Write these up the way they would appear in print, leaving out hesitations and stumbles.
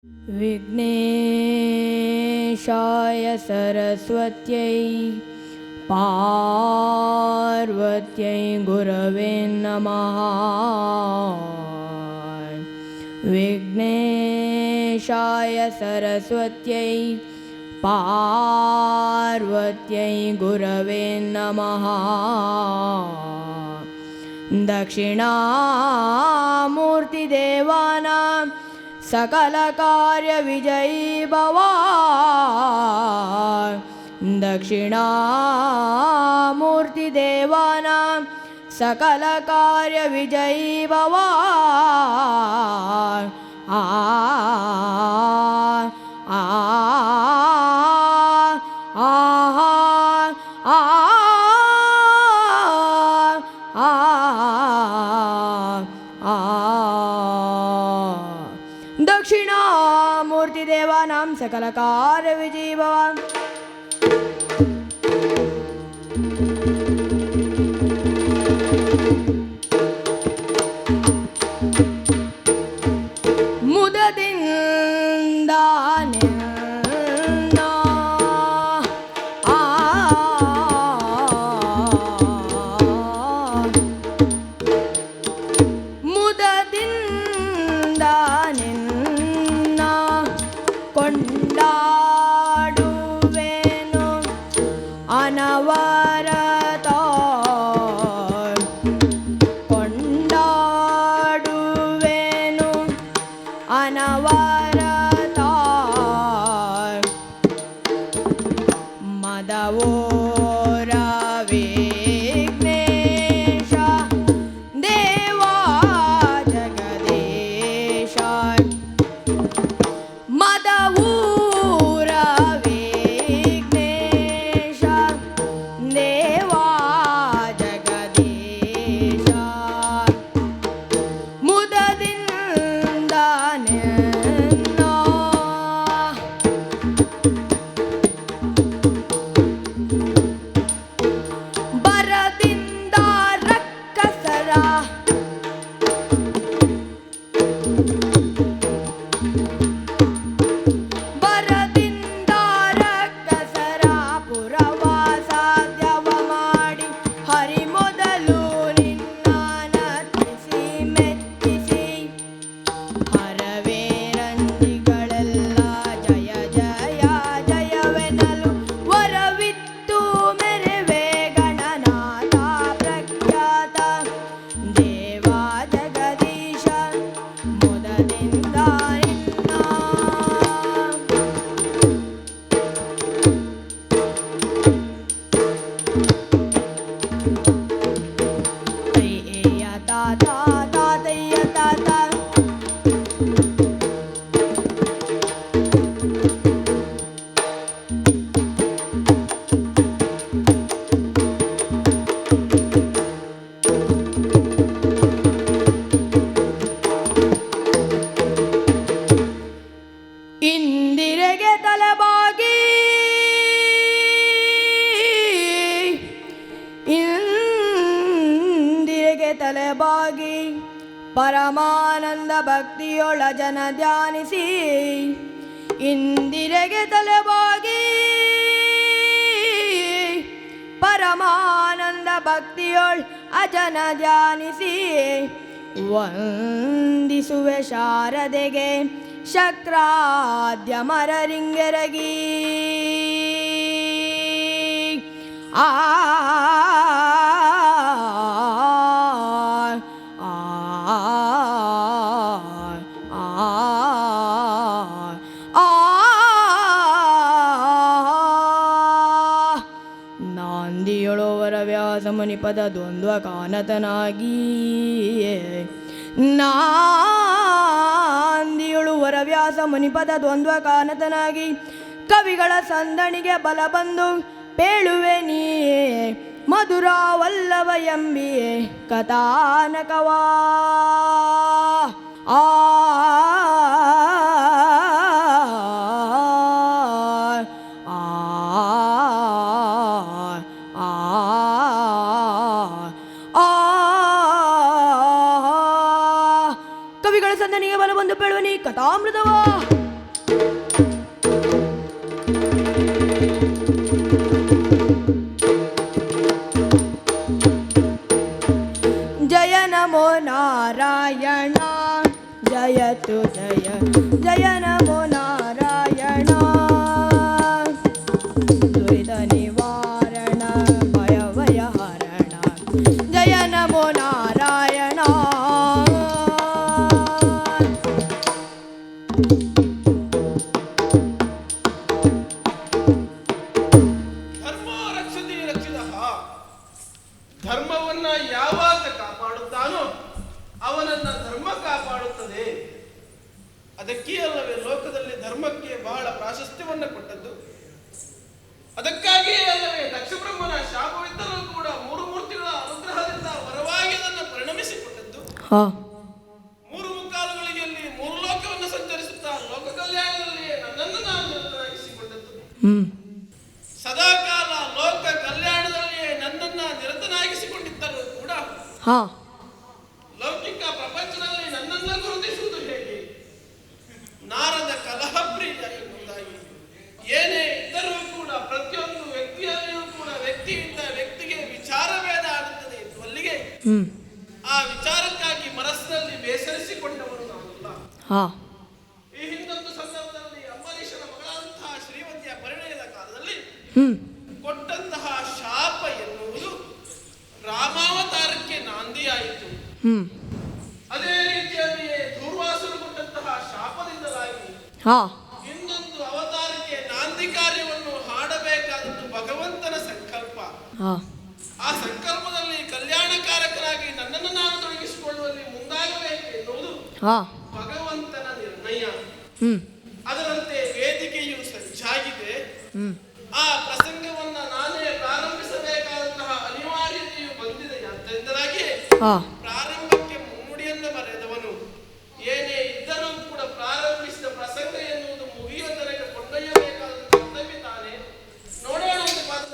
विघ्नेशाय सरस्वत्यै पार्वत्यै गुरवे नमः। विघ्नेशाय सरस्वत्यै पार्वत्यै गुरवे नमः। दक्षिणामूर्तिदेवानां सकलकार्यविजयी भव। दक्षिणामूर्तिदेवानां सकलकार्यविजयी भव। आ आ दक्षिणामूर्तिदेवानां सकलकार्यविजयी भव। ಮುದದಿಂದ ನಿನ್ನ ಮುದದಿಂದ ನಿನ್ನ ಕೊಂಡಾಡುವೆನು ಅನವರತ ಕೊಂಡಾಡುವೆನು ಅನವರತ ಮದವೋರ ವಿಘ್ನೇಶ ದೇವಾ ಜಗದೀಶ ಮದವೂರ ವಿಘ್ನೇಶ ದೇವಾ ಜಗದೀಶ ಮುದದಿಂದ ನಿನ್ನ ಬರದಿಂದ ರಕ್ಕಸರ ಬರದಿಂದ ರಕ್ಕಸರ ಪುರವಾಸಾದ್ಯವ ಮಾಡಿ ಹರಿ ಮೊದಲು ನಿನ್ನ ನರ್ತಿಸಿ ಮೆಚ್ಚಿಸಿ ಹರವೇರಂಜಿಗಳೆಲ್ಲ ಜಯ ಜಯ ಜಯವೆನಲು ವರವಿತ್ತು ಮೆರೆವೆ ಗಣನಾಥ ಪ್ರಖ್ಯಾತ ದೇವಾ ಜಗದೀಶ ಮುದದಿಂದ ನಿನ್ನ ಪ್ರಿಯ ತಾತ ತಾತಯ್ಯ ತಾತ ಇಂದಿರೆಗೆ ತಲೆಬಾಗಿ ಇಂದಿರೆಗೆ ತಲೆಬಾಗಿ ಪರಮಾನಂದ ಭಕ್ತಿಯೊಳ ಜನ ಧ್ಯಾನಿಸಿ ಇಂದಿರೆಗೆ ತಲೆಬಾಗಿ ಪರಮಾನಂದ ಭಕ್ತಿಯೊಳ ಅಜನ ಧ್ಯಾನಿಸಿ ವಂದಿಸುವೆ ಶಾರದೆಗೆ ಶಕ್ರಾದ್ಯ ಮರರಿಂಗೆರಗಿ ಆ ನಾಂದಿಯೊಳವರ ವ್ಯಾಸ ಮುನಿಪದ ದ್ವಂದ್ವ ಕಾನತನಾಗಿ ನಾಂದಿಯೊಳು ವರವ್ಯಾಸ ಮುನಿಪದ ದ್ವಂದ್ವ ಕಾನತನಾಗಿ ಕವಿಗಳ ಸಂದಣಿಗೆ ಬಲ ಬಂದು ಪೇಳುವೆ ನೀ ಮಧುರ ವಲ್ಲಭ ಎಂಬಿ ಕಥಾನಕವಾ ಆ ಕವಿಗಳ ಸಂದಣಿಗೆ ಬಲ ಬಂದು ಪೇಳುವೆ ನೀ ಕಥಾಮೃತವಾ ಜಯ ನಮೋ ನಾರಾಯಣ ಜಯತು ಜಯ ಜಯ ನಮೋ ನಾರಾಯಣ ದುರಿತ ನಿವಾರಣ ಭಯ ಭಯ ಹರಣ ಜಯ ನಮೋ ನಾರಾಯಣ ಧರ್ಮವನ್ನ ಯಾವಾಗ ಕಾಪಾಡುತ್ತಾನೋ ಅವನನ್ನ ಧರ್ಮ ಕಾಪಾಡುತ್ತದೆ. ಅದಕ್ಕೆ ಅಲ್ಲವೇ ಲೋಕದಲ್ಲಿ ಧರ್ಮಕ್ಕೆ ಬಹಳ ಪ್ರಾಶಸ್ತ್ಯವನ್ನು ಕೊಟ್ಟದ್ದು. ಅದಕ್ಕಾಗಿಯೇ ಅಲ್ಲವೇ ದಕ್ಷ ಬ್ರಹ್ಮನ ಶಾಪವಿದ್ದರೂ ಕೂಡ ಮೂರು ಮೂರ್ತಿಗಳ ಅನುಗ್ರಹದಿಂದ ವರವಾಗಿ ಅದನ್ನು ಪರಿಣಮಿಸಿಕೊಟ್ಟದ್ದು. ಮೂರು ಮುಕ್ಕಾಲುಗಳಿಗೆಯಲ್ಲಿ ಮೂರು ಲೋಕವನ್ನು ಸಂಚರಿಸುತ್ತಾ ಲೋಕ ಕಲ್ಯಾಣದಲ್ಲಿಯೇ ನನ್ನನ್ನು ನಾನು ನಿರತನಾಗಿಸಿಕೊಂಡದ್ದು. ಸದಾಕಾಲ ಲೋಕ ಕಲ್ಯಾಣದಲ್ಲಿಯೇ ನನ್ನನ್ನ ನಿರತನಾಗಿಸಿಕೊಂಡಿದ್ದರೂ ಕೂಡ ಲೌಕಿಕ ಪ್ರಪಂಚದಲ್ಲಿ ನನ್ನನ್ನು ಗುರುತಿಸುವುದು ಹೇಗೆ? ನಾರದ ಕಲಹಪ್ರಿಯ ಎಂಬುದಾಗಿ ಏನೇ ಇದ್ದರೂ ಕೂಡ ಪ್ರತಿಯೊಂದು ವ್ಯಕ್ತಿಯಲ್ಲಿಯೂ ಕೂಡ ವ್ಯಕ್ತಿಯಿಂದ ವ್ಯಕ್ತಿಗೆ ವಿಚಾರಭೇದ ಆಗುತ್ತದೆ ಎನ್ನುವಲ್ಲಿಗೆ ಆ ವಿಚಾರಕ್ಕಾಗಿ ಮನಸ್ಸಿನಲ್ಲಿ ಬೇಸರಿಸಿಕೊಂಡವನು ನಾನಲ್ಲ. ಈ ಹಿಂದೊಂದು ಸಂದರ್ಭದಲ್ಲಿ ಅಂಬರೀಷನ ಮಗಳಂತಹ ಶ್ರೀಮತಿಯ ಪರಿಣಯದ ಕಾಲದಲ್ಲಿ ಕೊಟ್ಟಂತಹ ಶಾಪ ಎನ್ನುವುದು ರಾಮಾವತಾರಕ್ಕೆ ನಾಂದಿಯಾಯಿತು. ಅದೇ ರೀತಿಯಲ್ಲಿಯೇ ದೂರ್ವಾಸರು ಕೊಟ್ಟಂತಹ ಶಾಪದಿಂದಲಾಗಿ ಇನ್ನೊಂದು ಅವತಾರಕ್ಕೆ ನಾಂದಿ ಕಾರ್ಯವನ್ನು ಹಾಡಬೇಕಾದದ್ದು ಭಗವಂತನ ಸಂಕಲ್ಪ. ಆ ಸಂಕಲ್ಪದಲ್ಲಿ ಕಲ್ಯಾಣಕಾರಕರಾಗಿ ನನ್ನನ್ನು ನಾನು ತೊಡಗಿಸಿಕೊಳ್ಳುವಲ್ಲಿ ಮುಂದಾಗಬೇಕು ಎನ್ನುವುದು ಭಗವಂತನ ನಿರ್ಣಯ. ಅದರಂತೆ ವೇದಿಕೆಯು ಸಜ್ಜಾಗಿದೆ. ಆ ಪ್ರಸಂಗವನ್ನ ನಾನೇ ಪ್ರಾರಂಭಿಸಬೇಕಾದಂತಹ ಅನಿವಾರ್ಯತೆಯು ಬಂದಿದೆ. ಅದರಿಂದಾಗಿ ಪ್ರಾರಂಭಕ್ಕೆ ಮುನ್ನುಡಿಯನ್ನು ಬರೆದವನು ಏನೇ ಇದ್ದರೂ ಕೂಡ ಪ್ರಾರಂಭಿಸಿದ ಪ್ರಸಂಗ ಎನ್ನುವುದು ಮುಗಿಯುವ ತನಕ ಕೊಂಡೊಯ್ಯಬೇಕಾದ ಕರ್ತವ್ಯ ತಾನೇ. ನೋಡೋಣ ಒಂದು ಪಾತ್ರ.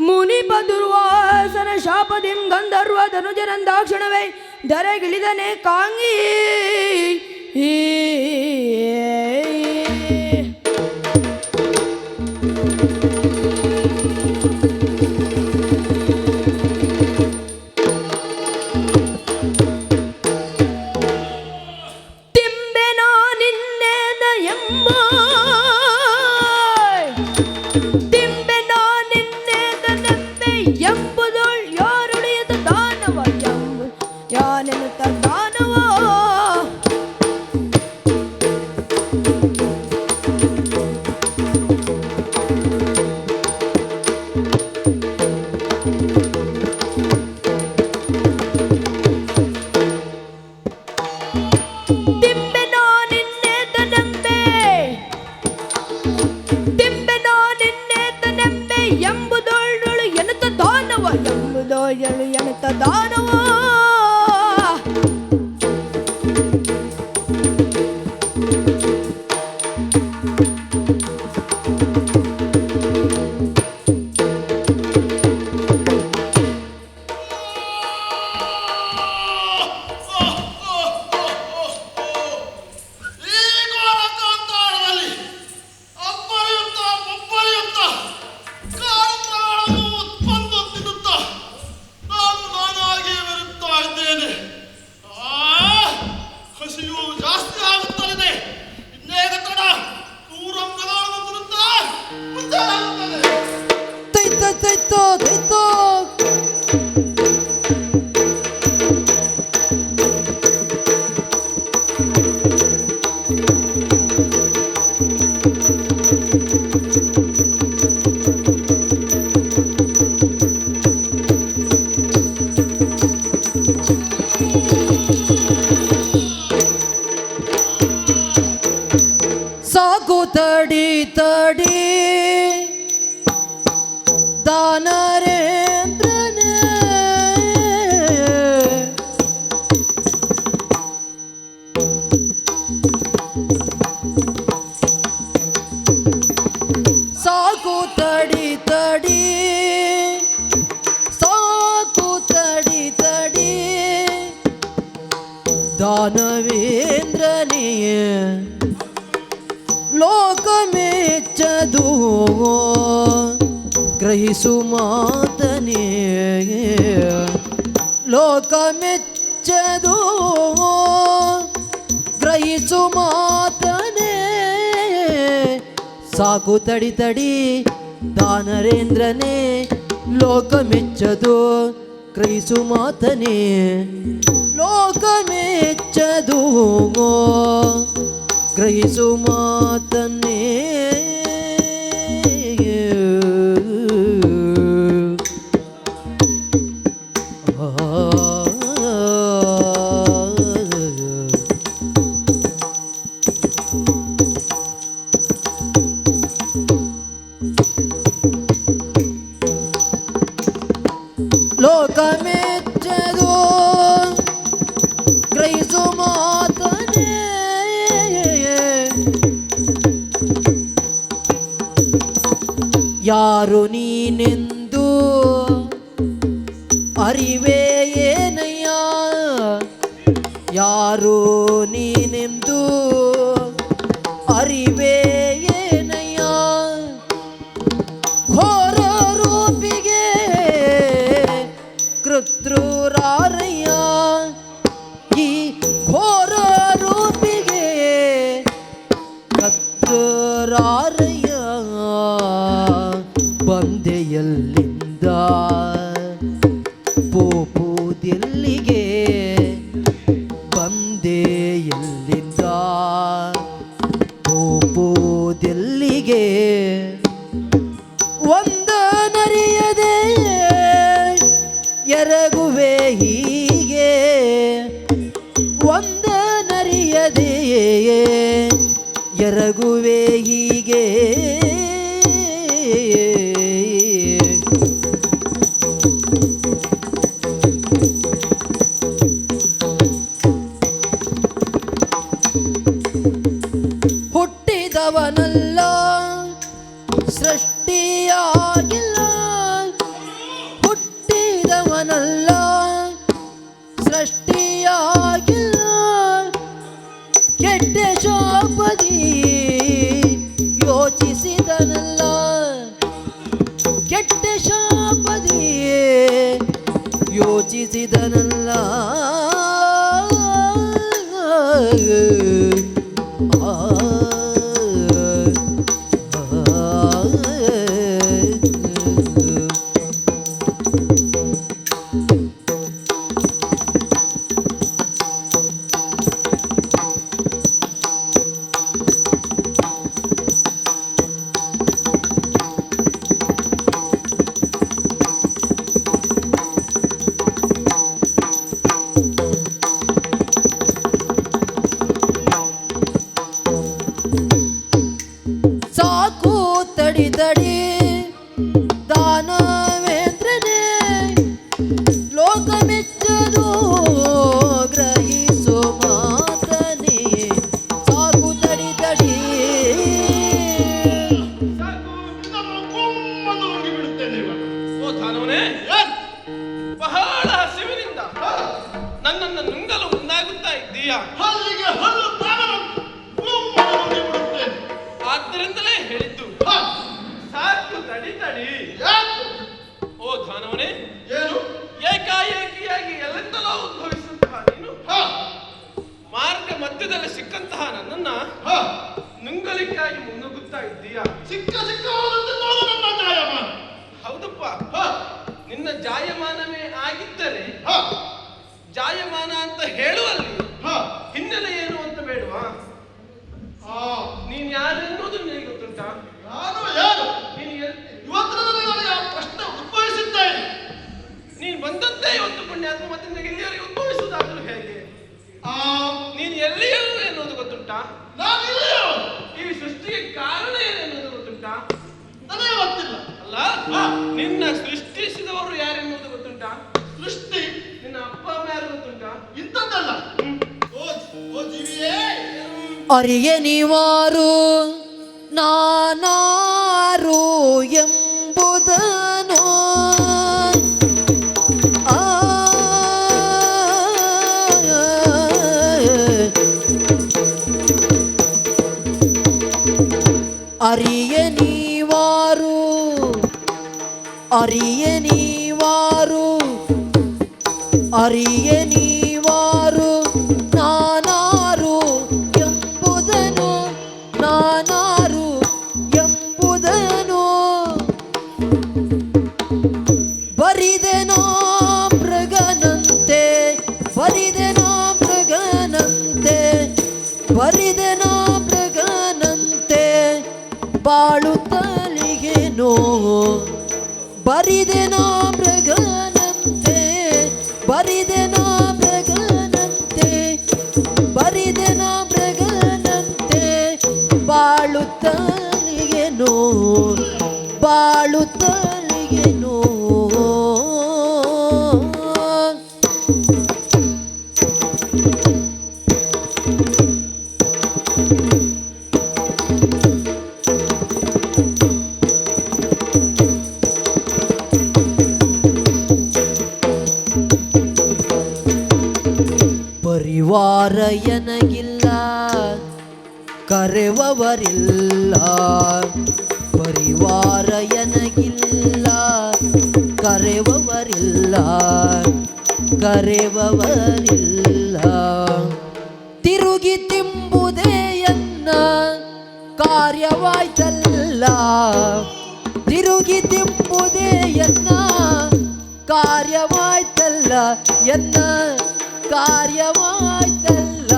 ಮುನಿಪ ದುರ್ವಾಸನ ಶಾಪದಿಂ ಗಂಧರ್ವ ಧನುಜನಂದಾಕ್ಷಣವೇ ಧರೆಗಿಳಿದನೆ ಕಾಂಗಿ ತಿಂಬೆನೋ ನಿನ್ನೆದ ಎಂಬ ಎಂಬುದೊಳ್ ಯಾರುಳಿಯದ ದಾನವ ಎಂಬು ಯಾನೆನುತ್ತ ದಾನವ ತಿಂಬೆನೋ ನಿನ್ನೆದ ನಂಬೆ ತಿಂಬೆನೋ ನಿನ್ನೆದ ನಂಬೆ ಎಂಬುದೊಳು ಎನ್ನುತ್ತ ದಾನವ ಎಂಬುದೋ ಎಳು ಎನ್ನುತ್ತ ದಾನವ ದಾನವೇಂದ್ರನೇ ಲೋಕಮೆಚ್ಚದು ಗ್ರಹಿಸು ಮಾತನೇ ಲೋಕಮೆಚ್ಚದು ಗ್ರಹಿಸು ಮಾತನೇ ಸಾಕು ತಡಿ ತಡಿ ದಾನರೇಂದ್ರನೇ ಲೋಕಮೆಚ್ಚದು ಗ್ರಹಿಸು ಮಾತನೇ ಲೋಕಮೆಚ್ಚದು ಗ್ರಹಿಸು ಮಾತನ್ನೇ ಲೋಕಮೆಚ್ಚದು ಗ್ರಹಿಸು ಮಾತನೇ ಯಾರು ನೀನೆಂದು ಅರಿವೇ ಏನಯ್ಯ ಯಾರು ನೀನೆಂದು ಅರಿವೇ ಏನಯ್ಯ ಘೋರ ರೂಪಿಗೆ ಕೃತ್ರುರಾರಯ್ಯ ಈ ಘೋರ ರೂಪಿಗೆ ಕೃತ್ರುರಾರಯ್ಯ ಬಂದೆಯಲ್ಲಿಂದ ಪೋಪುದೆಲ್ಲಿಗೆ ಬಂದೆಯಲ್ಲಿಂದ ಪೋಪುದೆಲ್ಲಿಗೆ ಒಂದನರಿಯದೆ ಎರಗುವೆ ಹೀಗೆ ಒಂದನರಿಯದೆ ಎರಗುವೆ ಹೀಗೆ ಹುಟ್ಟಿದವನಲ್ಲ ಸೃಷ್ಟಿಯಾಗಿಲ್ಲ ಹುಟ್ಟಿದವನಲ್ಲ ಸೃಷ್ಟಿಯಾಗಿಲ್ಲ ಕೆಟ್ಟ ಶಾಪದಿ ಯೋಚಿಸಿದನಲ್ಲ ಕೆಟ್ಟ ಶಾಪದಿ ಯೋಚಿಸಿದನಲ್ಲ ಸಾಕು ತಡಿ ತಡಿ ದಾನವೇಂದ್ರನೇ ಲೋಕಮೆಚ್ಚದು ಗ್ರಹಿಸು ಮಾತನೇ ಸಾಕು ತಡಿ ತಡಿ ಸಾಕು ನಮ್ಮ ಕೊಮ್ಮನ್ನು ಹೋಗಿಬಿಡುತ್ತೇನೆ ಇವಾಗ. ಓ ದಾನವನೇ ಬಹಳ ಹಸಿವಿನಿಂದ ನನ್ನನ್ನು ನುಂಗಲು ಮುಂದಾಗುತ್ತಾ ಇದ್ದೀಯಾ ಹಲ್ಲಿಗೆ ಹಲ್ಲು ತಾಗದಂತೆ ಕೊಮ್ಮನ್ನು ಹೋಗಿಬಿಡುತ್ತೇನೆ. ಆದ್ದರಿಂದಲೇ ಹೇಳಿದ್ದು ಸಾಕು ತಡಿ ತಡಿ ಯಾಕೆ? ಓ ದಾನವನೇ ಏನು? ಏಕಾಏಕಿಯಾಗಿ ಎಲ್ಲಿಂದಲೋ ಉದ್ಭವಿಸುತ್ತಾ ನೀನು ಹ, ಮಾರ್ಗ ಮಧ್ಯದಲ್ಲಿ ಸಿಕ್ಕಂತಹ ನನ್ನನ್ನ ಹ, ನುಂಗಲಿಕ್ಕಾಗಿ ಮುನ್ನುಗ್ಗುತ್ತಾ ಇದ್ದೀಯಾ ಸಿಕ್ಕ ಹೋದಂತೆ ನೋಡು ನನ್ನ ಜಾಯಮಾನ. ಹೌದಪ್ಪ ಹ, ನಿನ್ನ ಜಾಯಮಾನವೇ ಆಗಿದ್ದರೆ ಹ, ಜಾಯಮಾನ ಅಂತ ಹೇಳುವಲ್ಲಿ ಹ, ಹಿನ್ನೆಲೆ ಏನು ಅಂತ ಬೇಡವಾ ಆ, ನೀನ್ ಯಾರೆನ್ನುವುದು ನಿನಗೆ ಗೊತ್ತುಂಟಾ ನಾನು ಯಾರು? ನೀನು ಇವತ್ತಿನ ನನಗೆ ಆ ಪ್ರಶ್ನೆ ಉದ್ಭವಿಸಿದ್ದೇನೆ. ನೀನು ಬಂದದ್ದೇ ಒಂದು ಪುಣ್ಯಾತ್ಮ ಮತ್ತೆ ನಿನಗೆ ಇಲ್ಲಿಯವರೆಗೆ ಉದ್ಭವಿಸುವುದಾದರೂ ಹೇಗೆ ಆ, ನೀನು ಎಲ್ಲಿಯೂ ಎನ್ನುವುದು ಗೊತ್ತುಂಟಾ ನಾನು ಇಲ್ಲಿಯವನು. ಈ ಸೃಷ್ಟಿಗೆ ಕಾರಣ ಏನೆನ್ನುವುದು ಗೊತ್ತುಂಟಾ ನನಗೆ ಗೊತ್ತಿಲ್ಲ. ಅಲ್ಲ ನಿನ್ನ ಸೃಷ್ಟಿಸಿದವರು ಯಾರೆನ್ನುವುದು ಗೊತ್ತುಂಟಾ ಸೃಷ್ಟಿ ನಿನ್ನ ಅಪ್ಪ ಅಮ್ಮ ಯಾರು ಗೊತ್ತುಂಟಾ ಇಂಥದ್ದಲ್ಲ. ಓ ಜೀವಿಯೇ, ಅರಿಯೆ ನೀವಾರು ನಾನಾರು ಎಂಬುದನು ಆ ಅರಿಯೆ ನೀವಾರು ಅರಿಯೆ ನೀವಾರು ನಾನಾರು ಎಂಬುದನು ನಾನಾರು ಎಂಬುದನು ಬರಿದೆನೋ ಮೃಗನಂತೆ ಬರಿದೆನೋ ಮೃಗನಂತೆ ಬರಿದೆನೋ ಮೃಗನಂತೆ ಬಾಳುತ್ತಲಿಗೆನೋ ಬರಿದೆನೋ ಮೃಗನಂತೆ ಬರಿದೆನೋ ಮೃಗನಂತೆ ಬರಿದೆನೋ ಮೃಗನಂತೆ ಬಾಳುತ್ತಲಿಗೆನೋ ಬಾಳುತ್ತಲಿಗೆನೋ ಪರಿವಾರ ಎನಗಿಲ್ಲ ಕರೆವವರಿಲ್ಲ ಪರಿವಾರ ಎನಗಿಲ್ಲ ಕರೆವವರಿಲ್ಲ ಕರೆವವರಿಲ್ಲ ತಿರುಗಿ ತಿಂಬುದೇ ಎನ್ನ ಕಾರ್ಯವಾಯ್ತಲ್ಲ ತಿರುಗಿ ತಿಂಬುದೇ ಎನ್ನ ಕಾರ್ಯವಾಯ್ತಲ್ಲ ಎನ್ನ ಕಾರ್ಯವಾಯ್ತಲ್ಲ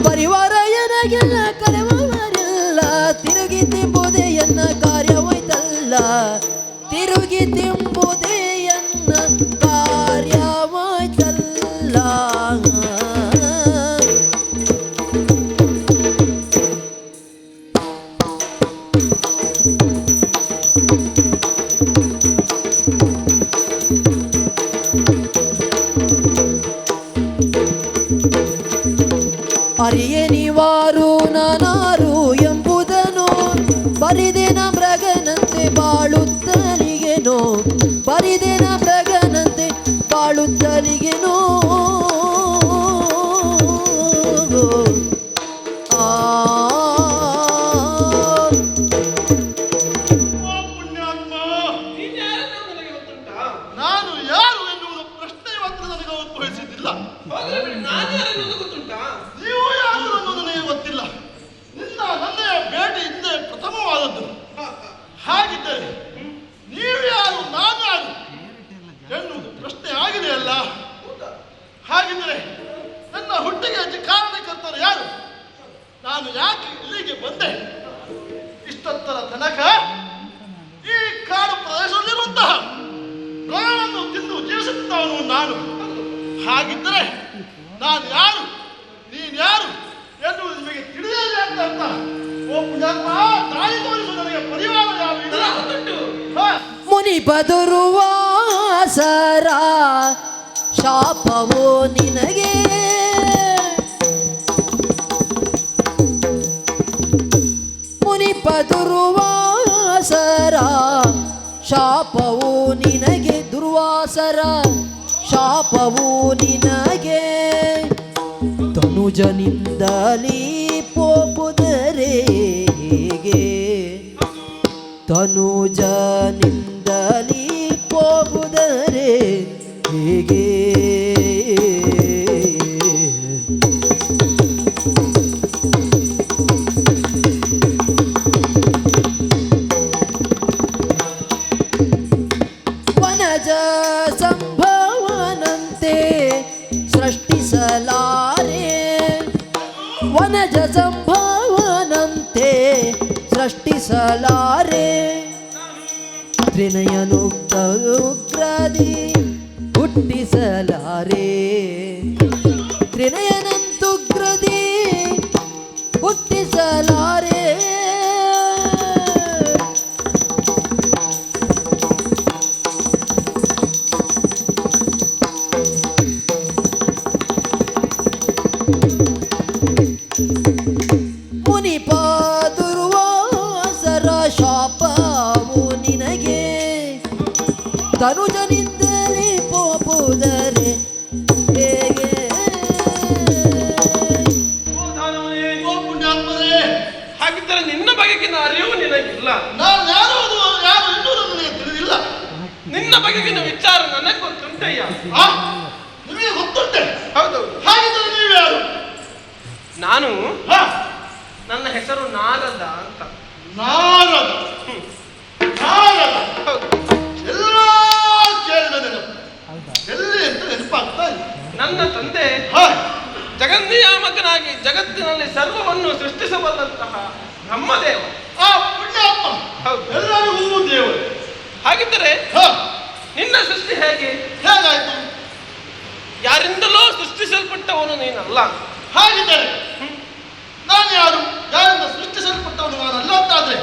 ಪರಿವಾರ ಎನಗಿಲ್ಲ ಕರೆವವರಿಲ್ಲ ತಿರುಗಿ ತಿಂಬುದೇ ಎನ್ನ ಕಾರ್ಯವಾಯ್ತಲ್ಲ ತಿರುಗಿ ತಿಂಬುದೇ ಎನ್ನ ಕಾರ್ಯವಾಯ್ತಲ್ಲ ಅರಿಯೆ ನೀವಾರು ನಾನಾರು ಎಂಬುದನು ಬರಿದೆನ ಮೃಗನಂತೆ ಬಾಳುತ್ತಲಿಗೆನೋ ಬರಿದೆನ ಮೃಗನಂತೆ ಬಾಳುತ್ತಲಿಗೆನೋ ಓ ಪುಣ್ಯಾತ್ಮ, ನೀನ್ ಯಾರನ್ನೋ ನನಗೆ ಗೊತ್ತುಂಟಾ? ನಾನು ಯಾರು ಎನ್ನುವುದು ಪ್ರಶ್ನೆ ಇವತ್ತು ನನಗೆ ಉದ್ಭವಿಸಿದ್ದಿಲ್ಲ. ಹೋಗ್ಲಿ ಬಿಡಿ, ನಾನು ಯಾರನ್ನೋ ಗೊತ್ತುಂಟಾ? ನೀವು ಯಾರು ಅನ್ನೋದು ನನಗೆ ಗೊತ್ತಿಲ್ಲ. ನನ್ನೆಯ ಭೇಟಿ ಹಿಂದೆ ಪ್ರಥಮವಾದದ್ದು. ಹಾಗಿದ್ದರೆ ನೀವು ಯಾರು ನಾನು ಯಾರು ಎನ್ನುವುದು ಪ್ರಶ್ನೆ ಆಗಿದೆಯಲ್ಲ. ಹಾಗಿದ್ದರೆ ನನ್ನ ಹುಟ್ಟಿಗೆ ಕಾರಣಕರ್ತರು ಯಾರು? ನಾನು ಯಾಕೆ ಇಲ್ಲಿಗೆ ಬಂದೆ? ಇಷ್ಟೊತ್ತರ ತನಕ ಈ ಕಾಡು ಪ್ರದೇಶದಲ್ಲಿರುವಂತಹ ಪ್ರಾಣವನ್ನು ತಿಂದು ಜೀವಿಸುತ್ತವನು ನಾನು. ಹಾಗಿದ್ದರೆ ನಾನು ಯಾರು, ನೀನು ಯಾರು ಎನ್ನುವುದು ನಿಮಗೆ ತಿಳಿಯಲಿ ಅಂತ ಅರ್ಥ. ಓ ಪುಣ್ಯಾತ್ಮ, ದಾರಿ ತೋರಿಸು ನನಗೆ ಪರಿವಾರ ಯಾರು ಇಲ್ಲ. ಗೊತ್ತುಂಟು. ಮುನಿಪದುರ್ವಾಸರ ಶಾಪವೋ ನಿನಗೆ ಮುನಿಪದುರ್ವಾಸರ ಶಾಪವೋ ನಿನಗೆ ದುರ್ವಾಸರ ಶಾಪವೋ ನಿನಗೆ ತನುಜನಿಂದಲೀ ಪೋಪುದರೆ ಹೇಗೆ ತನುಜನಿಂದಲೀ ಹೋಗುದರೆ ಹೇಗೆ ವನಜ ಸಂಭವನಂತೆ ಸೃಷ್ಟಿಸಲಾರೆ ವನಜ ಸಂಭವನಂತೆ ಸೃಷ್ಟಿಸಲಾರೆ ತ್ರಿನಯನುಕ್ತ ಉಗ್ರದಿ ಹುಟ್ಟಿಸಲಾರೆ ತ್ರಿನಯನಂತುಗ್ರದಿ ಹುಟ್ಟಿಸಲಾರೆ ಮುನಿಪ ದುರ್ವಾಸರ ಶಾಪವು ನಿನಗೆ ತನುಜನಿಂದಲೇ ಪೋಪುದರೆ ಹಾಗಿದ್ದರೆ ನಿನ್ನ ಬಗೆಗಿನ ಅರಿವು ನಿನಗಿಲ್ಲ. ನಾನು ಯಾರು ಎನ್ನುವುದು ನನಗೆ ತಿಳಿದಿಲ್ಲ. ನಿನ್ನ ಬಗೆಗಿನ ವಿಚಾರ ನನಗೆ ಗೊತ್ತುಂಟಯ್ಯ. ಆ, ನಿಮಗೆ ಗೊತ್ತುಂಟೆ? ಹೌದೌದು. ಹಾಗಿದ್ದರೆ ನೀವು ಯಾರು? ನಾನು ಹಾ, ನನ್ನ ಹೆಸರು ನಾರದ ಅಂತ. ನಾರದ. ನಾರದ ಹೌದು. ಎಲ್ಲ ಕೇಳಿದ ನೆನಪು ಎಲ್ಲಿ ಅಂತ ನೆನಪಾಗ್ತಾ ಇಲ್ಲ. ನನ್ನ ತಂದೆ ಹಾ, ಜಗನ್ನಿಯಾಮಕನಾಗಿ ಜಗತ್ತಿನಲ್ಲಿ ಸರ್ವವನ್ನು ಸೃಷ್ಟಿಸಬಲ್ಲಂತಹ ಬ್ರಹ್ಮದೇವ. ಆ ಪುಣ್ಯಾತ್ಮ ಹೌದು. ಎಲ್ಲರಿಗೂ ದೇವರು. ಹಾಗಿದ್ದರೆ ಹಾ, ನಿನ್ನ ಸೃಷ್ಟಿ ಹೇಗೆ? ಹೇಗಾಯ್ತು? ಯಾರಿಂದಲೋ ಸೃಷ್ಟಿಸಲ್ಪಟ್ಟವನು ನೀನಲ್ಲ. ಹಾಗಿದ್ದರೆ ನಾನು ಯಾರು? ಯಾರಿಂದ ಸೃಷ್ಟಿಸಲ್ಪಟ್ಟವನು ನಾನು ಅಲ್ಲ ಅಂತಾದ್ರೆ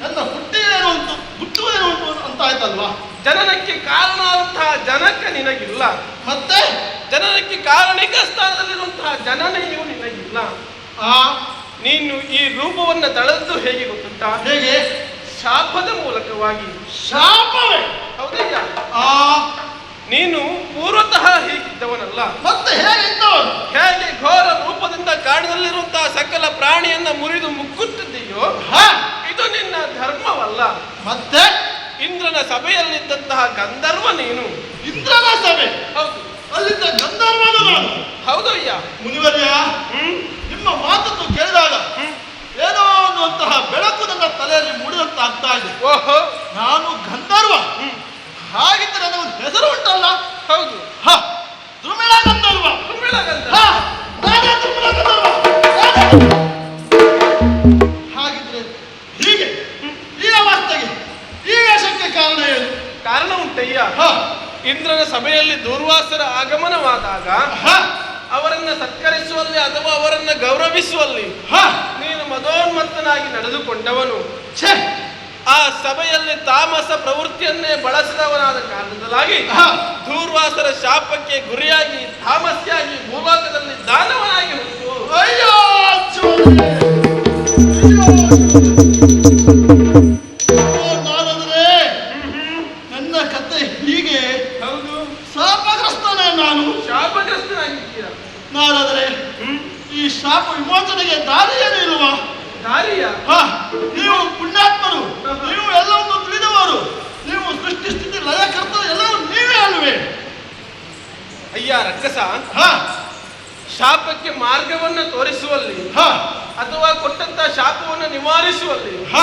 ನನ್ನ ಹುಟ್ಟಿ ಏನು ಉಂಟು, ಹುಟ್ಟುವ ಏನು ಉಂಟು ಅಂತ ಆಯ್ತಲ್ವಾ? ಜನನಕ್ಕೆ ಕಾರಣವಾದಂತಹ ಜನಕ ನಿನಗಿಲ್ಲ. ಮತ್ತೆ ಜನನಕ್ಕೆ ಕಾರಣಿಕ ಸ್ಥಾನದಲ್ಲಿರುವಂತಹ ಜನನೆಯೂ ನಿನಗಿಲ್ಲ. ಆ ನೀನು ಈ ರೂಪವನ್ನು ತಳೆದು ಹೇಗೆ ಗೊತ್ತುಂಟಾ? ಹೇಗೆ? ಶಾಪದ ಮೂಲಕವಾಗಿ. ಶಾಪವೇ? ಹೌದಯ್ಯ. ಆ ನೀನು ಪೂರ್ವತಃ ಹೀಗಿದ್ದವನಲ್ಲ. ಮತ್ತೆ ಹೇಗಿದ್ದವನು? ಹೇಗೆ ಘೋರ ರೂಪದಿಂದ ಕಾಡಿನಲ್ಲಿರುವಂತಹ ಸಕಲ ಪ್ರಾಣಿಯನ್ನ ಮುರಿದು ಮುಕ್ಕುತ್ತಿದ್ದೀಯೋ ಹಾ, ಇದು ನಿನ್ನ ಧರ್ಮವಲ್ಲ. ಮತ್ತೆ ಇಂದ್ರನ ಸಭೆಯಲ್ಲಿದ್ದಂತಹ ಗಂಧರ್ವ ನೀನು. ಇಂದ್ರನ ಸಭೆ? ಹೌದು. ಅಲ್ಲಿದ್ದ ಗಂಧರ್ವನು ನಾನು. ಹೌದಯ್ಯ. ಮುನಿವರ್ಯ, ನಿಮ್ಮ ಮಾತನ್ನು ಕೇಳಿದಾಗ ಏನೋ ಅನ್ನುವಂತಹ ಬೆಳಕು ನನ್ನ ತಲೆಯಲ್ಲಿ ಮೂಡಿದಂತ ಆಗ್ತಾ ಇದೆ. ಓಹೋ. ನಾನು ಗಂಧರ್ವ. ಹಾಗಿದ್ದರೆ ನನ್ನ ಒಂದು ಹೆಸರು ಉಂಟಲ್ಲ? ಹೌದು. ಹ, ದ್ರುಮಿಳ ಗಂಧರ್ವ. ಕುಂಬಿಳ ಗಂಧರ್ವ. ಹ, ನಾನೇ ದ್ರುಮಿಳ ಗಂಧರ್ವ. ಹಾಗಿದ್ರೆ ಹೀಗೆ ಈ ಅವಸ್ಥೆಗೆ, ಈ ವೇಷಕ್ಕೆ ಕಾರಣ ಏನು? ಕಾರಣ ಉಂಟಯ್ಯ. ಹ, ಇಂದ್ರನ ಸಭೆಯಲ್ಲಿ ದೂರ್ವಾಸರ ಆಗಮನವಾದಾಗ ಹ, ಅವರನ್ನ ಸತ್ಕರಿಸುವಲ್ಲಿ ಅಥವಾ ಅವರನ್ನ ಗೌರವಿಸುವಲ್ಲಿ ಹ, ನೀನು ಮದೋನ್ಮತ್ತನಾಗಿ ನಡೆದುಕೊಂಡವನು. ಛೇ, ಆ ಸಭೆಯಲ್ಲಿ ತಾಮಸ ಪ್ರವೃತ್ತಿಯನ್ನೇ ಬಳಸಿದವನಾದ ಕಾರಣದಲ್ಲಾಗಿ ಹ, ದೂರ್ವಾಸರ ಶಾಪಕ್ಕೆ ಗುರಿಯಾಗಿ ತಾಮಸ್ಯಾಗಿ ಭೂಲೋಕದಲ್ಲಿ ದಾನವನಾಗಿ ಹುಟ್ಟು. ಅಯ್ಯೋ ಚೋರೆ. ಅಯ್ಯೋ. ಓ ನಾರದರೆ, ನನ್ನ ಕತೆ ಹೀಗೆ. ಹೌದು. ಶಾಪಗ್ರಸ್ತನೇ ನಾನು. ಶಾಪಗ್ರಸ್ತನಾಗಿದ್ದೀರ. ನಾರದರೆ, ಈ ಶಾಪ ವಿಮೋಚನೆಗೆ ದಾರಿ ಏನು ಇಲ್ವಾ? ದಾರಿಯ? ಹ, ನೀವು ಪುಣ್ಯಾತ್ಮರು, ನೀವು ಎಲ್ಲವನ್ನು ತಿಳಿದವರು, ನೀವು ಸೃಷ್ಟಿ ಸ್ಥಿತಿ ಲಯಕರ್ತರು ಎಲ್ಲವೂ ನೀವೇ ಅಲ್ವೇ? ಅಯ್ಯ ರಕ್ಕಸ, ಹ, ಶಾಪಕ್ಕೆ ಮಾರ್ಗವನ್ನು ತೋರಿಸುವಲ್ಲಿ ಹ, ಅಥವಾ ಕೊಟ್ಟಂತ ಶಾಪವನ್ನು ನಿವಾರಿಸುವಲ್ಲಿ ಹ,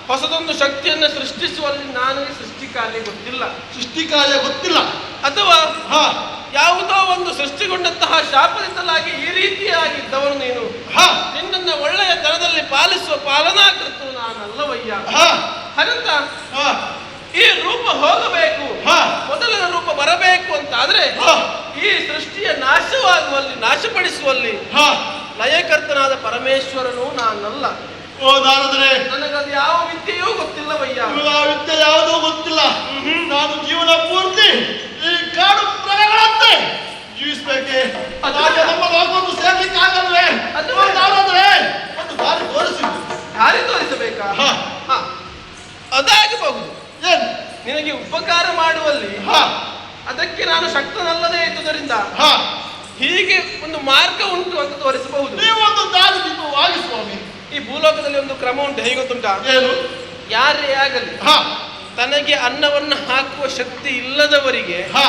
ಹೊಸದೊಂದು ಶಕ್ತಿಯನ್ನು ಸೃಷ್ಟಿಸುವಲ್ಲಿ ನನಗೆ ಸೃಷ್ಟಿ ಕಾರ್ಯ ಗೊತ್ತಿಲ್ಲ. ಸೃಷ್ಟಿ ಕಾರ್ಯ ಗೊತ್ತಿಲ್ಲ. ಅಥವಾ ಹ, ಯಾವುದೋ ಒಂದು ಸೃಷ್ಟಿಗೊಂಡಂತಹ ಶಾಪದಿಂದಲಾಗಿ ಈ ರೀತಿಯಾಗಿದ್ದವನು ನೀನು. ಹ, ನಿನ್ನನ್ನು ಒಳ್ಳೆಯ ತರದಲ್ಲಿ ಪಾಲಿಸುವ ಪಾಲನಾಕರ್ತರು ನಾನಲ್ಲವಯ್ಯ. ಹ, ಹಾಗಂತ ಹ, ಈ ರೂಪ ಹೋಗಬೇಕು, ಹ, ಮೊದಲಿನ ರೂಪ ಬರಬೇಕು ಅಂತಾದ್ರೆ ಹ, ಈ ಸೃಷ್ಟಿಯ ನಾಶವಾಗುವಲ್ಲಿ, ನಾಶಪಡಿಸುವಲ್ಲಿ ಹ. ಲಯಕರ್ತನಾದ ಪರಮೇಶ್ವರನು ನಾನಲ್ಲ. ಓ ನಾರದರೆ, ನನಗದು ಯಾವ ವಿದ್ಯೆಯೂ ಗೊತ್ತಿಲ್ಲವಯ್ಯ. ನಿಮಗೆ ಆ ವಿದ್ಯೆ ಯಾವುದೂ ಗೊತ್ತಿಲ್ಲ. ನಾನು ಜೀವನ ಪೂರ್ತಿ ಈ ಕಾಡು ಮೃಗಗಳಂತೆ ಜೀವಿಸ್ಬೇಕೆ? ಹಾಗೆ ನಮ್ಮ ಲೋಕವನ್ನು ಸೇರ್ಲಿಕ್ಕೆ ಆಗಲ್ವೇ? ಅಥವಾ ನಾರದರೆ, ಒಂದು ದಾರಿ ತೋರಿಸಿದ್ದು. ದಾರಿ ತೋರಿಸಬೇಕಾ? ಹ, ಹ, ಅದಾಗಬಹುದು. ಏನು? ನಿನಗೆ ಉಪಕಾರ ಮಾಡುವಲ್ಲಿ ಹ, ಅದಕ್ಕೆ ನಾನು ಶಕ್ತನಲ್ಲದೇ ಇದ್ದುದರಿಂದ ಹ, ಹೀಗೆ ಒಂದು ಮಾರ್ಗ ಉಂಟು ಅಂತ ತೋರಿಸಬಹುದು. ನೀವು ಒಂದು ದಾರಿ ದೀಪವಾಗಿ ಸ್ವಾಮಿ. ಈ ಭೂಲೋಕದಲ್ಲಿ ಒಂದು ಕ್ರಮ ಉಂಟು, ಹೇಗೆ ಗೊತ್ತುಂಟಾ? ಏನು? ಯಾರೇ ಆಗಲಿ ಹ, ತನಗೆ ಅನ್ನವನ್ನು ಹಾಕುವ ಶಕ್ತಿ ಇಲ್ಲದವರಿಗೆ ಹ,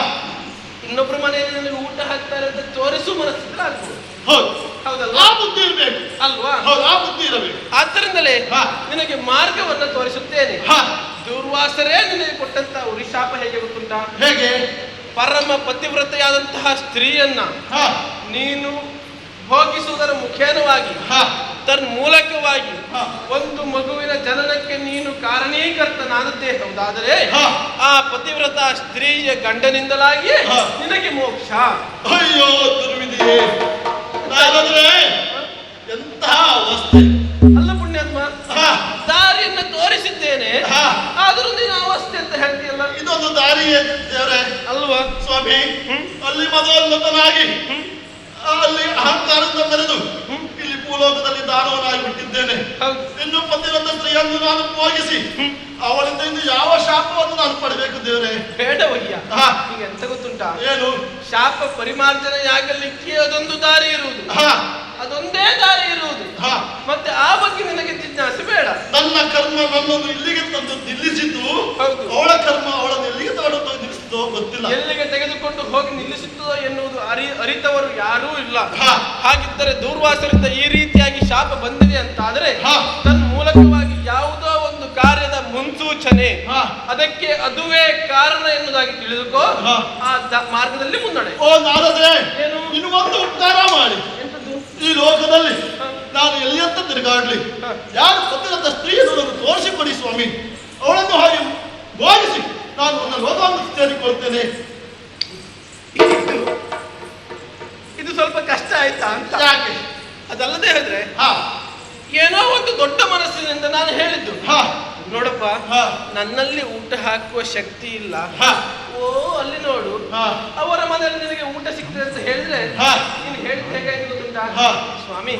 ಇನ್ನೊಬ್ಬರ ಮನೆಯಲ್ಲಿ ನನಗೆ ಊಟ ಹಾಕ್ತಾರೆ ಅಂತ ತೋರಿಸುವ ಮನಸ್ಸಿದ್ರೆ ಆಗ್ಬೋದು. ಹೌದು. ಹೌದಲ್ಲ? ಆ ಬುದ್ಧಿ ಇರಬೇಕು. ಅಲ್ವಾ? ಹೌದು, ಆ ಬುದ್ಧಿ ಇರಬೇಕು. ಆದ್ದರಿಂದಲೇ ಹ. ನಿನಗೆ ಮಾರ್ಗವನ್ನು ತೋರಿಸುತ್ತೇನೆ. ಹ, ದೂರ್ವಾಸರೇ ನಿನಗೆ ಕೊಟ್ಟಂತ ಉರಿಶಾಪ ಹೇಗೆ ಗೊತ್ತುಂಟಾ? ಹೇಗೆ? ಪರಮ ಪತಿವ್ರತೆಯಾದಂತಹ ಸ್ತ್ರೀಯನ್ನ ಹ, ನೀನು ಭೋಗಿಸುವುದರ ಮುಖೇನವಾಗಿ ಹ, ತನ್ಮೂಲಕವಾಗಿ ಹ. ಒಂದು ಮಗುವಿನ ಜನನಕ್ಕೆ ನೀನು ಕಾರಣೀಕರ್ತನಾದದ್ದೇ ಹೌದಾದರೆ ಹ. ಆ ಪತಿವ್ರತ ಸ್ತ್ರೀಯ ಗಂಡನಿಂದಲಾಗಿ ಹ. ನಿನಗೆ ಮೋಕ್ಷ. ಅಯ್ಯೋ ದುರ್ವಿಧಿಯೇ. ನಾರದರೆ, ಎಂತಹ ಅವಸ್ಥೆ. ಅಲ್ಲ ಪುಣ್ಯಾತ್ಮ, ಹ, ದಾರಿಯನ್ನು ತೋರಿಸಿದ್ದೇನೆ, ಹ. ಆದರೂ ನೀನು ಅವಸ್ಥೆ ಅಂತ ಹೇಳ್ತೀಯಲ್ಲ. ಇದೊಂದು ದಾರಿಯೇ ದೇವರೇ. ಅಲ್ವಾ ಸ್ವಾಮಿ, ಅಲ್ಲಿ ಮದೋನ್ನತನಾಗಿ ಅಲ್ಲಿ ಅಹಂಕಾರದಿಂದ ಮೆರೆದು ಇಲ್ಲಿ ಭೂಲೋಕದಲ್ಲಿ ದಾನವನಾಗಿ ಬಿಟ್ಟಿದ್ದೇನೆ. ಹೌದು. ಇನ್ನು ಪತಿರಥ ಸ್ತ್ರೀಯನ್ನು ನಾನು ಭೋಗಿಸಿ ಅವಳಿಂದ ಇನ್ನು ಯಾವ ಶಾಪವನ್ನು ನಾನು ಪಡಬೇಕು ದೇವರೇ? ಬೇಡವಯ್ಯ. ಹ. ಈಗ ಎಂತ ಗೊತ್ತುಂಟಾ? ಏನು? ಶಾಪ ಪರಿಮಾರ್ಜನೆಯಾಗಲಿಕ್ಕೆ ಅದೊಂದು ದಾರಿ ಇರುವುದು, ಹ, ಅದೊಂದೇ ದಾರಿ ಇರುವುದು. ಹ, ಮತ್ತೆ ಆ ಬಗ್ಗೆ ನಿನಗೆ ಜಿಜ್ಞಾಸೆ ನನ್ನನ್ನು ಇಲ್ಲಿಗೆ ತಂದು ನಿಲ್ಲಿಸಿದ್ದು ಹೌದು. ಅವಳ ಕರ್ಮ ಅವಳನ್ನು ಎಲ್ಲಿಗೆ ತಗೊಂಡು ನಿಲ್ಲಿಸಿದ್ದೋ ಗೊತ್ತಿಲ್ಲ. ಎಲ್ಲಿಗೆ ತೆಗೆದುಕೊಂಡು ಹೋಗಿ ನಿಲ್ಲಿಸುತ್ತದೋ ಎನ್ನುವುದು ಅರಿತವರು ಯಾರೂ ಇಲ್ಲ. ಹಾ. ಹಾಗಿದ್ದರೆ ದೂರ್ವಾಸರಿಂದ ಈ ರೀತಿಯಾಗಿ ಶಾಪ ಬಂದಿದೆ ಅಂತಾದರೆ ಹಾ. ತನ್ಮೂಲಕವಾಗಿ ಯಾವುದೋ ಒಂದು ಕಾರ್ಯದ ಮುನ್ಸೂಚನೆ, ಹಾ. ಅದಕ್ಕೆ ಅದುವೇ ಕಾರಣ ಎನ್ನುವುದಾಗಿ ತಿಳಿದುಕೋ. ಹಾ. ಆ ಮಾರ್ಗದಲ್ಲಿ ಮುನ್ನಡೆ. ಓ ನಾರದ್ರೆ, ಏನು? ಇನ್ನು ಒಂದು ಉದ್ಧಾರ ಮಾಡಿ. ಎಂತದ್ದು? ಈ ಲೋಕದಲ್ಲಿ ಹಾ. ನಾನು ಎಲ್ಲಿಯಂತ ತಿರುಗಾಡ್ಲಿ, ಹಾ. ಯಾರು ಪತಿರಥ ಸ್ತ್ರೀಯನ್ನು ನನಗೆ ತೋರಿಸಿಕೊಡಿ ಸ್ವಾಮಿ. ಅವಳನ್ನು ಹಾಗೆ ಬೋಧಿಸಿ ನಾನು ನನ್ನ ಲೋಕವನ್ನು ಸೇರಿಕೊಳ್ತೇನೆ. ಇದು ಸ್ವಲ್ಪ ಕಷ್ಟ ಆಯ್ತಾ ಅಂತ. ಯಾಕೆ? ಅದಲ್ಲದೆ ಹೇಳಿದ್ರೆ ಹಾ ಏನೋ ಒಂದು ದೊಡ್ಡ ಮನಸ್ಸಿನಿಂದ ನಾನು ಹೇಳಿದ್ದು, ಹಾ ನೋಡಪ್ಪ, ಹಾ. ನನ್ನಲ್ಲಿ ಊಟ ಹಾಕುವ ಶಕ್ತಿ ಇಲ್ಲ. ಹಾ. ಓ ಅಲ್ಲಿ ನೋಡು, ಹಾ. ಅವರ ಮನೆಯಲ್ಲಿ ನಿನಗೆ ಊಟ ಸಿಗ್ತದೆ ಅಂತ ಹೇಳಿದ್ರೆ ಹಾ. ನೀನು ಹೇಳಿದ ಹೇಗಾಯ್ತು ಗೊತ್ತುಂಟಾ? ಹಾ. ಸ್ವಾಮಿ,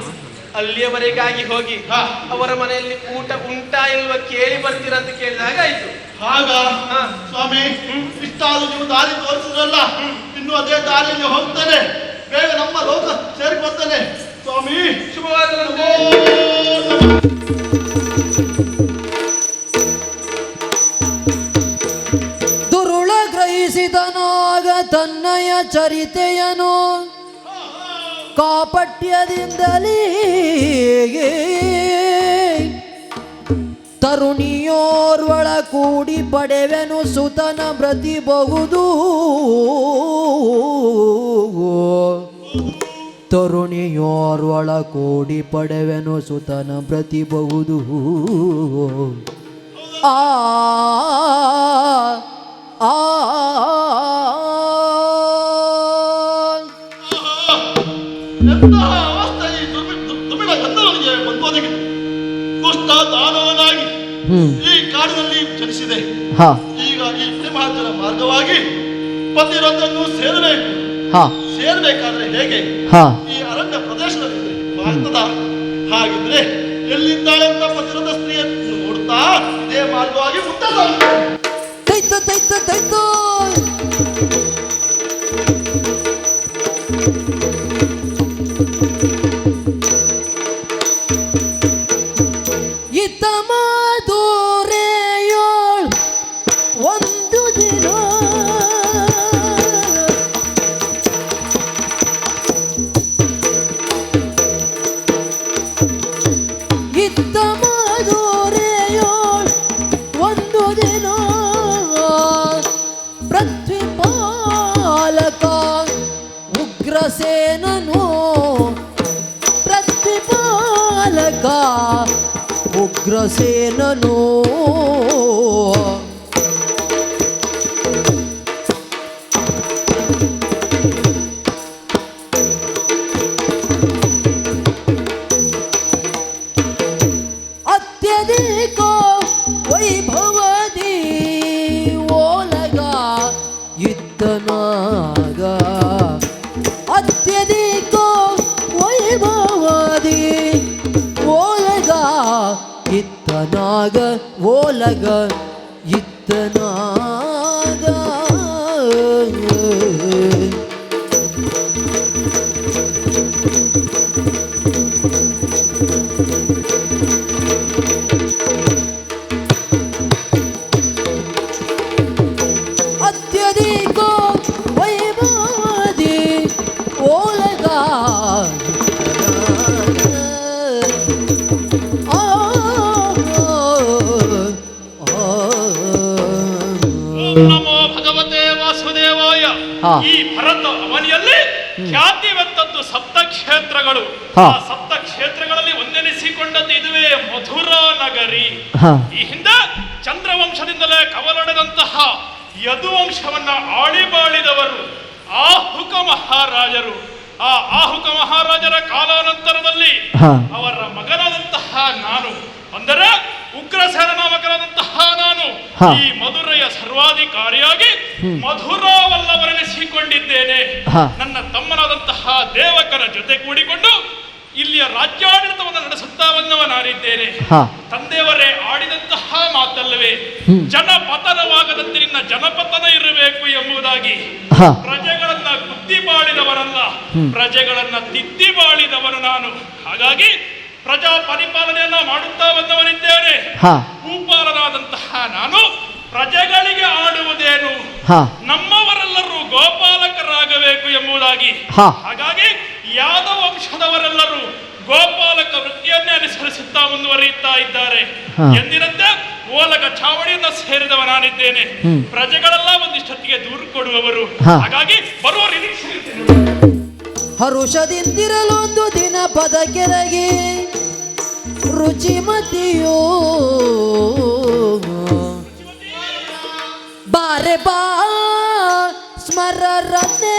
ಅಲ್ಲಿಯವರೆಗಾಗಿ ಹೋಗಿ ಹಾ. ಅವರ ಮನೆಯಲ್ಲಿ ಊಟ ಉಂಟಾ ಇಲ್ವಾ ಕೇಳಿ ಬರ್ತೀರಾ ಅಂತ ಕೇಳಿದ ಹಾಗಾಯ್ತು. ಆಗ ಹಾ. ಸ್ವಾಮಿ, ಇಷ್ಟಾದ್ರೂ ನೀವು ದಾರಿ ತೋರಿಸಿದ್ರಲ್ಲ, ಇನ್ನು ಅದೇ ದಾರಿಯಲ್ಲಿ ಹೋಗ್ತೇನೆ. ಬೇಗ ನಮ್ಮ ಲೋಕ ಸೇರಿಕೊಳ್ತೇನೆ ಸ್ವಾಮಿ. ಶುಭವಾಗದಂತೆ. ದುರುಳ ಗ್ರಹಿಸಿದನಾಗ ತನ್ನಯ ಚರಿತೆಯನು ಕಾಪಟ್ಯದಿಂದಲೇ ತರುಣಿಯೋರ್ವಳ ಕೂಡಿ ಪಡೆವೆನು ಸುತನ ಪ್ರತಿಬಹುದು. ತರುಣಿಯೋರ್ವಳ ಕೂಡಿ ಪಡೆವೆನು ಸುತನ ಪ್ರತಿಬಹುದು. ಆ ಆ ಎಂತಹ ಅವಸ್ಥೆ ಈ ತುಮಿಳ ಗಂಧವನಿಗೆ ಬಂದೋದಕ್ಕೆ. ದುಷ್ಟ ದಾನವನಾಗಿ ಈ ಕಾಡಿನಲ್ಲಿ ಜನಿಸಿದೆ. ಈಗ ಈ ತ್ರಿಮಹಾಜನ ಮಾರ್ಗವಾಗಿ ಪತಿರಥನ್ನು ಸೇರಬೇಕು. ಸೇರ್ಬೇಕಾದ್ರೆ ಹೇಗೆ? ಈ ಅರಣ್ಯ ಪ್ರದೇಶದಲ್ಲಿ ಭಾರತದ ಹಾಗಿದ್ರೆ ಎಲ್ಲಿದ್ದಾಳೆ ಅಂತ ಪತಿರಥ ಸ್ತ್ರೀಯನ್ನು ನೋಡುತ್ತಾ ಇದೇ ಮಾರ್ಗವಾಗಿ ಮುಂದೆ ತೈತ ತೈತ ತೈತೋ ಇತ್ತ ಮಾಧುರೆಯೋಳ್ ಒಂದು ದಿನ ಇತ್ತ ಮಾಧುರೆಯೋಳ್ ಒಂದು ದಿನ ಪೃಥ್ವಿಪಾಲಕ ಉಗ್ರಸೇನನು ಪೃಥ್ವಿಪಾಲಕ ಉಗ್ರಸೇನನು ಅತ್ಯಧಿಕ ವೈಭವದಿ ಓಲಗ ಇತ್ತನಾಗ ಅತ್ಯಧಿಕ ವೈಭವದಿ ಓಲಗ ಇತ್ತನಾಗ ಓಲಗ ಇತ್ತನಾಗ ಅತ್ಯಧಿಕ ವೈಭವದಿ ಓಲಗ ನಮೋ ಭಗವತೆ ವಾಸುದೇವಾಯ. ಈ ಭರತ ಅವನಿಯಲ್ಲಿ ಖ್ಯಾತಿವಂತದ್ದು ಸಪ್ತ ಕ್ಷೇತ್ರಗಳು. ಆ ಸಪ್ತ ಕ್ಷೇತ್ರಗಳಲ್ಲಿ ಒಂದೆನಿಸಿಕೊಂಡದ್ದು ಇದುವೇ ಮಧುರಾ ನಗರಿ. ಈ ಹಿಂದೆ ಚಂದ್ರವಂಶದಿಂದಲೇ ಕವಲೊಡೆದಂತಹ ಯದುವಂಶವನ್ನ ಆಳಿಬಾಳಿದವರು ಆಹುಕ ಮಹಾರಾಜರು. ಆ ಆಹುಕ ಮಹಾರಾಜರ ಕಾಲಾನಂತರದಲ್ಲಿ ಅವರ ಮಗನಾದಂತಹ ನಾನು, ಅಂದರೆ ಉಗ್ರಸೇನ ನಾಮಕನಾದಂತಹ ನಾನು ಈ ಮಧುರೆಯ ಸರ್ವಾಧಿಕಾರಿಯಾಗಿ ಮಧುರಾವಲ್ಲವರೆನಿಸಿಕೊಂಡಿದ್ದೇನೆ. ನನ್ನ ತಮ್ಮನಾದಂತಹ ದೇವಕನ ಜೊತೆ ಕೂಡಿಕೊಂಡು ಇಲ್ಲಿಯ ರಾಜ್ಯಾಡಳಿತವನ್ನು ನಡೆಸುತ್ತಾ ಬಂದವನಾರಿದ್ದೇನೆ. ತಂದೆಯವರೇ ಆಡಿದಂತಹ ಮಾತಲ್ಲವೇ, ಜನಪತನವಾಗದಂತೆ ನಿನ್ನ ಜನಪತನ ಇರಬೇಕು ಎಂಬುದಾಗಿ. ಪ್ರಜೆಗಳನ್ನ ಬುದ್ಧಿ ಬಾಳಿದವರಲ್ಲ, ಪ್ರಜೆಗಳನ್ನ ತಿದ್ದಿ ಬಾಳಿದವನು ನಾನು. ಹಾಗಾಗಿ ಪ್ರಜಾ ಪರಿಪಾಲನೆಯನ್ನ ಮಾಡುತ್ತಾ ಬಂದವನಿದ್ದೇನೆ. ಹಾ ಭೂಪಾಲನಾದಂತಹ ನಾನು ಪ್ರಜೆಗಳಿಗೆ ಆಡುವುದೇನು, ಹಾ ನಮ್ಮವರೆಲ್ಲರೂ ಗೋಪಾಲಕರಾಗಬೇಕು ಎಂಬುದಾಗಿ. ಹಾ. ಹಾಗಾಗಿ ಯಾದವ ವಂಶದವರೆಲ್ಲರೂ ಗೋಪಾಲಕ ವೃತ್ತಿಯನ್ನೇ ಅನುಸರಿಸುತ್ತಾ ಮುಂದುವರಿಯುತ್ತಾ ಇದ್ದಾರೆ. ಹಾ. ಎಂದಿನಂತೆ ಓಲಗ ಚಾವಡಿಯನ್ನ ಸೇರಿದವ ನಾನಿದ್ದೇನೆ. ಪ್ರಜೆಗಳೆಲ್ಲ ಒಂದಿಷ್ಟೊತ್ತಿಗೆ ದೂರು ಕೊಡುವವರು. ಹಾ. ಹಾಗಾಗಿ ಬರುವ ನಿರೀಕ್ಷೆ ಇದೆ. ಹರುಷದಿಂದಿರಲೊಂದು ದಿನ ಪದಕೆರಗಿ ರುಚಿಮತಿಯೋ ಬಾರೆ ಬಾ ಸ್ಮರರನೆ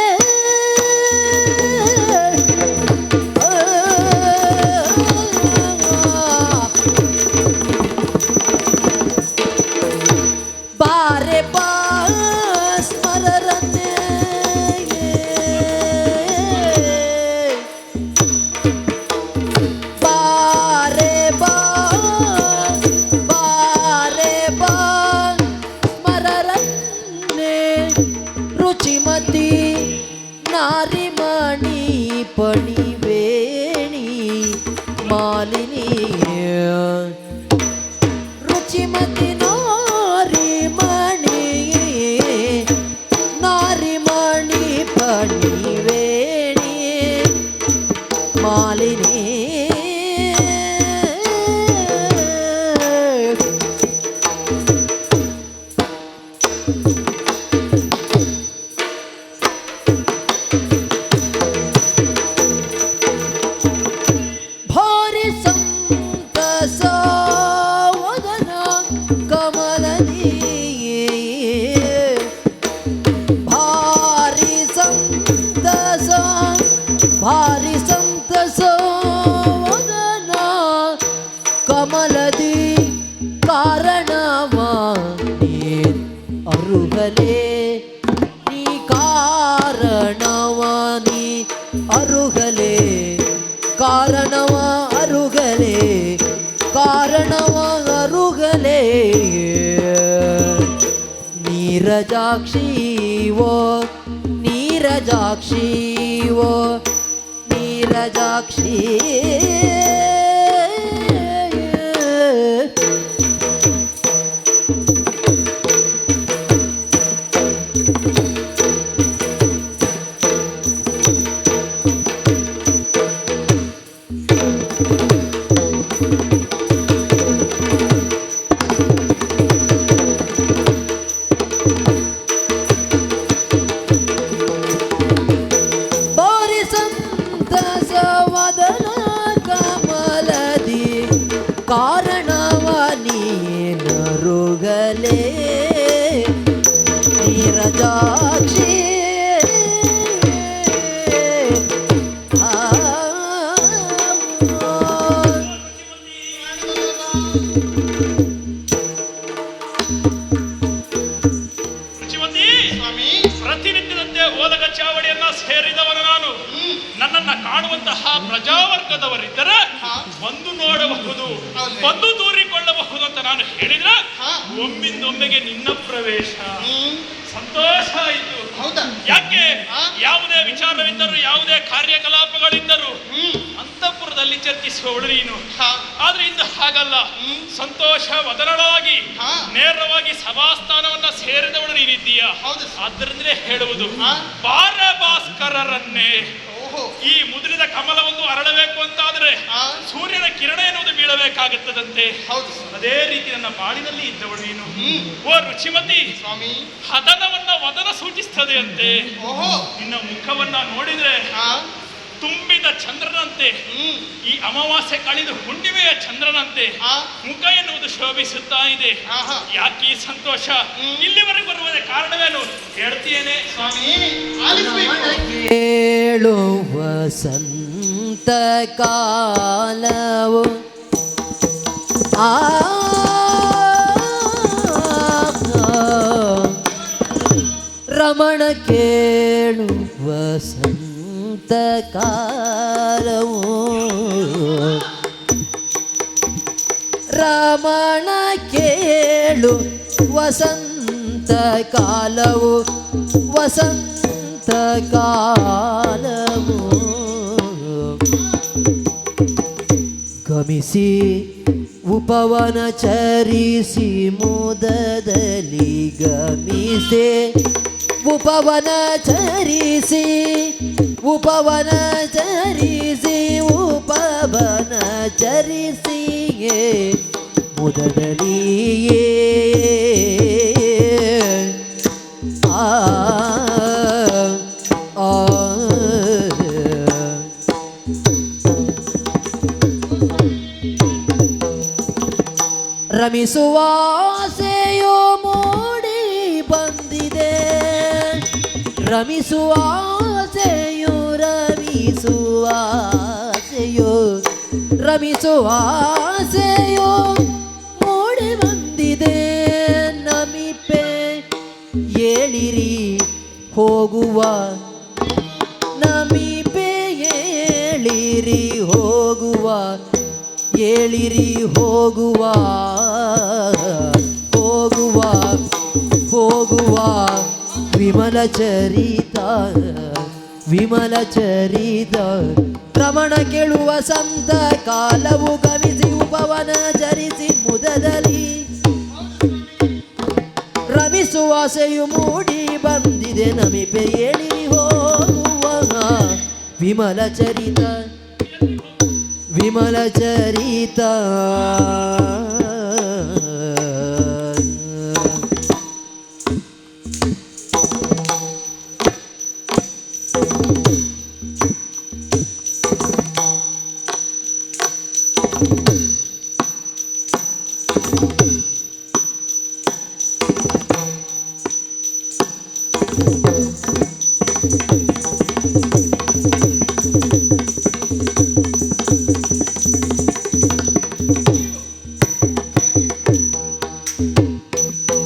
ಬಾರೆ ಬಾ ಸ್ಮರರನೆ ಬಾರೆ ಬಾ ಬಾರೆ ಬಾ ಸ್ಮರರನೆ ರುಚಿಮತಿ ನಾರಿಮಣಿ ಪಣಿವೇಣಿ ಮಾಲಿನಿ ರುಚಿಮತಿ ನಾರಿಮಣಿ ನಾರಿಮಣಿ ಪಣಿವೇಣಿ ಮಾಲಿನಿ ಭಾರಿ ಸಂತಸ ವದನ ಕಮಲದಿ ಭಾರಿ ಸಂತಸ ಭಾರಿ ಸಂತಸ ವದನ ಕಮಲದಿ ಕಾರಣವ ನೀ ಅರುಗಲೇ ನೀ ಕಾರಣವ ನೀ ಅರುಗಲೇ ಕಾರಣವ ಅರುಗಲೇ ಕಾರಣವ ಅರುಗಲೇ ನೀರಜಾಕ್ಷಿವೋ ನೀರಜಾಕ್ಷಿವೋ ನೀರಜಾಕ್ಷಿ ಬಾರಿ ಸಂತಸ ವದನ ಕಮಲದಿ ಕಾರಣವ ನೀನರುಗಲೇ ನೀರಜಾಕ್ಷಿ ರುಚಿಮತಿ, ಸ್ವಾಮಿ ಪ್ರತಿನಿತ್ಯದಂತೆ ಓಲಗ ಚಾವಡಿಯನ್ನ ಸೇರಿದವನ ನಾನು. ನನ್ನನ್ನ ಕಾಣುವಂತಹ ಪ್ರಜಾವರ್ಗದವರಿದ್ದರೆ ಬಂದು ನೋಡಬಹುದು, ಬಂದು ದೂರಿಕೊಳ್ಳಬಹುದು ಅಂತ ನಾನು ಹೇಳಿದ್ರೆ ಒಮ್ಮಿಂದೊಮ್ಮೆಗೆ ನಿನ್ನ ಪ್ರವೇಶ. ಸಂತೋಷ ಆಯಿತು. ಹೌದಾ? ಯಾಕೆ ಯಾವುದೇ ವಿಚಾರವಿದ್ದರೂ ಯಾವುದೇ ಕಾರ್ಯಕಲಾಪಗಳಿದ್ದರೂ ಅಂತಃಪುರದಲ್ಲಿ ಚರ್ಚಿಸುವವಳು ನೀನು. ಆದ್ರೆ ಇಂದು ಹಾಗಲ್ಲ. ಸಂತೋಷ ವದನಳಾಗಿ ನೇರವಾಗಿ ಸಭಾಸ್ಥಾನವನ್ನ ಸೇರಿದವಳು ನೀನಿದ್ದೀಯ. ಆದ್ದರಿಂದಲೇ ಹೇಳುವುದು ಬಾರ ಭಾಸ್ಕರರನ್ನೇ. ಈ ಮುದುರಿದ ಕಮಲವನ್ನು ಅರಳಬೇಕು ಅಂತಾದ್ರೆ ಸೂರ್ಯನ ಕಿರಣ ಎನ್ನುವುದು ಬೀಳಬೇಕಾಗುತ್ತದಂತೆ. ಅದೇ ರೀತಿ ನನ್ನ ಬಾಳಿನಲ್ಲಿ ಇದ್ದವಳು ನೀನು. ಓ ರುಚಿಮತಿ, ಸ್ವಾಮಿ ಹದನವನ್ನ ವದನ ಸೂಚಿಸ್ತದೆ ಅಂತೆ. ನಿನ್ನ ಮುಖವನ್ನ ನೋಡಿದ್ರೆ ತುಂಬಿದ ಚಂದ್ರನಂತೆ, ಈ ಅಮಾವಾಸ್ಯೆ ಕಳೆದು ಹುಣ್ಣಿಮೆಯ ಚಂದ್ರನಂತೆ ಮುಖ ಎನ್ನುವುದು ಶೋಭಿಸುತ್ತಾ ಇದೆ. ಯಾಕೆ ಈ ಸಂತೋಷ? ಇಲ್ಲಿವರೆಗೆ ಬರುವುದ ಕಾರಣವೇನು ಹೇಳ್ತೀಯೇನೆ ಸ್ವಾಮಿ ಆಲಿಸಬೇಕು. ಕೇಳು ವಸಂತ ಕಾಲವು ರಮಣ ಕೇಳು ವಸಂತ ಕಾಲವು ರಮಣ ಕೇಳು ವಸಂತ ಕಾಲವು ವಸಂತ ಕಾಲವು ಗಮಿಸಿ ಉಪವನ ಚರಿಸಿ ಮೋದದಲ್ಲಿ ಗಮಿಸೆ ಉಪವನ ಚರಿಸಿ ಉಪವನ ಚರಿಸಿ ಉಪವನ ಚರಿಸಿಯೇ ಮುದದಲಿಯೇ ಆ ಆ ರಮಿಸುವ ಆಸೆಯೋ ಮೂಡಿ ಬಂದಿದೆ ರಮಿಸುವ ಆಸೆಯೋ ರಮಿಸುವ ಆಸೆಯೋ ರಮಿಸುವ ಆಸೆಯೋ ಮೂಡಿ ಬಂದಿದೆ ನಮಿಪೆ ಏಳಿರಿ ಹೋಗುವ ನಮಿಪೆ ಏಳಿರಿ ಹೋಗುವ ಏಳಿರಿ ಹೋಗುವ ಹೋಗುವ ಹೋಗುವ ವಿಮಲ ಚರಿತ ವಿಮಲ ಚರಿತ ರಮಣ ಕೇಳುವ ಸಂತ ಕಾಲವು ಗಮಿಸಿ ಉಪವನ ಚರಿಸಿ ಮುದದಲ್ಲಿ ರಮಿಸುವ ಆಸೆಯು ಮೂಡಿ ಬಂದಿದೆ ನಮಿಪೆ ಏಳಿರಿ ಹೋಗುವ ವಿಮಲ ಚರಿತ ವಿಮಲ ಚರಿತ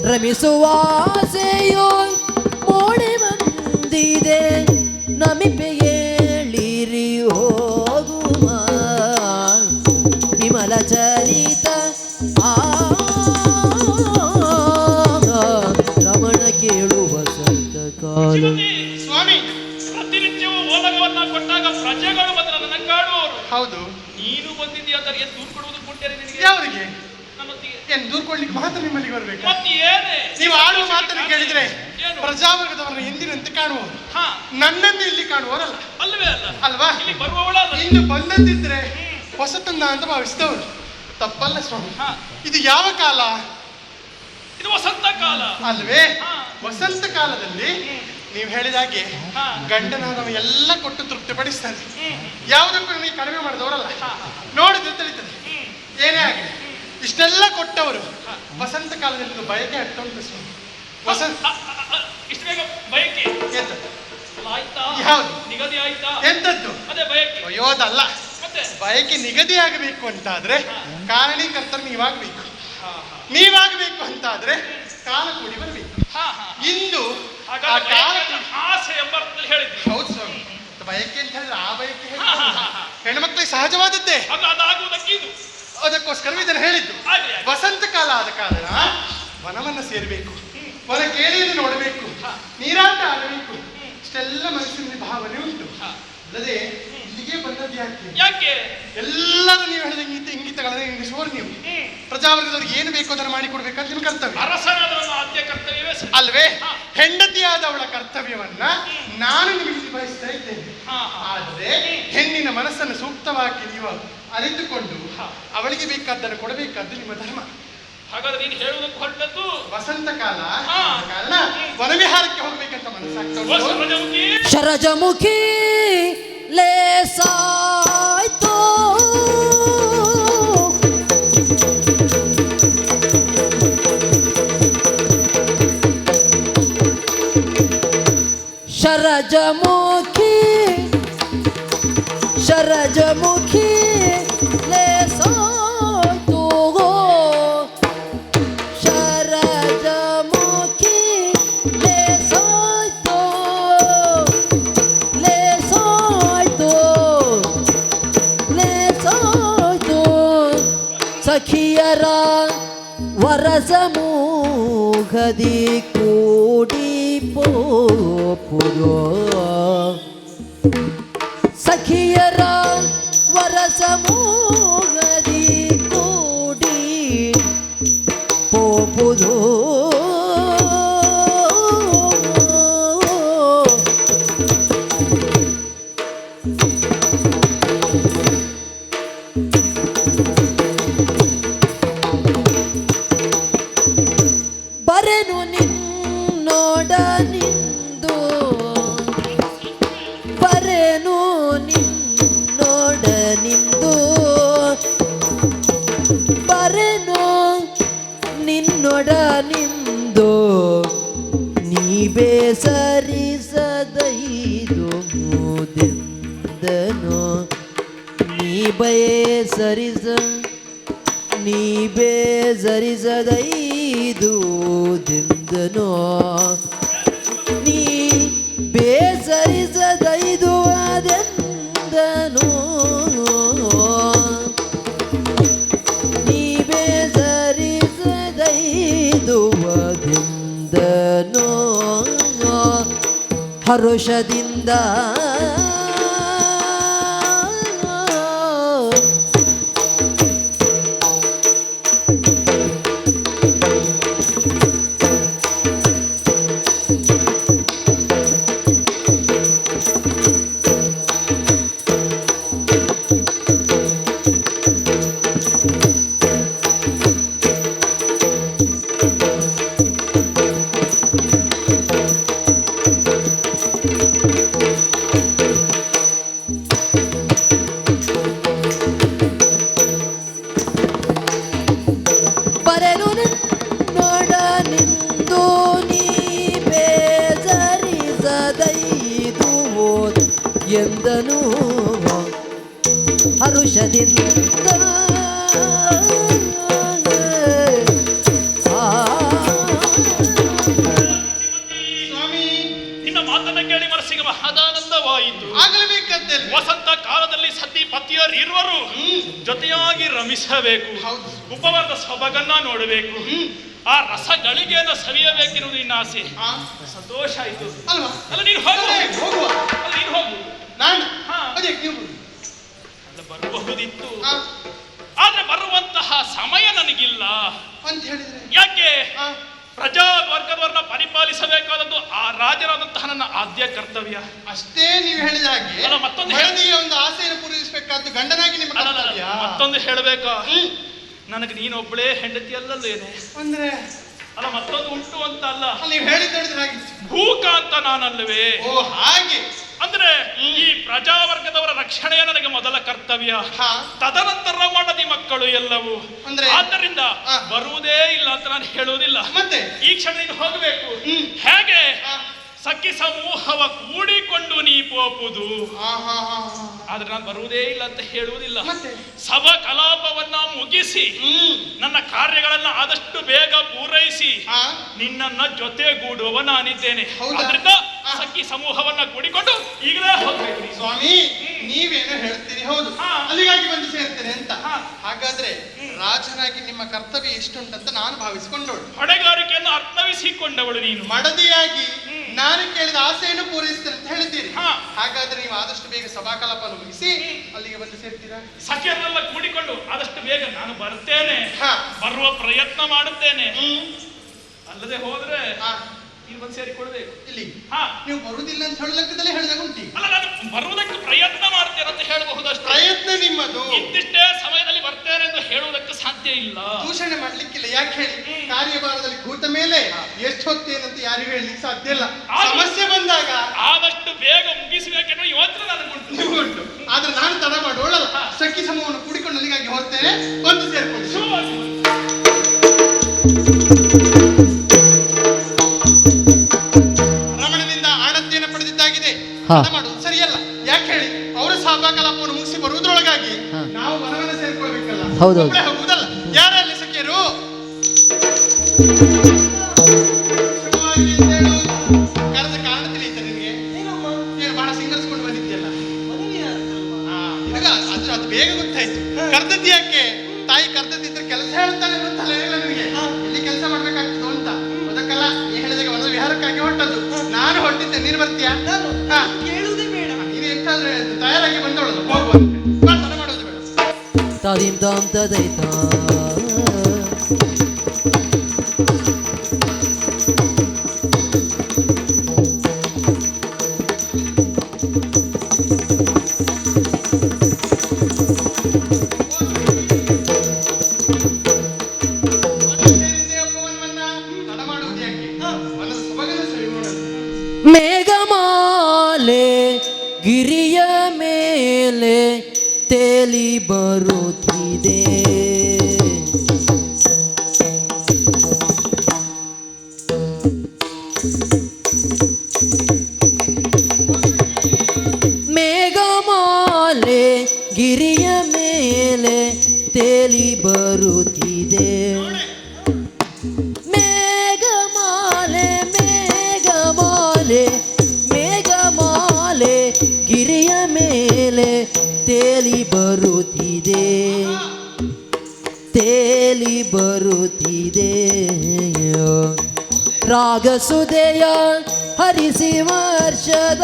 ರಮಿಸುವ ಆಸೆಯೋ ಮೂಡಿ ಬಂದಿದೆ ನಮಿಪೆ ಏಳಿರಿ ಹೋಗುವ ವಿಮಲ ಚರಿತ ರಮಣ ಕೇಳುವ ಸಂತ ಕಾಲ ಸ್ವಾಮಿ ಪ್ರತಿನಿತ್ಯವೂ ಓಲಗವನ್ನ ಕೊಟ್ಟಾಗ ಪ್ರಜೆಗಳು ಮಾತ್ರ ನನ್ನ ಕಾಡುವವರು ಹೌದು ನೀನು ಬಂದಿದ್ದೀಯ ಅಂತ ಏನು ದೂರು ಕೊಡುವುದು ಕೊಟ್ಟರೆ ನಿನಗೆ ಯಾವರಿಗೆ ನನ್ನೊತ್ತಿಗೆ ಏನ್ ದೂರ್ ಕೊಡ್ಲಿಕ್ಕೆ ಮಾತ್ರ ನಿಮ್ಮಲ್ಲಿಗೆ ಬರ್ಬೇಕು ಮತ್ತೆ ಏನೇ ನೀವು ಆಡುವ ಮಾತನ್ನು ಕೇಳಿದ್ರೆ ಏನು? ಪ್ರಜಾವರ್ಗದವರನ್ನ ಎಂದಿನಂತೆ ಕಾಣುವವರು ಹಾ ನನ್ನನ್ನು ಇಲ್ಲಿ ಕಾಣುವರಲ್ಲ ಅಲ್ವೇ ಅಲ್ಲ ಅಲ್ವಾ ಇಲ್ಲಿ ಬರುವವಳಲ್ಲ ಇನ್ನು ಬಂದದ್ದಿದ್ರೆ ಹೊಸತನ್ನ ಅಂತ ಭಾವಿಸಿದವರು ತಪ್ಪಲ್ಲ ಸ್ವಾಮಿ ಹಾ ಇದು ಯಾವ ಕಾಲ ಇದು ವಸಂತ ಕಾಲ ಅಲ್ವೇ ಹಾ. ವಸಂತ ಕಾಲದಲ್ಲಿ ನೀವು ಹೇಳಿದ ಹಾಗೆ ಹಾ. ಗಂಡನಾದವ ಎಲ್ಲ ಕೊಟ್ಟು ತೃಪ್ತಿಪಡಿಸ್ತಾನೆ ಯಾವುದಕ್ಕೂ ನನಗೆ ಕಡಿಮೆ ಮಾಡಿದವರಲ್ಲ ನೋಡಿದ್ರೆ ತಿಳಿತದೆ ಏನೇ ಆಗಲಿ ಇಷ್ಟೆಲ್ಲ ಕೊಟ್ಟವರು ವಸಂತ ಕಾಲದಲ್ಲಿ ಒಂದು ಬಯಕೆ ಆಗ್ತಾ ಉಂಟು ಸ್ವಾಮಿ ವಸಂತ ಇಷ್ಟು ಬೇಗ ಬಯಕೆ ಎಂತದ್ದು ಅಲ್ಲ, ಆಯ್ತಾ ಯಾವುದು? ನಿಗದಿ ಆಯ್ತಾ ಎಂತದ್ದು ಅದೇ ಬಯಕೆ ಅಯ್ಯೋದಲ್ಲ ಮತ್ತೆ ಬಯಕೆ ನಿಗದಿ ಆಗಬೇಕು ಅಂತಾದ್ರೆ ಕಾರಣೀಕರ್ತರು ನೀವಾಗಬೇಕು ಹಾ ಹಾ ನೀವಾಗಬೇಕು ಅಂತಾದ್ರೆ ಕಾಲ ಕೂಡಿ ಬರಬೇಕು ಹಾ ಹಾ ಇಂದು ಆ ಹಾಗಾದ್ರೆ ಕಾಲ ಬಯಕೆ ಅಂದ್ರೆ ಆಸೆ ಎಂಬ ಅರ್ಥದಲ್ಲಿ ಹೇಳಿದ್ರಿ ಹೌದು ಸ್ವಾಮಿ ಬಯಕೆ ಅಂತ ಹೇಳಿದ್ರೆ ಆ ಬಯಕೆ ಹಾ, ಹಾ, ಹಾ, ಹಾ. ಹೆಣ್ಮಕ್ಳಿಗೆ ಸಹಜವಾದದ್ದೇ ಅದು ಅದಾಗುವುದಕ್ಕೆ ಇದು ಅದಕ್ಕೋಸ್ಕರ ಇದನ್ನು ಹೇಳಿದ್ದು ಆಗ್ಲಿ, ಆಗ್ಲಿ. ವಸಂತ ಕಾಲ ಆದ ಕಾರಣ ವನವನ್ನ ಸೇರಬೇಕು ವನ ಕೇಳಿಯನ್ನು ನೋಡಬೇಕು ನೀರಾಟ ಆಡಬೇಕು ಇಷ್ಟೆಲ್ಲ ಮನಸ್ಸಿನ ಭಾವನೆ ಉಂಟು ಅಲ್ಲದೆ ಇಲ್ಲಿಗೆ ಬಂದದ್ದು ಯಾಕೆ ಯಾಕೆ ಎಲ್ಲರೂ ನೀವು ಹೇಳಿದ ಇಂಗಿತಗಳನ್ನು ಇಂಗಿಸುವವರು ನೀವು ಪ್ರಜಾವರ್ಗದವ್ರಿಗೆ ಏನು ಬೇಕೋ ಅದನ್ನು ಮಾಡಿಕೊಡ್ಬೇಕಂತ ನಿಮ್ಮ ಕರ್ತವ್ಯ ಅರಸನಾದವನ ಆದ್ಯ ಕರ್ತವ್ಯವೇ ಸರಿ. ಅಲ್ವೇ ಹೆಂಡತಿಯಾದವಳ ಕರ್ತವ್ಯವನ್ನ ನಾನು ನಿಮಗೆ ನಿಭಾಯಿಸ್ತಾ ಇದ್ದೇನೆ ಹಾ, ಹಾ. ಆದರೆ ಹೆಣ್ಣಿನ ಮನಸ್ಸನ್ನು ಸೂಕ್ತವಾಗಿ ನೀವು ಅರಿತುಕೊಂಡು ಅವಳಿಗೆ ಬೇಕಾದ್ದನ್ನು ಕೊಡಬೇಕಾದ್ದು ನಿಮ್ಮ ಧರ್ಮ ಹಾಗಾದ್ರೆ ನೀನು ಹೇಳುವುದಕ್ಕೆ ಹೊರಟದ್ದು ವಸಂತ ಕಾಲ ಹಾ. ಆದ ಕಾರಣ ವನವಿಹಾರಕ್ಕೆ ಹೋಗ್ಬೇಕಂತ ಮನಸ್ಸಾಗ್ತಾ ಉಂಟು. ಪ್ರಜಾಮುಖಿ ಶರಜಮುಖಿ ಲೇಸಾಯ್ತು ಶರಜಮುಖಿ ಶರಜಮುಖಿ ಲೇಸಾಯ್ತು ಶರಜಮುಖಿ ಲೇಸಾಯ್ತು ಲೇಸಾಯ್ತು ಲೇಸಾಯ್ತು ಸಖಿಯರ ವರಸಮೂಹದಿ ಕೂಡಿ ಪೋಪುರೋ ಸಖಿಯರ ವರಸಮೂಹದಿ ಬೇಸರಿಸ ನೀ ಬೇಸರಿಸದೈದು ದಿಂದನೋ ನೀ ಬೇಸರಿಸದೈದು ಅದೆಂದನೋ ನೀ ಬೇಸರಿಸದೈದು ಅದೆಂದನೋ ಹರುಷದಿಂದ ಬರೆನು ನೋಡ ನಿಂದು ನೀ ಬೇಸರಿಸದೈದು ಎಂದನು ಹರುಷದಿಂದ ಸ್ವಾಮಿ, ನಿನ್ನ ಮಾತನ್ನ ಕೇಳಿ ಮನಸ್ಸಿಗೆ ಮಹದಾನಂದವಾಯಿತು. ಆಗಲೇಬೇಕಂತೆ. ವಸಂತ ಕಾಲದಲ್ಲಿ ಸತಿ ಪತಿಯರು ಇರುವರು ಜೊತೆಯಾಗಿ ರಮಿಸಬೇಕು. ಹೌದು. ಉಪವರದ ಸೊಬಗನ್ನ ನೋಡಬೇಕು. ಆ ರಸಗಳಿಗೆಯನ್ನು ಸವಿಯಬೇಕಿರುವುದು ನಿನ್ನ ಆಸೆ. ಆ, ಸಂತೋಷ ಆಯ್ತು. ಅಲ್ವಾ? ಅಲ್ಲ ನೀನು ಹೋಗು. ಅದೇ, ಹೋಗುವ. ಅಲ್ಲ ನೀನು ಹೋಗು. ನಾನು ಹಾ. ಅದೇ ನೀವು ಬನ್ನಿ. ಅಲ್ಲ ಬರಬಹುದಿತ್ತು, ಆ, ಆದ್ರೆ ಬರುವಂತಹ ಸಮಯ ನನಗಿಲ್ಲ. ಅಂತ ಹೇಳಿದ್ರೆ ಯಾಕೆ? ಆ, ಪ್ರಜಾ ವರ್ಗದವರನ್ನ ಪರಿಪಾಲಿಸಬೇಕಾದದ್ದು ಆ ರಾಜರಾದಂತಹ ನನ್ನ ಆದ್ಯ ಕರ್ತವ್ಯ. ಅಷ್ಟೇ ನೀವು ಹೇಳಿದ ಹಾಗೆ ಅಲ್ಲ, ಮತ್ತೊಂದು ಮಡದಿಯ ಒಂದು ಆಸೆಯನ್ನು ಪೂರೈಸಬೇಕಾದ್ದು ಗಂಡನಾಗಿ ನಿಮ್ಮ ಅಲ್ಲ, ಕರ್ತವ್ಯ. ಮತ್ತೊಂದು ಹೇಳಬೇಕಾ? ಹ್ಮ್. ನನಗೆ ನೀನೊಬ್ಬಳೇ ಹೆಂಡತಿ ಅಲ್ಲಲ್ಲೇನೆ. ಅಂದ್ರೆ ಅಲ್ಲ ಮತ್ತೊಂದು ಉಂಟು ಅಂತ ಅಲ್ಲ, ಅಲ್ಲಿ ನೀವು ಹೇಳಿದ್ದು ನೋಡಿದ್ರೆ ಹಾಗೆ. ಭೂಕ ಅಂತ ನಾನಲ್ವೇ. ಓ ಹಾಗೆ. ಅಂದ್ರೆ ಈ ಪ್ರಜಾವರ್ಗದವರ ರಕ್ಷಣೆಯ ನನಗೆ ಮೊದಲ ಕರ್ತವ್ಯ. ಹಾ. ತದನಂತರ ಮಾಡದಿ ಮಕ್ಕಳು ಎಲ್ಲವೂ. ಅಂದ್ರೆ? ಆದ್ದರಿಂದ ಆ. ಬರುವುದೇ ಇಲ್ಲ ಅಂತ ನಾನು ಹೇಳುವುದಿಲ್ಲ. ಮತ್ತೆ ಈ ಕ್ಷಣ ನೀನು ಹೋಗಬೇಕು. ಹ್ಮ್. ಹೇಗೆ? ಆ, ಸಖಿ ಸಮೂಹವ ಕೂಡಿಕೊಂಡು ನೀ ಪೋಪುದು. ಆ, ಹಾ, ಹಾ, ಹಾ. ಆದ್ರೆ ನಾನು ಬರುವುದೇ ಇಲ್ಲ ಅಂತ ಹೇಳುವುದಿಲ್ಲ. ಮತ್ತೆ? ಸಭಾ ಕಲಾಪವನ್ನ ಮುಗಿಸಿ ಹ್ಮ್. ನನ್ನ ಕಾರ್ಯಗಳನ್ನ ಆದಷ್ಟು ಬೇಗ ಪೂರೈಸಿ ಆ, ನಿನ್ನನ್ನ ಜೊತೆಗೂಡುವವ ನಾನಿದ್ದೇನೆ. ಹೌದಾ? ಆದ್ರಿಂದ ಆ. ಸಖಿ ಸಮೂಹವನ್ನ ಕೂಡಿಕೊಂಡು ಈಗಲೇ ಹೋಗ್ಬೇಕು ನೀನು. ಸ್ವಾಮಿ, ನೀವೇನೋ ಹೇಳ್ತೀರಿ, ಹೌದು. ಹಾ. ಅಲ್ಲಿಗಾಗಿ ಬಂದು ಸೇರ್ತೇನೆ ಅಂತ. ಹಾ. ಹಾಗಾದ್ರೆ ರಾಜನಾಗಿ ನಿಮ್ಮ ಕರ್ತವ್ಯ ಎಷ್ಟುಂಟಂತ ನಾನು ಭಾವಿಸಿಕೊಂಡೋಳು. ಹೊಣೆಗಾರಿಕೆಯನ್ನು ಅರ್ಥವಿಸಿಕೊಂಡವಳು ನೀನು. ಮಡದಿಯಾಗಿ ನಾನು ಕೇಳಿದ ಆಸೆಯನ್ನು ಪೂರೈಸ್ತೇನೆ ಅಂತ ಹೇಳಿದ್ದೀರಿ. ಹಾ. ಹಾಗಾದ್ರೆ ನೀವು ಆದಷ್ಟು ಬೇಗ ಸಭಾಕಲಾಪವನ್ನು ಮುಗಿಸಿ ಅಲ್ಲಿಗೆ ಬಂದು ಸೇರ್ತೀರಾ? ಸಖಿಯನ್ನೆಲ್ಲ ಕೂಡಿಕೊಂಡು ಆದಷ್ಟು ಬೇಗ ನಾನು ಬರ್ತೇನೆ. ಹಾ. ಬರುವ ಪ್ರಯತ್ನ ಮಾಡುತ್ತೇನೆ. ಹ್ಮ್. ಅಲ್ಲದೆ ಹೋದ್ರೆ ಆ, ನೀನು ಬಂದು ಸೇರಿಕೊಳ್ಬೇಕು. ಇಲ್ಲಿ ಹಾ. ನೀವು ಬರುವುದಿಲ್ಲ ಅಂತ ಹೇಳೋ ಲೆಕ್ಕದಲ್ಲೇ ಹೇಳಿದಾಗ ಉಂಟಿ. ಅಲ್ಲ ನಾನು ಬರುವುದಕ್ಕೆ ಪ್ರಯತ್ನ ಮಾಡ್ತೇನೆ ಅಂತ ಹೇಳಬಹುದಷ್ಟೇ. ಪ್ರಯತ್ನ ನಿಮ್ಮದು. ಇಂತಿಷ್ಟೇ ಸಮಯದಲ್ಲಿ ಬರ್ತೇನೆ ಎಂದು ಹೇಳುವುದಕ್ಕೆ ಸಾಧ್ಯ ಇಲ್ಲ. ದೂಷಣೆ ಮಾಡ್ಲಿಕ್ಕಿಲ್ಲ. ಯಾಕೆ ಹೇಳಿ? ಕಾರ್ಯಭಾರದಲ್ಲಿ ಕೂತ ಮೇಲೆ ಎಷ್ಟು ಹೊತ್ತೇನಂತ ಯಾರಿಗೂ ಹೇಳಲಿಕ್ಕೆ ಸಾಧ್ಯ ಇಲ್ಲ. ಸಮಸ್ಯೆ ಬಂದಾಗ ಆದಷ್ಟು ಬೇಗ ಮುಗಿಸಬೇಕೆನ್ನುವ ಯೋಚನೆ ನನಗುಂಟು. ಉಂಟು. ಆದ್ರೆ ನಾನು ತಡ ಮಾಡೋಳಲ್ಲ. ಸಖಿ ಸಮೂಹವನ್ನು ಕೂಡಿಕೊಂಡು ಅಲ್ಲಿಗಾಗಿ ಹೊರ್ತೇನೆ. ಬಂದು ಸೇರ್ಕೊಳ್ಳಿ. ಶುಭವಾಗಿ. ರಮಣನಿಂದ ಆಣತಿಯನ್ನು ಪಡೆದಿದ್ದಾಗಿದೆ. ಹಾ. ತಡ ಮಾಡುವುದು ಸರಿಯಲ್ಲ. ಯಾಕೆ ಹೇಳಿ? ಅವರು ಸಭಾ ಕಲಾಪವನ್ನು ಮುಗಿಸಿ ಬರುವುದರೊಳಗಾಗಿ ಹಾ. ನಾವು ಮನವನ್ನು ಸೇರ್ಕೊಳ್ಬೇಕಲ್ಲ. ಹೌದೌದು. ಒಬ್ಬಳೇ ಹೋಗುವುದಲ್ಲ. ಯಾರಲ್ಲಿ ಸಖಿಯರು? ಶುಭವಾಗಿ ಎದ್ದೇಳು. ಕರೆದ ಕಾರಣ ತಿಳಿಯುತ್ತೆ ನಿನಗೆ? ನೀನು ಬಹಳ ಸಿಂಗರಿಸ್ಕೊಂಡು ಬಂದಿದ್ಯಲ್ಲ. ಹಾ, ನಿನಗ ಅದು ಬೇಗ ಗೊತ್ತಾಯ್ತು. ಕರ್ದದ್ದು ಯಾಕೆ? ತಾಯಿ ಕರ್ದದ್ದಿದ್ರೆ ಕೆಲಸ ಹೇಳ್ತಾಳೆ ಅಂತಲ್ಲ ನನಗೆ. ಇಲ್ಲಿ ಕೆಲಸ ಮಾಡ್ಬೇಕಾಗ್ತದೆ ಅಂತ. ಅದಕ್ಕಲ್ಲ ನೀ ಹೇಳಿದಾಗ ಒಂದು ವಿಹಾರಕ್ಕಾಗಿ ಹೊಟ್ಟದ್ದು. ನಾನು ಹೊಟ್ಟಿದ್ದೆ, ನೀನು ಬರ್ತೀಯಾ? ಹಾ. ಕೇಳುವುದೇ ಬೇಡ. ನೀನು ಎಂತಾದ್ರೂ ತಯಾರಾಗಿ ಬಂದವಳಲ್ಲ, ಹೋಗುವಂತೆ. ಪ್ರಾರ್ಥನೆ ಮಾಡೋದು ಬೇಡ. ತಾದಿಂ ತಾಂ ತದೈತಾ ಸೇರಿದ್ದೆ ಒಬ್ಬವನ್ನ ತಡ ಮಾಡುವುದು ಯಾಕೆ? ಮನಸ್ಸು ಸೊಬಗನ ಸವಿ ಮಾಡೋದು. ಮೇಘಮಾಲೆ ಗಿರಿಯ ಮೇಲೆ ತೇಲಿ ಬರುತ್ತಿದೆ. ಮೇಘಮಾಲೆ ಗಿರಿಯ ಮೇಲೆ ಬರುತ್ತಿದೆ. ಮೇಘಮಾಲೆ ಮೇಘಮಾಲೆ ಮೇಘಮಾಲೆ ಗಿರಿಯ ಮೇಲೆ ತೇಲಿ ಬರುತ್ತಿದೆ, ತೇಲಿ ಬರುತ್ತಿದೆ. ರಾಗಸುದೆಯ ಹರಿಸಿ ವರ್ಷಧಾರೆಯಾಗಿದೆ,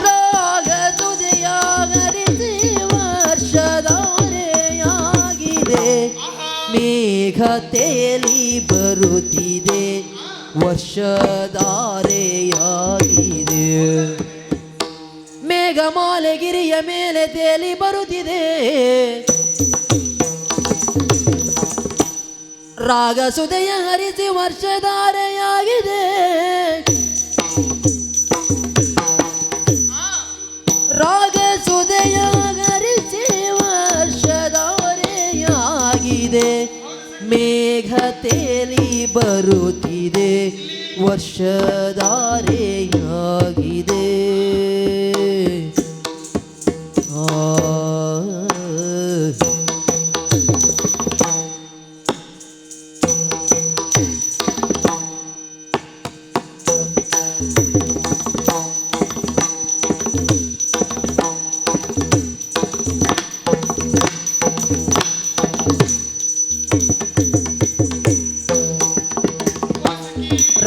ರಾಗಸುದೆಯ ಹರಿಸಿ ವರ್ಷಧಾರೆಯಾಗಿದೆ. ಮೇಘ ತೇಲಿ ಬರುತ್ತಿದೆ, ವರ್ಷಧಾರೆಯಾಗಿದೆ. ಮೇಘಮಾಲೆ ಗಿರಿಯ ಮೇಲೆ ತೇಲಿ ಬರುತ್ತಿದೆ, ರಾಗ ಸುದಯ ಹರಿಸಿ ವರ್ಷಧಾರೆಯಾಗಿದೆ. ರಾಗ ಸುದಯ ಹರಿಸಿ ವರ್ಷಧಾರೆಯಾಗಿದೆ. ಮೇಘ ತೇಲಿ ಬರುತ್ತಿದೆ, ವರ್ಷಧಾರೆಯಾಗಿದೆ.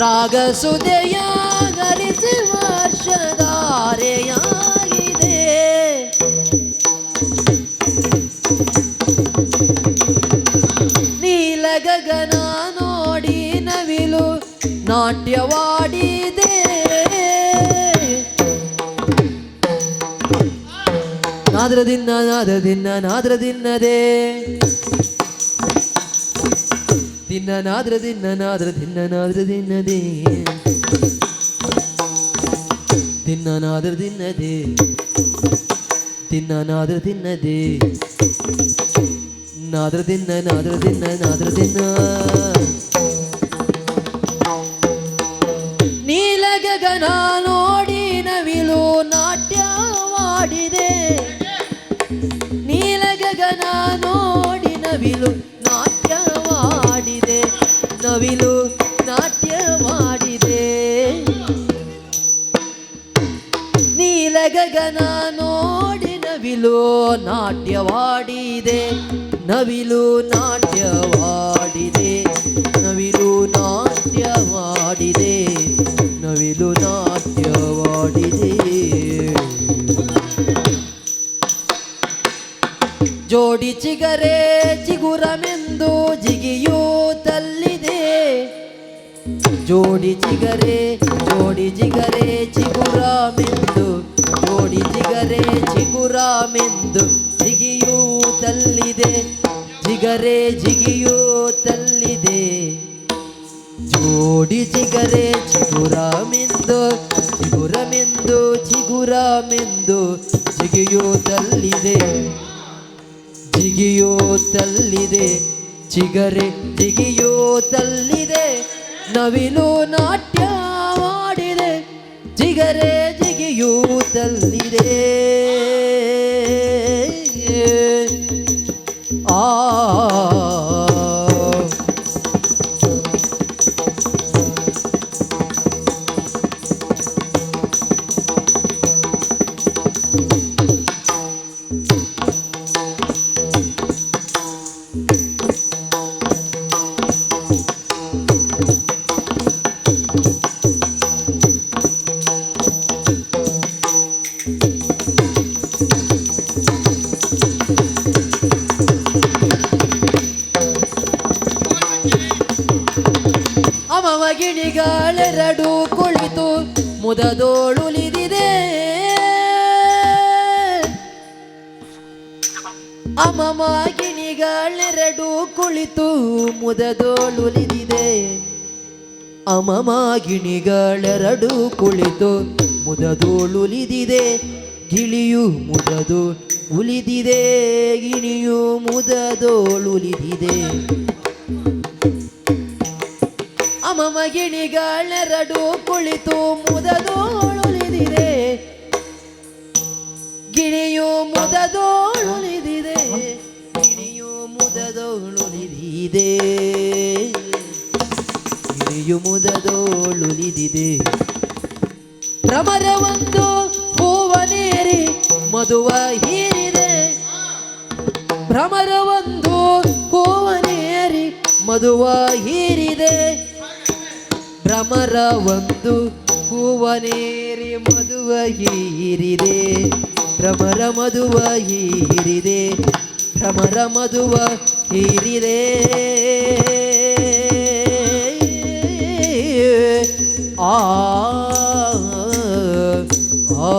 ರಾಗ ಸುದೆಯ ಹರಿಸಿ ವರ್ಷಧಾರೆಯಾಗಿದೆ. ನೀಲ ಗಗನ ನೋಡಿ ನವಿಲು ನಾಟ್ಯವಾಡಿದೆ, ನಾದ್ರದಿನ್ನ ನಾದದಿನ್ನ ನಾದ್ರದಿನ್ನದೆ, ದಿನ್ನ ನಾದ್ರ ದಿನ್ನ ನಾದ್ರ ದಿನ್ನ ನಾದ್ರ ದಿನ್ನದೆ, ದಿನ್ನ ನಾದ್ರ ದಿನ್ನದೆ, ದಿನ್ನ ನಾದ್ರ ದಿನ್ನದೆ, ನಾದ್ರ ದಿನ್ನ ನಾದ್ರ ದಿನ್ನ ನಾದ್ರ ದಿನ್ನ. ನೀಲ ಗಗನ ನೋಡಿ ನವಿಲು ನಾಟ್ಯವಾಡಿದೆ, ನೀಲ ಗಗನ ನೋಡಿ ನವಿಲು ನಾಟ್ಯವಾಡಿದೆ, ನವಿಲು ನಾಟ್ಯವಾಡಿದೆ. ನೀಲ ಗಗನ ನೋಡಿ ನವಿಲು ನಾಟ್ಯವಾಡಿದೆ, ನವಿಲು ನಾಟ್ಯವಾಡಿದೆ, ನವಿಲು ನಾಟ್ಯವಾಡಿದೆ, ನವಿಲು ನಾಟ್ಯವಾಡಿದೆ. ಜೋಡಿ ಚಿಗರೆ ಚಿಗುರಮೆಂದು ಜಿಗಿಯೂತಲ್ಲಿದೆ, ಜೋಡಿ ಚಿಗರೆ ಚಿಗುರಮೆಂದು, ಜೋಡಿ ಚಿಗರೆ ಚಿಗುರಮೆಂದು ಜಿಗಿಯೂತಲ್ಲಿದೆ, ಜಿಗರೆ ಜಿಗಿಯೂತಲ್ಲಿದೆ. ಜೋಡಿ ಚಿಗರೆ ಚಿಗುರಮೆಂದು, ಚಿಗುರಮೆಂದು ಚಿಗುರಮೆಂದು ಜಿಗಿಯೂತಲ್ಲಿದೆ, ಜಿಗಿಯೂತಲ್ಲಿದೆ, ಚಿಗರೆ ಜಿಗಿಯೂತಲ್ಲಿದೆ. ನವಿಲು ನಾಟ್ಯವಾಡಿದೆ, ಚಿಗರೆ ಜಿಗಿಯೂತಲ್ಲಿದೆ. ಆ ಅಮಮ ಗಿಣಿಗಳೆರಡು ಕುಳಿತು ಮುದದೋಳುಲಿದಿದೆ, ಅಮಮ ಗಿಣಿಗಳೆರಡು ಕುಳಿತು ಮುದದೋಳುಲಿದಿದೆ, ಅಮಮ ಗಿಣಿಗಳೆರಡು ಕುಳಿತು ಮುದದೋಳುಲಿದಿದೆ. ಗಿಳಿಯು ಮುದದು ಉಲಿದಿದೆ, ಗಿಣಿಯು ಮುದದೋಳುಲಿದಿದೆ. ಅಮಮ ಗಿಣಿಗಳೆರಡು ಕುಳಿತು ಮುದದೋಳುಲಿದಿದೆ, ಗಿಣಿಯು ಮುದದೋಳುಲಿದಿದೆ, ಗಿಣಿಯು ಮುದದೋಳುಲಿದಿದೆ, ಗಿಣಿಯು ಮುದದೋಳುಲಿದಿದೆ. ಭ್ರಮರವೊಂದು ಹೂವನೇರಿ ಮಧುವ ಹೀರಿದೆ, ಭ್ರಮರವೊಂದು ಹೂವನೇರಿ ಮಧುವ ಹೀರಿದೆ, ಭ್ರಮರವೊಂದು ಹೂವನೇರಿ ಮಧುವ ಹೀರಿದೆ, ಭ್ರಮರ ಮಧುವ ಹೀರಿದೆ, ಭ್ರಮರ ಮಧುವ ಹೀರಿದೆ. ಆ ಆ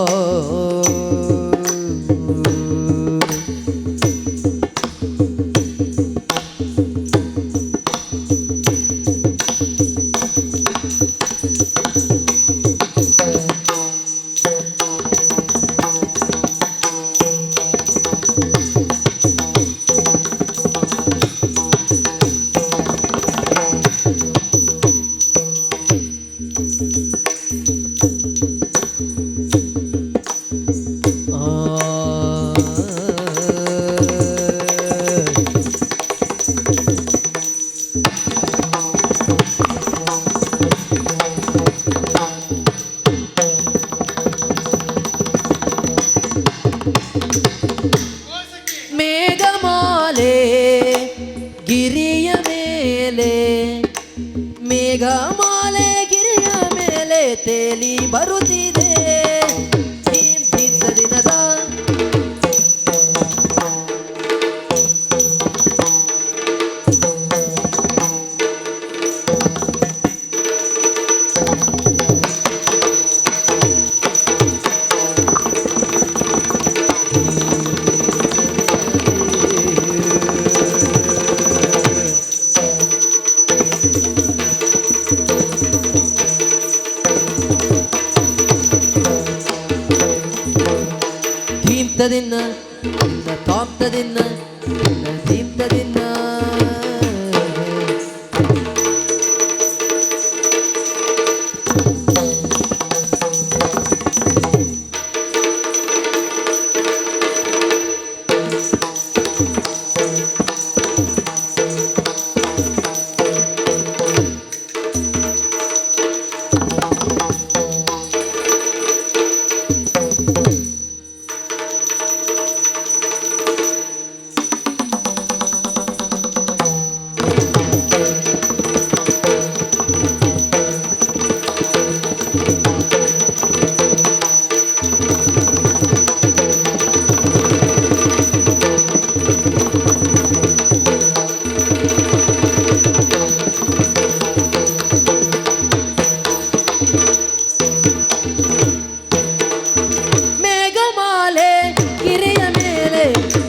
ಮೇಘಮಾಲೆ ಗಿರಿಯ ಮೇಲೆ, ಮೇಘಮಾಲೆ ಗಿರಿಯ ಮೇಲೆ ತೇಲಿ ಬರುತ್ತಿದೆ. ಇಂತಿದ್ದ ದಿನದ ಧೀಮ್ತದಿನ್ನ ತಾಪ್ತದಿನ್ನ ಧೀಮ್ತದಿನ್ನ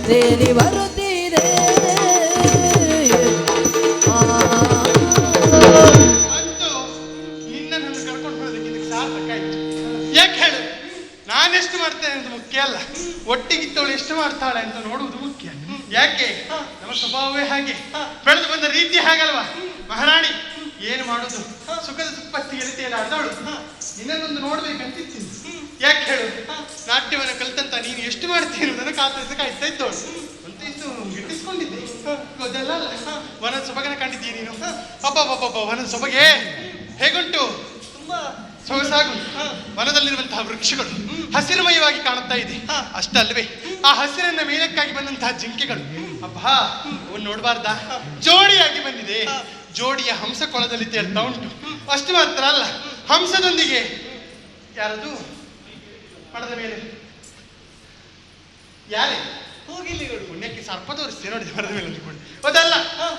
ತೇಲಿ ಬರುತ್ತಿದೆ. ಅಂತೂ ನಿನ್ನನ್ನು ಕರ್ಕೊಂಡು ಬರೋದಕ್ಕೆ ಇದಕ್ಕೆ ಸಾರ್ಥಕ ಆಯ್ತು. ಯಾಕೆ ಹೇಳು, ನಾನೆಷ್ಟು ಮಾಡ್ತೇನೆ ಅಂತ ಮುಖ್ಯ ಅಲ್ಲ, ಒಟ್ಟಿಗಿತ್ತವಳು ಎಷ್ಟು ಮಾಡ್ತಾಳೆ ಅಂತ ನೋಡುವುದು ಮುಖ್ಯ. ಯಾಕೆ ನಮ್ಮ ಸ್ವಭಾವವೇ ಹಾಗೆ, ಬೆಳೆದು ಬಂದ ರೀತಿ ಹಾಗಲ್ವಾ. ಮಹಾರಾಣಿ ಏನು ಮಾಡುದು, ಸುಖದ ಸುಪ್ಪತ್ತಿ ಗೆಳತಿಯಲ್ಲಿ ಆದವಳು ನಿನ್ನನ್ನೊಂದು ನೋಡ್ಬೇಕಂತಿದ್ದೀನಿ. ಯಾಕೆ ಹೇಳು, ನಾಟ್ಯವನ್ನು ಕಲಿತಂತ ನೀನು ಎಷ್ಟು ಮಾಡ್ತೀನಿ ಅನ್ನೋದನ್ನು ಕಾಯ್ತಾ ಇದ್ದವಳು ಅಂತ ಇನ್ನು ಗಿಟ್ಟಿಸ್ಕೊಂಡಿದ್ದೆ. ಗೊತ್ತಲ್ಲ ಅಲ್ಲ, ವನದ ಸೊಬಗನ ಕಂಡಿದ್ದೀಯ ನೀನು. ಅಬ್ಬಬ್ಬಬ್ಬ, ವನದ ಸೊಬಗೆ ಹೇಗುಂಟು, ತುಂಬಾ ಸೊಗಸಾಗು. ವನದಲ್ಲಿರುವಂತಹ ವೃಕ್ಷಗಳು ಹಸಿರುಮಯವಾಗಿ ಕಾಣುತ್ತಾ ಇದೆ. ಅಷ್ಟಲ್ವೇ ಆ ಹಸಿರನ್ನ ಮೇಲಕ್ಕಾಗಿ ಬಂದಂತಹ ಜಿಂಕೆಗಳು, ಅಬ್ಬಾ ಅವನು ನೋಡಬಾರ್ದಾ, ಜೋಡಿಯಾಗಿ ಬಂದಿದೆ. ಜೋಡಿಯ ಹಂಸ ಕೊಳದಲ್ಲಿ ತೇಳ್ತಾ ಉಂಟು. ಅಷ್ಟು ಮಾತ್ರ ಅಲ್ಲ, ಹಂಸದೊಂದಿಗೆ ಯಾರದು ಪಡದ ಮೇಲೆ ಯಾರೇ ಕೋಗಿಲೆಗಳು, ಪುಣ್ಯಕ್ಕೆ ಸರ್ಪ ತೋರಿಸ್ತೇನೆ ನೋಡಿ ಮರದ ಮೇಲೆ ಅಂದುಕೊಂಡು. ಅದಲ್ಲ,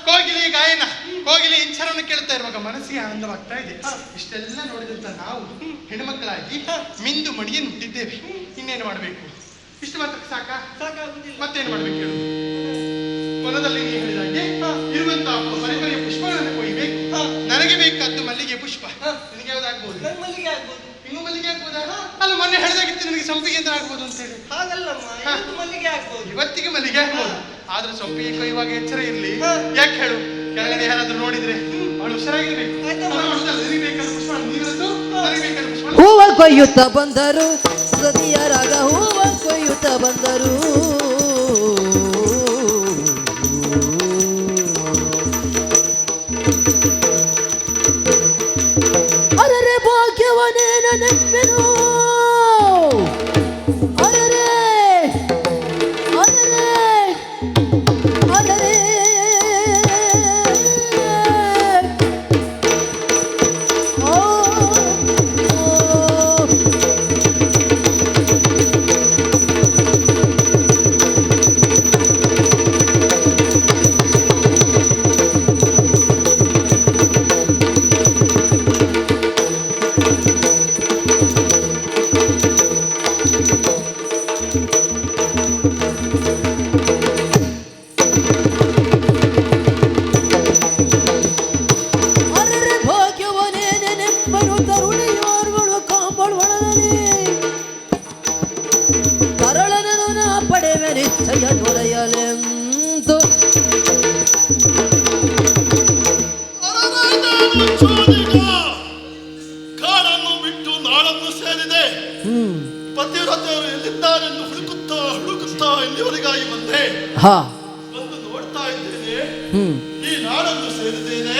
ಕೋಗಿಲೆ ಗಾಯನ, ಕೋಗಿಲೆ ಇಂಚರನ್ನು ಕೇಳ್ತಾ ಇರುವಾಗ ಮನಸ್ಸಿಗೆ ಆನಂದವಾಗ್ತಾ ಇದೆ. ಇಷ್ಟೆಲ್ಲ ನೋಡಿದಂತ ನಾವು ಹೆಣ್ಮಕ್ಕಳಾಗಿ ಮಿಂದು ಮಡಿಯನ್ನು ಹುಟ್ಟಿದ್ದೇವೆ. ಇನ್ನೇನು ಮಾಡಬೇಕು? ಇಷ್ಟು ಮಾತ್ರ ಸಾಕಾಗುದಿಲ್ಲ, ಮತ್ತೇನು ಮಾಡ್ಬೇಕು ಹೇಳು? ವನದಲ್ಲಿ ನೀವು ಹೇಳಿದಾಗೆ ಇರುವಂತಹ ಪರಿಮಳ ಪುಷ್ಪಗಳನ್ನು ಕೊಯ್ಬೇಕು. ನನಗೆ ಬೇಕಾದ್ದು ಮಲ್ಲಿಗೆ ಪುಷ್ಪ, ನಿನಗೆ ಯಾವ್ದಾಗ್ಬೋದು? ಮಲ್ಲಿಗೆ ಆಗ್ಬೋದು. ಇನ್ನು ಮಲ್ಲಿಗೆ ಆಗ್ಬೋದಾ? ಅಲ್ಲ, ಮೊನ್ನೆ ಹೇಳಿದಾಗಿತ್ತು ನನಗೆ ಸಂಪಿಗೆ ಅಂತ ಆಗ್ಬೋದು ಅಂತ ಹೇಳಿ. ಹಾಗಲ್ಲಮ್ಮ, ಮಲ್ಲಿಗೆ ಆಗ್ಬೋದು, ಇವತ್ತಿಗೆ ಮಲ್ಲಿಗೆ ಆಗ್ಬೋದು. ಆದ್ರೆ ಸಂಪಿಗೆ ಕೊಯ್ಯುವಾಗ ಎಚ್ಚರ ಇರ್ಲಿ. ಯಾಕೆ ಹೇಳು, ಕೆಳಗಡೆ ಯಾರಾದ್ರೂ ನೋಡಿದ್ರೆ ಅವಳು ಹುಷಾರಾಗಿರ್ಬೇಕು. ಹೂವ ಕೊಯ್ಯುತ್ತಾ ಬಂದರು ಸತಿಯರಾಗ, ಹೂವ ಕೊಯ್ಯುತ್ತಾ ನಡೆಯುತ್ತ ಬಂದರು. ಅರರೆ ಭಾಗ್ಯವನೇ ನೆನಪೆನು, ಅರರೆ ಅರರೆ ಅರರೆ ಓ ಅರರೆ ಭಾಗ್ಯವನೇ ನೆನೆಂಬರು ತರುಣಿಯೋರ್ವಳು ಕಾಂಬಳೊಳದಲ್ಲಿ ತರಳನನು ನಾ ಪಡೆವೆ ನಿಶ್ಚಯ ನೊರೆಯಲೆಂದು. ಕಾಡನ್ನು ಬಿಟ್ಟು ನಾಡನ್ನು ಸೇರಿದೆ. ಪತಿವ್ರತೆಯರು ಎಲ್ಲಿದ್ದಾರೆಂದು ಹುಡುಕುತ್ತಾ ಇಲ್ಲಿವರೆಗಾಗಿ ಬಂದೆ. ಹಾ ಬಂದು ನೋಡ್ತಾ ಇದ್ದೇನೆ, ಹ್ಮ್ ಈ ನಾಡನ್ನು ಸೇರಿದ್ದೇನೆ.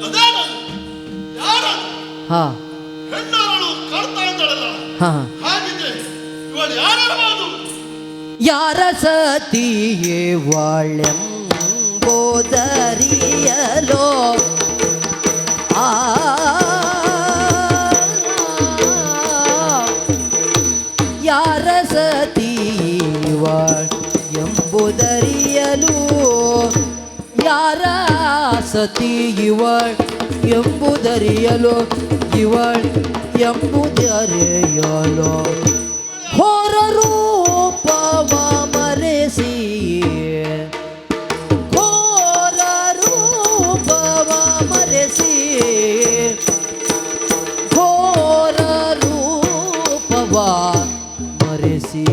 ಅದೇ ನಾನು ಯಾರದು? ಹಾ ಹೆಣ್ಣವಳು ಕಾಡ್ತಾ ಇದ್ದಾಳಲ್ಲ, ಹಾ ಹಾಗಿದ್ರೆ ಇವಳು ಯಾರಿರಬಹುದು? ಯಾರ ಸತಿಯೇ ವಾಳೆಂಬೋದರಿಯಲೋ ಆ ಯಾರ ಸತಿವಾಳ್ ಎಂಬುದರಿಯಲು ಯಾರ ಸತಿ ಇವಳ್ ಎಂಬುದರಿಯಲು ಇವಳ್ ಎಂಬುದರಿಯಲು ಹೊರ ರೂಪವ ಮರೆಸಿ ಹೊರ ರೂಪವ ಮರೆಸಿ ಘೋರ ರೂಪವ ಮರೆಸಿ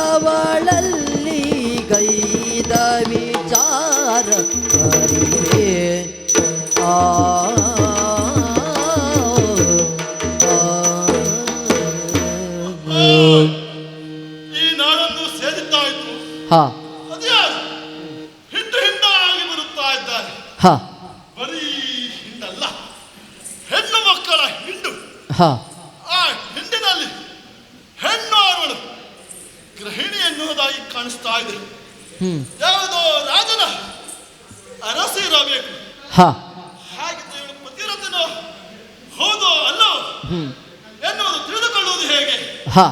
ವಿಪ್ರಾಗಾರದಿಂದವಳಲ್ಲಿ ಗೈದ ವಿಚಾರ ಅರಿವೆ. ಆ ಈ ನಾಡನ್ನು ಸೇರಿದ್ದಾಯ್ತು. ಹಾ ಅದ್ಯಾರು ಹಿಂಡಾಗಿ ಬರುತ್ತಾ ಇದ್ದಾರೆ. ಹಾ ಬರೀ ಹಿಂಡಲ್ಲ, ಹೆಣ್ಣು ಮಕ್ಕಳ ಹಿಂಡು. ಹಾ ಆ ಹಿಂಡಿನಲ್ಲಿ ಹೆಣ್ಣು ಅವಳು ಗೃಹಿಣಿ ಎನ್ನುವುದಾಗಿ ಕಾಣಿಸ್ತಾ ಇದೆ. ಹ್ಮ್ ಯಾವುದೋ ರಾಜನ ಅರಸಿ ಇರಬೇಕು. ಹಾ ಹಾಗಿದ್ರೆ ಇವಳು ಪತಿರತನೋ ಹೌದೋ ಅಲ್ಲೋ ಹ್ಮ್ ಎನ್ನುವುದು ತಿಳಿದುಕೊಳ್ಳುವುದು ಹೇಗೆ? ಹಾ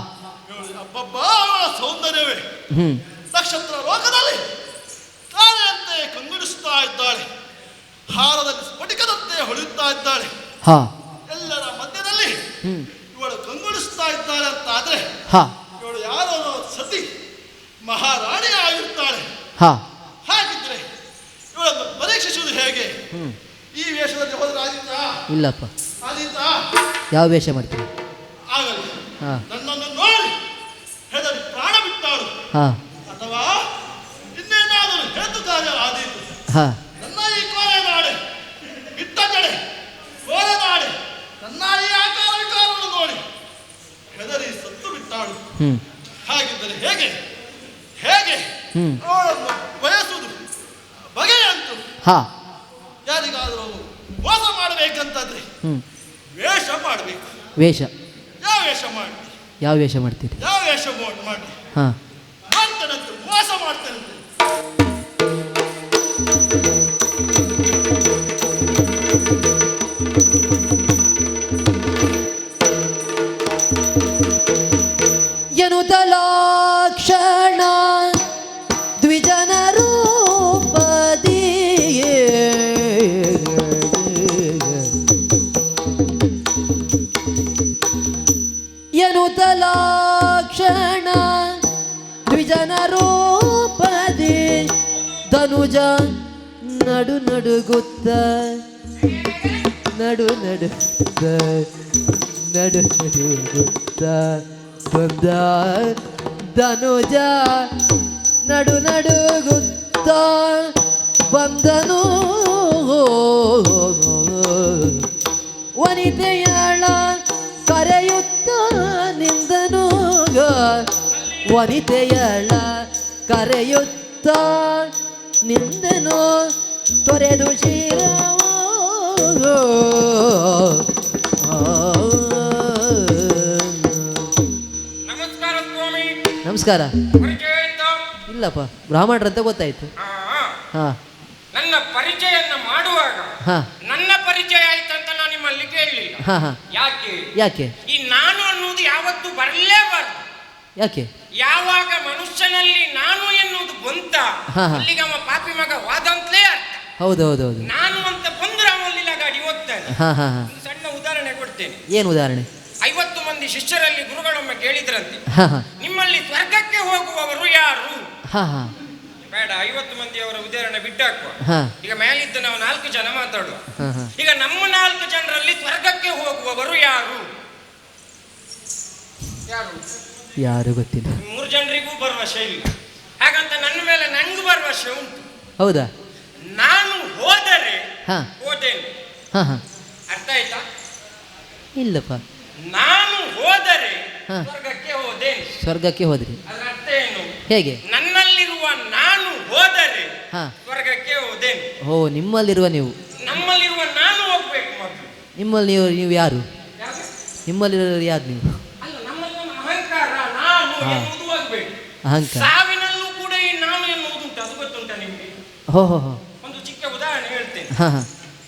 ಇವಳು ಅಬ್ಬಬ್ಬ ಅವಳ ಸೌಂದರ್ಯವೇ ಹ್ಮ್ ನಕ್ಷತ್ರ ಲೋಕದಲ್ಲಿ ತಾರೆಯಂತೆ ಕಂಗೊಳಿಸುತ್ತಾ ಇದ್ದಾಳೆ. ಹಾರದಲ್ಲಿ ಸ್ಫಟಿಕದಂತೆ ಹೊಳೆಯುತ್ತಾ ಇದ್ದಾಳೆ. ಹಾ ಎಲ್ಲರ ಮಧ್ಯದಲ್ಲಿ ಹ್ಮ್ ಇವಳು ಕಂಗೊಳಿಸ್ತಾ ಇದ್ದಾಳೆ ಅಂತ ಆದ್ರೆ ಹಾ ಇವಳು ಯಾರೋ ಸತಿ ಮಹಾರಾಣಿ ಆಗಿರ್ತಾಳೆ. ಹಾ ಹಾಗಿದ್ರೆ ಇವಳನ್ನು ಪರೀಕ್ಷಿಸುವುದು ಹೇಗೆ? ಹ್ಮ್ ಈ ವೇಷದಲ್ಲಿ ಹೋದ್ರೆ ಆದೀತಾ? ಇಲ್ಲಪ್ಪ, ಆದೀತಾ? ಯಾವ ವೇಷ ಮಾಡ್ತೀವಿ? ಆಗಲ್ಲ. ಹಾ ನನ್ನನ್ನು ನೋಡಿ ಹೆದರಿ ಪ್ರಾಣ ಬಿಟ್ಟಾಳು, ಹಾ ಅಥವಾ ಇನ್ನೇನಾದರೂ ಹೆದ್ದು ಕಾರ್ಯ ಆದೀತು. ಹಾ ನನ್ನ ಈ ಕೋರೆ ನಾಡೆ ಇಟ್ಟ ಕಡೆ ಕೋರೆ ನಾಡೆ ನನ್ನ ಈ ಆಕಾರ ವಿಕಾರವನ್ನು ನೋಡಿ ಹೆದರಿ ಸತ್ತು ಬಿಟ್ಟಾಳು. ಹ್ಮ್ ಹಾಗಿದ್ದರೆ ಹೇಗೆ ಹೇಗೆ ಹ್ಮ್ ಅವಳನ್ನು ಬಯಸುವುದು ಬಗೆಯಂತು? ಹಾ ಯಾರಿಗಾದರೂ ಮೋಸ ಮಾಡಬೇಕಂತಂದ್ರೆ ಹ್ಮ್ ವೇಷ ಮಾಡಬೇಕು. ವೇಷ ಯಾವ ವೇಷ ಮಾಡಿ? ಯಾವ ವೇಷ ಮಾಡ್ತೀರಿ? ಯಾವ ವೇಷ ಮಾಡಿ ಹಾ ಮಾಡ್ತೇನಂತೆ, ಮೋಸ ಮಾಡ್ತೇನಂತೆ. ಎನ್ನುತ್ತಲಾಕ್ಷಣ ದ್ವಿಜನ ರೂಪದಿಯೇ ಎನ್ನುತ್ತಲಾಕ್ಷಣ ದ್ವಿಜನ ರೂಪದಿ ಧನುಜ ನಡು ನಡುಗುತ್ತ ನಡು ನಡುತ್ತ ನಡು ನಡುಗುತ್ತ ಬಂದ ಧನುಜ ನಡು ನಡುಗುತ್ತ ಬಂದನು ವನಿತೆಯಳ ಕರೆಯುತ್ತ ನಿಂದನು ವನಿತೆಯಳ ಕರೆಯುತ್ತ ನಿಂದನು ತೊರೆದು ಶಿರವ ನಮಸ್ಕಾರ ಸ್ವಾಮಿ. ನಮಸ್ಕಾರ. ಪರಿಚಯ ಆಯ್ತಾ? ಇಲ್ಲಪ್ಪ, ಬ್ರಾಹ್ಮಣರಂತ ಗೊತ್ತಾಯ್ತು. ಹಾ, ನನ್ನ ಪರಿಚಯನ್ನ ಮಾಡುವಾಗ ಹಾ, ನನ್ನ ಪರಿಚಯ ಆಯ್ತಂತ ನಾನು ನಿಮ್ಮಲ್ಲಿ ಕೇಳಲಿಲ್ಲ. ಹಾ, ಹಾ. ಯಾಕೆ? ಯಾಕೆ ಈ ನಾನು ಅನ್ನುವುದು ಯಾವತ್ತೂ ಬರಲೇಬಾರದು. ಯಾಕೆ? ಯಾವಾಗ ಮನುಷ್ಯನಲ್ಲಿ ನಾನು ಎನ್ನುವುದು ಬಂತ, ಹಾ, ಹಾ. ಅಲ್ಲಿಗೆ ಅವ ಪಾಪಿ ಮಗ ವಾದಂತಲೇ ಅರ್ಥ. ಹೌದೌದೌದು. ನಾನು ಅಂತ ಬಂದ್ರೆ ಅವಲ್ಲಿಲ್ಲ ಗಾಡಿ ಹೋಗ್ತಾನೆ. ಹಾ, ಹಾ, ಹಾ. ಒಂದು ಸಣ್ಣ ಉದಾಹರಣೆ ಕೊಡ್ತೇನೆ. ಏನು ಉದಾಹರಣೆ? 50 ಮಂದಿ ಶಿಷ್ಯರಲ್ಲಿ ಗುರುಗಳೊಮ್ಮೆ ಕೇಳಿದ್ರಂತೆ, ಹಾ, ಹಾ, ನಿಮ್ಮಲ್ಲಿ ಸ್ವರ್ಗಕ್ಕೆ ಹೋಗುವವರು ಯಾರು? ಹಾ, ಹಾ, ಬೇಡ, 50 ಮಂದಿಯವರ ಉದಾಹರಣೆ ಬಿಟ್ಟಾಕುವ. ಹಾ, ಈಗ ಮೇಲಿದ್ದ ನಾವು 4 ಜನ ಮಾತಾಡುವ. ಹಾ, ಹಾ. ಈಗ ನಮ್ಮ 4 ಜನರಲ್ಲಿ ಸ್ವರ್ಗಕ್ಕೆ ಹೋಗುವವರು ಯಾರು? ಯಾರು? ಯಾರು ಗೊತ್ತಿಲ್ಲ. 3 ಜನರಿಗೂ ಭರವಸೆ ಇಲ್ಲ. ಹಾಗಂತ ನನ್ನ ಮೇಲೆ ನಂಗೂ ಭರವಸೆ ಉಂಟು. ಹೌದಾ? ನಾನು ಹೋದರೆ ಹಾ, ಹೋದೇನು. ಹಾ, ಹಾ. ಅರ್ಥ ಆಯ್ತಾ? ಇಲ್ಲಪ್ಪ. ನಾನು ಹೋದರೆ ಹಾ. ಸ್ವರ್ಗಕ್ಕೆ ಹೋದೇನು. ಸ್ವರ್ಗಕ್ಕೆ ಹೋದ್ರಿ? ಅದರ ಅರ್ಥ ಏನು? ಹೇಗೆ? ನನ್ನಲ್ಲಿರುವ ನಾನು ಹೋದರೆ ಹಾ. ಸ್ವರ್ಗಕ್ಕೆ ಹೋದೇನು. ಓ, ನಿಮ್ಮಲ್ಲಿರುವ ನೀವು. ನಮ್ಮಲ್ಲಿರುವ ನಾನು ಹೋಗ್ಬೇಕು ಮೊದಲು. ನಿಮ್ಮಲ್ಲಿ ನೀವು ಯಾರು? ಯಾಕೆ? ನಿಮ್ಮಲ್ಲಿರೋ ಯಾರು ನೀವು? ಅಲ್ಲ, ನಮ್ಮಲ್ಲಿ ಒಂದು ಅಹಂಕಾರ ನಾನು ಹಾ. ಎನ್ನುವುದು ಹೋಗ್ಬೇಕು. ಅಹಂಕಾರ. ಸಾವಿನಲ್ಲೂ ಕೂಡ ಈ ನಾನು ಎನ್ನುವುದುಂಟು. ಅದು ಗೊತ್ತುಂಟ ನಿಮಗೆ? ಹೋ ಹೋ ಹೋ. ಒಂದು ಚಿಕ್ಕ ಉದಾಹರಣೆ ಹೇಳ್ತೇನೆ. ಹಾ, ಹಾ,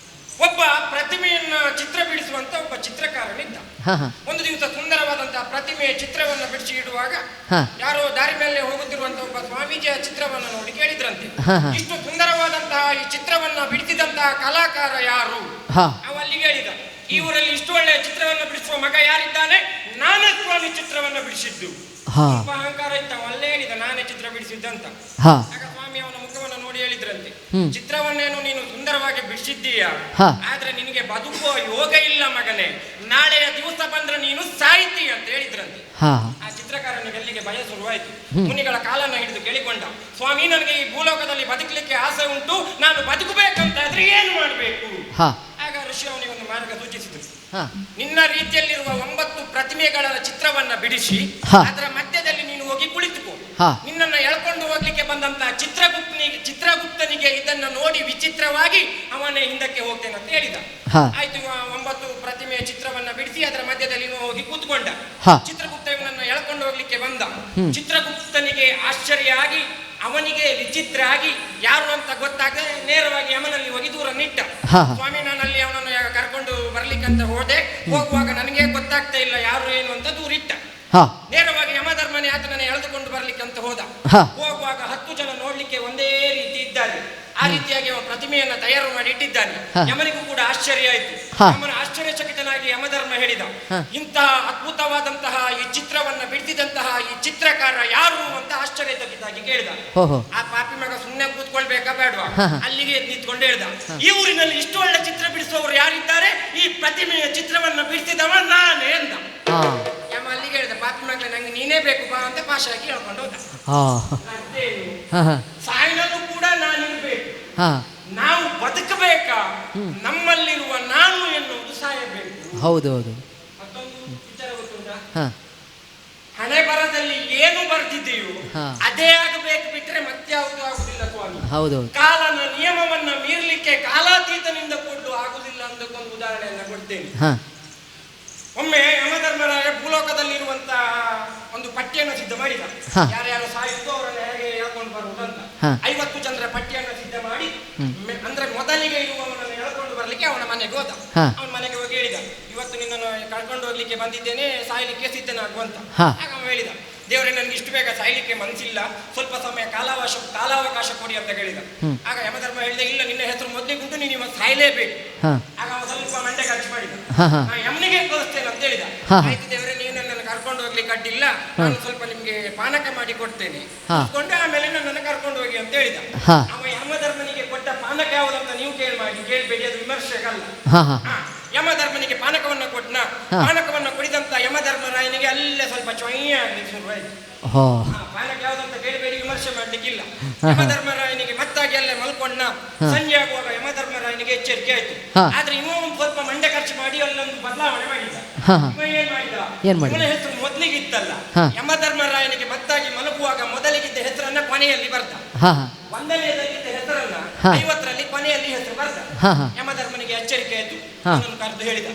ಒಬ್ಬ ಪ್ರತಿಮೆಯನ್ನ ಚಿತ್ರ ಬಿಡಿಸುವಂತ ಒಬ್ಬ ಚಿತ್ರಕಾರನಿದ್ದ. ಹಾ, ಹಾ, ಒಂದು ದಿವಸ ಸುಂದರವಾದಂತಹ ಪ್ರತಿಮೆಯ ಚಿತ್ರವನ್ನು ಬಿಡಿಸಿ ಇಡುವಾಗ ಹಾ. ಯಾರೋ ದಾರಿ ಮೇಲೆ ಹೋಗುತ್ತಿರುವಂತಹ ಒಬ್ಬ ಸ್ವಾಮೀಜಿಯ ಚಿತ್ರವನ್ನು ನೋಡಿ ಕೇಳಿದ್ರಂತೆ, ಹಾ, ಹಾ. ಇಷ್ಟು ಸುಂದರವಾದಂತಹ ಈ ಚಿತ್ರವನ್ನ ಬಿಡಿಸಿದಂತಹ ಕಲಾಕಾರ ಯಾರು? ಹಾ. ಅವ ಅಲ್ಲಿಗೆ ಹೇಳಿದ, ಈ ಊರಲ್ಲಿ ಇಷ್ಟು ಒಳ್ಳೆಯ ಚಿತ್ರವನ್ನು ಬಿಡಿಸುವ ಮಗ ಯಾರಿದ್ದಾನೆ? ನಾನೇ ಸ್ವಾಮಿ ಚಿತ್ರವನ್ನು ಬಿಡಿಸಿದ್ದು. ಹಾ. ತುಂಬ ಅಹಂಕಾರ ಇತ್ತ, ಅಲ್ಲೇ ಹೇಳಿದ ನಾನೇ ಚಿತ್ರ ಬಿಡಿಸಿದ್ದಂತ. ಹಾ. ಆಗ ಸ್ವಾಮಿ ಅವನ ಮುಖವನ್ನು ನೋಡಿ ಹೇಳಿದ್ರಂತೆ, ಹ್ಮ್. ಚಿತ್ರವನ್ನೇನು ನೀನು ಸುಂದರವಾಗಿ ಬಿಡಿಸಿದ್ದೀಯ, ಹಾ. ಆದ್ರೆ ನಿನಗೆ ಬದುಕುವ ಯೋಗ ಇಲ್ಲ ಮಗನೇ. ನಾಳೆಯ ದಿವಸ ಬಂದ್ರೆ ನೀನು ಸಾಯ್ತಿ ಅಂತ ಹೇಳಿದ್ರಂತೆ. ಹಾ. ಆ ಚಿತ್ರಕಾರನಿಗೆ ಅಲ್ಲಿಗೆ ಭಯ ಶುರುವಾಯಿತು. ಹ್ಮ್. ಮುನಿಗಳ ಕಾಲನ್ನ ಹಿಡಿದು ಕೇಳಿಕೊಂಡ, ಸ್ವಾಮಿ ನನಗೆ ಈ ಭೂಲೋಕದಲ್ಲಿ ಬದುಕಲಿಕ್ಕೆ ಆಸೆ ಉಂಟು, ನಾನು ಬದುಕಬೇಕಂತಾದ್ರೆ ಏನು ಮಾಡಬೇಕು? ಹಾ. ಆಗ ಋಷಿ ಅವನಿಗೆ ಒಂದು ಮಾರ್ಗ ಸೂಚಿಸಿದರು. ಹಾ. ನಿನ್ನ ರೀತಿಯಲ್ಲಿರುವ 9 ಪ್ರತಿಮೆಗಳ ಚಿತ್ರವನ್ನ ಬಿಡಿಸಿ ಹಾ. ಅದರ ಮಧ್ಯದಲ್ಲಿ ನೀನು ಹೋಗಿ ಕುಳಿತುಕೋ. ಹಾ. ನಿನ್ನನ್ನು ಎಳ್ಕೊಂಡು ಹೋಗ್ಲಿಕ್ಕೆ ಬಂದಂತಹ ಚಿತ್ರಗುಪ್ತನಿಗೆ ಇದನ್ನ ನೋಡಿ ವಿಚಿತ್ರವಾಗಿ ಅವನೇ ಹಿಂದಕ್ಕೆ ಹೋಗ್ತೇನೆ ಅಂತ ಹೇಳಿದ. ಹಾ. ಆಯ್ತು, 9 ಪ್ರತಿಮೆಯ ಚಿತ್ರವನ್ನ ಬಿಡಿಸಿ ಅದರ ಮಧ್ಯದಲ್ಲಿ ಇವ ಹೋಗಿ ಕೂತ್ಕೊಂಡ. ಹಾ. ಚಿತ್ರಗುಪ್ತ ಇವನನ್ನು ಎಳ್ಕೊಂಡು ಹೋಗ್ಲಿಕ್ಕೆ ಬಂದ. ಹ್ಮ್. ಚಿತ್ರಗುಪ್ತನಿಗೆ ಆಶ್ಚರ್ಯ ಆಗಿ, ಅವನಿಗೆ ವಿಚಿತ್ರ ಆಗಿ, ಯಾರು ಅಂತ ಗೊತ್ತಾಗದೆ ನೇರವಾಗಿ ಯಮನಲ್ಲಿ ಹೋಗಿ ದೂರ ನಿಟ್ಟ. ಹಾ. ಸ್ವಾಮಿ ನಾನಲ್ಲಿ ಅವನನ್ನು ಕರ್ಕೊಂಡು ಬರ್ಲಿಕ್ಕಂತ ಹೋದೆ, ಹೋಗುವಾಗ ನನಗೆ ಗೊತ್ತಾಗ್ತಾ ಇಲ್ಲ ಯಾರು ಏನು ಅಂತ ದೂರಿಟ್ಟ. ಹಾ. ನೇರವಾಗಿ ಯಮಧರ್ಮನೇ ಆತನನ್ನು ಎಳೆದುಕೊಂಡು ಬರ್ಲಿಕ್ಕಂತ ಹೋದ. ಹಾ. ಹೋಗುವಾಗ 10 ಜನ ನೋಡ್ಲಿಕ್ಕೆ ಒಂದೇ ರೀತಿ ಇದ್ದಾರೆ. ಆ ರೀತಿಯಾಗಿ ಅವನ ಪ್ರತಿಮೆಯನ್ನ ತಯಾರು ಮಾಡಿ ಇಟ್ಟಿದ್ದಾನೆ. ಹಾ. ಯಮನಿಗೂ ಕೂಡ ಆಶ್ಚರ್ಯ ಆಯಿತು. ಹಾ. ಯಮನ ಆಶ್ಚರ್ಯಚಕಿತನಾಗಿ ಯಮಧರ್ಮ ಹೇಳಿದ, ಹಾ. ಇಂತಹ ಅದ್ಭುತವಾದಂತಹ ಈ ಚಿತ್ರವನ್ನ ಬಿಡಿಸಿದಂತಹ ಈ ಚಿತ್ರಕಾರ ಯಾರು ಅಂತ ಆಶ್ಚರ್ಯಚಕಿತನಾಗಿ ಕೇಳಿದ. ಹೋ ಹೋ. ಆ ಪಾಪಿ ಮಗ ಸುಮ್ಮನೆ ಕೂತ್ಕೊಳ್ಬೇಕಾ ಬೇಡವಾ? ಹಾ, ಹಾ. ಅಲ್ಲಿಗೆ ನಿಂತ್ಕೊಂಡು ಹೇಳ್ದ, ಈ ಊರಿನಲ್ಲಿ ಇಷ್ಟು ಒಳ್ಳೆ ಚಿತ್ರ ಬಿಡಿಸುವವರು ಯಾರಿದ್ದಾರೆ? ಈ ಪ್ರತಿಮೆಯ ಚಿತ್ರವನ್ನ ಬಿಡಿಸಿದವ ನಾನೇ ಅಂದ. ಹಾ. ಯಮ ಅಲ್ಲಿಗೆ ಹೇಳಿದ, ಪಾಪಿ ಮಗ ನಂಗೆ ನೀನೇ ಬೇಕು ಬಾ ಅಂತ ಪಾಶಾಗಿ ಹೇಳ್ಕೊಂಡು ಹೋದ. ಹಾ. ಅದೇನು? ಹಾ, ಹಾ, ಸಾಯಿನಲ್ಲೂ ಕೂಡ ನಾನಿರ್ಬೇಕು. ಹಾ. ನಾವು ಬದುಕಬೇಕಾ? ನಮ್ಮಲ್ಲಿರುವ ನಾನು ಎನ್ನುವುದು ಸಾಯಬೇಕು. ಹೌದು ಹೌದು. ಮತ್ತೊಂದು ವಿಚಾರ ಗೊತ್ತುಂಟಾ? ಹಾ. ಹಣೆ ಬರದಲ್ಲಿ ಏನು ಬರ್ತಿದೆಯೋ ಹಾ. ಅದೇ ಆಗಬೇಕು, ಬಿಟ್ಟರೆ ಮತ್ತೆ ಯಾವುದು ಆಗುದಿಲ್ಲ ಸ್ವಾಮಿ. ಹೌದೌದು. ಕಾಲನ ನಿಯಮವನ್ನ ಮೀರಲಿಕ್ಕೆ ಕಾಲಾತೀತನಿಂದ ಕೊಟ್ಟು ಆಗುದಿಲ್ಲ ಅಂದಕ್ಕೊಂದು ಉದಾಹರಣೆಯನ್ನ ಕೊಡ್ತೇನೆ. ಹಾ. ಒಮ್ಮೆ ಯಮಧರ್ಮರಾಯ ಭೂಲೋಕದಲ್ಲಿರುವಂತ ಒಂದು ಪಟ್ಟಿಯನ್ನು ಸಿದ್ಧ ಮಾಡಿದ. ಹಾ. ಯಾರ್ಯಾರು ಸಾಯಿತು ಅವರನ್ನ ಹೇಗೆ ಹೇಳ್ಕೊಂಡು ಬರುವುದು ಅಂತ. ಹಾ. 50 ಜನರ ಪಟ್ಟಿಯನ್ನು ಸಿದ್ಧ ಮಾಡಿ, ಅಂದ್ರೆ ಮೊದಲಿಗೆ ಇರುವವನನ್ನು ಎಳ್ಕೊಂಡು ಬರ್ಲಿಕ್ಕೆ ಅವನ ಮನೆಗೆ ಹೋದ. ಹಾ. ಅವನ ಮನೆಗೆ ಹೋಗಿ ಹೇಳಿದ, ಇವತ್ತು ನಿನ್ನನ್ನು ಕಳ್ಕೊಂಡು ಹೋಗ್ಲಿಕ್ಕೆ ಬಂದಿದ್ದೇನೆ, ಸಾಯ್ಲಿಕ್ಕೆ ಸಿದ್ಧನಾಗುವಂತ. ಹಾ. ಆಗ ಅವ ಹೇಳಿದ, ದೇವರೇ ನನಗೆ ಇಷ್ಟು ಬೇಗ ಸಾಯ್ಲಿಕ್ಕೆ ಮನಸ್ಸಿಲ್ಲ, ಸ್ವಲ್ಪ ಸಮಯ ಕಾಲಾವಕಾಶ ಕೊಡಿ ಅಂತ ಹೇಳಿದ. ಆಗ ಯಮಧರ್ಮ ಹೇಳಿದ, ಇಲ್ಲ ನಿನ್ನ ಹೆಸರು ಮೊದಲಿಗೆ ಉಂಟು, ನೀನು ಇವತ್ತು ಸಾಯ್ಲೇಬೇಕು. ಹಾ. ಆಗ ಅವ ಸ್ವಲ್ಪ ಮಂಡೆ ಖರ್ಚು ಮಾಡಿದ. ಹಾ, ಹಾ. ಯಮನಿಗೆ ಕಳಿಸ್ತೇನೆ ಅಂತ ಹೇಳಿದ. ಹಾ. ಆಯ್ತು ದೇವರೇ, ನೀವು ನನ್ನನ್ನು ಕರ್ಕೊಂಡು ಹೋಗ್ಲಿಕ್ಕೆ ಅಡ್ಡಿಲ್ಲ, ನಾನು ಸ್ವಲ್ಪ ನಿಮ್ಗೆ ಪಾನಕ ಮಾಡಿ ಕೊಡ್ತೇನೆ, ಹಾ. ಕೊಂಡು ಆಮೇಲೆ ನನ್ನನ್ನು ಕರ್ಕೊಂಡು ಹೋಗಿ ಅಂತ ಹೇಳಿದ. ಹಾ. ಅವ ಯಮಧರ್ಮನಿಗೆ ಕೊಟ್ಟ ಪಾನಕ ಯಾವುದಂತ ನೀವು ಕೇಳ್ಬೇಡಿ, ಅದು ವಿಮರ್ಶೆಗಲ್ಲ. ಹಾ, ಹಾ. ಹಾ. ಯಮಧರ್ಮನಿಗೆ ಪಾನಕವನ್ನ ಕೊಟ್ನ. ಹಾ. ಪಾನಕವನ್ನ ಕುಡಿದಂತ ಯಮಧರ್ಮರಾಯನಿಗೆ ಅಲ್ಲೇ ಸ್ವಲ್ಪ ಚೊಯ್ಯ ಆಗ್ಲಿಕ್ಕೆ ಶುರುವಾಯ್ತು. ಹೋ ಪಾನಕ ಯಾವ್ದಂತ ಕೇಳಬೇಡಿ, ವಿಮರ್ಶೆ ಮಾಡ್ಲಿಕ್ಕಿಲ್ಲ. ಹಾ. ಯಮಧರ್ಮರಾಯನಿಗೆ ಮತ್ತಾಗಿ ಅಲ್ಲೇ ಮಲ್ಕೊಂಡ. ಹಾ. ಸಂಜೆ ಆಗುವಾಗ ಯಮಧರ್ಮರಾಯನಿಗೆ ಎಚ್ಚರಿಕೆ ಆಯ್ತು. ಹಾ. ಆದ್ರೆ ಇವ ಒಂದು ಸ್ವಲ್ಪ ಮಂಡೆ ಖರ್ಚು ಮಾಡಿ ಅಲ್ಲೊಂದು ಬದಲಾವಣೆ ಮಾಡಿದ. ಹಾ. ಇವ ಏನ್ ಮಾಡಿದ? ಏನ್ ಮಾಡಿದ? ಇವನ ಹೆಸರು ಮೊದಲಿಗಿತ್ತಲ್ಲ, ಹಾ. ಯಮಧರ್ಮರಾಯನಿಗೆ ಮತ್ತಾಗಿ ಮಲಗುವಾಗ ಮೊದಲಿಗಿದ್ದ ಹೆಸರನ್ನ ಕೊನೆಯಲ್ಲಿ ಬರ್ದ. ಹಾ ಒಂದನೇದಲ್ಲಿದ್ದ ಹೆಸರನ್ನ ಹಾ. 50ರಲ್ಲಿ ಕೊನೆಯಲ್ಲಿ ಹೆಸರು ಬರ್ದ. ಹಾ ಹಾ ಯಮಧರ್ಮನಿಗೆ ಎಚ್ಚರಿಕೆ ಆಯ್ತು. ಹಾ. ಅವನನ್ನು ಕರೆದು ಹೇಳಿದ,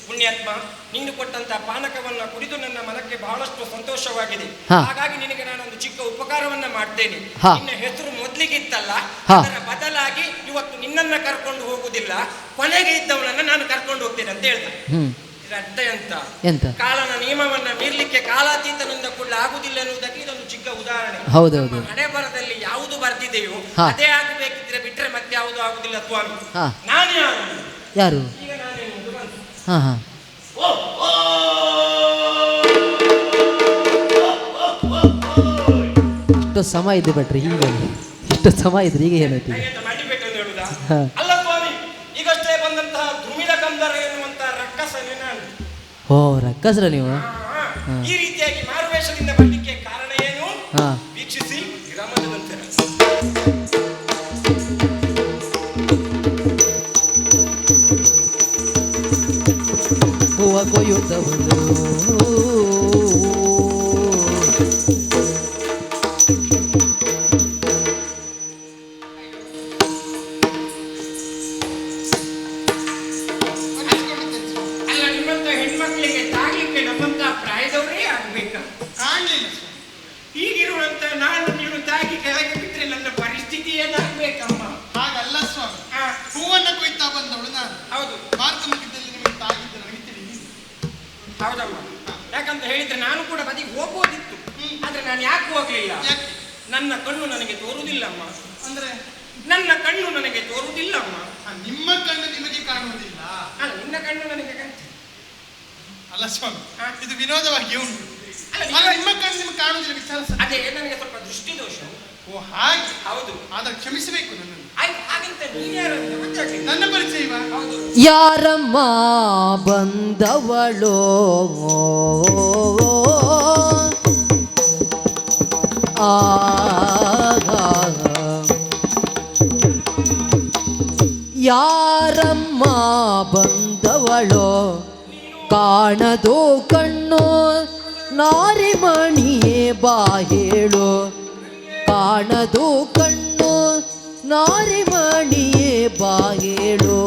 ಪುಣ್ಯಾತ್ಮ, ನೀನು ಕೊಟ್ಟಂತ ಪಾನಕವನ್ನ ಕುಡಿದು ನನ್ನ ಮನಕ್ಕೆ ಬಹಳಷ್ಟು ಸಂತೋಷವಾಗಿದೆ. ಹಾ. ಹಾಗಾಗಿ ನಿನಗೆ ನಾನೊಂದು ಚಿಕ್ಕ ಉಪಕಾರವನ್ನ ಮಾಡ್ತೇನೆ. ಹಾ. ನಿನ್ನ ಹೆಸರು ಮೊದ್ಲಿಗಿತ್ತಲ್ಲ, ಹಾ. ಅದರ ಬದಲಾಗಿ ಇವತ್ತು ನಿನ್ನನ್ನ ಕರ್ಕೊಂಡು ಹೋಗುದಿಲ್ಲ, ಕೊನೆಗೆ ಇದ್ದವನನ್ನ ನಾನು ಕರ್ಕೊಂಡು ಹೋಗ್ತೇನೆ ಅಂತ ಹೇಳ್ದ. ಹ್ಮ್ ಇದರ ಅರ್ಥ ಎಂತ? ಎಂತ? ಕಾಲನ ನಿಯಮವನ್ನ ಮೀರ್ಲಿಕ್ಕೆ ಕಾಲಾತೀತನಿಂದ ಕೂಡ ಆಗುದಿಲ್ಲ ಎನ್ನುವುದಕ್ಕೆ ಇದೊಂದು ಚಿಕ್ಕ ಉದಾಹರಣೆ. ಹೌದೌದು. ನಮ್ಮ ಹಣೆ ಬರದಲ್ಲಿ ಯಾವುದು ಬರ್ದಿದೆಯೋ ಹಾ. ಅದೇ ಆಗಬೇಕಿದ್ರೆ ಬಿಟ್ರೆ ಮತ್ತೆ ಯಾವುದು ಆಗುದಿಲ್ಲ ಸ್ವಾಮಿ. ಹಾ. ನಾನು ಯಾರು? ಯಾರು? ಈಗ ನಾನೇನು ಬಂತು. ಹಾ ಹಾ ಇಷ್ಟು ಸಮಯ ಇದೆ ಭಟ್ರಿ, ಈಗ ಇಷ್ಟು ಸಮಯ ಇದ್ರೆ ಈಗ ಏನಾಯ್ತು? ಹಾಗೆಂತ ಮಾಡಿಬೇಕಂತ ಹೇಳುದಾ? ಹಾ. ಅಲ್ಲ ಸ್ವಾಮಿ, ಈಗಷ್ಟೇ ಬಂದಂತಹ ಧೃಮಿಲ ಕಂದರ ಎನ್ನುವಂತ ರಕ್ಕಸನೇ ನಾನು. ಓ ರಕ್ಕಸ್ರ ನೀವು? ಹಾ. ಈ ರೀತಿಯಾಗಿ ಮಾರುವೇಷದಿಂದ ಬರ್ಲಿಕ್ಕೆ ಕಾರಣ ಏನು? ಹಾ ವೀಕ್ಷಿಸಿ ವಿರಾಮದ ನಂತರ. ಹೂವ ಕೊಯ್ಯುತ್ತ ಬಂದು ಅಲ್ಲ, ನಿಮ್ಮಂತ ಹೆಣ್ಮಕ್ಳಿಗೆ ತಾಗ್ಲಿಕ್ಕೆ ನಮ್ಮಂತ ಪ್ರಾಯದವರೇ ಆಗ್ಬೇಕಾ? ಕಾಣ್ಲಿಲ್ಲ ಸ್ವಾಮಿ. ಹೀಗಿರುವಂತ ನಾನು ನೀವು ತಾಗಿ ಕೆಳಗೆ ಬಿಟ್ರೆ ನನ್ನ ಪರಿಸ್ಥಿತಿ ಏನಾಗ್ಬೇಕಮ್ಮ? ಹಾಗಲ್ಲ ಸ್ವಾಮಿ, ಹಾ. ಹೂವನ್ನ ಕೊಯ್ತಾ ಬಂದವಳು ನಾನು. ಹೌದು, ಮಾರ್ಗ ಮಧ್ಯದಲ್ಲಿ ನಿಮಗೆ ತಾಗಿದ್ದ ನನಗೆ ತಿಳಿದಿದೆ. ಹೌದಮ್ಮ. ಯಾಕಂತ ಹೇಳಿದ್ರೆ ನಾನು ಕೂಡ ಬದಿಗೆ ಹೋಗ್ಬೋದಿತ್ತು, ಆದ್ರೆ ನಾನು ಯಾಕೆ ಹೋಗ್ಲಿಲ್ಲ? ಯಾಕೆ? ನನ್ನ ಕಣ್ಣು ನನಗೆ ತೋರುವುದಿಲ್ಲಮ್ಮ. ಅಂದ್ರೆ ನನ್ನ ಕಣ್ಣು ನನಗೆ ತೋರುವುದಿಲ್ಲಮ್ಮ. ನಿಮ್ಮ ಕಣ್ಣು ನಿಮಗೆ ಕಾಣುವುದಿಲ್ಲ. ಅಲ್ಲ, ನಿನ್ನ ಕಣ್ಣು ನನಗೆ ಕಾಣ್ತದೆ. ಅಲ್ಲ ಸ್ವಾಮಿ, ಹಾ. ಇದು ವಿನೋದವಾಗಿ ಉಂಟು. ಅಲ್ಲ, ಅಲ್ಲ, ನಿಮ್ಮ ಕಣ್ಣು ನಿಮಗೆ ಕಾಣುವುದಿಲ್ಲ ವಿಚಾರ ಸತ್ಯ. ಅದೇ ನನಗೆ ಸ್ವಲ್ಪ ದೃಷ್ಟಿ ದೋಷ. ಓ ಹಾಗೆ. ಹೌದು. ಆದ್ರೆ ಕ್ಷಮಿಸಬೇಕು ನನ್ನನ್ನು. ಆಯ್ತು, ಹಾಗಂತ ನೀನ್ಯಾರು ಅಂತ ಗೊತ್ತಾಗ್ಲಿಲ್ಲ. ನನ್ನ ಪರಿಚಯವ? ಹೌದು. ಯಾರಮ್ಮ ಬಂದವಳೋ ಆ ಯಾರಮ್ಮ ಬಂದವಳೋ ಕಾಣದು ಕಣ್ಣು ನಾರಿಮಣಿಯೇ ಬಾ ಹೇಳು, ಕಾಣದು ಕಣ್ಣು ನಾರಿಮಣಿಯೇ ಬಾ ಹೇಳು.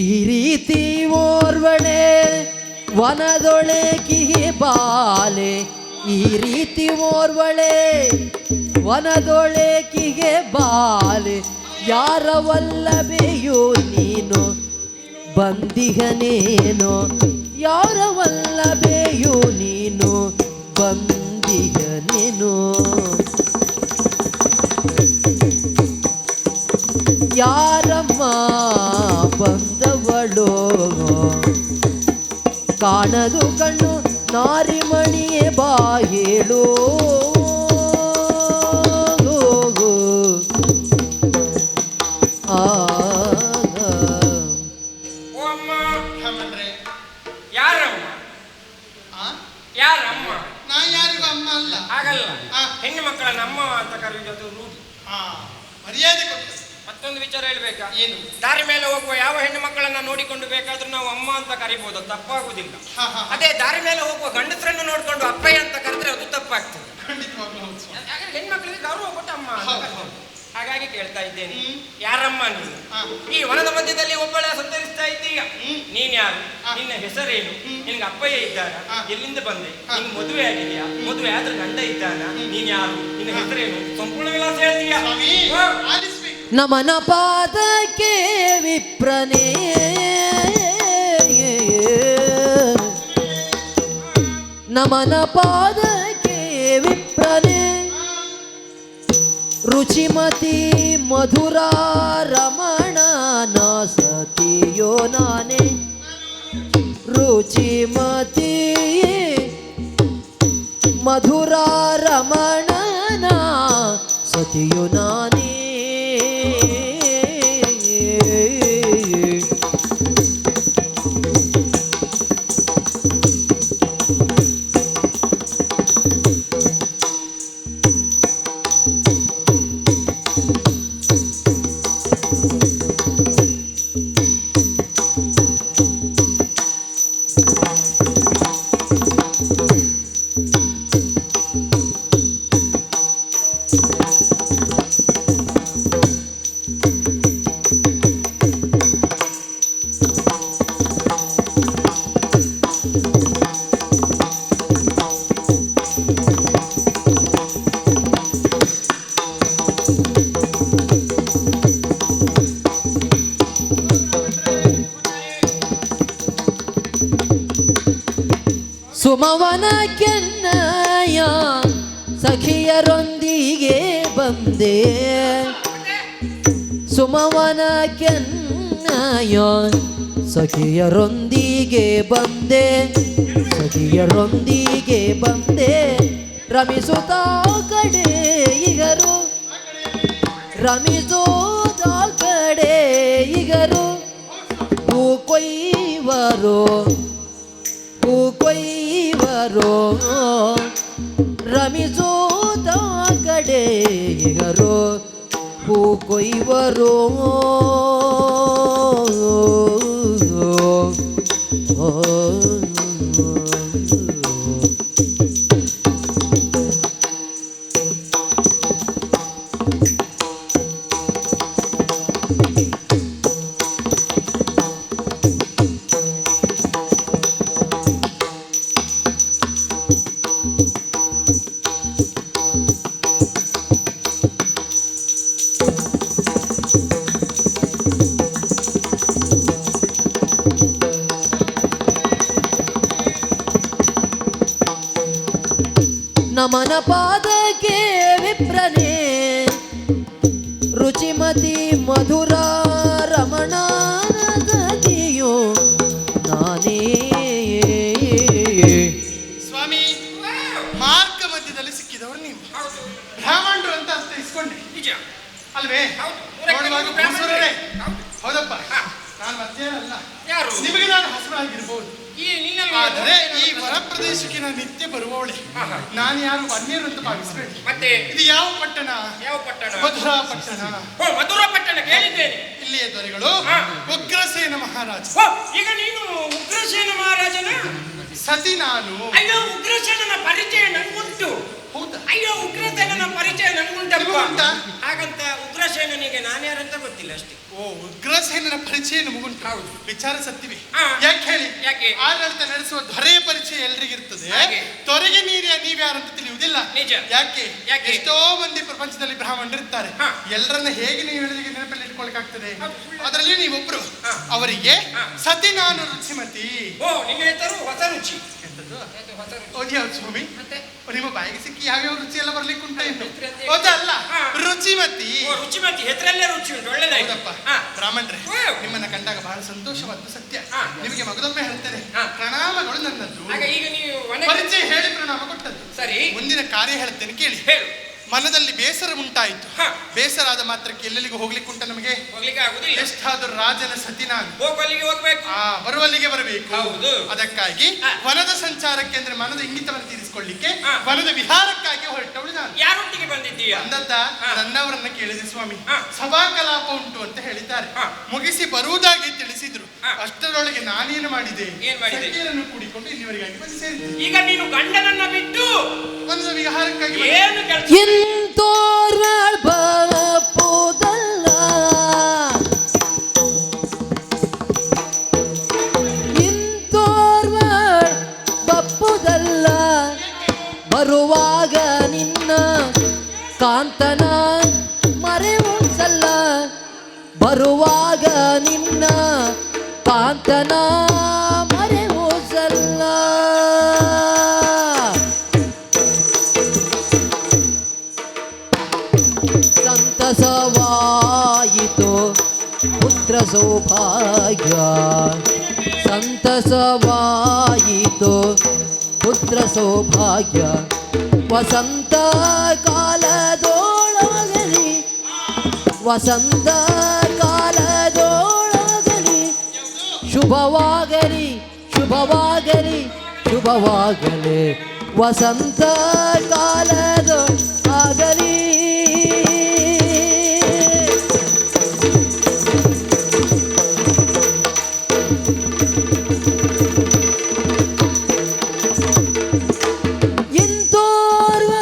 ಈ ರೀತಿ ಓರ್ವಳೆ ವನದೊಳಗಿಗೆ ಬಾಲೆ, ಈ ರೀತಿ ಓರ್ವಳೆ ವನದೊಳಗಿಗೆ ಬಾಲೆ, ಯಾರವಲ್ಲಭೆಯೋ ನೀನು ಬಂದಿಗನೇನು, ಯಾರವಲ್ಲಭೆಯೋ ನೀನು ಬಂದಿಗನೇನು. ಯಾರಮ್ಮ ಬಂದವಳೋ ಕಾಣದು ಕಣ್ಣು ನಾರಿಮಣಿಯೇ ಬಾ ಹೇಳು. ಓ ಅಮ್ಮ, ಹಾಗಂದ್ರೆ ಯಾರಮ್ಮ? ಆ? ಯಾರಮ್ಮ? ನಾ ಯಾರಿಗೂ ಅಮ್ಮ ಅಲ್ಲ. ಆಗಲ್ಲ. ಆ. ಹೆಣ್ಣು ಮಕ್ಕಳನ್ನ ಅಮ್ಮ ಅಂತ ಕರೆಯುವುದು ರೂಢಿ. ಹಾ, ಮರ್ಯಾದೆ ಕೊಟ್ಟು. ಮತ್ತೊಂದು ವಿಚಾರ ಹೇಳ್ಬೇಕಾ? ಏನು? ದಾರಿ ಮೇಲೆ ಹೋಗುವ ಯಾವ ಹೆಣ್ಣು ಮಕ್ಕಳನ್ನ ನೋಡಿಕೊಂಡು ಬೇಕಾದ್ರೂ ನಾವು ಅಮ್ಮ ಅಂತ ಕರಿಬಹುದು, ತಪ್ಪಾಗುದಿಲ್ಲ. ಹಾ, ಹಾ, ಹಾ. ಅದೇ ದಾರಿ ಮೇಲೆ ಹೋಗುವ ಗಂಡಸರನ್ನು ನೋಡ್ಕೊಂಡು ಅಪ್ಪಯ್ಯ ಅಂತ ಕರೆದ್ರೆ ಅದು ತಪ್ಪಾಗ್ತದೆ. ಖಂಡಿತವಾಗ್ಲೂ ಹೌದು ಸ್ವಾಮಿ. ಹಾಗಾಗಿ ಹೆಣ್ಮಕ್ಳಿಗೆ ಗೌರವ ಕೊಟ್ಟು ಅಮ್ಮ ಅಂತ ಹೌದು. ಕರೀತಾರೆ. ಹಾಗಾಗಿ ಕೇಳ್ತಾ ಇದ್ದೇನೆ, ಹ್ಮ್. ಯಾರಮ್ಮ ನೀನು? ಹಾ. ಈ ವನದ ಮಧ್ಯದಲ್ಲಿ ಒಬ್ಬಳ ಸಂಚರಿಸ್ತಾ ಇದ್ದೀಯ, ಹ್ಮ್. ನೀನ್ ಯಾರು? ಹಾ. ನಿನ್ನ ಹೆಸರೇನು? ನಿನ್ಗೆ ಅಪ್ಪಯ್ಯ ಇದ್ದಾರ? ಹಾ. ಎಲ್ಲಿಂದ ಬಂದೆ? ಹಾ. ನಿನ್ ಮದುವೆ ಆಗಿದೆಯಾ? ಮದುವೆ ಆದ್ರೆ ಗಂಡ ಇದ್ದಾನ? ನೀನ್ ಯಾರು? ನಿನ್ನ ಹೆಸರೇನು? ಸಂಪೂರ್ಣ ವಿಳಾಸ ಹೇಳ್ತೀಯಾ? ಸ್ವಾಮಿ, ಹಾ. ಆಲಿಸ್ಬೇಕು. ನಮನ ಪಾದಕ್ಕೆ ವಿಪ್ರನೇ ನಮನ ಪಾದಕ್ಕೆ ವಿಪ್ರನೇ ರುಚಿಮತಿ ಮಧುರ ರಮಣ ನ ಸತಿಯೋ ನಾನೇ ರುಚಿ ರುಚಿಮತಿ ಮಧುರ ರಮಣನ ಸತಿಯು ನಾನೇ. ಸುಮವನ ಕೆನ್ನಯ ಸಖಿಯರೊಂದಿಗೆ ಬಂದೆ. ಸುಮವನ ಕೆನ್ನಯ ಸಖಿಯರೊಂದಿಗೆ ಬಂದೆ. ಸಖಿಯರೊಂದಿಗೆ ಬಂದೆ ರಮಿಸುತ್ತ ಕಡೆ ಈಗರು. ರಮಿಸುತ್ತ ಕಡೆ ಈಗರು ಹೂ ಕೊಯ್ವರು. ಹೂ ಕೊಯ್ವರು ರಮಿಸುತ್ತ ಕಡೆ ಈಗರು ಹೂ ಕೊಯ್ವರು. ನಮನ ಪಾದಕ್ಕೆ ವಿಪ್ರನೇ ರುಚಿಮತಿ ಮಧುರ ರಮಣನ ಸತಿಯು ನಾನೇ. ಸ್ವಾಮಿ, ಮಾರ್ಗ ಮಧ್ಯದಲ್ಲಿ ಸಿಕ್ಕಿದವರು ನೀವು. ಬ್ರಾಹ್ಮಣರು ಅಂತ ಅರ್ಥೈಸ್ಕೊಂಡೆ ನಿಜ ಅಲ್ವೇ? ಹೌದು. ನೋಡುವಾಗ ಭೂಸುರರೇ. ಹೌದು. ಹೌದಪ್ಪ, ನಾನು ಮಧ್ಯ ಅಲ್ಲ. ಯಾರು? ನಿಮಗೆ ನಾನು ಹಸುವಾಗಿರ್ಬೋದು, ಈ ನಿನ್ನಲ್ಲಿ ಆದ್ರೆ ಈ ಹೊರ ಪ್ರದೇಶಕ್ಕೆ ನಾನು ನಿತ್ಯ ಬರುವವಳೆ. ನಾನು ಯಾರು ಅನ್ಯರು ಅಂತ ಭಾವಿಸಬೇಡಿ. ಮತ್ತೆ ಇದು ಯಾವ ಪಟ್ಟಣ? ಯಾವ ಪಟ್ಟಣ? ಮಧುರಾ ಪಟ್ಟಣ. ಓ, ಮಧುರಾ ಪಟ್ಟಣ ಕೇಳಿದ್ದೇನೆ. ಇಲ್ಲಿಯ ದೊರೆಗಳು ಉಗ್ರಸೇನ ಮಹಾರಾಜ. ಓ, ಈಗ ನೀನು ಉಗ್ರಸೇನ ಮಹಾರಾಜನ ಸತಿ ನಾನು. ಅಯ್ಯೋ, ಉಗ್ರಸೇನನ ಪರಿಚಯ ನನಗುಂಟು. ಹೌದಾ? ಅಯ್ಯೋ, ಉಗ್ರಸೇನನ ಪರಿಚಯ ನನಗುಂಟಪ್ಪ. ನಿಮಗುಂಟಾ? ಹಾಗಂತ ಉಗ್ರಸೇನನಿಗೆ ನಾನ್ಯಾರಂತ ಗೊತ್ತಿಲ್ಲ ಅಷ್ಟೇ. ಓ, ಉಗ್ರಸೇನನ ಪರಿಚಯ ನಮಗುಂಟು. ಹೌದು. ವಿಚಾರ ಸತ್ಯವೇ. ಹಾ. ಯಾಕೆ ಹೇಳಿ? ಯಾಕೆ? ಆಡಳಿತ ನಡೆಸುವ ದೊರೆಯ ಪರಿಚಯ ಎಲ್ರಿಗಿರ್ತದೆ. ಹಾಗೆ. ದೊರೆಗೆ ನೀವ್ಯಾರಂತ ತಿಳಿಯುವುದಿಲ್ಲ. ನಿಜ. ಯಾಕೆ? ಯಾಕೆ? ಎಷ್ಟೋ ಮಂದಿ ಪ್ರಪಂಚದಲ್ಲಿ ಬ್ರಾಹ್ಮಣರಿರ್ತಾರೆ. ಹಾ. ಎಲ್ಲರನ್ನ ಹೇಗೆ ನೀವು ಹೇಳಿದ್ರೆ ನೆನಪಲ್ಲಿ ಇಟ್ಕೊಳಕಾಗ್ತದೆ? ಹೌದು. ಅದರಲ್ಲಿ ನೀವೊಬ್ರು. ಹಾ. ಅವರಿಗೆ ಹಾ. ಸತಿ ನಾನು ರುಚಿಮತಿ. ಓ, ನಿನ್ನ ಹೆಸರು ಹೊಸ ರುಚಿ. ಎಂತದ್ದು? ಹೊಸ ರುಚಿ. ಓದ್ಯಾವ್ದು ಸ್ವಾಮಿ? ಮತ್ತೆ ನಿಮ್ಮ ಬಾಯಿಗೆ ಸಿಕ್ಕಿ ಯಾವ್ಯಾವ ರುಚಿ ಎಲ್ಲ ಬರ್ಲಿಕ್ಕೆ ಉಂಟ ಇನ್ನು? ರುಚಿ ಹೌದಲ್ಲ? ಹಾ. ರುಚಿಮತಿ. ಓ, ರುಚಿಮತಿ ಹೆಸರಲ್ಲೇ ರುಚಿ ಉಂಟು. ಒಳ್ಳೆದಾಯ್ತು. ಹೌದಪ್ಪ. ಹಾ. ಬ್ರಾಹ್ಮಣರೇ, ಓ. ನಿಮ್ಮನ್ನ ಕಂಡಾಗ ಬಹಳ ಸಂತೋಷವಾದ ಸತ್ಯ. ಹಾ. ನಿಮಗೆ ಮಗದೊಮ್ಮೆ ಹೇಳ್ತೇನೆ, ಹಾ. ಪ್ರಣಾಮಗಳು ನನ್ನದ್ದು. ಆಗ ಈಗ ನೀವು ಪರಿಚಯ ಹೇಳಿ ಪ್ರಣಾಮ ಕೊಟ್ಟದ್ದು. ಸರಿ, ಮುಂದಿನ ಕಾರ್ಯ ಹೇಳ್ತೇನೆ ಕೇಳಿ. ಹೇಳು. ಮನದಲ್ಲಿ ಬೇಸರ ಉಂಟಾಯಿತು. ಹಾ. ಬೇಸರ ಆದ ಮಾತ್ರಕ್ಕೆ ಎಲ್ಲೆಲ್ಲಿಗೂ ಹೋಗ್ಲಿಕ್ಕೆ ಉಂಟ ನಮಗೆ? ಹೋಗ್ಲಿಕ್ಕೆ ಆಗುದಿಲ್ಲ. ಎಷ್ಟಾದರೂ ರಾಜನ ಸತಿ ನಾನು. ಹೋಗುವಲ್ಲಿಗೆ ಹೋಗ್ಬೇಕು. ಬರುವಲ್ಲಿಗೆ ಬರಬೇಕು. ಹೌದು. ಅದಕ್ಕಾಗಿ ಹಾ. ವನದ ಸಂಚಾರಕ್ಕೆ ಅಂದ್ರೆ ಮನದ ಇಂಗಿತವನ್ನು ತೀರಿಸಿಕೊಳ್ಳಿಕ್ಕೆ ಹಾ. ವನದ ವಿಹಾರಕ್ಕಾಗಿ ಹೊರಟವಳು ನಾನು. ಯಾರೊಟ್ಟಿಗೆ ಬಂದಿದ್ದೀಯಾ? ಅಂದದ್ದ ಹಾ. ನನ್ನವರನ್ನ ಕೇಳಿದೆ ಸ್ವಾಮಿ. ಹಾ. ಸಭಾ ಕಲಾಪ ಉಂಟು ಅಂತ ಹೇಳಿದ್ದಾರೆ. ಹಾ. ಮುಗಿಸಿ ಬರುವುದಾಗಿ ತಿಳಿಸಿದ್ರು. ಹಾ. ಅಷ್ಟರೊಳಗೆ ನಾನೇನು ಮಾಡಿದೆ? ಏನ್ ಮಾಡಿದೆ? ಸಖಿಯರನ್ನು ಕೂಡಿಕೊಂಡು ಇಲ್ಲಿವರೆಗಾಗಿ ಬಂದು ಸೇರಿದ್ದೆ. ಈಗ ನೀನು ಗಂಡನನ್ನ ಬಿಟ್ಟು ವನದ ವಿಹಾರಕ್ಕಾಗಿ ಬಂದೆ. ಏನು ಕೆಲಸ? ಇಂತೋರ್ವಳ್ ಬಪ್ಪುದಲ್ಲ, ಇಂತೋರ್ವಳ್ ಬಪ್ಪುದಲ್ಲ, ಬರುವಾಗ ನಿನ್ನ ಕಾಂತನ ಮರೆಯುವುದಲ್ಲ, ಬರುವಾಗ ನಿನ್ನ ಕಾಂತನ ಮರೆಯುವುದಲ್ಲ. ಸಂತಸವಾಯಿತು ಪುತ್ರ ಸೌಭಾಗ್ಯ, ಸಂತಸವಾಯಿತು ಪುತ್ರ ಸೌಭಾಗ್ಯ ವಸಂತ ಕಾಲದೊಳಗಲಿ ವಸಂತ ಕಾಲದೊಳಗಲಿ ಶುಭವಾಗಲಿ ಶುಭವಾಗಲಿ ಶುಭವಾಗಲಿ ವಸಂತ ಕಾಲದ ಆಗಲಿ ಇಂತೋರ್ವ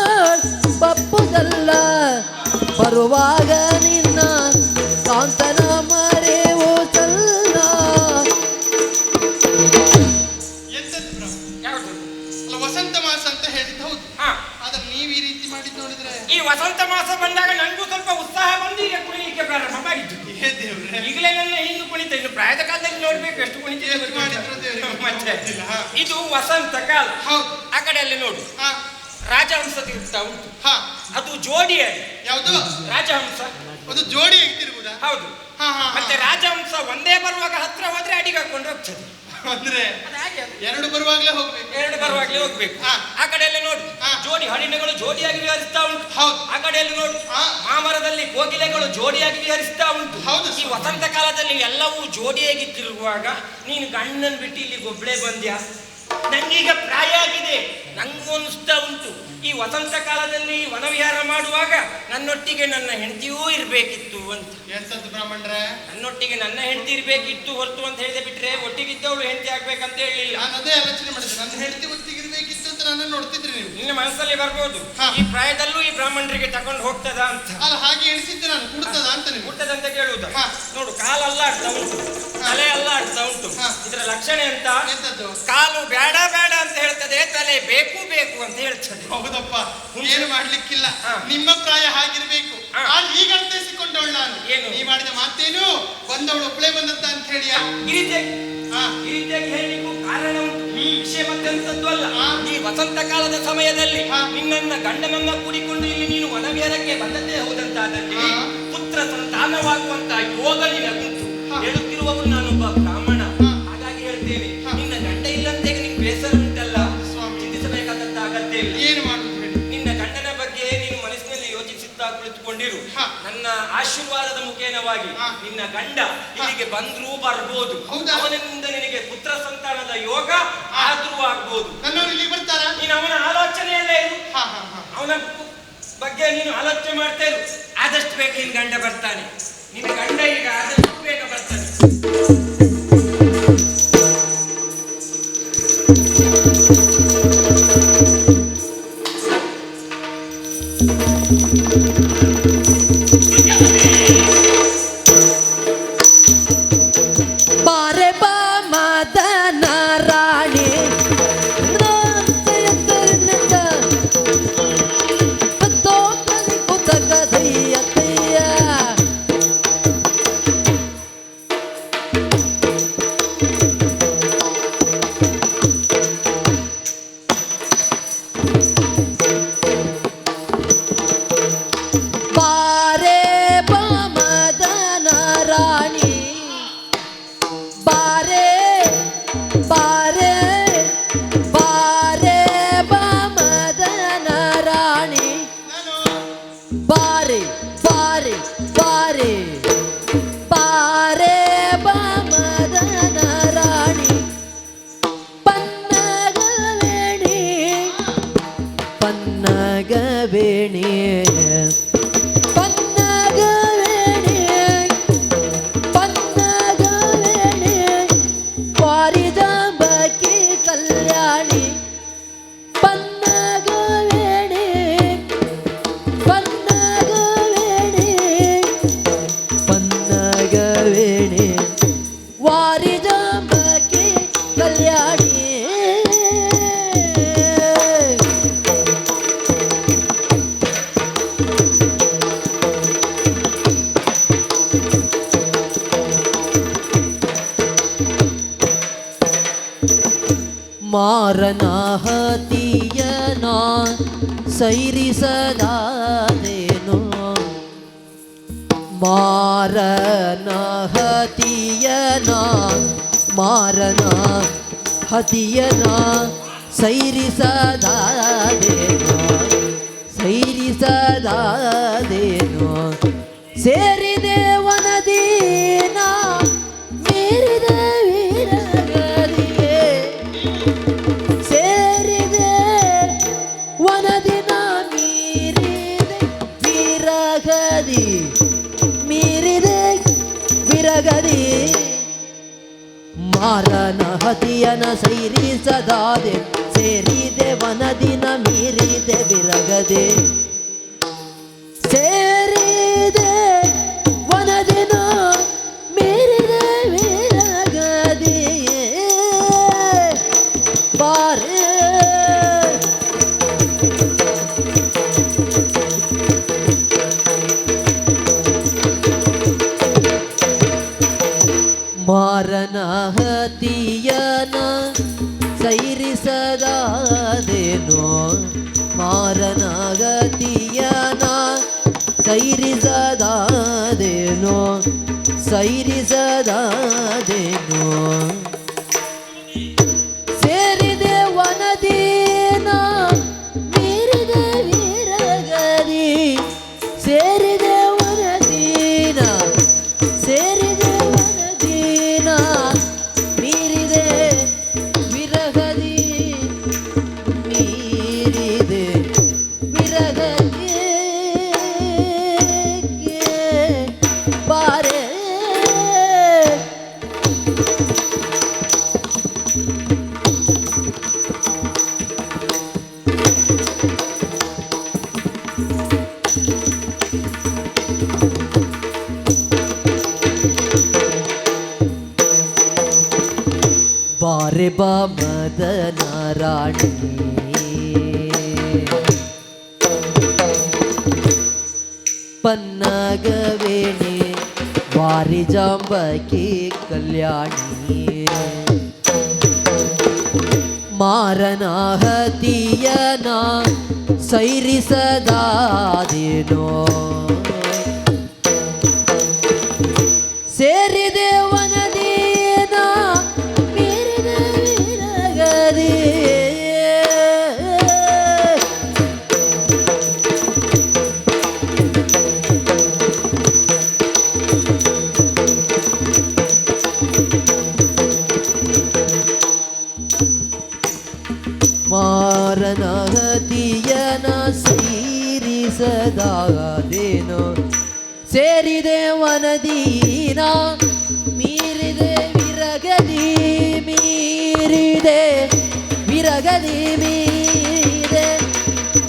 ಬಪ್ಪುದಲ್ಲ ಬರುವಾಗ ನಿನ್ನ ಕಾಂತನ ಮರೆವು ಚಲ್ಲ ಎಂತದ್ದು ಬ್ರಹ್ಮ? ಯಾವುದು? ಅಲ್ಲ ವಸಂತ ಮಾಸ ಅಂತ ಹೇಳಿದ್ದು ಹೌದು, ಹಾ. ಆದ್ರೆ ನೀವು ಈ ರೀತಿ ಮಾಡಿದ್ದು ನೋಡಿದ್ರೆ ಈ ವಸಂತ ಮಾಸ ಬಂದಾಗ ನನಗೂ ಸ್ವಲ್ಪ ಉತ್ಸಾಹ ಬಂದು ಈಗ ಕುಣಿಲಿಕ್ಕೆ ಪ್ರಾರಂಭ ಮಾಡಿದ್ದು. ಹೇ ದೇವ್ರೆ, ಈಗಲೇ ನನ್ನ ಹಿಂದೆ ಕುಣಿತ, ಇನ್ನು ಪ್ರಾಯದ ಕಾಲದಲ್ಲಿ ನೋಡ್ಬೇಕು ಎಷ್ಟು ಕುಣಿತ ಎಷ್ಟು ಮಾಡಿದ್ರು ದೇವ್ರಿಗೆ ಮತ್ತೆ ಗೊತ್ತಿಲ್ಲ. ಹಾ. ಇದು ವಸಂತ ಕಾಲ. ಹೌದು. ಆ ಕಡೆಯಲ್ಲಿ ನೋಡು, ಹಾ ರಾಜಹಂಸ ತಿರುಗ್ತಾ ಉಂಟು. ಹಾ ಅದು ಜೋಡಿಯಾಗಿ ಯಾವುದು? ರಾಜಹಂಸ. ಅದು ಜೋಡಿ ತಿರುಗುದಾ? ಹೌದು. ಹಾ ಹಾ ಮತ್ತೆ ರಾಜಹಂಸ ಒಂದೇ ಬರುವಾಗ ಹತ್ರ ಹೋದ್ರೆ ಅಡಿಗೆ ಹಾಕೊಂಡು ಹೋಗ್ತದೆ. ಅಂದ್ರೆ ಅದು ಹಾಗೆ ಅದು. ಎರಡು ಬರುವಾಗಲೇ ಹೋಗ್ಬೇಕು. ಎರಡು ಬರುವಾಗಲೇ ಹೋಗ್ಬೇಕು. ಹಾ. ಆ ಕಡೆಯಲ್ಲಿ ನೋಡು, ಹಾ. ಜೋಡಿ ಹಳಿನೆಗಳು ಜೋಡಿಯಾಗಿ ವಿಹರಿಸ್ತಾ ಉಂಟು. ಹೌದು. ಆ ಕಡೆಯಲ್ಲಿ ನೋಡು, ಹಾ. ಮಾಮರದಲ್ಲಿ ಕೋಗಿಲೆಗಳು ಜೋಡಿಯಾಗಿ ವಿಹರಿಸ್ತಾ ಉಂಟು. ಹೌದು. ಈ ವಸಂತ ಕಾಲದಲ್ಲಿ ಎಲ್ಲವೂ ಜೋಡಿಯಾಗಿ ತಿರುಗುವಾಗ ನೀನು ಗಂಡನ್ ಬಿಟ್ಟು ಇಲ್ಲಿ ಒಬ್ಳೆ ಬಂದ್ಯಾ? ನಂಗೀಗ ಪ್ರಾಯ ಆಗಿದೆ, ನಂಗನ್ನಿಸ್ತಾ ಉಂಟು ಈ ವಸಂತ ಕಾಲದಲ್ಲಿ ವನವಿಹಾರ ಮಾಡುವಾಗ ನನ್ನೊಟ್ಟಿಗೆ ನನ್ನ ಹೆಂಡತಿಯೂ ಇರ್ಬೇಕಿತ್ತು ಅಂತ. ಎಂತದ್ದು ಬ್ರಾಹ್ಮಣರೇ? ನನ್ನೊಟ್ಟಿಗೆ ನನ್ನ ಹೆಂಡತಿ ಇರ್ಬೇಕಿತ್ತು ಹೊರತು ಅಂತ ಹೇಳಿದೆ ಬಿಟ್ರೆ ಒಟ್ಟಿಗಿದ್ದವಳು ಹೆಂಡತಿ ಆಗ್ಬೇಕಂತ ಹೇಳಿಲ್ಲ. ನಾನು ಅದೇ ಆಲೋಚನೆ ಮಾಡಿದ್ದೆ, ನನ್ನ ಹೆಂಡತಿ ಒತ್ತಿಗಿರ್ಬೇಕಿತ್ತು ಅಂತ ನನ್ನ ನೋಡ್ತಿದ್ರಿ ನೀವು. ನಿನ್ನ ಮನಸ್ಸಲ್ಲಿ ಬರ್ಬೋದು, ಹಾ. ಈ ಪ್ರಾಯದಲ್ಲೂ ಈ ಬ್ರಾಹ್ಮಣರಿಗೆ ತಕೊಂಡು ಹೋಗ್ತದ ಅಂತ. ಅಲ್ಲ ಹಾಗೆ ಎಣಿಸಿದ್ದೆ ನಾನು, ಕುಡ್ತದ ಅಂತ ನೀವು. ಹುಟ್ಟದಂತ ಕೇಳುವುದು. ಹಾ. ನೋಡು, ಕಾಲು ಅಲ್ಲಾಡ್ತಾ ಉಂಟು, ತಲೆ ಅಲ್ಲಾಡ್ತಾ ಉಂಟು. ಹಾ. ಇದರ ಲಕ್ಷಣ ಎಂತ? ಎಂತದ್ದು? ಕಾಲು ಬೇಡ ಬೇಡ ಅಂತ ಹೇಳ್ತದೆ, ತಲೆ ಬೇಕು ಬೇಕು ಅಂತ ಹೇಳ್ತದೆ. ಹೌದಪ್ಪ, ಏನು ಮಾಡ್ಲಿಕ್ಕಿಲ್ಲ. ಹಾ. ನಿಮ್ಮ ಪ್ರಾಯ ಹಾಗಿರ್ಬೇಕು. ಹಾ. ಆದ್ರೆ ಈಗ ಅರ್ಥೈಸಿಕೊಂಡವಳು ನಾನು. ಏನು? ನೀ ಮಾಡಿದ ಮಾತೇನು ಬಂದವಳು ಒಬ್ಬಳೇ ಬಂದದ್ದ ಅಂತ ಹೇಳಿಯಾ? ಈ ರೀತಿಯಾಗಿ ಹಾ. ಈ ರೀತಿಯಾಗಿ ಹೇಳಲಿಕ್ಕೂ ಕಾರಣ ಉಂಟು. ಈ ವಿಷಯ ಮತ್ತೆಂತದ್ದು ಅಲ್ಲ. ಹಾ. ಈ ವಸಂತ ಕಾಲದ ಸಮಯದಲ್ಲಿ ಹಾ. ನಿನ್ನನ್ನ ಗಂಡನನ್ನ ಕೂಡಿಕೊಂಡು ಇಲ್ಲಿ ನೀನು ವನವಿಹಾರಕ್ಕೆ ಬಂದದ್ದೇ ಹೌದಂತಾದಲ್ಲಿ ಹಾ. ಪುತ್ರ ಸಂತಾನವಾಗುವಂತ ಯೋಗ ನಿನಗುಂಟು. ಹಾ. ಹೇಳುತ್ತಿರುವವನು ನಾನೊಬ್ಬ ಬ್ರಾಹ್ಮಣ. ಹಾ. ಹಾಗಾಗಿ ಹೇಳ್ತೇನೆ, ಹಾ. ನಿನ್ನ ಗಂಡ ಇಲ್ಲಂತೆ ನಿನ್ ಬೇಸರ ಉಂಟಲ್ಲ, ಸ್ವಾಮಿ. ಚಿಂತಿಸಬೇಕಾದಂತ ಅಗತ್ಯ ಇಲ್ಲ. ಏನು ಮಾಡುದು ಹೇಳಿ? ನಿನ್ನ ಗಂಡನ ಬಗ್ಗೆ ನೀನು ಮನಸ್ಸಿನಲ್ಲಿ ಯೋಚಿಸುತ್ತಾ ಕುಳಿತುಕೊಂಡಿರು. ಹಾ. ನನ್ನ ಆಶೀರ್ವಾದದ ಮುಖೇನವಾಗಿ ಹಾ. ನಿನ್ನ ಗಂಡ ಇಲ್ಲಿಗೆ ಬಂದ್ರೂ ಬರ್ಬೋದು. ಹೌದಾ? ಅವನಿಂದ ನಿನಗೆ ಪುತ್ರ ಸಂತಾನದ ಯೋಗ ಆದ್ರೂ ಆಗ್ಬೋದು. ನನ್ನವರು ಇಲ್ಲಿ ಬರ್ತಾರಾ? ನೀನು ಅವನ ಆಲೋಚನೆಯಲ್ಲೇ ಇರು, ಹಾ ಹಾ ಹಾ. ಅವನ ಬಗ್ಗೆ ನೀನು ಆಲೋಚನೆ ಮಾಡ್ತಾ ಇರು. ಆದಷ್ಟು ಬೇಗ ನಿನ್ನ ಗಂಡ ಬರ್ತಾನೆ. ನಿನ್ನ ಗಂಡ ಈಗ ಆದಷ್ಟು ಬೇಗ ಬರ್ತಾನೆ. ಬಾರೆ ಬಾ ಮದನ ರಾಣಿ ಬಾರೆ ಬಾ ಮದನ ರಾಣಿ ಬಾರೆ ಬಾರೆ ಬಾರೆ ಬಾ ಮದನ ರಾಣಿ ನಾನು ಬಾರೆ ಬಾರೆ ಬಾರೆ ಬಾರೆ ಬಾ ಮದನ ರಾಣಿ ಪನ್ನಗವೇಣಿ ಪನ್ನಗವೇಣಿ ಪನ್ನಗವೇಣಿ ಪನ್ನಗವೇಣಿ ವಾರಿದಾಂಬಕಿ ಕಲ್ಯಾಣಿ ಪನ್ನಗವೇಣಿ ಪನ್ನಗವೇಣಿ ಪನ್ನಗವೇಣಿ ವಾರಿದಾಂಬಕಿ ಕಲ್ಯಾಣಿ ಮಾರನ ಹತಿಯನ ಸೈರಿಸದಾದೇನೋ ಮಾರನ ಹತಿಯನ ಮಾರನ ಹತಿಯನ ಸೈರಿಸದಾದೇನೋ ಸೈರಿಸದಾದೇನೋ ಸೇರಿದೆ ವನದೀನ ಮೀರಿದ ವೀರಗದಿಗೆ ಸೇರಿದೆ ವನದಿನ ಮೀರಿದೆ ವಿರಗದಿ ಮೀರಿದೆ ವಿರಗದಿ ಮಾರನ ಹತಿಯನ ಸೈರಿಸದಾದೆ ಸೇರಿದೆ ವನದಿನ ಮೀರಿದೆ ವಿರಗದೆ ಸೇರಿದೆ ವನದಿನ ಮೀರಿದೆ ವಿರಗದೆಯೇ ಬಾರೆ ಮಾರನ ಹತಿಯನ ಸೈರಿಸದಾದೇನೋ ಮಾರನ ಗತಿಯನ ಸೈರಿಸದಾದೇನೋ ಸೈರಿಸದಾದೇನೋ ಸೇರಿದೆ ವನದೀನ ಮೀರಿದೆ ವೀರಗದಿ ಸೇರಿದೆ ವನದೀನ ಸೇರಿದೆ ವನದೀನ ಮೀರಿದೆ ವಿರಗದಿ ಮೀರಿದೆ ವಿರಗದಿ ಬಾರೆ ಬಾರೆ ಬಾ ಮದನ ರಾಣಿ ಪನ್ನಗವೇಣಿ ವಾರಿ ಜಾಂಬಕಿ ಕಲ್ಯಾಣಿ ಮಾರನ ಹತಿಯನ ಸೈರಿಸದಾದೇನೋ ಸೇರಿದೆ ವನದೀನ ಮೀರಿದೆ ವಿರಗದಿ ಮಾರನ ಹತಿಯನ ಸೈರಿಸದಾದೇನೋ ಸೇರಿದೆ ವನದೀನ ಮೀರಿದೆ ವಿರಗದಿ ಮೀರಿದೆ ವಿರಗದಿ ಮೀರಿದೆ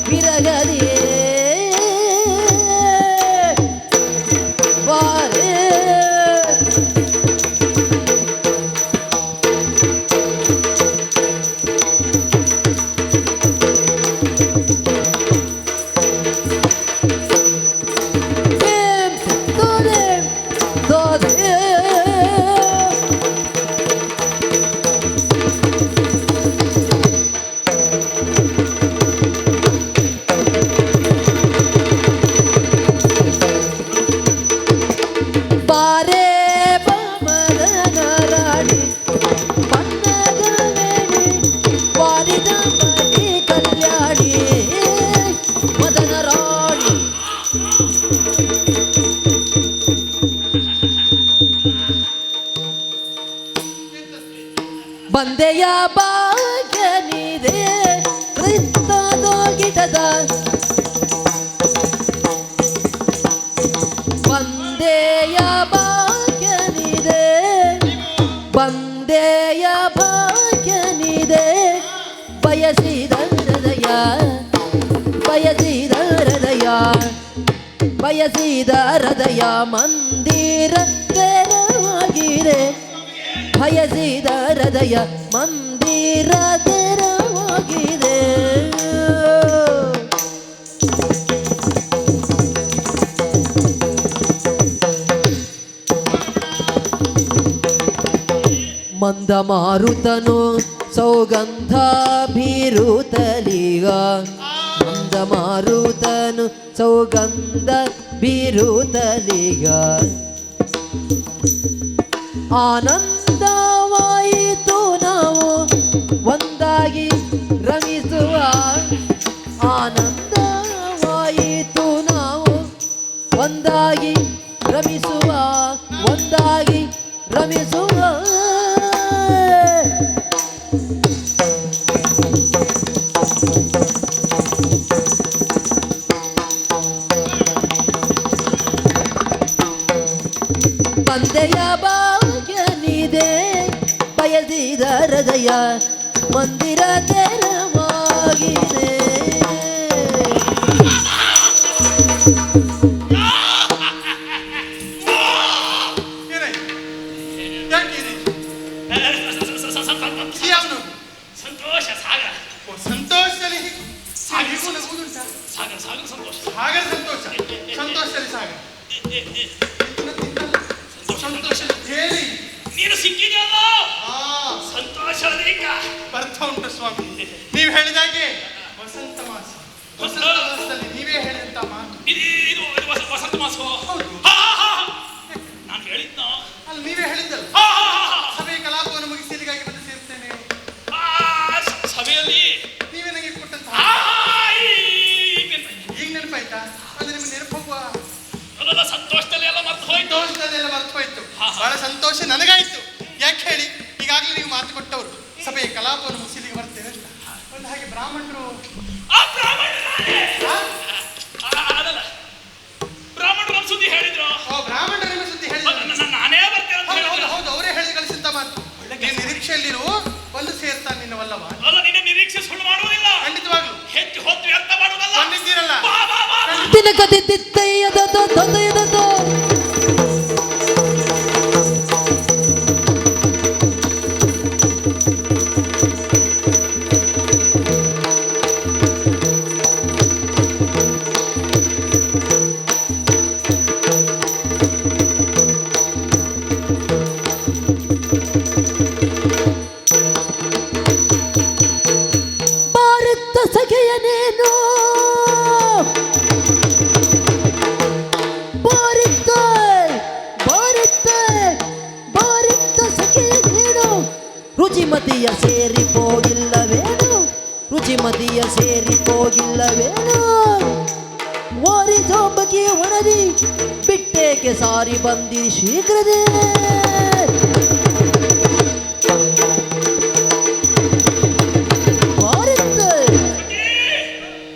ವಿರಗದಿ ಬಾರೆ ಬಾರೆ ಬಮದನ ರಾಣಿ ಪನ್ನಗವೇಣಿ ವಾರಿದ ಮಡಿ ಕಲ್ಯಾಣಿ ಮದನ ರಾಣಿ ಬಂದೆಯ ಭಾಗ್ಯನಿದೆ ಗಿಟದ ಬಂದೆಯ ಭಾಗ್ಯನಿದೆ ಬಂದೆಯ ಭಾಗ್ಯನಿದೆ ಬಯಸಿದ ಹೃದಯ ಬಯಸಿದ ಹೃದಯ ಬಯಸಿದ ಹೃದಯ ಮಂದಿರ ತೆರವಾಗಿದೆ ಬಯಸಿದ ಹೃದಯ ಮಂದಿರ ತೆರವಾಗಿದೆ ಮಂದ ಮಾರುತನು ಸೌಗಂಧ ಬೀರುತ್ತಲೀಗ ಮಂದ ಮಾರುತನು ಸೌಗಂಧ ಬೀರುತ್ತಲೀಗ ಆನಂದವಾಯ ಒಂದಾಗಿ ರಮಿಸುವ ಆನಂದವಾಯಿತು ನಾವು ಒಂದಾಗಿ ರಮಿಸುವ ಒಂದಾಗಿ ರಮಿಸುವ ತಂದೆಯ ಭಾಗ್ಯನಿದೆ ಬಯಸಿದ ಹೃದಯ ಮಂದಿರ ತೆರವಾಗಿದೆ ಸಂತೋಷ ಸಾಗರ ಸಂತೋಷದಲ್ಲಿ ಸಾಗರ ನಗುವುದುಂಟಾ? ಸಾಗರ ಸಾಗರ ಸಂತೋಷ ಸಾಗರ ಸಂತೋಷ ಸಂತೋಷದಲ್ಲಿ ಸಾಗರ ಸಂತೋಷದಲ್ಲಿ ಹೇಳಿ ನೀನು ಸಿಕ್ಕಿದೆಯಲ್ಲ ಆ ಸಂತೋಷದಿಂದ ಬರ್ತಾ ಉಂಟು ಸ್ವಾಮಿ. ನೀವು ಹೇಳಿದಾಗೆ ವಸಂತ ಮಾಸ ವಸಂತ ಮಾಸದಲ್ಲಿ ನೀವೇ ಹೇಳಿದಂತ ಮಾತು ಇದು ವಸಂತ ಮಾಸ ಹೌದು. ನಾನು ಹೇಳಿದ್ನ ಅಲ್ಲಿ ನೀವೇ ಹೇಳಿದ್ದಲ್ಲ ಸಭೆಯ ಕಲಾಪವನ್ನು ಮುಗಿಸಲಿಗಾಗಿ ಬಂದು ಸೇರ್ತೇನೆ. ಸಭೆಯಲ್ಲಿ ನೀವೇ ನನಗೆ ಕೊಟ್ಟಂತ ಈಗ ನೆನಪಾಯ್ತಾ? ಅದು ನಿಮ್ಗೆ ನೆನಪು ಹೋಗುವ ಅದೆಲ್ಲ ಸಂತೋಷದಲ್ಲಿ ಎಲ್ಲ ಮರ್ತು ಹೋಯ್ತು. ಸಂತೋಷದಲ್ಲೆಲ್ಲ ಮರ್ತು ಹೋಯ್ತು. ಬಹಳ ಸಂತೋಷ ನನಗಾಯ್ತು. ಯಾಕೆ ಹೇಳಿ, ಈಗಾಗಲೇ ನೀವು ಮಾತು ಕೊಟ್ಟವರು ಸಭೆಯ ಕಲಾಪವನ್ನು ಮುಗಿಸಲಿಕ್ಕೆ ಬರ್ತೇವೆ ಅಂತ. ಒಂದು ಹಾಗೆ ಬ್ರಾಹ್ಮಣರು ಅದಲ್ಲ ಬ್ರಾಹ್ಮಣರು ಒಂದು ಸುದ್ದಿ ಹೇಳಿದ್ರು. ಬ್ರಾಹ್ಮಣರು ನಿಮ್ಮ ಸುದ್ದಿ ಹೇಳಿದ್ರು. ನಾನೇ ಬರ್ತೇನೆ ಅಂತ ಹೌದು ಹೇಳಿದ್ರು. ಹೌದು, ಅವರೇ ಹೇಳಿ ಕಳಿಸಿದ್ದ ಮಾತು. ನೀನು ನಿರೀಕ್ಷೆಯಲ್ಲಿರು, ಒಂದು ಸೇರ್ತಾನೆ ನಿನ್ನವಲ್ಲವ. ಅಲ್ಲ ನಿನ್ನ ನಿರೀಕ್ಷೆ ಸುಳ್ಳು ಮಾಡುವುದಿಲ್ಲ, ಖಂಡಿತವಾಗ್ಲು ಹೆಚ್ಚು ಹೊತ್ತು ವ್ಯರ್ಥ ಮಾಡುವುದಲ್ಲ. ಖಂಡಿತೀರಲ್ಲ. ಬಾ, ಬಾ, ಬಾ. ತಿನಕದಿದ್ದಯ್ಯದೋ ತೊಂದೆಯದೋ ಭಾರತ ಸಖೆಯನೇನು ಭಾರತ ಭಾರತ ಭಾರತ ಸಖೆಯನೇನು ರುಚಿಮತಿಯ ಸೇರಿ ಹೋಗಿಲ್ಲವೇನು ರುಚಿಮತಿಯ ಸೇರಿ ಹೋಗಿಲ್ಲವೇನು ವಾರಿಸೋಬಗೆ ಒಣದಿ ಬಿಟ್ಟೇಕೆ ಸಾರಿ ಬಂದಿ ಶೀಘ್ರದೇ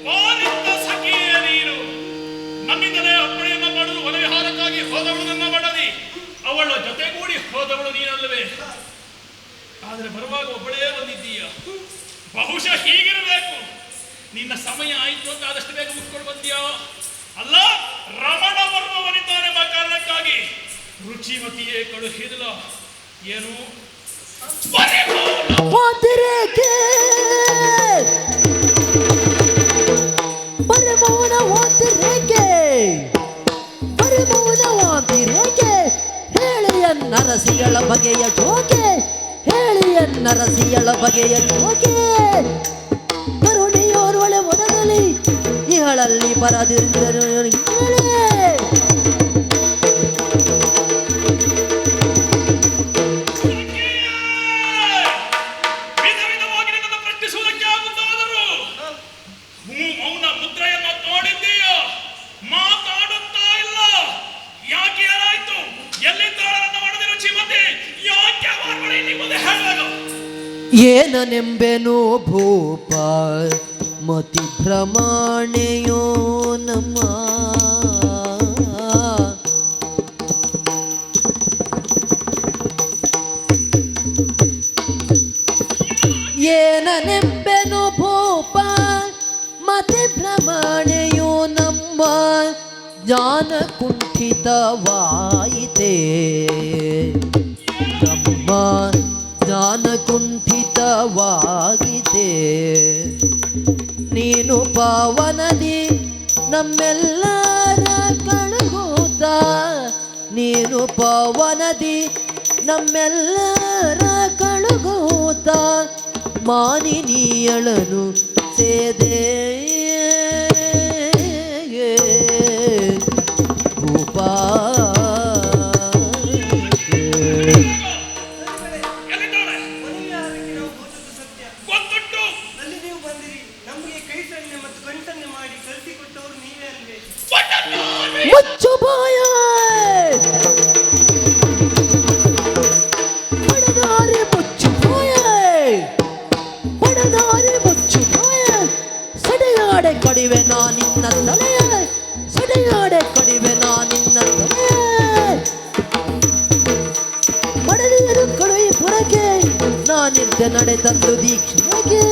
ಮಾರಿದ್ದ ಸಖಿಯ ನೀರು ನಮ್ಮಿಂದಲೇ ಅಪ್ಪಣೆಯನ್ನು ಮಾಡಲು ವನವಿಹಾರಕ್ಕಾಗಿ ಹೋದವಳು ನನ್ನ ಮಡದಿ, ಅವಳ ಜೊತೆಗೂಡಿ ಹೋದವಳು ನೀನಲ್ಲವೇ? ಆದರೆ ಬರುವಾಗ ಒಬ್ಬಳೇ ಬಂದಿದ್ದೀಯ. ಬಹುಶಃ ಹೀಗಿರಬೇಕು. ನಿನ್ನ ಸಮಯ ಆಯ್ತು ಅಂತ ಆದಷ್ಟು ಬೇಗ ಮುಟ್ಕೊಂಡು ಬಂದ್ಯಾ? ಅಲ್ಲ, ರಮಣ ಬರುವವನಿದ್ದಾನೆಂಬ ಕಾರಣಕ್ಕಾಗಿ ರುಚಿಮತಿಯೇ ಕಳುಹಿದಲ ಏನು ವಾತಿರೇಕೆ ಬರಮೌನ ವಾತಿರೇಕೆ ಬರಮೌನ ವಾತಿರೇಕೆ ಹೇಳಿಯ ನರಸಿಯಳ ಬಗೆಯ ಜೋಕೆ ಹೇಳಿಯ ನರಸಿಯಳ ಬಗೆಯ ಜೋಕೆ ಕರುಣಿಯೋರ್ವಳೆ ಒದಗಲಿ ಇಹಳಲ್ಲಿ ಬರದಿರುತ್ತರು ವಿಧ ವಿಧವಾಗಿ ನಿನ್ನನ್ನು ಪ್ರಶ್ನಿಸುವುದಕ್ಕೆ ಆಗುತ್ತಾದರೂ ಮೌನ ಮುದ್ರೆಯನ್ನು ತೋಡಿದ್ದೀಯ, ಮಾತಾಡುತ್ತಾ ಇಲ್ಲ. ಯಾಕೆ ಏನಾಯ್ತು? ಎಲ್ಲಿದ್ದಾಳೆ ನನ್ನ ಮಡದಿ ರುಚಿಮತಿ? ಯಾಕೆ ಅವರ ಇಲ್ಲಿ ಮುಂದೆ ಹೇಳುವಾಗ ಏನನೆಂಬೆನು ಭೂಪ ಮತಿ ಭ್ರಮಣೆಯೋ ನಮ್ಮ ಏನನೆಂಬೆನು ಭೂಪ ಮತಿ ಭ್ರಮಣೆಯೋ ನಮ್ಮ ಜ್ಞಾನ ಕುಂಠಿತವಾಯಿತೆ ನಮ್ಮ ಜ್ಞಾನ ಕುಂಠಿತವಾಗಿದೆ. ನೀನು ಪಾವನದಿ ನಮ್ಮೆಲ್ಲರ ಕಳುಹೂತ ನೀನು ಪಾವನದಿ ನಮ್ಮೆಲ್ಲರ ಕಳುಹೂತ ಮಾನಿನಿಯಳನು ಸೇದೆ ಭೂಪ ಎಲ್ಲಿದ್ದಾಳೆ? ನಡೆತಂದು ದೀಕ್ಷೆಗೆ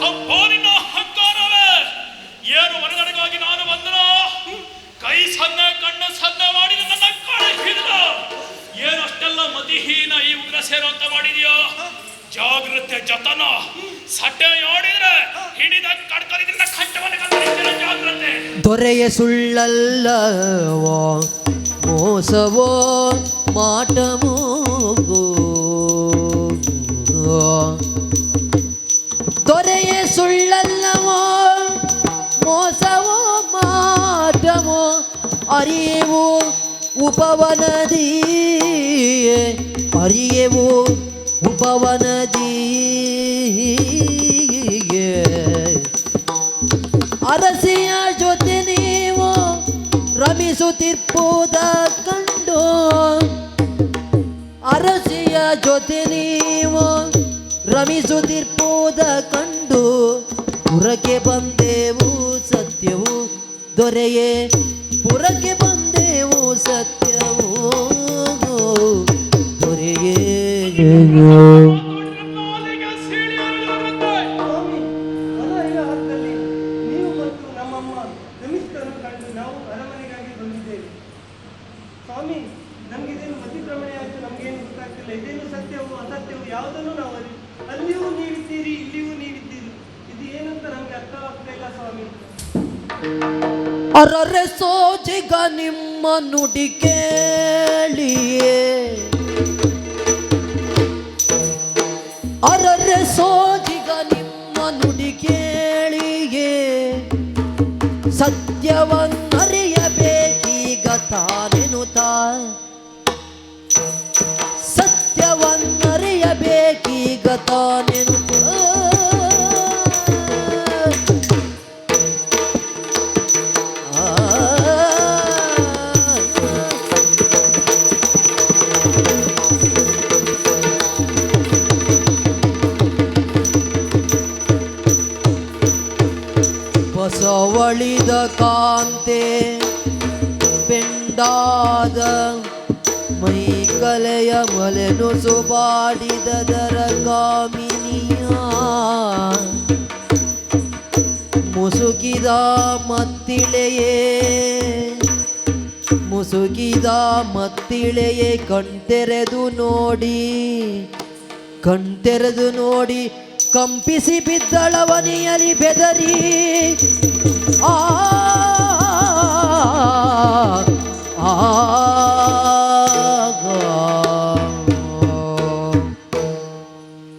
ಹಬ್ಬೋನಿನ ಹಂಕಾರವೇ ಏನು ಮನೆದಡಗಾಗಿ ನಾನು ಬಂದನ ಕೈ ಸಣ್ಣ ಕಣ್ಣು ಸಣ್ಣ ಮಾಡಿ ನನ್ನ ಕಳೆ ಹಿಡಿದ ಏನು ಅಷ್ಟೆಲ್ಲ ಮತಿಹೀನ ಈ ಉಗ್ರ ಸೇರೋ ಅಂತ ಮಾಡಿದ್ಯೋ ಜಾಗ್ರತೆ ಜತನ ಸಟ್ಟೆ ಆಡಿದ್ರೆ ಹಿಡಿದ ಕಡ್ಕರಿದ್ರಿಂದ ಕಂಠವನ್ನು ಕತ್ತರಿಸಿದ ಜಾಗ್ರತೆ ದೊರೆಯ ಸುಳ್ಳಲ್ಲವೋ ಮೋಸವೋ ಮಾಟಮೋ ದೊರೆಯ ಸುಳ್ಳಲ್ಲವೋ ಮೋಸವೋ ಮಾಟಮೋ ಅರಿಯವು ಉಪವನದಿ ಅರಿಯವು ಉಪವನದಿ ಅರಸಿಯ ಜೊತೆ ನೀವು ರಮಿಸುತ್ತಿರ್ಬೋದ ಕಂಡು ಅರಸಿಯ ಜೊತೆ ನೀವು ರಮಿಸುತ್ತಿರ್ಬೋದ ಕಂಡು ಪುರಕ್ಕೆ ಬಂದೆವು ಸತ್ಯವು ದೊರೆಯೇ ಪುರಕ್ಕೆ ಬಂದೆವು ಸತ್ಯವು ದೊರೆಯೇ ಮನೋಹರದಲ್ಲಿ ನೀವು ಮತ್ತು ನಮ್ಮಮ್ಮ ರಮಿಷ್ಠರನ್ನು ಕಂಡು ನಾವು ಅರಮನೆಗಾಗಿ ಬಂದಿದ್ದೇವೆ. ಸ್ವಾಮಿ, ನಮಗಿದೇನು ಅತಿಕ್ರಮಣ ಆಯಿತು, ನಮಗೇನು ಗೊತ್ತಾಗ್ತಿಲ್ಲ. ಇದೇನು ಸತ್ಯವು ಅಸತ್ಯವು ಯಾವುದನ್ನು ನಾವು ಅಲ್ಲಿಯೂ ನೀವಿದ್ದೀರಿ, ಇಲ್ಲಿಯೂ ನೀವಿದ್ದೀರಿ. ಇದು ಏನಂತ ನಮ್ಗೆ ಅರ್ಥವಾಗ್ತಾ ಇಲ್ಲ ಸ್ವಾಮಿ. ಅರರೆ ಸೋಜಿಗ ನಿಮ್ಮ ನುಡಿ ಕೇಳಿಯೇ ಅರರೆ ಸೋಜಿಗ ನಿಮ್ಮ ನುಡಿ ಕೇಳಿಯೇ ಸತ್ಯವನ್ನರಿಯಬೇಕೀಗ ತಾನೆನುತ ಸತ್ಯವನ್ನರಿಯಬೇಕೀಗ ತಾನೆನುತ ಬಸವಳಿದ ಕಾಂತೆ ಬೆಂಡಾದ ಮೈ ಕಲೆಯ ಮಲೆನು ಸುಬಾಡಿದರ ಕಾಮಿನಿಯ ಮುಸುಕಿದ ಮತ್ತಿಳೆಯೇ ಮುಸುಕಿದ ಮತ್ತಿಳೆಯೇ ಕಣ್ತೆರೆದು ನೋಡಿ ಕಂಪಿಸಿ ಬಿದ್ದಳವನಿಯಲಿ ಬೆದರಿ ಆ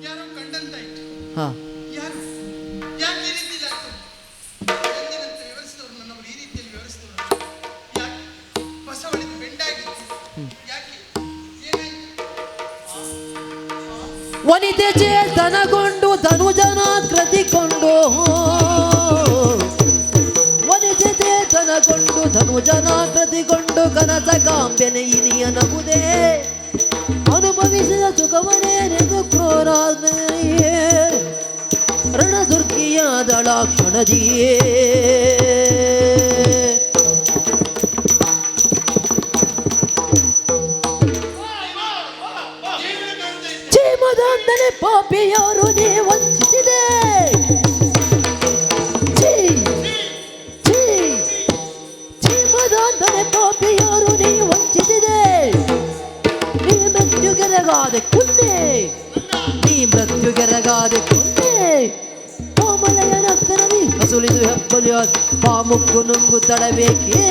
ಯಾರೋ ಕಂಡಂತಾಯ್ತು. ಹಾ ಯಾರು ಯಾಕೆ ಈ ರೀತಿ ಆಗ್ತದೆ? ಎಂದಿನಂತೆ ವಿವರಿಸಿದವರು ನನ್ನವರು ಈ ರೀತಿಯಲ್ಲಿ ವಿವರಿಸಿದವರು ಯಾಕೆ ಬಸವಳಿದು ಬೆಂಡಾಗಿತ್ತು? ಯಾಕೆ ಏನಾಯ್ತು? ವನಿತೆ ಚೇತನಗೊಂಡು ಧನುಜನ ಕೃತಿಕೊಂಡು ವನಿತೆ ಚೇತನಗೊಂಡು ಧನುಜನ ಕೃತಿಕೊಂಡು ಕನಸ ಕಾಂಬೆನೆ ಇನಿಯ ನಗುದೇ ಅನುಭವಿಸಿದ ಸುಖವನೇ ನೆದು ಕ್ರೋರಾಜ್ಞೆಯೇ ರಣದುರ್ಗಿಯಾದಳ ಕ್ಷಣದಿಯೇ ಚೀಮದಂದನೆ ಪಾಪಿಯಾರು ನೀ ವಂಚಿಸಿದೆ ಚೀಮದಂದನೆ ಪಾಪಿಯಾರು ನೀ ವಂಚಿಸಿದೆ ನೀ ಮೃತ್ಯುಗೆರಗಾದೆ ಕುನ್ನೆ ನೀ ಮೃತ್ಯುಗೆರಗಾದೆ ಕುನ್ನೆ ಕೋಮಲಯ ನರ್ತನದಿ ಹಸುಲಿದು ಹೆಬ್ಬಲಿಯ ಪಾಮುಕ್ಕು ನುಂಗು ತಡಬೇಕೇ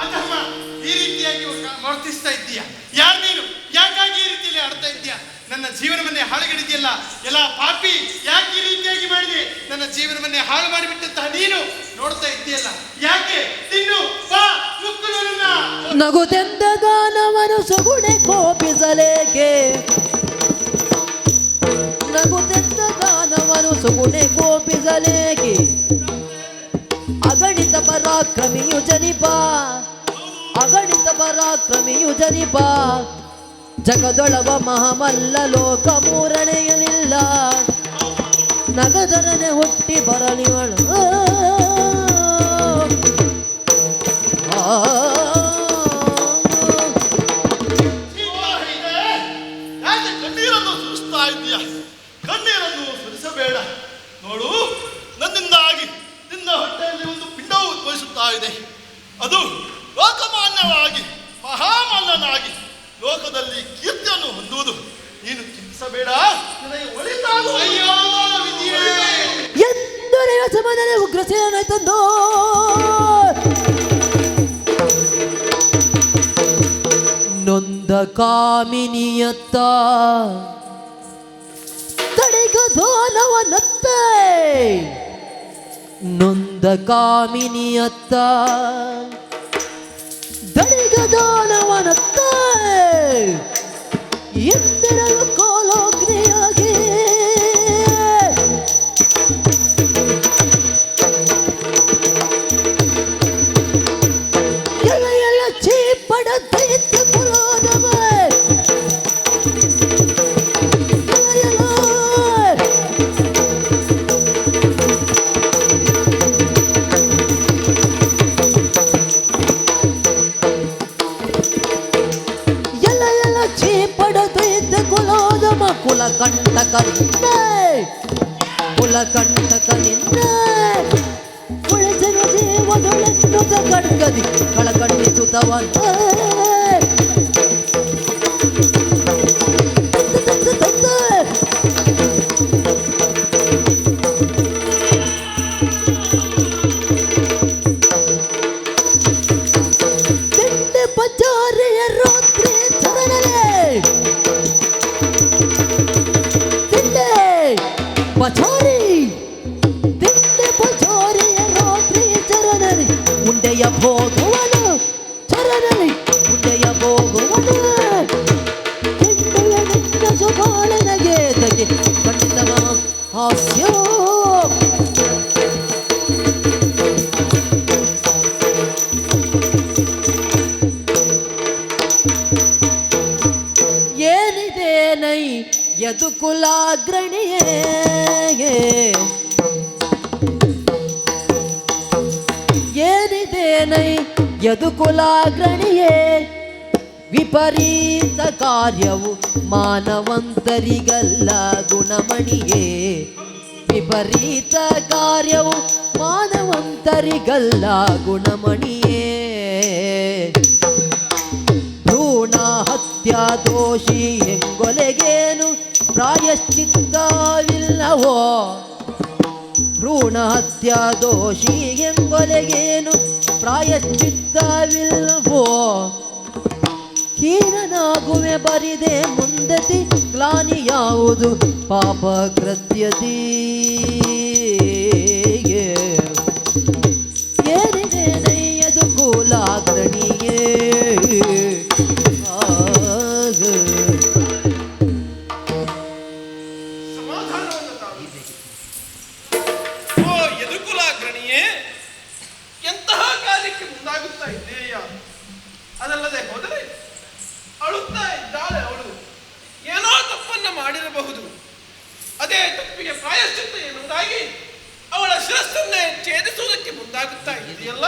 ಅದಮ್ಮ ಈ ರೀತಿಯಾಗಿ ವರ್ತಿಸ್ತಾ ಇದ್ದೀಯಾ? ಯಾರು ನೀನು? ಯಾಕಾಗಿ ಈ ರೀತಿಯಲ್ಲಿ ಆಡ್ತಾ ಇದ್ದೀಯಾ? ನನ್ನ ಜೀವನವನ್ನೇ ಹಾಳುಗೆಡಿದೆಯಲ್ಲ ಎಲ್ಲ ಪಾಪಿ, ಯಾಕೆ ಈ ರೀತಿಯಾಗಿ ಮಾಡಿದೆ? ನನ್ನ ಜೀವನವನ್ನೇ ಹಾಳು ಮಾಡಿಬಿಟ್ಟಂತಹ ನೀನು ನೋಡ್ತಾ ಇದ್ದೀಯಲ್ಲ, ಯಾಕೆ? ತಿನ್ನು ಬಾ, ನುಕ್ಕು ನನ್ನನ್ನ. ನಗುತೆಂದ ಗಾನವನು ಸುಗುಣೆ ಕೋಪಿಸಲೇಕೆ ನಗುತೆಂದ ಗಾನವನು ಸುಗುಣೆ ಕೋಪಿಸಲೇಕೆ ಅಗಣಿತ ಪರಾಕ್ರಮಿಯು ಜನಿಪ ಅಗಣಿತ ಪರಾಕ್ರಮಿಯು ಜನಿಪ ಜಗದೊಳವ ಮಹಾಮಲ್ಲ ಲೋಕ ಮೂರನೆಯಲಿಲ್ಲ ನಗದರನೆ ಹುಟ್ಟಿ ಬರಲಿವಳು ಯಾಕೆ ಕಣ್ಣೀರನ್ನು ಸುರಿಸ್ತಾ ಇದೀಯ? ಕಣ್ಣೀರನ್ನು ಸುರಿಸಬೇಡ. ನೋಡು, ನನ್ನಿಂದಾಗಿ ನಿನ್ನ ಹೊಟ್ಟೆಯಲ್ಲಿ ಒಂದು ಪಿಂಡವು ಉದ್ಭವಿಸುತ್ತಾ ಇದೆ. ಅದು ಲೋಕಮಾನ್ಯವಾಗಿ ಮಹಾಮಾನ್ಯನಾಗಿ ಲೋಕದಲ್ಲಿ ಕೀರ್ತಿಯನ್ನು ಹೊಂದುವುದು. ನೀನು ಚಿಂತಿಸಬೇಡ, ನಿನಗೆ ಒಳಿತಾಗುವ ವಿಧಿಯೇ ಎಂದರೆ ಸಮನನೆ ಉಗ್ರಸೇನಾಯ್ತಂದೋ ನೊಂದ ಕಾಮಿನಿಯತ್ತ ತಡೆಗದೋನವನತ್ತೆ ನೊಂದ ಕಾಮಿನಿಯತ್ತ ದಡಿಗದಾನವನತ್ತೆ ಎಂದಿರಲು ಕೋಲೋಗ್ನಿಯಾಗಿ ಎಲ್ಲ ಎಲ್ಲ ಚೀಪಡ ದೈತ್ಯ ಕುಲೋದವ ಕುಲಕಂಟಕನಿಂದ ಉಳಿಸಲು ದೇವದೊಳೆನ್ನು ಖಡ್ಗದಿ ಕಳಕಂಡಿಸುತ್ತವಂತ ತಿಂಡಿ ಪಚಾರಿಯ ರಾತ್ರಿ ಚರಣಲೆ ಪಚಾರಿ ತಿಂಡೆ ಪಚಾರಿಯ ರಾತ್ರಿ ಚರಣಲಿ ಉಂಡೆಯ ಭೋಗುವನು ಚರಣಲಿ ಉಂಡೆಯ ಭೋಗುವನು ತಿಂಡೆಯ ನಿನ್ನ ಸುಬಾಳನಗೆ ತಗೆ ಖಂಡಿತವ ಹಾಸ್ಯ ಏನಿದೆ ನೈ ಯದುಕುಲಾಗ್ರಣಿಯೇ ಏನಿದೆ ನೈ ಯದುಕುಲಾಗ್ರಣಿಯೇ ವಿಪರೀತ ಕಾರ್ಯವು ಮಾನವಂತರಿಗಲ್ಲ ಗುಣಮಣಿಯೇ ವಿಪರೀತ ಕಾರ್ಯವು ಮಾನವಂತರಿಗಲ್ಲ ಗುಣಮಣಿಯೇ ಭ್ರೂಣ ಹತ್ಯಾ ದೋಷಿ ಹೆಂಗೊಲೆಗೇನು ಪ್ರಾಯಶ್ಚಿತ್ತವಿಲ್ಲವೋ ಭ್ರೂಣ ಹತ್ಯಾ ದೋಷಿ ಎಂಬೊಲೆಗೇನು ಪ್ರಾಯಶ್ಚಿತ್ತವಿಲ್ಲವೋ ಹೀನನಾಗುವೆ ಬರಿದೆ ಮುಂದತಿ ಗ್ಲಾನಿ ಯಾವುದು ಪಾಪ ಕೃತ್ಯತಿ ಏನಿದೆ ನೈಯದು ಕೂಲಾಗ್ರಣಿಯೇ ಸಮಾಧಾನವನ್ನು ತಾಳು. ಓ ಯದುಕುಲಾಗ್ರಣಿಯೇ, ಎಂತಹ ಕಾಲಕ್ಕೆ ಮುಂದಾಗುತ್ತಾ ಇದ್ದೀಯ? ಅದಲ್ಲದೆ ಹೋದರೆ ಅಳುತ್ತಾ ಇದ್ದಾಳೆ ಅವಳು. ಏನೋ ತಪ್ಪನ್ನ ಮಾಡಿರಬಹುದು. ಅದೇ ತಪ್ಪಿಗೆ ಪ್ರಾಯಶ್ಚಿತ್ತ ಎನ್ನುವುದಾಗಿ ಅವಳ ಶಿರಸ್ಸನ್ನೇ ಛೇದಿಸುವುದಕ್ಕೆ ಮುಂದಾಗುತ್ತಾ ಇದೆಯಲ್ಲ.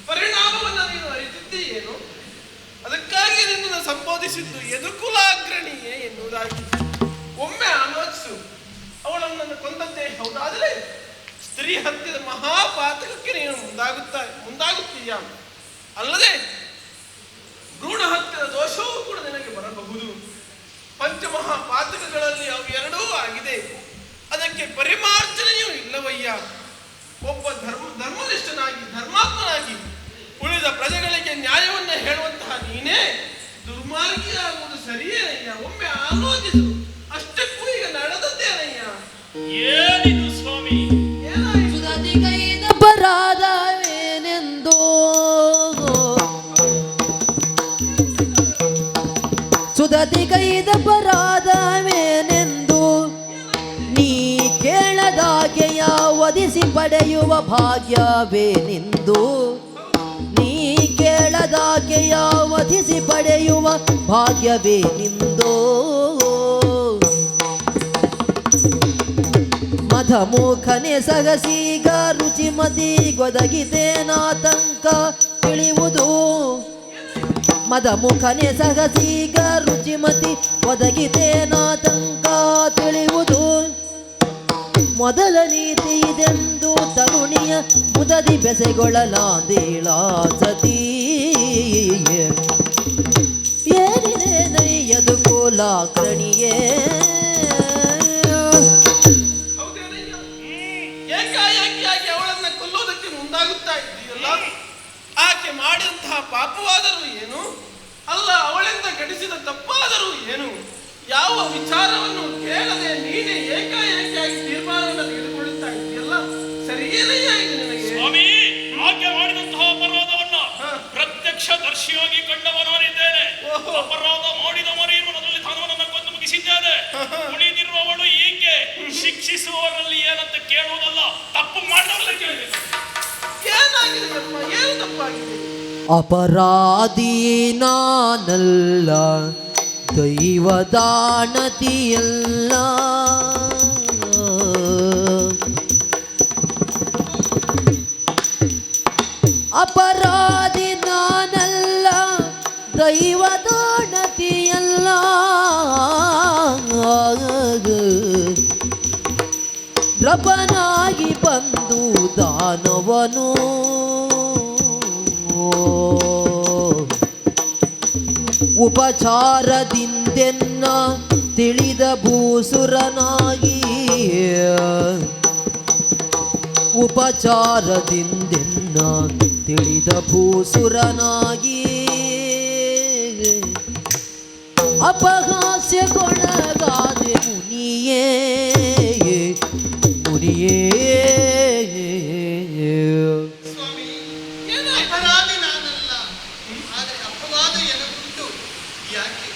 ಪರಿಣಾಮವನ್ನು ನೀನು ಅರಿತಿದ್ದೀಯೇನು? ಅದಕ್ಕಾಗಿ ನಿನ್ನನ್ನು ಸಂಬೋಧಿಸಿದ್ದು ಯದುಕುಲಾಗ್ರಣಿಯೇ ಎನ್ನುವುದಾಗಿ. ಒಮ್ಮೆ ಆಲೋಚಿಸು. ಅವಳನ್ನು ಕೊಂದದ್ದೇ ಹೌದಾದರೆ ಸ್ತ್ರೀ ಹತ್ಯದ ಮಹಾಪಾತಕಕ್ಕೆ ನೀನು ಮುಂದಾಗುತ್ತೀಯ. ಅಲ್ಲದೆ ಭ್ರೂಣ ಹತ್ಯದ ದೋಷವೂ ಕೂಡ ನಿನಗೆ ಬರಬಹುದು. ಪಂಚಮಹಾಪಾತಕಗಳಲ್ಲಿ ಅವು ಎರಡೂ ಆಗಿದೆ. ಅದಕ್ಕೆ ಪರಿಮಾರ್ಜನೆಯೂ ಇಲ್ಲವಯ್ಯ. ಒಬ್ಬ ಧರ್ಮನಿಷ್ಠನಾಗಿ ಧರ್ಮಾತ್ಮನಾಗಿ ಉಳಿದ ಪ್ರಜೆಗಳಿಗೆ ನ್ಯಾಯವನ್ನು ಹೇಳುವಂತಹ ನೀನೇ ದುರ್ಮಾರ್ಗಿಯಾಗುವುದು ಸರಿಯೇನಯ್ಯ? ಒಮ್ಮೆ ಆಲೋಚಿಸು. ಅಷ್ಟಕ್ಕೂ ಈಗ ನಡೆದದ್ದೇನಯ್ಯ? ಏನಿದು ಸ್ವಾಮಿ? ಏನಾಯಿತು? ಬರಾದವೇನೆಂದು ಸುದತಿಗೈದ ಬರಾದವೇನೆಂದು ನೀ ಕೇಳದಾಗೆಯ ಒದಿಸಿ ಪಡೆಯುವ ಭಾಗ್ಯವೇನೆಂದು ನೀ ಕೇಳದ ಪಡೆದಾಕೆಯ ವಧಿಸಿ ಪಡೆಯುವ ಭಾಗ್ಯವೇ ನಿಂದೋ. ಮಧಮುಖನೆ ಸಗಸೀಗ ರುಚಿಮತಿ ಗೊದಗಿತೇನಾತಂಕ ತಿಳಿಯುವುದು. ಮದಮುಖನೆ ಸಗಸೀಗ ರುಚಿಮತಿ ಒದಗಿತೇನಾತಂಕ ತಿಳಿಯುವುದು. ಮೊದಲ ನೀತಿ ಇದೆಂದು ತರುಣಿಯ ಮುದದಿ ಬೆಸೆಗೊಳ್ಳಲಾಂದಿಳ ಸತಿ. ಏನಿದೆ ನೈಯದು ಕೋಲಾಕ್ರಣಿಯೇ. ಹೌದೇನಯ್ಯ? ಏಕಾಏಕಿಯಾಗಿ ಅವಳನ್ನ ಕೊಲ್ಲೋದಕ್ಕೆ ಮುಂದಾಗುತ್ತಾ ಇದ್ದೀಯಲ್ಲ, ಆಕೆ ಮಾಡಿದಂತಹ ಪಾಪವಾದರೂ ಏನು, ಅಲ್ಲ ಅವಳಿಂದ ಘಟಿಸಿದ ತಪ್ಪಾದರೂ ಏನು, ಯಾವ ವಿಚಾರವನ್ನು ಕೇಳದೆ ನೀನೇ ಏಕಾಏಕಿಯಾಗಿ ತೀರ್ಮಾನವನ್ನು ತೆಗೆದುಕೊಳ್ಳುತ್ತಾ ಇದೆಯಲ್ಲ, ಸರಿಯೇನಯ್ಯ ಇದು ನಿನಗೆ? ಸ್ವಾಮಿ, ಆಕೆ ಮಾಡಿದಂತಹ ಅಪರಾಧವನ್ನ ಪ್ರತ್ಯಕ್ಷ ದರ್ಶಿಯಾಗಿ ಕಂಡವನಾನಿದ್ದೇನೆ. ಅಪರಾಧ ಮಾಡಿದ ಮರೆಯನ್ನು ಅದರಲ್ಲಿ ತಾನವನನ್ನು ಕೊಂದು ಮುಗಿಸಿದ್ದೇನೆ. ಉಳಿದಿರುವವಳು ಈಕೆ. ಶಿಕ್ಷಿಸುವವರಲ್ಲಿ ಏನಂತ ಕೇಳುವುದಲ್ಲ, ತಪ್ಪು ಮಾಡಿದವರಲ್ಲ ಕೇಳಬೇಕು. ಏನಾಗಿದೆ ಅಪ್ಪ? ಏನು ತಪ್ಪಾಗಿದೆ? ಅಪರಾಧಿ ನಾನಲ್ಲ, ದೈವದಾನತಿಯಲ್ಲ. ಅಪರಾಧಿ ನಾನಲ್ಲ, ದೈವದಾನತಿಯಲ್ಲ. ದ್ರಪನಾಗಿ ಬಂದು ದಾನವನು ಉಪಚಾರದಿಂದೆನ್ನ ತಿಳಿದ ಭೂಸುರನಾಗಿ. ಉಪಚಾರದಿಂದೆನ್ನ ತಿಳಿದ ಭೂಸುರನಾಗಿ. ಅಪಹಾಸ್ಯಕ್ಕೊಳಗಾದೆ ಮುನಿಯೇ ಮುನಿಯೇ. ಸ್ವಾಮಿ, ಅಪರಾಧಿ ನಾನಲ್ಲ, ಆದರೆ ಅಪವಾದ ಎನಗುಂಟು. ಯಾಕೆ?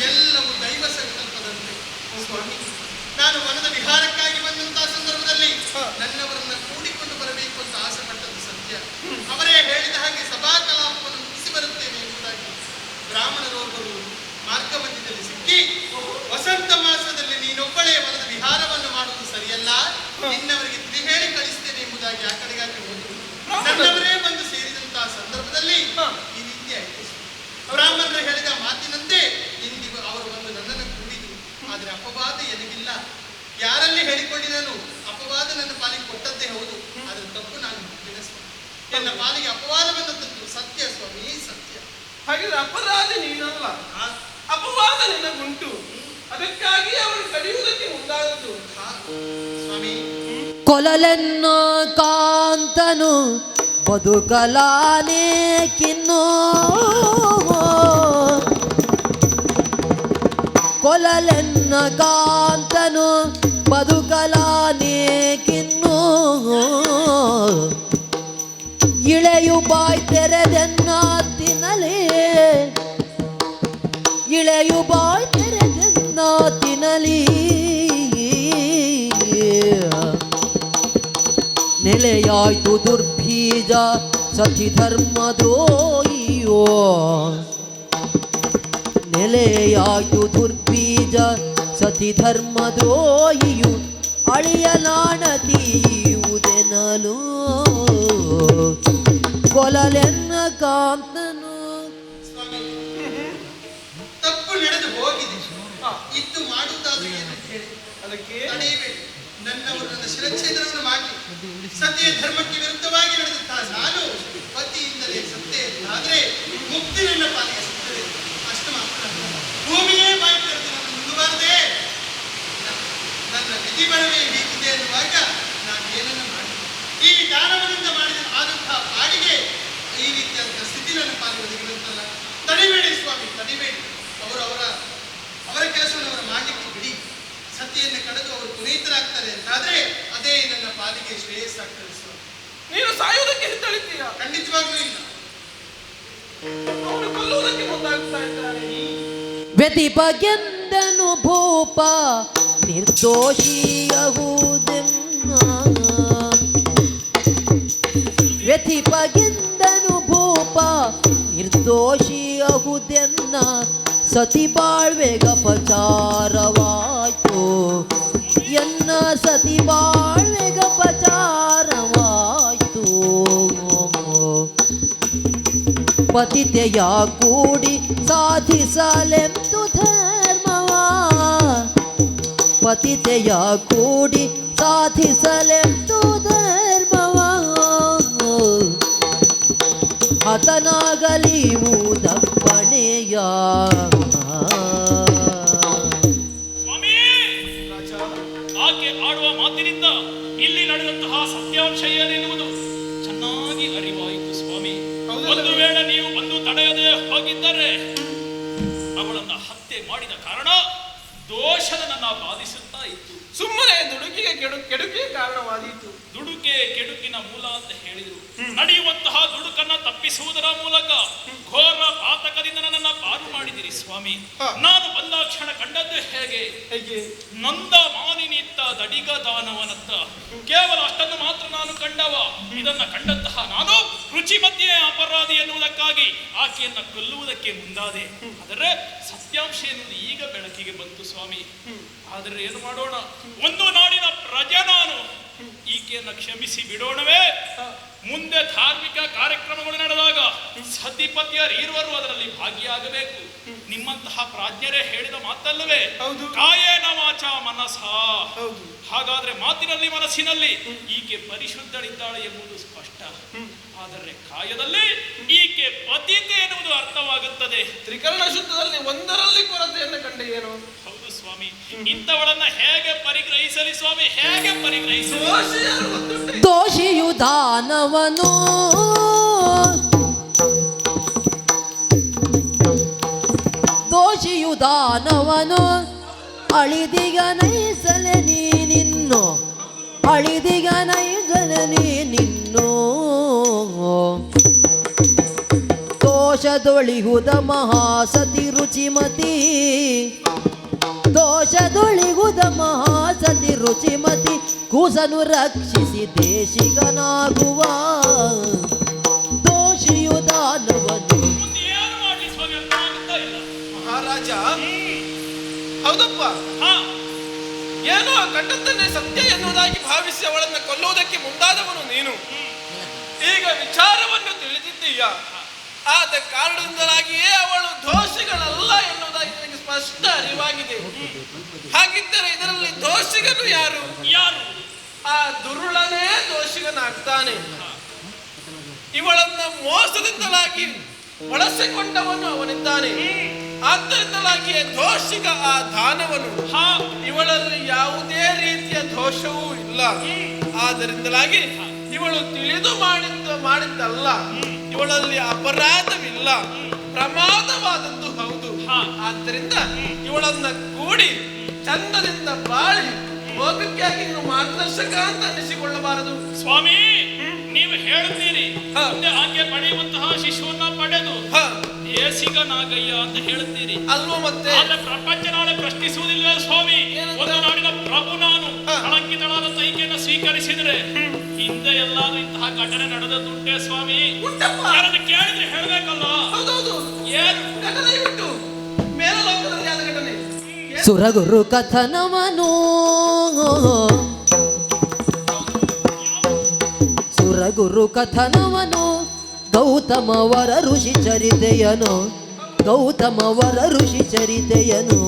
ಎಲ್ಲವೂ ದೈವ ಸಂಕಲ್ಪದಂತೆ. ಸ್ವಾಮಿ, ನಾನು ವನದ ವಿಹಾರಕ್ಕಾಗಿ ಬಂದಂತಹ ಸಂದರ್ಭದಲ್ಲಿ ನನ್ನವರನ್ನ ಕೂಡಿಕೊಂಡು ಬರಬೇಕು ಅಂತ ಆಸೆ ಪಟ್ಟದ್ದು ಸತ್ಯ. ಅವರೇ ಹೇಳಿದ ಹಾಗೆ ಸಭಾ ಕಲಾಪವನ್ನು ಮುಗಿಸಿ ಬರುತ್ತೇನೆ ಎಂಬುದಾಗಿ ಬ್ರಾಹ್ಮಣರೋರ್ವರು ಮಾರ್ಗ ಮಧ್ಯದಲ್ಲಿ ಸಿಕ್ಕಿ, ವಸಂತ ಮಾಸದಲ್ಲಿ ನೀನೊಬ್ಬಳೇ ವನದ ವಿಹಾರವನ್ನು ಮಾಡುವುದು ಸರಿಯಲ್ಲ, ನಿನ್ನವರಿಗೆ ತಿಳಿ ಹೇಳಿ ಕಳಿಸ್ತೇನೆ ಎಂಬುದಾಗಿ ಆ ಕಡೆಗಾಗಿ ಹೋದರು. ನನ್ನವರೇ ಬಂದು ಸೇರಿದಂತಹ ಸಂದರ್ಭದಲ್ಲಿ ಈ ರೀತಿ ಆಯಿತು. ಬ್ರಾಹ್ಮಣರು ಹೇಳಿದ ಮಾತಿನಂತೆ ಇಂದಿಗೂ ಅವರು ಬಂದು ನನ್ನನ್ನು ಕೂಡಿದರು. ಆದರೆ ಅಪವಾದ ಎನಗಿಲ್ಲ. ಯಾರಲ್ಲಿ ಹೇಳಿಕೊಂಡಿರಲು ಅಪವಾದ ನನ್ನ ಪಾಲಿಗೆ ಕೊಟ್ಟದ್ದೇ ಹೌದು, ಆದರೆ ತಪ್ಪು ನಾನು ಸ್ವಾಮಿ. ನನ್ನ ಪಾಲಿಗೆ ಅಪವಾದ ಬಂದದ್ದು ಸತ್ಯ ಸ್ವಾಮಿ, ಸತ್ಯ. ಹಾಗಿದ್ರೆ ಅಪರಾಧಿ ನೀನಲ್ಲ, ಅಪವಾದ ನಿನಗುಂಟು, ಅದಕ್ಕಾಗಿ ಅವಳು ಕಡಿಯುವುದಕ್ಕೆ ಮುಂದಾದದ್ದು. ಸ್ವಾಮಿ, ಕೊಲಲೆನ್ನ ಕಾಂತನು ಬದುಕಲಾನೆ ಕಿನ್ನೋ. ಕೊಲಲೆನ್ನ ಕಾಂತನು ಬದುಕಲಾನೆ ಕಿನ್ನೋ. ಇಳೆಯು ಬಾಯ್ ತೆರೆದೆನ್ನ ತಿನ್ನಲೇ. ಇಳೆಯು ಬಾಯ್ ತೆರೆದೆನ್ನ ತಿನ್ನಲಿ. ನೆಲೆಯಾಯ್ತು ದುರ್ಬೀಜ ಸತಿ ಧರ್ಮದ್ರೋಹಿಯೋ. ನೆಲೆಯಾಯ್ತು ದುರ್ಬೀಜ ಸತಿ ಧರ್ಮದ್ರೋಹಿಯು. ಅಳಿಯಲಾಣತಿಯುವುದೆನಲು ಕೊಲಲೆನ್ನ ಕಾಂತನು. ಸ್ವಾಮಿ, ತಪ್ಪು ನಡೆದು ಹೋಗಿದೆ. ಇದ್ದು ಮಾಡುವುದಾದ್ರೂ ಏನು ಹೇಳಿ? ಅದಕ್ಕೆ ತಡೆಯಬೇಡಿ. ನನ್ನವರು ನನ್ನ ಶಿರಚ್ಛೇದನವನ್ನು ಮಾಡಿ ಸತಿಯ ಧರ್ಮಕ್ಕೆ ವಿರುದ್ಧವಾಗಿ ನಡೆದಂತಹ ನಾನು ಪತಿಯಿಂದಲೇ ಸತ್ತೇ. ಆದರೆ ಮುಕ್ತಿ ನನ್ನ ಪಾಲಿಗೆ ಸಿಗ್ತದೆ. ಅಷ್ಟು ಮಾತ್ರ, ಭೂಮಿಯೇ ಬಾಯಿ ತೆರೆದು ನನ್ನ ಮುಂದುವರದೆ ನನ್ನ ವಿಧಿ ಬರವೇ ಹೀಗಿದೆ ಎನ್ನುವಾಗ ನಾನು ಏನನ್ನು ಮಾಡಿ ಈ ದಾನವನಿಂದ ಮಾಡಿದ ಆದಂತಹ ಪಾಡಿಗೆ ಈ ರೀತಿಯಾದಂತಹ ಸ್ಥಿತಿ ನನ್ನ ಪಾಲಿಗೆ ಒದಗಿರುತ್ತಲ್ಲ. ತಡಿಬೇಡಿ ಸ್ವಾಮಿ, ತಡಿಬೇಡಿ. ಅವರ ಕೆಲಸವನ್ನು ಅವರು ಮಾಡಲಿಕ್ಕೆ ಬಿಡಿ. ಸತಿಯನ್ನು ಕಳೆದು ಅವರು ಪುನೀತರಾಗ್ತಾರೆ ಅಂತಾದ್ರೆ ಅದೇ ನನ್ನ ಪಾಲಿಗೆ ಶ್ರೇಯಸ್ಸಾಗ್ತದೆ ಸ್ವಾಮಿ. ನೀನು ಸಾಯುವುದಕ್ಕೆ ಹಿಂದಳಿತೀಯ? ಖಂಡಿತವಾಗ್ಲೂ ಇಲ್ಲ. ಅವನು ಕೊಲ್ಲುವುದಕ್ಕೆ ಮುಂದಾಗ್ತಾ ಇದ್ದಾನೆ. ವ್ಯತಿಪಗೆಂದನು ಭೂಪ ನಿರ್ದೋಷಿಯಹುದೆನ್ನ. ವ್ಯತಿಪಗೆಂದನು ಭೂಪ ನಿರ್ದೋಷಿಯಹುದೆನ್ನ. ದೋಷಿಯಹುದೆನ್ನ ಸತಿ ಬಾಳ್ವೆಗ ಪಚಾರವಾಯ್ತು ಎನ್ನ ಸತಿ ಬಾಳ್ವೆಗ ಪಚಾರವಾಯ್ತು ಪತಿತೆಯ ಕೂಡಿ ಸಾಧಿಸಲೆಂದು ಧರ್ಮವಾ ಪತಿತೆಯ ಕೂಡಿ ಸಾಧಿಸಲೆಂದು ಧರ್ಮವಾ ಹತನಾಗಲಿ ಊದಪ್ಪಣೆಯ ಸ್ವಾಮಿ, ಆಕೆ ಆಡುವ ಮಾತಿನಿಂದ ಇಲ್ಲಿ ನಡೆದಂತಹ ಸತ್ಯಾಂಶ ಏನೆನ್ನುವುದು ಚೆನ್ನಾಗಿ ಅರಿವಾಯಿತು ಸ್ವಾಮಿ. ಒಂದು ವೇಳೆ ನೀವು ಬಂದು ತಡೆಯದೆ ಹೋಗಿದ್ದರೆ ಅವಳನ್ನ ಹತ್ಯೆ ಮಾಡಿದ ಕಾರಣ ದೋಷದ ನನ್ನ ಬಾಧಿಸುತ್ತಾ ಇತ್ತು. ಸುಮ್ಮನೆ ದುಡುಕಿಗೆ ಕೆಡುಕಿಗೆ ಕಾರಣವಾದೀತು. ದುಡುಕೆ ಕೆಡುಕಿನ ಮೂಲ ಅಂತ ಹೇಳಿದ್ರು. ನಡೆಯುವಂತಹ ದುಡುಕನ್ನ ತಪ್ಪಿಸುವುದರ ಮೂಲಕ ಘೋರ ಪಾತಕದಿಂದ ನನ್ನನ್ನ ಪಾರು ಮಾಡಿದಿರಿ ಸ್ವಾಮಿ. ನಾನು ಬಂದ ಕ್ಷಣ ಕಂಡದ್ದು ಹೇಗೆ? ನೊಂದ ಮಾನಿನಿತ್ತ ದಡಿಗ ದಾನವನತ್ತ. ಕೇವಲ ಅಷ್ಟನ್ನು ಮಾತ್ರ ನಾನು ಕಂಡವ. ಇದನ್ನ ಕಂಡಂತಹ ನಾನು ರುಚಿ ಮಧ್ಯೆ ಅಪರಾಧಿ ಎನ್ನುವುದಕ್ಕಾಗಿ ಆಕೆಯನ್ನ ಕೊಲ್ಲುವುದಕ್ಕೆ ಮುಂದಾದೆ. ಆದರೆ ಸತ್ಯಾಂಶ ಎನ್ನುವುದು ಈಗ ಬೆಳಕಿಗೆ ಬಂತು ಸ್ವಾಮಿ. ಆದರೆ ಏನು ಮಾಡೋಣ? ಒಂದು ನಾಡಿನ ಪ್ರಜೆ ನಾನು. ಈಕೆಯನ್ನ ಕ್ಷಮಿಸಿ ಬಿಡೋಣವೇ? ಮುಂದೆ ಧಾರ್ಮಿಕ ಕಾರ್ಯಕ್ರಮಗಳು ನಡೆದಾಗ ಸತಿಪತಿಯರು ಇರುವರು ಅದರಲ್ಲಿ ಭಾಗಿಯಾಗಬೇಕು. ನಿಮ್ಮಂತಹ ಪ್ರಾಜ್ಞರೇ ಹೇಳಿದ ಮಾತಲ್ಲವೇ? ಕಾಯೇನ ವಾಚ ಮನಸ. ಹಾಗಾದ್ರೆ ಮಾತಿನಲ್ಲಿ ಮನಸ್ಸಿನಲ್ಲಿ ಈಕೆ ಪರಿಶುದ್ಧಳಿದ್ದಾಳೆ ಎಂಬುದು ಸ್ಪಷ್ಟ. ಆದರೆ ಕಾಯದಲ್ಲಿ ಈಕೆ ಪತಿತೆ ಎನ್ನುವುದು ಅರ್ಥವಾಗುತ್ತದೆ. ತ್ರಿಕರಣ ಶುದ್ಧದಲ್ಲಿ ಒಂದರಲ್ಲಿ ಕೊರತೆಯನ್ನು ಕಂಡೆ ಏನು? ಹೌದು ಸ್ವಾಮಿ. ಇಂಥವಳನ್ನ ಹೇಗೆ ಪರಿಗ್ರಹಿಸಲಿ ಸ್ವಾಮಿ? ಹೇಗೆ ಪರಿಗ್ರಹಿಸಲಿ? ದೋಷಿಯು ದಾನವನು ದೋಷಿಯು ದಾನವನು ಅಳಿದಿಗ ನೈಸಲೆ ನೀನಿನ್ನು ಅಳಿದಿಗ ನೈಸಲೆ ನೀನಿನ್ನು ದೋಷದೊಳಿಹುದ ಮಹಾಸತಿ ರುಚಿಮತಿ ದೋಷದೊಳಿಗುದ ಮಹಾಸತಿ ರುಚಿಮತಿ ಕೂಸನು ರಕ್ಷಿಸಿ ದೇಶಿಗನಾಗುವ ದೋಷಿಯು ದಾನವನು. ಮುಂದೆ ಏನು ಮಾಡಲಿ ಸ್ವಾಮಿ ಅಂತ ಆಗುತ್ತಾ ಇಲ್ಲ. ಮಹಾರಾಜ, ಹೌದಪ್ಪ, ಏನೋ ಕಂಡದ್ದನ್ನೇ ಸತ್ಯ ಎನ್ನುವುದಾಗಿ ಭಾವಿಸಿ ಅವಳನ್ನು ಕೊಲ್ಲುವುದಕ್ಕೆ ಮುಂದಾದವನು ನೀನು. ಈಗ ವಿಚಾರವನ್ನು ತಿಳಿದಿದ್ದೀಯ. ಆದ ಕಾರಣದಿಂದಲಾಗಿಯೇ ಅವಳು ದೋಷಿಗಳಲ್ಲ ಎನ್ನುವುದಾಗಿ ನನಗೆ ಸ್ಪಷ್ಟ ಅರಿವಾಗಿದೆ. ಹಾಗಿದ್ದರೆ ಇದರಲ್ಲಿ ದೋಷಿಗನು ಯಾರು? ಯಾರು? ಆ ದುರುಳನೇ ದೋಷಿಗನಾಗ್ತಾನೆ. ಇವಳನ್ನ ಮೋಸದಿಂದಲಾಗಿ ಬಳಸಿಕೊಂಡವನು ಅವನಿದ್ದಾನೆ. ಆದ್ದರಿಂದಲಾಗಿಯೇ ದೋಷಿಗ ಆ ದಾನವನು. ಇವಳಲ್ಲಿ ಯಾವುದೇ ರೀತಿಯ ದೋಷವೂ ಇಲ್ಲ. ಆದ್ದರಿಂದಲಾಗಿ ಇವಳು ತಿಳಿದು ಮಾಡಿದ್ದಲ್ಲ. ಇವಳಲ್ಲಿ ಅಪರಾಧವಿಲ್ಲ, ಪ್ರಮಾದವಾದದ್ದು ಹೌದು. ಆದ್ದರಿಂದ ಇವಳನ್ನ ಕೂಡಿ ಚಂದದಿಂದ ಬಾಳಿ ಲೋಕಕ್ಕಾಗಿ ಮಾರ್ಗದರ್ಶಕ ಅಂತ ಅನಿಸಿಕೊಳ್ಳಬಾರದು ಸ್ವಾಮಿ. ನೀವು ಹೇಳುತ್ತೀರಿ ಮುಂದೆ ಆಕೆ ಪಡೆಯುವಂತಹ ಶಿಶುವನ್ನ ಪಡೆದು ದೇಸಿಗನಾಗಯ್ಯ ಅಂತ ಹೇಳುತ್ತೀರಿ ಅಲ್ವೋ? ಮತ್ತೆ ಆದ್ರೆ ಪ್ರಪಂಚ ನಾಳೆ ಪ್ರಶ್ನಿಸುವುದಿಲ್ಲ ಸ್ವಾಮಿ. ಒಂದು ನಾಡಿನ ಪ್ರಭು ನಾನು ಕಳಂಕಿತಳಾದ ತೈಕೆಯನ್ನು ಸ್ವೀಕರಿಸಿದರೆ ಹಿಂದೆ ಎಲ್ಲಾದ್ರೂ ಇಂತಹ ಘಟನೆ ನಡೆದದುಂಟೆ ಸ್ವಾಮಿ? ಯಾರನ್ನು ಕೇಳಿದ್ರೆ ಹೇಳ್ಬೇಕಲ್ಲ. ಹೌದೌದು, ಏನು ಘಟನೆ ಬಿಟ್ಟು ಮೇಲೆ ಲೋಕದಲ್ಲಿ ಆದ ಘಟನೆ? ಸುರಗುರು ಕಥನವನು ಸುರಗುರು ಕಥನವನು ಗೌತಮವರ ಋಷಿ ಚರಿತೆಯನು ಗೌತಮವರ ಋಷಿ ಚರಿತೆಯನು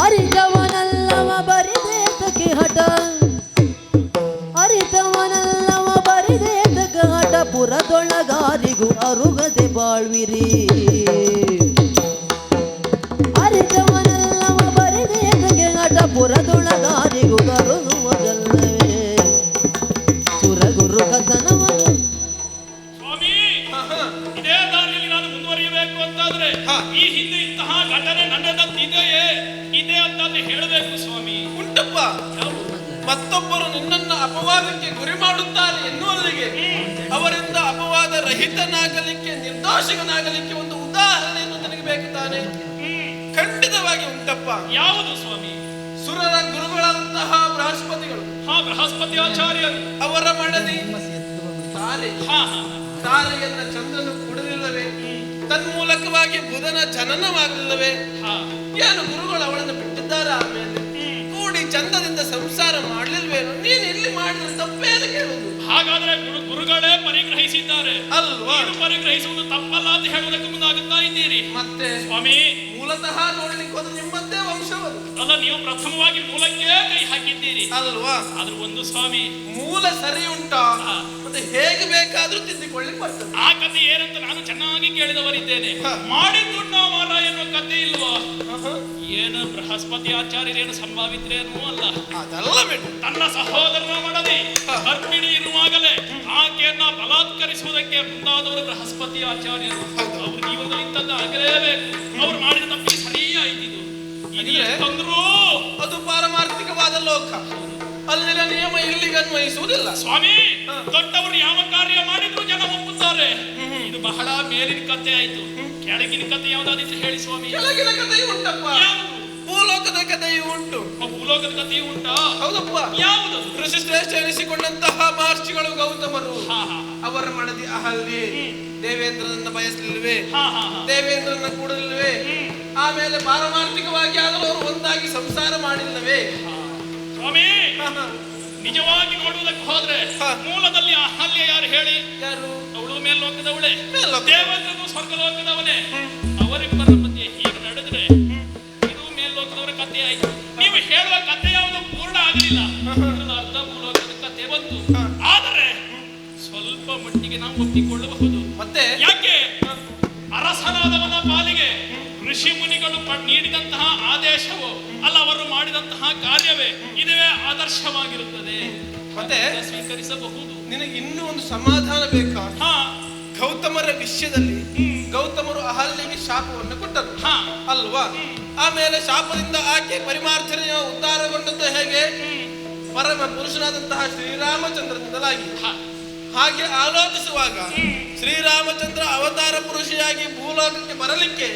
ಅರಿತವನಲ್ಲವ ಬರಿದೇತಕ್ಕೆ ಹಠ ಅರಿತವನಲ್ಲವ ಬರಿದೇತಕ್ಕೆ ಹಠ ಪುರದೊಳಗಾರಿಗೂ ಅರುಗದೆ ಬಾಳ್ವಿರಿ ಅರಿತವನಲ್ಲವ ಬರಿದೇತಕ್ಕೆ ಹಠ ಪುರದೊಳಗಾರಿಗೂ ಅರುಗುವುದಲ್ಲವೇ ಸುರಗುರು ಕಥನವನು. ಸ್ವಾಮಿ, ಇದೇ ದಾರಿಯಲ್ಲಿ ನಾನು ಮುಂದುವರಿಯಬೇಕು ಅಂತಾದ್ರೆ ಈ ಹಿಂದೆ ಇಂತಹ ಘಟನೆ ನಡೆದದ್ದಿದೆಯೇ ಇದೆ ಅಂತಾದ್ರೆ ಹೇಳಬೇಕು ಸ್ವಾಮಿ. ಉಂಟಪ್ಪ. ಮತ್ತೊಬ್ಬರು ನಿನ್ನನ್ನು ಅಪವಾದಕ್ಕೆ ಗುರಿ ಮಾಡುತ್ತಾರೆ ಎನ್ನುವಲ್ಲಿಗೆ ಅವರಿಂದ ಅಪವಾದ ರಹಿತನಾಗಲಿಕ್ಕೆ ನಿರ್ದೋಷಿಗನಾಗಲಿಕ್ಕೆ ಒಂದು ಉದಾಹರಣೆಯನ್ನು ನನಗೆ ಬೇಕು ತಾನೆ? ಖಂಡಿತವಾಗಿ ಉಂಟಪ್ಪ. ಯಾವುದು ಸ್ವಾಮಿ? ಸುರರ ಗುರುಗಳಂತಹ ಬೃಹಸ್ಪತಿಗಳು, ಬೃಹಸ್ಪತಿ ಆಚಾರ್ಯರು, ಅವರ ಮಡದಿ ತಾರೆ. ತಾರೆಯನ್ನ ಚಂದ್ರನು ಕೂಡಲಿಲ್ಲವೇ? ತನ್ಮೂಲಕವಾಗಿ ಬುಧನ ಜನನವಾಗಲಿಲ್ಲವೇ? ಏನು ಗುರುಗಳು ಅವಳನ್ನು ಬಿಟ್ಟಿದ್ದಾರೆ? ಆಮೇಲೆ ಕೂಡಿ ಚಂದದಿಂದ ಸಂಸಾರ ಮಾಡ್ಲಿಲ್ವೇನು? ನೀನು ಇಲ್ಲಿ ಮಾಡಿದ್ರೆ ತಪ್ಪೇನು ಕೇಳುವುದು? ಹಾಗಾದ್ರೆ ಗುರುಗಳೇ ಪರಿಗ್ರಹಿಸಿದ್ದಾರೆ ಅಲ್ವಾ? ಪರಿಗ್ರಹಿಸುವುದು ತಪ್ಪಲ್ಲ ಅಂತ ಹೇಳುವುದಕ್ಕೆ ಮುಂದಾಗುತ್ತಾ ಇದ್ದೀರಿ. ಮತ್ತೆ ಸ್ವಾಮಿ, ಮೂಲತಃ ನೋಡ್ಲಿಕ್ಕೆ ಹೋದ್ರೆ ನಿಮ್ಮದ್ದೇ ವಂಶವದು ಅಲ್ಲ, ನೀವು ಪ್ರಥಮವಾಗಿ ಮೂಲಕ್ಕೆ ಕೈ ಹಾಕಿದ್ದೀರಿ ಅಲ್ವಾ? ಆದ್ರೂ ಒಂದು ಸ್ವಾಮಿ, ಮೂಲ ಸರಿ ಉಂಟಾ? ಮತ್ತೆ ಹೇಗೆ ಬೇಕಾದ್ರೂ ತಿದ್ದಿಕೊಳ್ಳಿಕ್ ಬರ್ತದೆ. ಆ ಕಥೆ ಏನಂತ ನಾನು ಚೆನ್ನಾಗಿ ಕೇಳಿದವರಿದ್ದೇನೆ. ಮಾಡಿದ್ದುಣ್ಣ ಮಾರ ಎನ್ನುವ ಕಥೆ ಇಲ್ವಾ? ಏನು ಬೃಹಸ್ಪತಿ ಆಚಾರ್ಯರೇನು ಸಂಭಾವಿದ್ರೇನೂ ಅಲ್ಲ. ಅದೆಲ್ಲ ಬಿಟ್ಟು ತನ್ನ ಸಹೋದರನ ಮಡದಿ ಗರ್ಭಿಣಿ ಇರುವಾಗಲೇ ಆಕೆಯನ್ನ ಬಲಾತ್ಕರಿಸುವುದಕ್ಕೆ ಮುಂದಾದವರು ಬೃಹಸ್ಪತಿ ಆಚಾರ್ಯರು. ಅವರು ಜೀವನದಲ್ಲಿ ಇಂಥದ್ದು ಆಗಲೇಬೇಕು. ಅವ್ರು ಮಾಡಿದ ತಪ್ಪಿಗೆ ಸರಿಯಾಯಿತು. ತಂದ್ರು ಅದು ಪಾರಮಾರ್ಥಿಕವಾದ ಲೋಕ. ಅಲ್ಲಿನ ನಿಯಮ ಇಲ್ಲಿಗೆ ಅನ್ವಯಿಸುವುದಿಲ್ಲ ಸ್ವಾಮಿ. ದೊಡ್ಡವರು ಯಾವ ಕಾರ್ಯ ಮಾಡಿದ್ರು ಜನ ಒಪ್ಪುತ್ತಾರೆ. ಇದು ಬಹಳ ಮೇಲಿನ ಕಥೆ ಆಯ್ತು. ಕೆಳಗಿನ ಕಥೆ ಯಾವ್ದಾದಿತ್ತು ಹೇಳಿ ಸ್ವಾಮಿ. ಕೆಳಗಿನ ಕಥೆಯು ಉಂಟಪ್ಪ. ಭೂಲೋಕದ ಕಥೆಯು ಉಂಟು. ಭೂಲೋಕದ ಕಥೆಯು ಉಂಟಾ? ಹೌದಪ್ಪ. ಯಾವುದು? ಋಷಿ ಶ್ರೇಷ್ಠ ಎನಿಸಿಕೊಂಡಂತಹ ಮಹರ್ಷಿಗಳು ಗೌತಮರು. ಅವರ ಮಡದಿ ಅಹಲ್ಯೆ ದೇವೇಂದ್ರನನ್ನ ಬಯಸಲಿಲ್ವೇ? ದೇವೇಂದ್ರನ ಕೂಡಲಿಲ್ವೇ? ಆಮೇಲೆ ಪಾರಮಾರ್ಥಿಕವಾಗಿ ಆದರೂ ಅವರು ಒಂದಾಗಿ ಸಂಸಾರ ಮಾಡಿಲ್ಲವೇ? ಸ್ವಾಮಿ, ನಿಜವಾಗಿ ನೋಡುವುದಕ್ಕೆ ಹೋದ್ರೆ ಮೂಲದಲ್ಲಿ ಅಹಲ್ಯ ಯಾರು ಹೇಳಿ? ಯಾರು? ಅವಳು ಮೇಲ್ಲೋಕದವಳೆ, ದೇವೇಂದ್ರನು ಸ್ವರ್ಗಲೋಕದವನೇ. ಅವರಿಬ್ಬರ ಮಧ್ಯೆ ಹೀಗೆ ನಡೆದ್ರೆ ಇದು ಮೇಲ್ಲೋಕದವರ ಕಥೆ ಆಯ್ತು. ನೀವು ಹೇಳುವ ಕಥೆ ಯಾವುದು ಪೂರ್ಣ ಆಗಲಿಲ್ಲ. ಅರ್ಧ ಭೂಲೋಕದ ಕಥೆ ಬಂತು. ಆದರೆ ಸ್ವಲ್ಪ ಮಟ್ಟಿಗೆ ನಾವು ಒಪ್ಪಿಕೊಳ್ಳಬಹುದು. ಮತ್ತೆ ಯಾಕೆ? ಅರಸನಾದವನ ಪಾಲಿಗೆ ಋಷಿ ಮುನಿಗಳು ನೀಡಿದಂತಹ ಆದೇಶವು ಅಲ್ಲ, ಅವರು ಮಾಡಿದಂತಹ ಕಾರ್ಯವೇ ಇದುವೇ ಆದರ್ಶವಾಗಿರುತ್ತದೆ. ಮತ್ತೆ ಸ್ವೀಕರಿಸಬಹುದು. ನಿನಗೆ ಇನ್ನೂ ಒಂದು ಸಮಾಧಾನ ಬೇಕಾ? ಗೌತಮರ ವಿಷಯದಲ್ಲಿ ಗೌತಮರು ಅಹಲ್ಯೆಗೆ ಶಾಪವನ್ನು ಕೊಟ್ಟರು ಅಲ್ವಾ? ಆಮೇಲೆ ಶಾಪದಿಂದ ಆಕೆ ಪರಿಮಾರ್ಥನೆಯ ಉದ್ಧಾರಗೊಂಡದ್ದು ಹೇಗೆ? ಪರಮ ಪುರುಷನಾದಂತಹ ಶ್ರೀರಾಮಚಂದ್ರನಿಂದಲಾಗಿ. ಹಾಗೆ ಆಲೋಚಿಸುವಾಗ ಶ್ರೀರಾಮಚಂದ್ರ ಅವತಾರ ಪುರುಷಿಯಾಗಿ ಭೂಲೋಕಕ್ಕೆ ಬರಲಿಕ್ಕೆ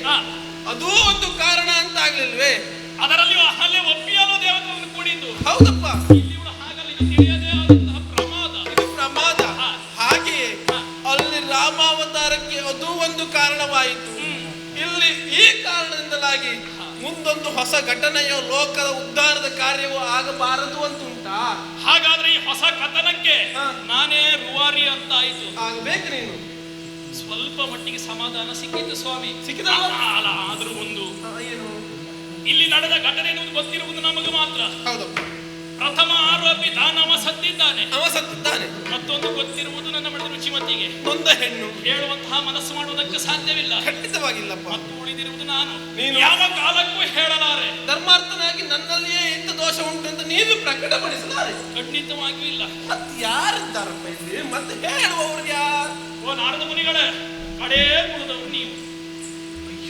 ಅದೂ ಒಂದು ಕಾರಣ ಅಂತ ಆಗ್ಲಿಲ್ವೇ? ಅದರಲ್ಲಿಯೂ ಅಹಲ್ಯೆ ಒಪ್ಪಿಯಲು ದೇವತೆಗಳನ್ನು ಕೂಡಿದ್ದು. ಹೌದಪ್ಪ. ಹಾಗಲ್ಲ, ಇದು ತಿಳಿಯದೇ ಆದಂತಹ ಪ್ರಮಾದ. ಇದು ಪ್ರಮಾದ. ಹಾಗೆಯೇ ಅಲ್ಲಿ ರಾಮಾವತಾರಕ್ಕೆ ಅದೂ ಒಂದು ಕಾರಣವಾಯಿತು. ಇಲ್ಲಿ ಈ ಕಾರಣದಿಂದಲಾಗಿ ಮುಂದೊಂದು ಹೊಸ ಘಟನೆಯೋ ಲೋಕದ ಉದ್ಧಾರದ ಕಾರ್ಯವೋ ಆಗಬಾರದು ಅಂತ ಉಂಟಾ? ಹಾಗಾದ್ರೆ ಈ ಹೊಸ ಕಥನಕ್ಕೆ ನಾನೇ ರೂವಾರಿ ಅಂತ ಆಯ್ತು. ಆಗಬೇಕು ನೀನು. ಸ್ವಲ್ಪ ಮಟ್ಟಿಗೆ ಸಮಾಧಾನ ಸಿಕ್ಕಿತ್ತು ಸ್ವಾಮಿ. ಸಿಕ್ಕಿದಲ್ಲ? ಆದ್ರೂ ಒಂದು ಏನು? ಇಲ್ಲಿ ನಡೆದ ಘಟನೆ ಎನ್ನುವುದು ಗೊತ್ತಿರುವುದು ನಮಗೆ ಮಾತ್ರ. ಹೌದಪ್ಪ. ಪ್ರಥಮ ಆರೋಪಿ ತಾನವ ಸತ್ತಿದ್ದಾನೆ. ಅವ ಸತ್ತಿದ್ದಾನೆ. ಮತ್ತೊಂದು ಗೊತ್ತಿರುವುದು ನನ್ನ ಮಡದಿ ರುಚಿಮತಿಗೆ. ನೊಂದ ಹೆಣ್ಣು. ಹೇಳುವಂತಹ ಮನಸ್ಸು ಮಾಡುವುದಕ್ಕೆ ಸಾಧ್ಯವಿಲ್ಲ. ಖಂಡಿತವಾಗಿಲ್ಲಪ್ಪ. ಮತ್ತು ಉಳಿದಿರುವುದು ನಾನು. ನೀನು ಯಾವ ಕಾಲಕ್ಕೂ ಹೇಳಲಾರೆ. ಧರ್ಮಾರ್ಥನಾಗಿ ನನ್ನಲ್ಲಿಯೇ ಇಂಥ ದೋಷ ಉಂಟು ಅಂತ ನೀನು ಪ್ರಕಟಪಡಿಸಲಾರೆ. ಖಂಡಿತವಾಗಿಯೂ ಇಲ್ಲ. ಮತ್ತೆ ಯಾರಿದ್ದಾರಪ್ಪ ಇಲ್ಲಿ? ಮತ್ತೆ ಹೇಳುವವ್ರು ಯಾರು? ಓ ನಾರದ ಮುನಿಗಳೇ, ಕಡೇ ಉಳಿದವರು ನೀವು.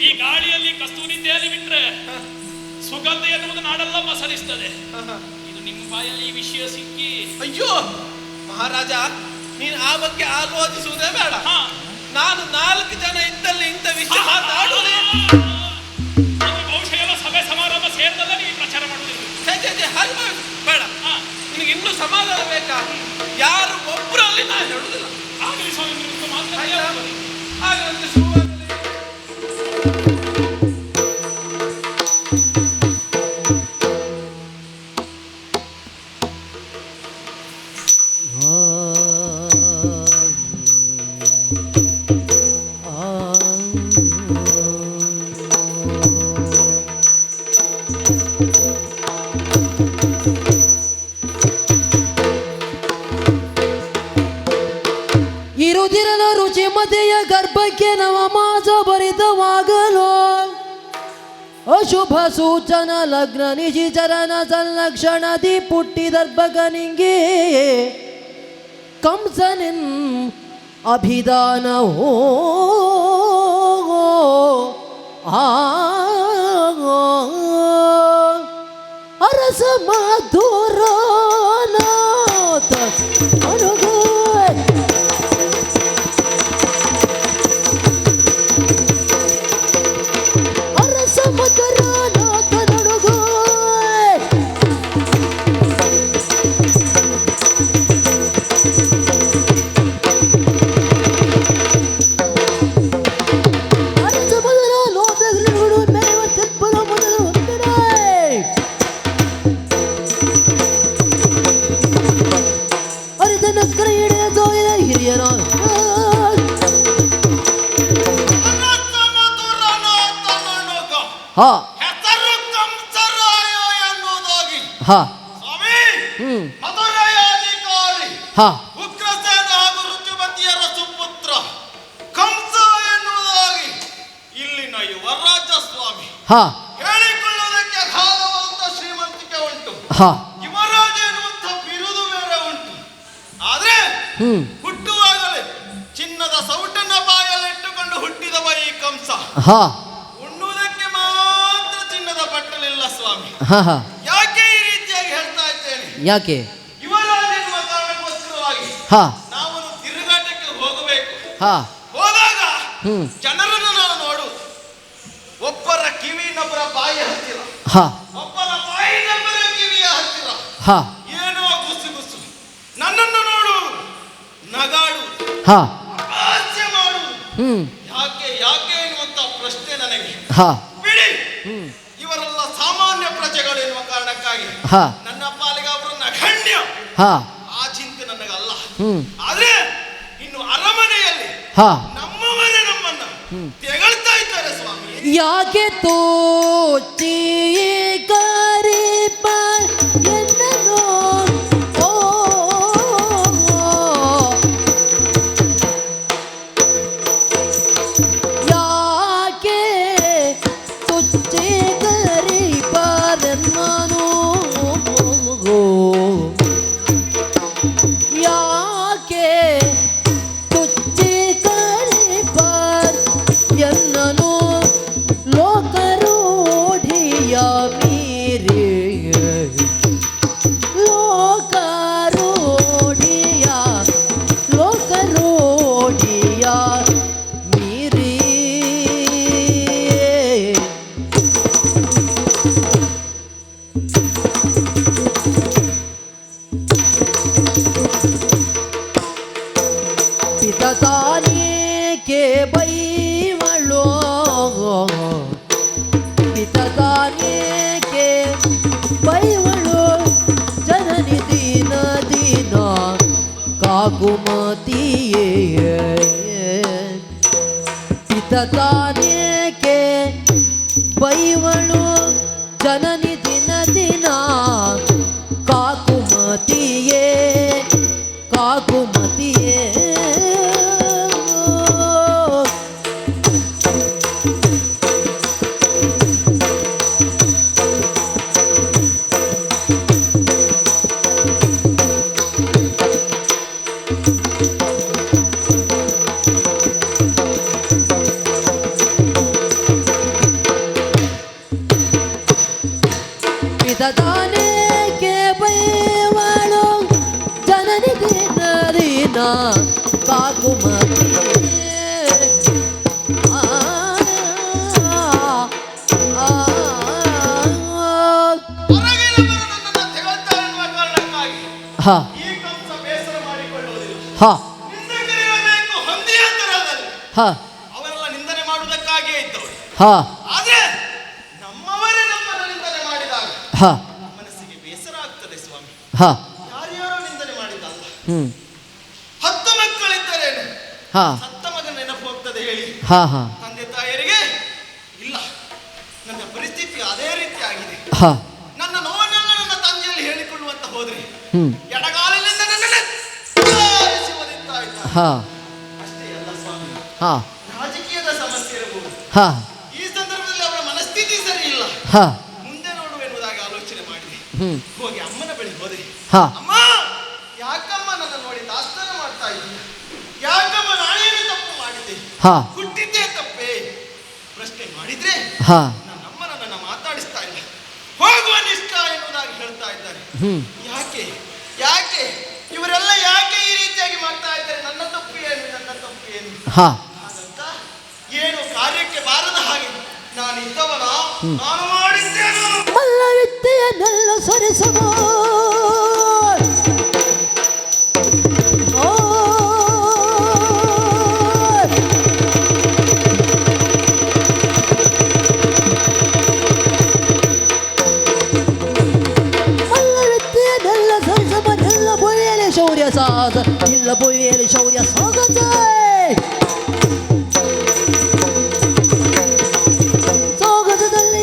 ಈ ಗಾಳಿಯಲ್ಲಿ ಕಸ್ತೂರಿ ತೇಲಿ ಬಿಟ್ರೆ ಸುಗಂಧ ಎನ್ನುವುದು ನಾಡೆಲ್ಲ ಮಸರಿಸ್ತದೆ. ಇದು ನಿಮ್ಮ ಬಾಯಲ್ಲಿ ಈ ವಿಷಯ ಸಿಕ್ಕಿ. ಅಯ್ಯೋ ಮಹಾರಾಜ, ನೀನು ಆ ಬಗ್ಗೆ ಆಲೋಚಿಸುವುದೇ ಬೇಡ. ನಾನು 4 ಜನ ಇದ್ದಲ್ಲಿ ಇಂಥ ವಿಷಯ ಮಾತಾಡುವುದೇ. ಬಹುಶಃ ಎಲ್ಲ ಸಭೆ ಸಮಾರಂಭ ಸೇರಿದಲ್ಲ ನೀವು ಪ್ರಚಾರ ಮಾಡುವುದಿಲ್ಲ. ಹಾಗೆ ಬೇಡ. ನಿನಗೆ ಇನ್ನೂ ಸಮಾಧಾನ ಬೇಕಾ? ಯಾರು ಒಬ್ಬರಲ್ಲಿ ನಾನು ಹೇಳುವುದಿಲ್ಲ. ಆಗಲಿ ಸ್ವಾಮಿ, ಮಾತ್ರ ಹಾಗಂತ ಶುರುವಾಗಲಿ. ಇರುದಿರಲು ರುಚಿಮತೆಯ ಗರ್ಭಕ್ಕೆ ನವಮಾಸ ಭರಿತವಾಗಲು ಅಶುಭ ಸೂಚನ ಲಗ್ನ ನಿಶಿಚರಣ ಸಂಲಕ್ಷಣದಿ ಪುಟ್ಟಿದರ್ಭಗನಿಂಗೆ ಕಂಸನಿನ್ ಅಭಿದಾನವೋ ಅರಸ ಮಾಧುರನಾಥ ಹಾ ಹೆಸರು ಕಂಸರಾಯ ಎನ್ನುವುದಾಗಿ ಹಾ ಸ್ವಾಮಿ ಹ್ಮ್ ಮಧುರೆಯ ಅಧಿಕಾರಿ ಹಾ ಉಗ್ರಸೇನ ಹಾಗೂ ಋತುಮತಿಯರ ಸುಪುತ್ರ ಕಂಸ ಎನ್ನುವುದಾಗಿ ಇಲ್ಲಿನ ಯುವರಾಜ ಸ್ವಾಮಿ ಹಾ ಹೇಳಿಕೊಳ್ಳುವುದಕ್ಕೆ ಅಗಾಧವಾದಂತ ಶ್ರೀಮಂತಿಕೆ ಉಂಟು. ಹಾ ಯುವರಾಜ ಎನ್ನುವಂತ ಬಿರುದು ಬೇರೆ ಉಂಟು. ಆದ್ರೆ ಹ್ಮ್ ಹುಟ್ಟುವಾಗಲೇ ಚಿನ್ನದ ಸೌಟನ್ನ ಬಾಯಲ್ಲಿಟ್ಟುಕೊಂಡು ಹುಟ್ಟಿದವ ಈ ಕಂಸ. ಹಾ ಉಣ್ಣುವುದಕ್ಕೆ ಮಾತ್ರ ಚಿನ್ನದ ಬಟ್ಟಲಿಲ್ಲ ಸ್ವಾಮಿ. ಹಾ ಹಾ ಯಾಕೆ ಈ ರೀತಿಯಾಗಿ ಹೇಳ್ತಾ ಇದ್ದೇನೆ? ಯಾಕೆ ಯುವರಾಜ ಎನ್ನುವ ಕಾರಣಕ್ಕೋಸ್ಕರವಾಗಿ ಹಾ ನಾವು ತಿರುಗಾಟಕ್ಕೆ ಹೋಗಬೇಕು. ಹಾ ಹೋದಾಗ ಹ್ಮ್ ಜನರನ್ನು ನಾವು ನೋಡು, ಒಬ್ಬರ ಕಿವಿ ಇನ್ನೊಬ್ಬರ ಬಾಯಿಯ ಹತ್ತಿರ, ಹಾ ಒಬ್ಬರ ಬಾಯಿ ಇನ್ನೊಬ್ಬರ ಕಿವಿಯ ಹತ್ತಿರ, ಹಾ ಏನೋ ಗುಸು ಗುಸು. ನನ್ನನ್ನು ನೋಡು, ನಗಾಡು, ಹಾ ಹಾಸ್ಯ ಮಾಡು. ಹ್ಮ್ ಯಾಕೆ ಯಾಕೆ ಎನ್ನುವಂತ ಪ್ರಶ್ನೆ ನನಗೆ. ಹಾ ಬಿಡಿ, ಹ್ಮ್ ಇವರೆಲ್ಲ ಸಾಮಾನ್ಯ ಪ್ರಜೆಗಳು ಎನ್ನುವ ಕಾರಣಕ್ಕಾಗಿ ಹಾ ನನ್ನ ಪಾಲಿಗೆ ಅವರು ನಗಣ್ಯ. ಹಾ ಆ ಚಿಂತೆ ನನಗಲ್ಲ. ಹ್ಮ್ ಆದ್ರೆ ಇನ್ನು ಅರಮನೆಯಲ್ಲಿ ಹಾ ನಮ್ಮವರೇ ನಮ್ಮನ್ನ ತೆಗಳ್ತಾ ಇದ್ದಾರೆ ಸ್ವಾಮಿ. ಯಾಕೆ ತೋಚಿ ಕರಿಪ ಎನ್ನನು ಓ ಯಾಕೆ ತುಚ್ಚಿ ಕರಿಪರೆನ್ನನು ಯಾಕೆ ತುಚ್ಚಿ ಕರಿಪರ್ ಎನ್ನನು ಲೋಕರೋಢಿಯ ಮೀರಿ ಲೋಕರೋಢಿಯ ಲೋಕರೋಢಿಯ ಮೀರಿ ಪಿತತಾನೇಕೆ ಬೈವಳೋ ಪಿತತಾನೇಕೆ ಬೈವಳು ಜನನಿ ದಿನ ದಿನ ಕಾಗುಮತಿಯೇ ಪಿತತಾನೇಕೆ ಬೈವಳು ಜನನಿ ದಿನ ದಿನ ಕಾಕುಮತಿಯೇ ಕಾಕುಮತಿಯೇ ಪಿತತಾನೇಕೆ ಬೈವಳು ಜನನಿ ದಿನ ದಿನ ಕಾಕುಮತಿಯೇ ಆ ಹೊರಗಿನವರು ನನ್ನನ್ನು ತೆಗಳ್ತಾ ಎನ್ನುವ ಕಾರಣಕ್ಕಾಗಿ ಹಾ ಈ ಕಂಸ ಬೇಸರ ಮಾಡಿಕೊಳ್ಳುವುದಿಲ್ಲ. ಹಾ ನಿಂದೆ ಕರೆಯಬೇಕು ಹಂದಿಯ ತರದಲ್ಲಿ. ಹಾ ಅವರೆಲ್ಲ ನಿಂದನೆ ಮಾಡುವುದಕ್ಕಾಗಿಯೇ ಇದ್ದವರು. ಹಾ ಆದ್ರೆ ನಮ್ಮವರೇ ನಮ್ಮನ್ನು ನಿಂದನೆ ಮಾಡಿದಾಗ ಹಾ ಮನಸ್ಸಿಗೆ ಬೇಸರ ಆಗ್ತದೆ ಸ್ವಾಮಿ. ಹಾ ಯಾರ್ಯಾರೋ ನಿಂದನೆ ಮಾಡಿದ್ದಲ್ಲ. ಹ್ಮ್ 10 ಮಕ್ಕಳಿದ್ದರೇನು ಹಾ ಸತ್ತ ಮಗನ ನೆನಪು ಹೋಗ್ತದೆ ಹೇಳಿ. ಹಾ ಹಾ ತಂದೆ ತಾಯರಿಗೆ ಇಲ್ಲ, ನನ್ನ ಪರಿಸ್ಥಿತಿ ಅದೇ ರೀತಿ ಆಗಿದೆ. ಹಾ ನನ್ನ ನೋವನ್ನೆಲ್ಲ ನನ್ನ ತಂದೆಯಲ್ಲಿ ಹೇಳಿಕೊಳ್ಳುವಂತ ಹೋದ್ರೆ ಹ್ಮ್ ಎಡಗಾಲಿನಿಂದ ನನ್ನನ್ನು ಧಾರಿಸಿ ಒದೆಯುತ್ತಾ ಇದ್ದಾರೆ. ಹಾ ಅಷ್ಟೇ ಅಲ್ಲ ಸ್ವಾಮಿ, ಹಾ ರಾಜಕೀಯದ ಸಮಸ್ಯೆ ಇರಬಹುದು. ಹಾ ಈ ಸಂದರ್ಭದಲ್ಲಿ ಅವರ ಮನಸ್ಥಿತಿ ಸರಿ ಇಲ್ಲ. ಹಾ ಮುಂದೆ ನೋಡುವೆನ್ನುವುದಾಗಿ ಆಲೋಚನೆ ಮಾಡಿದೆ. ಹ್ಮ್ ಹೋಗಿ ಅಮ್ಮನ ಬಳಿ ಹೋದೆ. ಹಾ ಅಮ್ಮ, ಯಾಕಮ್ಮ ನನ್ನ ನೋಡಿ ದಾಸ್ತಾನ ಮಾಡ್ತಾ ಇದ್ದೀನಿ? ಯಾಕಮ್ಮ ನಾನೇನು ತಪ್ಪು ಮಾಡಿದ್ದೆ? ಹಾ ಹುಟ್ಟಿದ್ದೇ ತಪ್ಪೇ? ಪ್ರಶ್ನೆ ಮಾಡಿದ್ರೆ ಹಾ ನನ್ನಮ್ಮ ನನ್ನನ್ನು ಮಾತಾಡಿಸ್ತಾ ಇಲ್ಲ. ಹೋಗುವ ನಿಷ್ಠ ಎನ್ನುವುದಾಗಿ ಹೇಳ್ತಾ ಇದ್ದಾರೆ. ಹ್ಮ್ ಯಾಕೆ ಯಾಕೆ ಇವರೆಲ್ಲ ಯಾಕೆ ಈ ರೀತಿಯಾಗಿ ಮಾಡ್ತಾ ಇದ್ದಾರೆ? ನನ್ನ ತಪ್ಪು ಏನು, ನನ್ನ ತಪ್ಪು ಏನು? ಹಾ ಹಾಗಂತ ಏನು ಕಾರ್ಯಕ್ಕೆ ಬಾರದ ಹಾಗೆ ನಾನು ಇದ್ದವನ, ನಾನು ಮಾಡಿದ್ದೇನು? ಮಲ್ಲ ವಿದ್ಯೆಯನ್ನೆಲ್ಲ ಸರಿಸಮ ಶೌರ್ಯ ಸಾಧ ಇಲ್ಲ ಬೊಯ್ಯಲಿ ಶೌರ್ಯ ಸಾಗತ ಸಾಗತದಲ್ಲಿ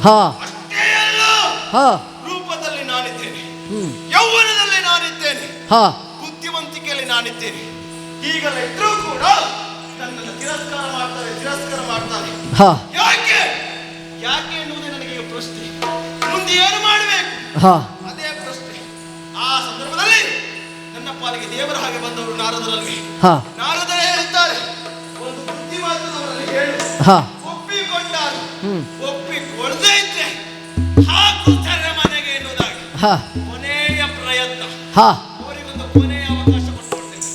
ಹಾ ಅಷ್ಟೇ ಅಲ್ಲ, ಹಾ ರೂಪದಲ್ಲಿ ನಾನಿದ್ದೇನೆ, ಹ್ಮ್ ಯೌವನದಲ್ಲಿ ನಾನಿದ್ದೇನೆ, ಹಾ ಬುದ್ಧಿವಂತಿಕೆಯಲ್ಲಿ ನಾನಿದ್ದೇನೆ. ಹೀಗೆಲ್ಲ ಇದ್ರೂ ಕೂಡ ನನ್ನನ್ನು ತಿರಸ್ಕಾರ ಮಾಡ್ತಾರೆ. ಹಾ ಯಾಕೆ ಯಾಕೆ ಎನ್ನುವುದೇ ನನಗೆ ಈಗ ಪ್ರಶ್ನೆ. ಮುಂದೆ ಏನು ಮಾಡಬೇಕು ಹಾ ಅದೇ ಪ್ರಶ್ನೆ. ಆ ಸಂದರ್ಭದಲ್ಲಿ ನನ್ನ ಪಾಲಿಗೆ ದೇವರ ಹಾಗೆ ಬಂದವರು ನಾರದರಲ್ಲಿ. ಹಾ ನಾರದರೇ ಹೇಳ್ತಾರೆ, ಒಂದು ಬುದ್ಧಿ ಮಾತನವರಲ್ಲಿ ಹೇಳು. ಹಾ ಒಪ್ಪಿಕೊಂಡಾರು, ಹ್ಮ್ ಒಪ್ಪಿಕೊಳ್ಳದೆ ಇದ್ರೆ ಹಾಕುತ್ತಾರೆ ಮನೆಗೆ ಎನ್ನುವುದಾಗಿ. ಹಾ ಕೊನೆಯ ಪ್ರಯತ್ನ, ಹಾ ಅವರಿಗೊಂದು ಕೊನೆಯ ಅವಕಾಶ ಕೊಟ್ಟುಕೊಡ್ತೇನೆ.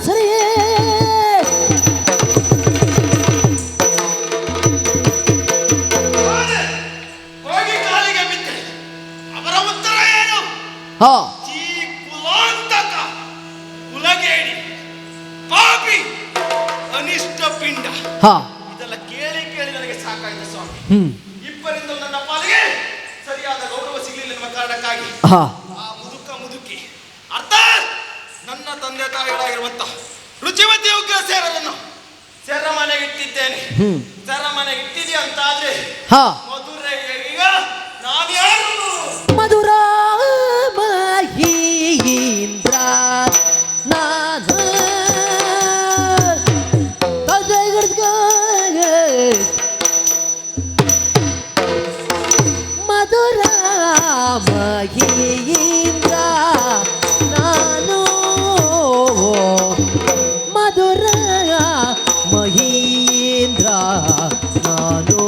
ಸರಿಯೇ ಹೋಗಿ ಕಾಲಿಗೆ ಬಿದ್ದರೆ ಅವರ ಉತ್ತರ ಏನು? ಹಾ ಈ ಕುಲಾಂತಕ, ಕುಲಗೇಡಿ, ಪಾಪಿ, ಅನಿಷ್ಟ ಪಿಂಡ. ಹಾ ಇದೆಲ್ಲ ಕೇಳಿ ಕೇಳಿ ನನಗೆ ಸಾಕಾಯ್ತು ಸ್ವಾಮಿ. ಹ್ಮ್ ಇಬ್ಬರಿಂದ ನನ್ನ ಪಾಲಿಗೆ ಸರಿಯಾದ ಗೌರವ ಸಿಗಲಿಲ್ಲ ಎನ್ನುವ ಕಾರಣಕ್ಕಾಗಿ ಹಾ ಆ ಮುದುಕಿ ಅರ್ಥಾತ್ ನನ್ನ ತಂದೆ ತಾಯಿಗಳಾಗಿರುವಂತ ರುಚಿಮತಿ ಉಗ್ರಸೇನರನ್ನು ಸೆರೆಮನೆಗೆ ಇಟ್ಟಿದ್ದೇನೆ. ಹ್ಮ್ ಸೆರೆಮನೆಗೆ ಇಟ್ಟಿದ್ಯಾ ಅಂತ ಆದ್ರೆ ಹಾ ಮಧುರೈಗೆ ಈಗ ನಾವ್ಯಾರು? ಮಧುರ ಮಹೀಂದ್ರ ನಾನು ಮಧುರ ಮಹೀಂದ್ರ ನಾನು ಮಧುರ ಮಹೀಂದ್ರ ನಾನು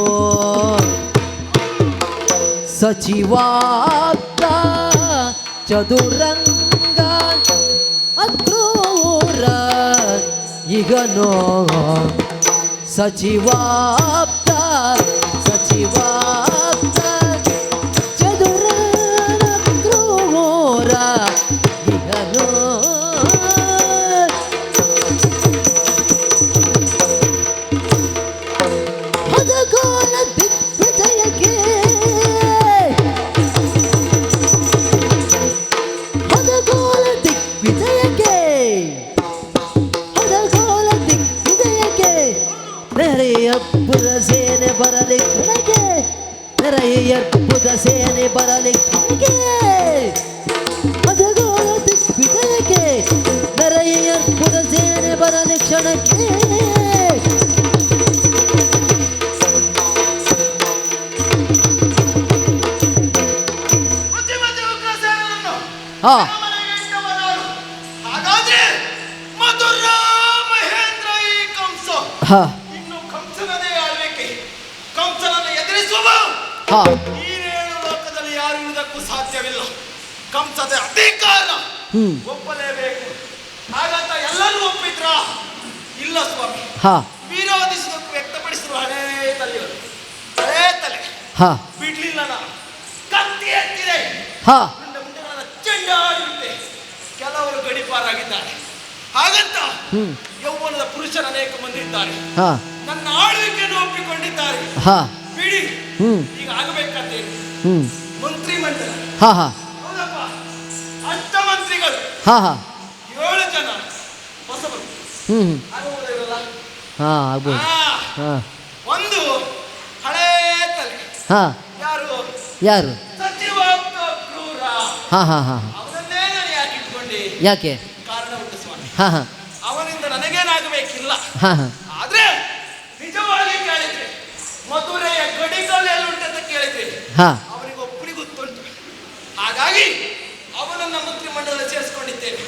ಸಚಿವಾಪ್ತ ಚದುರಂಗ ಅಕ್ರೂರ ಈಗನೋ ಸಚಿವಾಪ್ತ ಚದುರಂಗ ಅಕ್ರೂರ ಈಗನೋ ಹದಗೋಲ ದಿಗ್ವಿಜಯಕ್ಕೆ ನೆರೆಯಪ್ಪುದ ಸೇನೆ ಬರಲಿ ಕ್ಷಣಕ್ಕೆ ನೆರೆಯಪ್ಪುದ ಸೇನೆ ಬರಲಿ ಕ್ಷಣಕ್ಕೆ ಮಧುಗೋಳ ದಿಗ್ವಿಜಯಕ್ಕೆ ನೆರೆಯಪ್ಪುದ ಸೇನೆ ಬರಲಿ ಕ್ಷಣಕ್ಕೆ ರುಚಿಮತಿ ಉಗ್ರಸೇನರನ್ನು ಹಾ ಸೆರೆಮನೆಗೆ ಇಟ್ಟವನಾರು. ಹಾಗಾದ್ರೆ ಮಧುರ ಮಹೇಂದ್ರ ಈ ಕಂಸ ಹಾ ಇನ್ನು ಕಂಸನದೇ ಆಳ್ವಿಕೆ, ಕಂಸನನ್ನು ಎದುರಿಸುವ ಹಾ ಈ ಏಳು ಲೋಕದಲ್ಲಿ ಯಾರು ಇರುವುದಕ್ಕೂ ಸಾಧ್ಯವಿಲ್ಲ. ಕಂಸದ ಅಧಿಕಾರ ಒಪ್ಪಲೇಬೇಕು. ಹಾಗಂತ ಎಲ್ಲರೂ ಒಪ್ಪಿದ್ರ? ಇಲ್ಲ ಸ್ವಾಮಿ. ಹಾ ವಿರೋಧಿಸುವುದಕ್ಕೂ ವ್ಯಕ್ತಪಡಿಸಿರುವ ಹಳೇ ತಲೆ ಹಾ ಬಿಡ್ಲಿಲ್ಲ. ನಾನು ಕತ್ತಿ ಎತ್ತಿದೆ, ಹಾ ನನ್ನ ಮುಂದೆ ಚೆಂಡಾಡಿಬಿಟ್ಟೆ. ಕೆಲವರು ಗಡಿಪಾರಾಗಿದ್ದಾರೆ. ಹಾಗಂತ ಯೌವನದ ಪುರುಷರು ಅನೇಕ ಮಂದಿ ಇದ್ದಾರೆ. ಹಾ ನನ್ನ ಆಳ್ವಿಕೆಯನ್ನು ಒಪ್ಪಿಕೊಂಡಿದ್ದಾರೆ. ಹಾ ಬಿಡಿ, ಹ್ಮ್ ಈಗ ಆಗಬೇಕಾದ್ದೇನು? ಹ್ಮ್ ಮಂತ್ರಿ ಮಂಡಲ. ಹಾ ಹಾ ಹೌದಪ್ಪ, ಅಷ್ಟ ಮಂತ್ರಿಗಳು ಹಾ ಹಾ 7 ಜನ ಹೊಸಬರು ಆಗುವುದಿರಲ್ಲ. ಹಾ ಆಗ್ಬೋದು ಹಾ ಒಂದು ಹಳೇ ತಲೆ. ಹಾ ಯಾರು? ಯಾರು? ಸಚಿವಾಪ್ತ ಕ್ರೂರ. ಹಾ ಹಾ ಹಾ ಅವನನ್ನೇ ನಾನು ಯಾಕೆ ಇಟ್ಕೊಂಡೆ? ಯಾಕೆ? ಕಾರಣ ಉಂಟು ಸ್ವಾಮಿ. ಹಾ ಹಾ ಅವನಿಂದ ನನಗೇನಾಗಬೇಕಿಲ್ಲ. ಹಾ ಹಾ ಆದ್ರೆ ನಿಜವಾಗಿ ಕೇಳಿದ್ರೆ ಮಧುರೆಯ ಗಡಿಗಳು ಎಲ್ಲುಂಟಂತ ಕೇಳಿದ್ರೆ ಹಾ ಅವನಿಗೆ ಒಬ್ಬರಿಗೆ ಗೊತ್ತುಂಟು. ಹಾಗಾಗಿ ಅವನನ್ನ ಮಂತ್ರಿಮಂಡಲ ಸೇರಿಸಿಕೊಂಡಿದ್ದೇನೆ.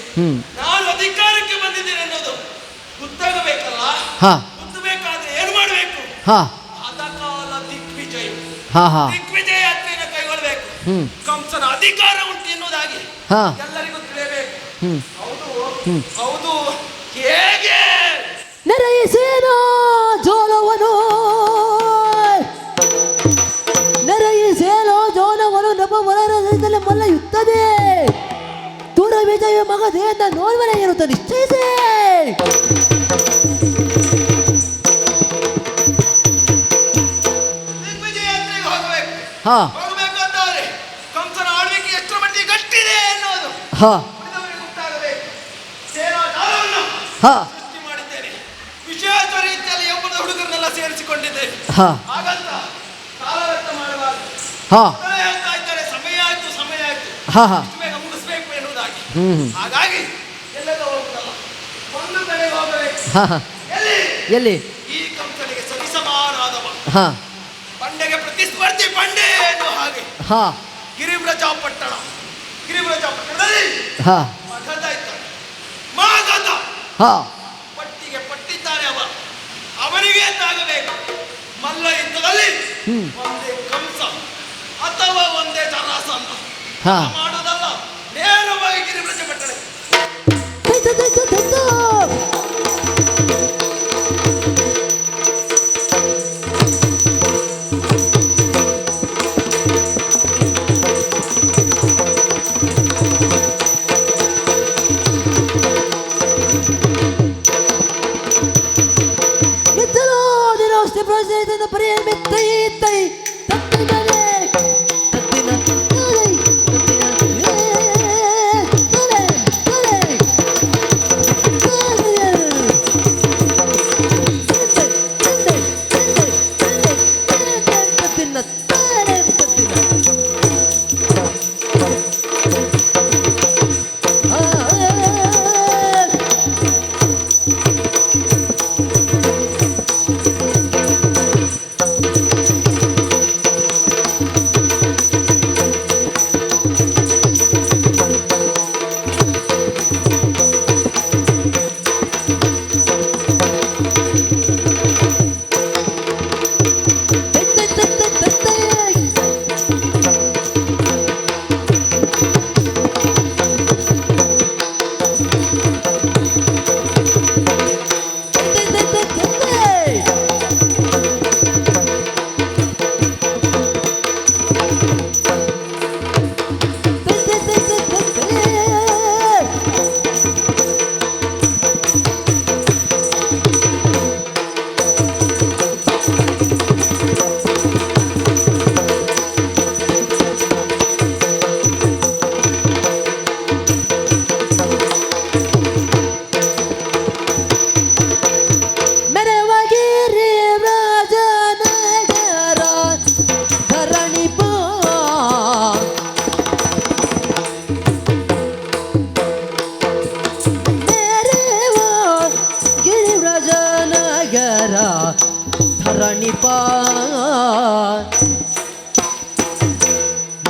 ನಾನು ಅಧಿಕಾರಕ್ಕೆ ಬಂದಿದ್ದೇನೆ ಅನ್ನೋದು ಗೊತ್ತಾಗಬೇಕಲ್ಲ. ಹಾ ಗೊತ್ತಬೇಕಾದ್ರೆ ಏನು ಮಾಡಬೇಕು? ಹಾ ಅದಕಾಲ ದಿಗ್ವಿಜಯ, ಹಾ ಹಾ ದಿಗ್ವಿಜಯ ಯಾತ್ರೆಯನ್ನು ಕೈಗೊಳ್ಳಬೇಕು. ಕಂಸನ ಅಧಿಕಾರ ಉಂಟು ಎನ್ನುವುದಾಗಿ ಹಾ ಎಲ್ಲರಿಗೂ ತಿಳಿಯಬೇಕು. ಹೌದು ಹೌದು ಹೇಗೆ? ನೆರೆಯಿಸೇನೋ ಜೋಲವನು ನೆರೆಯಿಸೇನೋ ಜೋಲವನು ನಮ್ಮ ಮನದಲ್ಲಿ ಮಲ್ಲ ಯುತ್ತದೆ ದೂರ ವಿಜಯ ಮಗದೆಯಿಂದ ನೋಲ್ವನೆ ಇರುತ್ತ ನಿಶ್ಚಯಿಸೇ ಹಾ ಹೋಗಬೇಕಾದ್ರೆ ಕಂಸನ ಆಳ್ವಿಕೆ ಎಷ್ಟರ ಮಟ್ಟಿಗೆ ಗಟ್ಟಿದೆ ಎನ್ನುವುದು ಹಾ ಉಳಿದವರಿಗೆ ಗೊತ್ತಾಗಬೇಕು. ಸೇನಾ ಜಾಲವನ್ನು ಹಾ ಸೃಷ್ಟಿ ಮಾಡಿದ್ದೇನೆ. ವಿಶೇಷ ರೀತಿಯಲ್ಲಿ ಯೌವನದ ಹುಡುಗರನ್ನೆಲ್ಲ ಸೇರಿಸಿಕೊಂಡಿದ್ದೇನೆ. ಹಾ ಹಾಗಂತ ಕಾಲವ್ಯರ್ಥ ಮಾಡಬಾರದು. ಹಾ ಮೊದಲೇ ಹೇಳ್ತಾ ಇದ್ದಾರೆ, ಸಮಯ ಆಯ್ತು ಸಮಯ ಆಯ್ತು, ಹಾ ಹಾ ಇಷ್ಟು ಬೇಗ ಮುಗಿಸ್ಬೇಕು ಎನ್ನುವುದಾಗಿ. ಹ್ಮ್ ಹಾಗಾಗಿ ಎಲ್ಲೆಲ್ಲ ಹೋಗುದಲ್ಲ, ಒಂದು ಕಡೆಗೆ ಹೋಗಬೇಕು. ಹಾ ಹಾ ಎಲ್ಲಿ? ಎಲ್ಲಿ ಈ ಕಂಸನಿಗೆ ಸರಿಸಮಾನಾದವ, ಹಾ ಪಂಡೆಗೆ ಪ್ರತಿಸ್ಪರ್ಧಿ ಪಂಡೆ ಎನ್ನುವ ಹಾಗೆ ಹಾ ಗಿರಿಬ್ರಜಾಪಟ್ಟಣ. ಗಿರಿಬ್ರಜಾಪಟ್ಟಣದಲ್ಲಿ ಹಾ ಮಗಧ ಇದ್ದಾನೆ. ಮಗಧ ಹಾ ಪಟ್ಟಿಗೆ ಪಟ್ಟಿದ್ದಾನೆ. ಅವನಿಗೆ ತಾಗಬೇಕು. ಮಲ್ಲ ಯುದ್ಧದಲ್ಲಿ ಒಂದೇ ಕಂಸ ಅಥವಾ ಒಂದೇ ಜರಾಸಂಧ ಹಾ ಮಾಡೋದಲ್ಲ, ನೇರವಾಗಿ ಗಿರಿಬ್ರಜಾಪಟ್ಟಣ.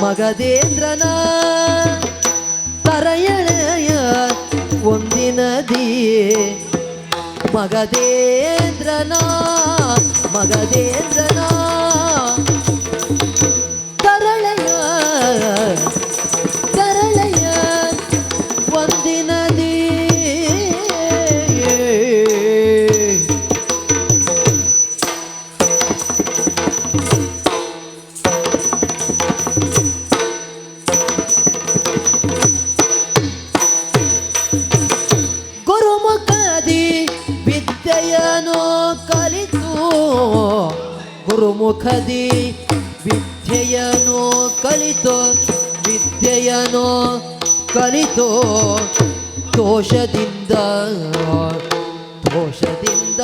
ಮಗಧೇಂದ್ರನ ತರಯಳೆಯ ಒಂದಿನದಿ ಮಗಧೇಂದ್ರನ ತರಳೆಯ ಒಂದಿನದಿ ಗುರುಮುಖದಿ ವಿದ್ಯೆಯನು ಕಲಿತೋ ದೋಷದಿಂದ ದೋಷದಿಂದ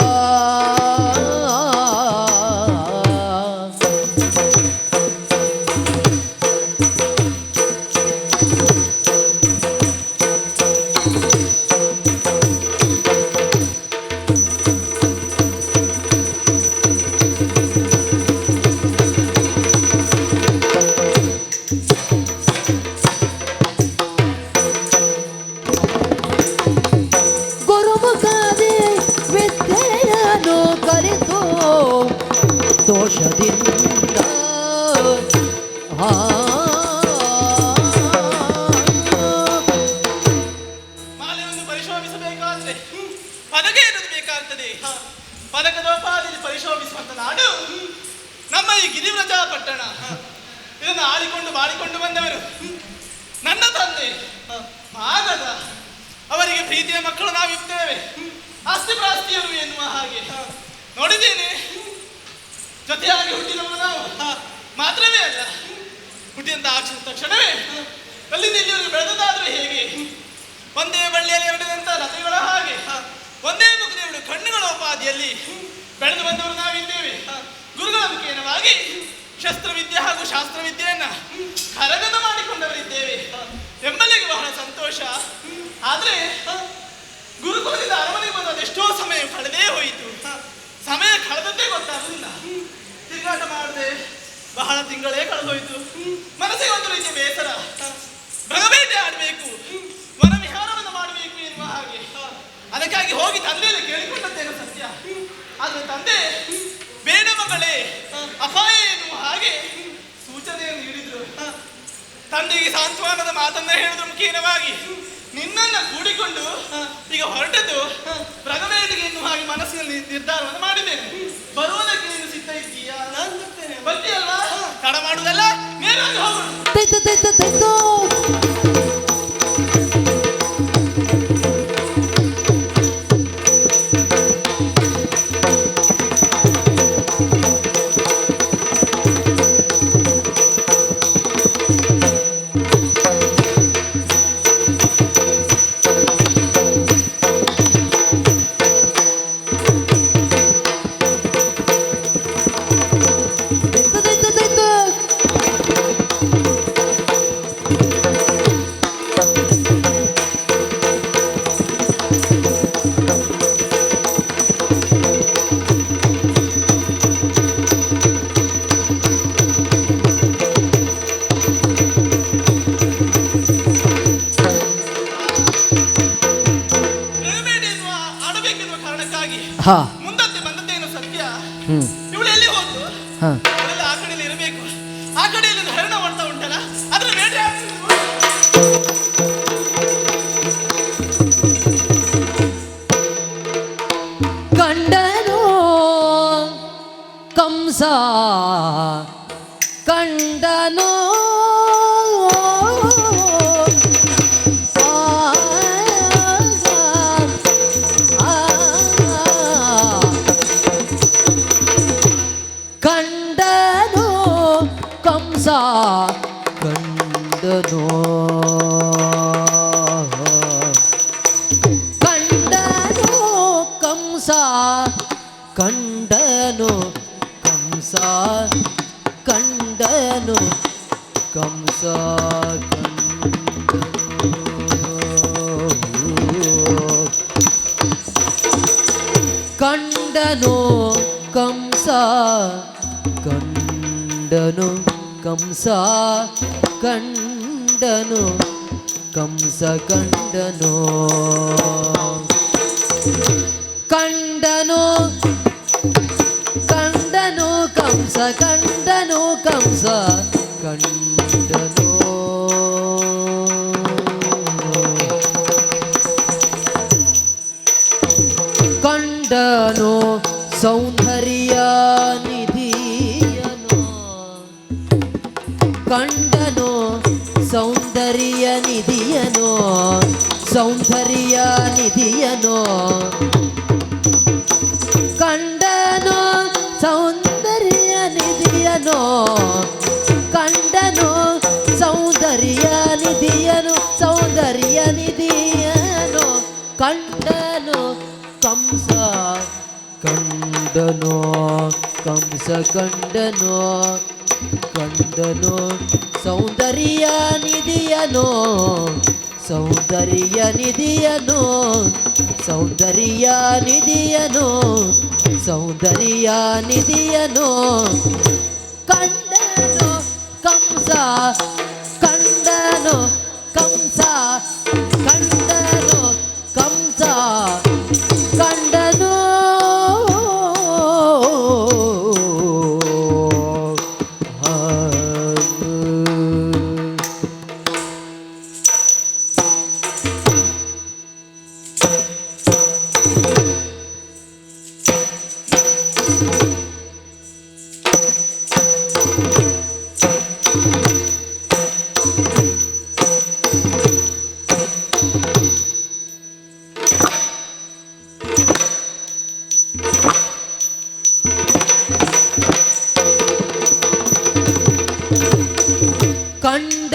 ಮಾಲೆಯನ್ನು ಪರಿಶೋಧಿಸಬೇಕಾದ್ರೆ ಪದಕ ಇರುವುದು ಬೇಕಾಗ್ತದೆ. ಪದಕದೋಪಾದಿಯಲ್ಲಿ ಪರಿಶೋಧಿಸುವಂತ ನಾಡು ನಮ್ಮ ಈ ಗಿರಿವ್ರಜ ಪಟ್ಟಣ. ಇದನ್ನು ಬಾಳಿಕೊಂಡು ಬಂದವರು ನನ್ನ ತಂದೆ ಮಾಗದ. ಅವರಿಗೆ ಪ್ರೀತಿಯ ಮಕ್ಕಳು ನಾವಿದ್ದೇವೆ, ಆಸ್ತಿ ಪ್ರಾಸ್ತಿಯರು ಎನ್ನುವ ಹಾಗೆ. ನೋಡಿದ್ದೇನೆ, ಜೊತೆಯಾಗಿ ಹುಟ್ಟಿದವರು ನಾವು. ಮಾತ್ರವೇ ಅಲ್ಲ, ಹುಟ್ಟಿದಂತ ತಕ್ಷಣವೇ ಅಲ್ಲಿಂದ ಇಲ್ಲಿವರೆಗೆ ಬೆಳೆದದಾದ್ರೂ ಹೇಗೆ? ಒಂದೇ ಬಳ್ಳಿಯಲ್ಲಿ ಬೆಳೆದಂತ ಲತೆಗಳ ಹಾಗೆ ಒಂದೇ ಮುಖದೇವಳು ಕಣ್ಣುಗಳ ಉಪಾಧಿಯಲ್ಲಿ ಬೆಳೆದು ಬಂದವರು ನಾವಿದ್ದೇವೆ. ಗುರುಗಳ ಮುಖೇನವಾಗಿ ಶಸ್ತ್ರವಿದ್ಯೆ ಹಾಗೂ ಶಾಸ್ತ್ರವಿದ್ಯೆಯನ್ನ ಕರಗತ ಮಾಡಿಕೊಂಡವರಿದ್ದೇವೆ ಎಂಬಲ್ಲಿಗೆ ಬಹಳ ಸಂತೋಷ. ಆದ್ರೆ ಗುರುಕುಲದಿಂದ ಅರಮನೆಗೆ ಬಂದ ಎಷ್ಟೋ ಸಮಯ ಕಳೆದೇ ಹೋಯಿತು. ಸಮಯ ಕಳೆದದ್ದೇ ಗೊತ್ತಾಗಲಿಲ್ಲ. ತಿರುಗಾಟ ಮಾಡದೆ ಬಹಳ ತಿಂಗಳೇ ಕಳೆದೋಯ್ತು. ಮನಸ್ಸಿಗೆ ಒಂದು ರೀತಿಯ ಬೇಸರ. ಭಗಬೇಟೆ ಆಡಬೇಕು, ವನ ವಿಹಾರವನ್ನು ಮಾಡಬೇಕು ಎನ್ನುವ ಹಾಗೆ. ಅದಕ್ಕಾಗಿ ಹೋಗಿ ತಂದೆಯಲ್ಲಿ ಕೇಳಿಕೊಂಡದ್ದೇನು ಸತ್ಯ. ಆದ್ರೆ ತಂದೆ ಬೇಡ ಮಗಳೇ, ಅಪಾಯ ಎನ್ನುವ ಹಾಗೆ ಸೂಚನೆಯನ್ನು ನೀಡಿದ್ರು. ತಂದೆಗೆ ಸಾಂತ್ವನದ ಮಾತನ್ನ ಹೇಳಿದ್ರು ಮುಖೇನವಾಗಿ ನಿನ್ನನ್ನ ಕೂಡಿಕೊಂಡು ಈಗ ಹೊರಟದ್ದು ಭಗಬೇಟೆಗೆ ಎನ್ನುವ ಹಾಗೆ ಮನಸ್ಸಿನಲ್ಲಿ ನಿರ್ಧಾರವನ್ನು ಮಾಡಿದ್ದೇನೆ. ಬರುವುದಕ್ಕೆ ನೀನು ಸಿದ್ಧ ಇದ್ದೀಯಾ? ಬರ್ತೀಯಲ್ವಾ? ತಡ ಮಾಡುವುದಲ್ಲ, ನೇರವಾಗಿ ಹೋಗೋಣ. ಹಾ ಮುಂದತ್ತೆ ಬಂದದ್ದೇನು ಸತ್ಯ. ಇವಳು ಎಲ್ಲಿ ಹೋದ್ರು? ಅವಳೆಲ್ಲ ಆ ಕಡೆಯಲ್ಲಿ ಇರಬೇಕು. ಆ ಕಡೆಯಲ್ಲಿ ಹರಣ ಮಾಡ್ತಾ ಉಂಟಲ್ಲ, ಅದ್ರ ಬೇಟೆ ಕಂಡನು ಕಂಸ ಕಂಡನು ಕಂಡನು ಕಂಸ ಕಂಡನು ಕಂಡನು ಕಂಸ ಕಂಡನು ಕಂಸ ಕಂಡನು ಕಂಸ ಕಂಡನು ಕಂಸ ಕಂಡನು ಕಂಸ ಕಂಡನು ಕಂಸ ಕಂಡನು ಕಂಡನು ಕಂಡನು ಕಂಸ ಕಂಡನು ಕಂಸ ಕಂಡನು ಕಂಡನು ಸೌಂದರ್ಯ ನಿಧಿಯನು ಕಂಡನು ಸೌಂದರ್ಯ ನಿಧಿಯನು ಸೌಂದರ್ಯ ನಿಧಿಯನು ಕಂಡನು ಸೌಂದರ್ಯ ನಿಧಿಯನು ಕಂಡನು ಸೌಂದರ್ಯ ನಿಧಿಯನು ಸೌಂದರ್ಯ ನಿಧಿಯನು ಕಂಡನು ಕಂಸ ಕಂಡನು ಕಂಸ ಕಂಡನು ಕಂಡನು ಸೌಂದರ್ಯ ನಿಧಿಯನು ಸೌಂದರ್ಯ ನಿಧಿಯನು ಸೌಂದರ್ಯ ನಿಧಿಯನು ಸೌಂದರ್ಯ ನಿಧಿಯನು ಕಂಡನು ಕಂಸ ಕಂಡನು ಕಂಸ ಕಂಡನು ಕಂಸ ಕಂಡನು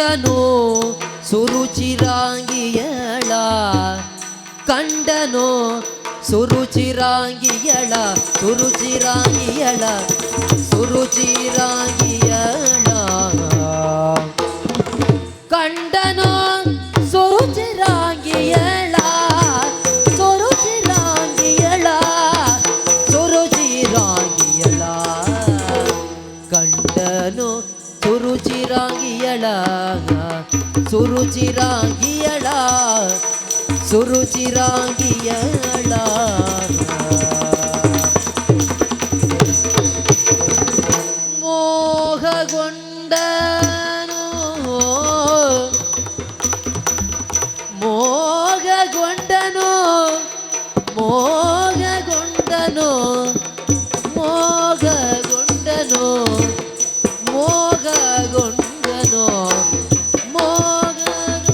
ಕಂಡನು ಸುರುಚಿರಾಂಗಿಯಳ ಕಂಡನು ಸುರುಚಿರಾಂಗಿಯಳ ಸುರುಚಿರಾಂಗಿಯಳ ಸುರುಚಿರಾಂಗಿಯಳ ಕಂಡನು ಸುರುಚಿರಾಂಗಿಯಳ ಸುರುಚಿರಾಂಗಿಯಳ ಸುರುಚಿರಾಂಗಿಯಳ ಕಂಡನು ಸುರುಚಿರಾಂಗಿಯಳ ಸುರುಚಿರಾಂಗಿಯಳ ಸುರುಚಿರಾಂಗಿಯಳ ಮೋಹಗೊಂಡನು ಮೋಹಗೊಂಡನು ಮೋಹಗೊಂಡನು ಮೋಹಗೊಂಡನು ಮೋಹಗೊಂಡನು ಮೋಹಗೊಂಡನು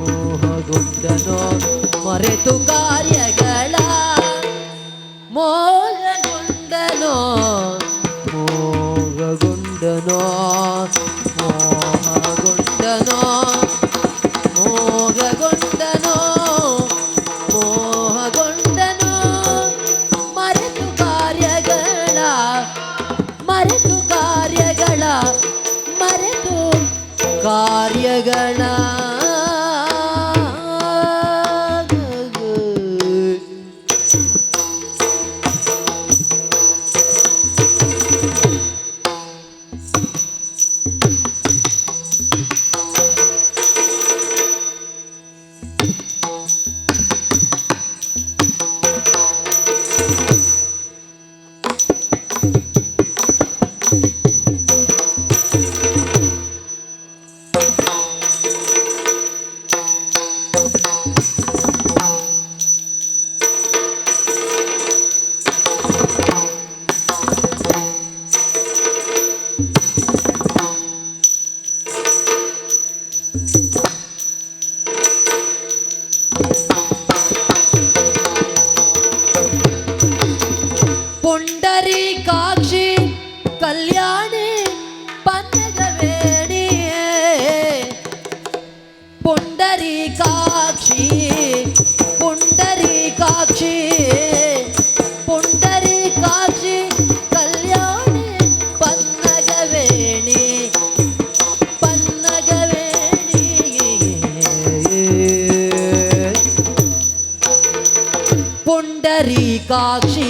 ಮೋಹಗೊಂಡನು ಮರೆತು ಕಾರ್ಯಗಳ ಮೋಹಗೊಂಡನು ಮೋಹಗೊಂಡನು ಮೋಹಗೊಂಡನು ಮೋಹಗೊಂಡನು ಮೋಹಗೊಂಡನು ಮರೆತು ಕಾರ್ಯಗಳ ಮರೆತು ಕಾರ್ಯಗಳ ಮರೆತು ಕಾರ್ಯಗಳ ಪುಂಡರೀಕಾಕ್ಷಿ ಕಲ್ಯಾಣಿ ಪನ್ನಗವೇಣಿ ಪುಂಡರೀಕಾಕ್ಷಿ ಪುಂಡರೀಕಾಕ್ಷಿ ಪುಂಡರೀಕಾಕ್ಷಿ ಕಲ್ಯಾಣಿ ಪನ್ನಗವೇಣಿ ಪನ್ನಗವೇಣಿ ಪುಂಡರೀಕಾಕ್ಷಿ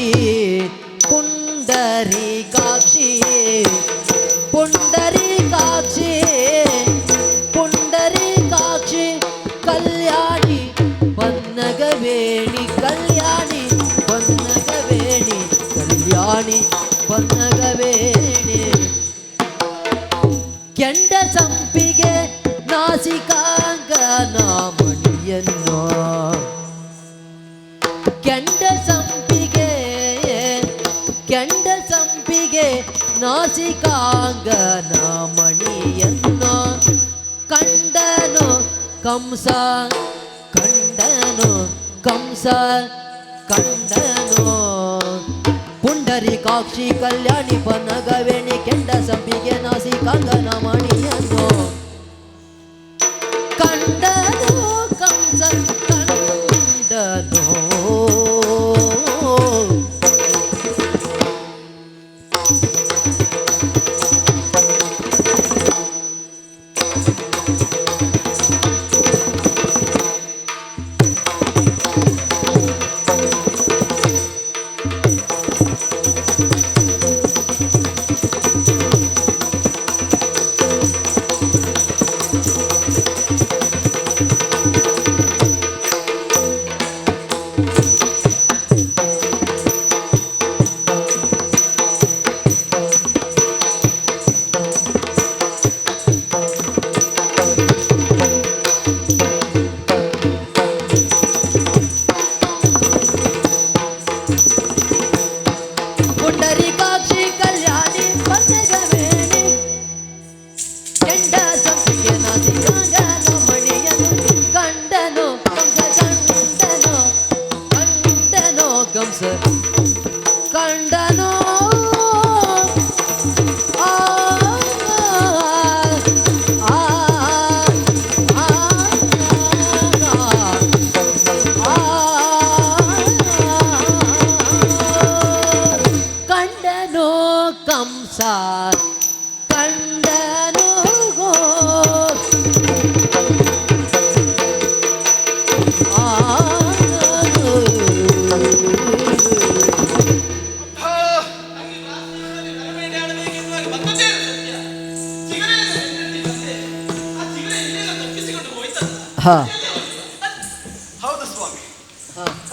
ಪುಂಡರೀಕಾಕ್ಷಿ ಪುಂಡರೀಕಾಕ್ಷಿ ಪುಂಡರೀಕಾಕ್ಷಿ ಕಲ್ಯಾಣಿ ಪನ್ನಗವೇಣಿ ಕಲ್ಯಾಣಿ ಪನ್ನಗವೇಣಿ ಕಲ್ಯಾಣಿ ಪನ್ನಗವೇಣಿ ಕೆಂಡ ಸಂಪಿಗೆ ನಾಸಿಕಾಂಗನ ಮಣಿಯನ್ನು ಕೆಂಡ ಸಂಪಿಗೆ ಕೆಂಡ ಸಂಪಿಗೆ ನಾಸಿಕಾಂಗನ ಮಣಿಯನ್ನು ಕಂಡನು ಕಂಸ ಕಂಡನು ಕಂಸ ಕಂಡನು ಪುಂಡರೀಕಾಕ್ಷಿ ಕಲ್ಯಾಣಿ ಪನ್ನಗವೇಣಿ ಕೆಂಡ ಸಂಪಿಗೆ ನಾಸಿಕಾಂಗನ ಮಣಿಯನ್ನು ಕಂಡನು ಕಂಸ ಕಂಡನು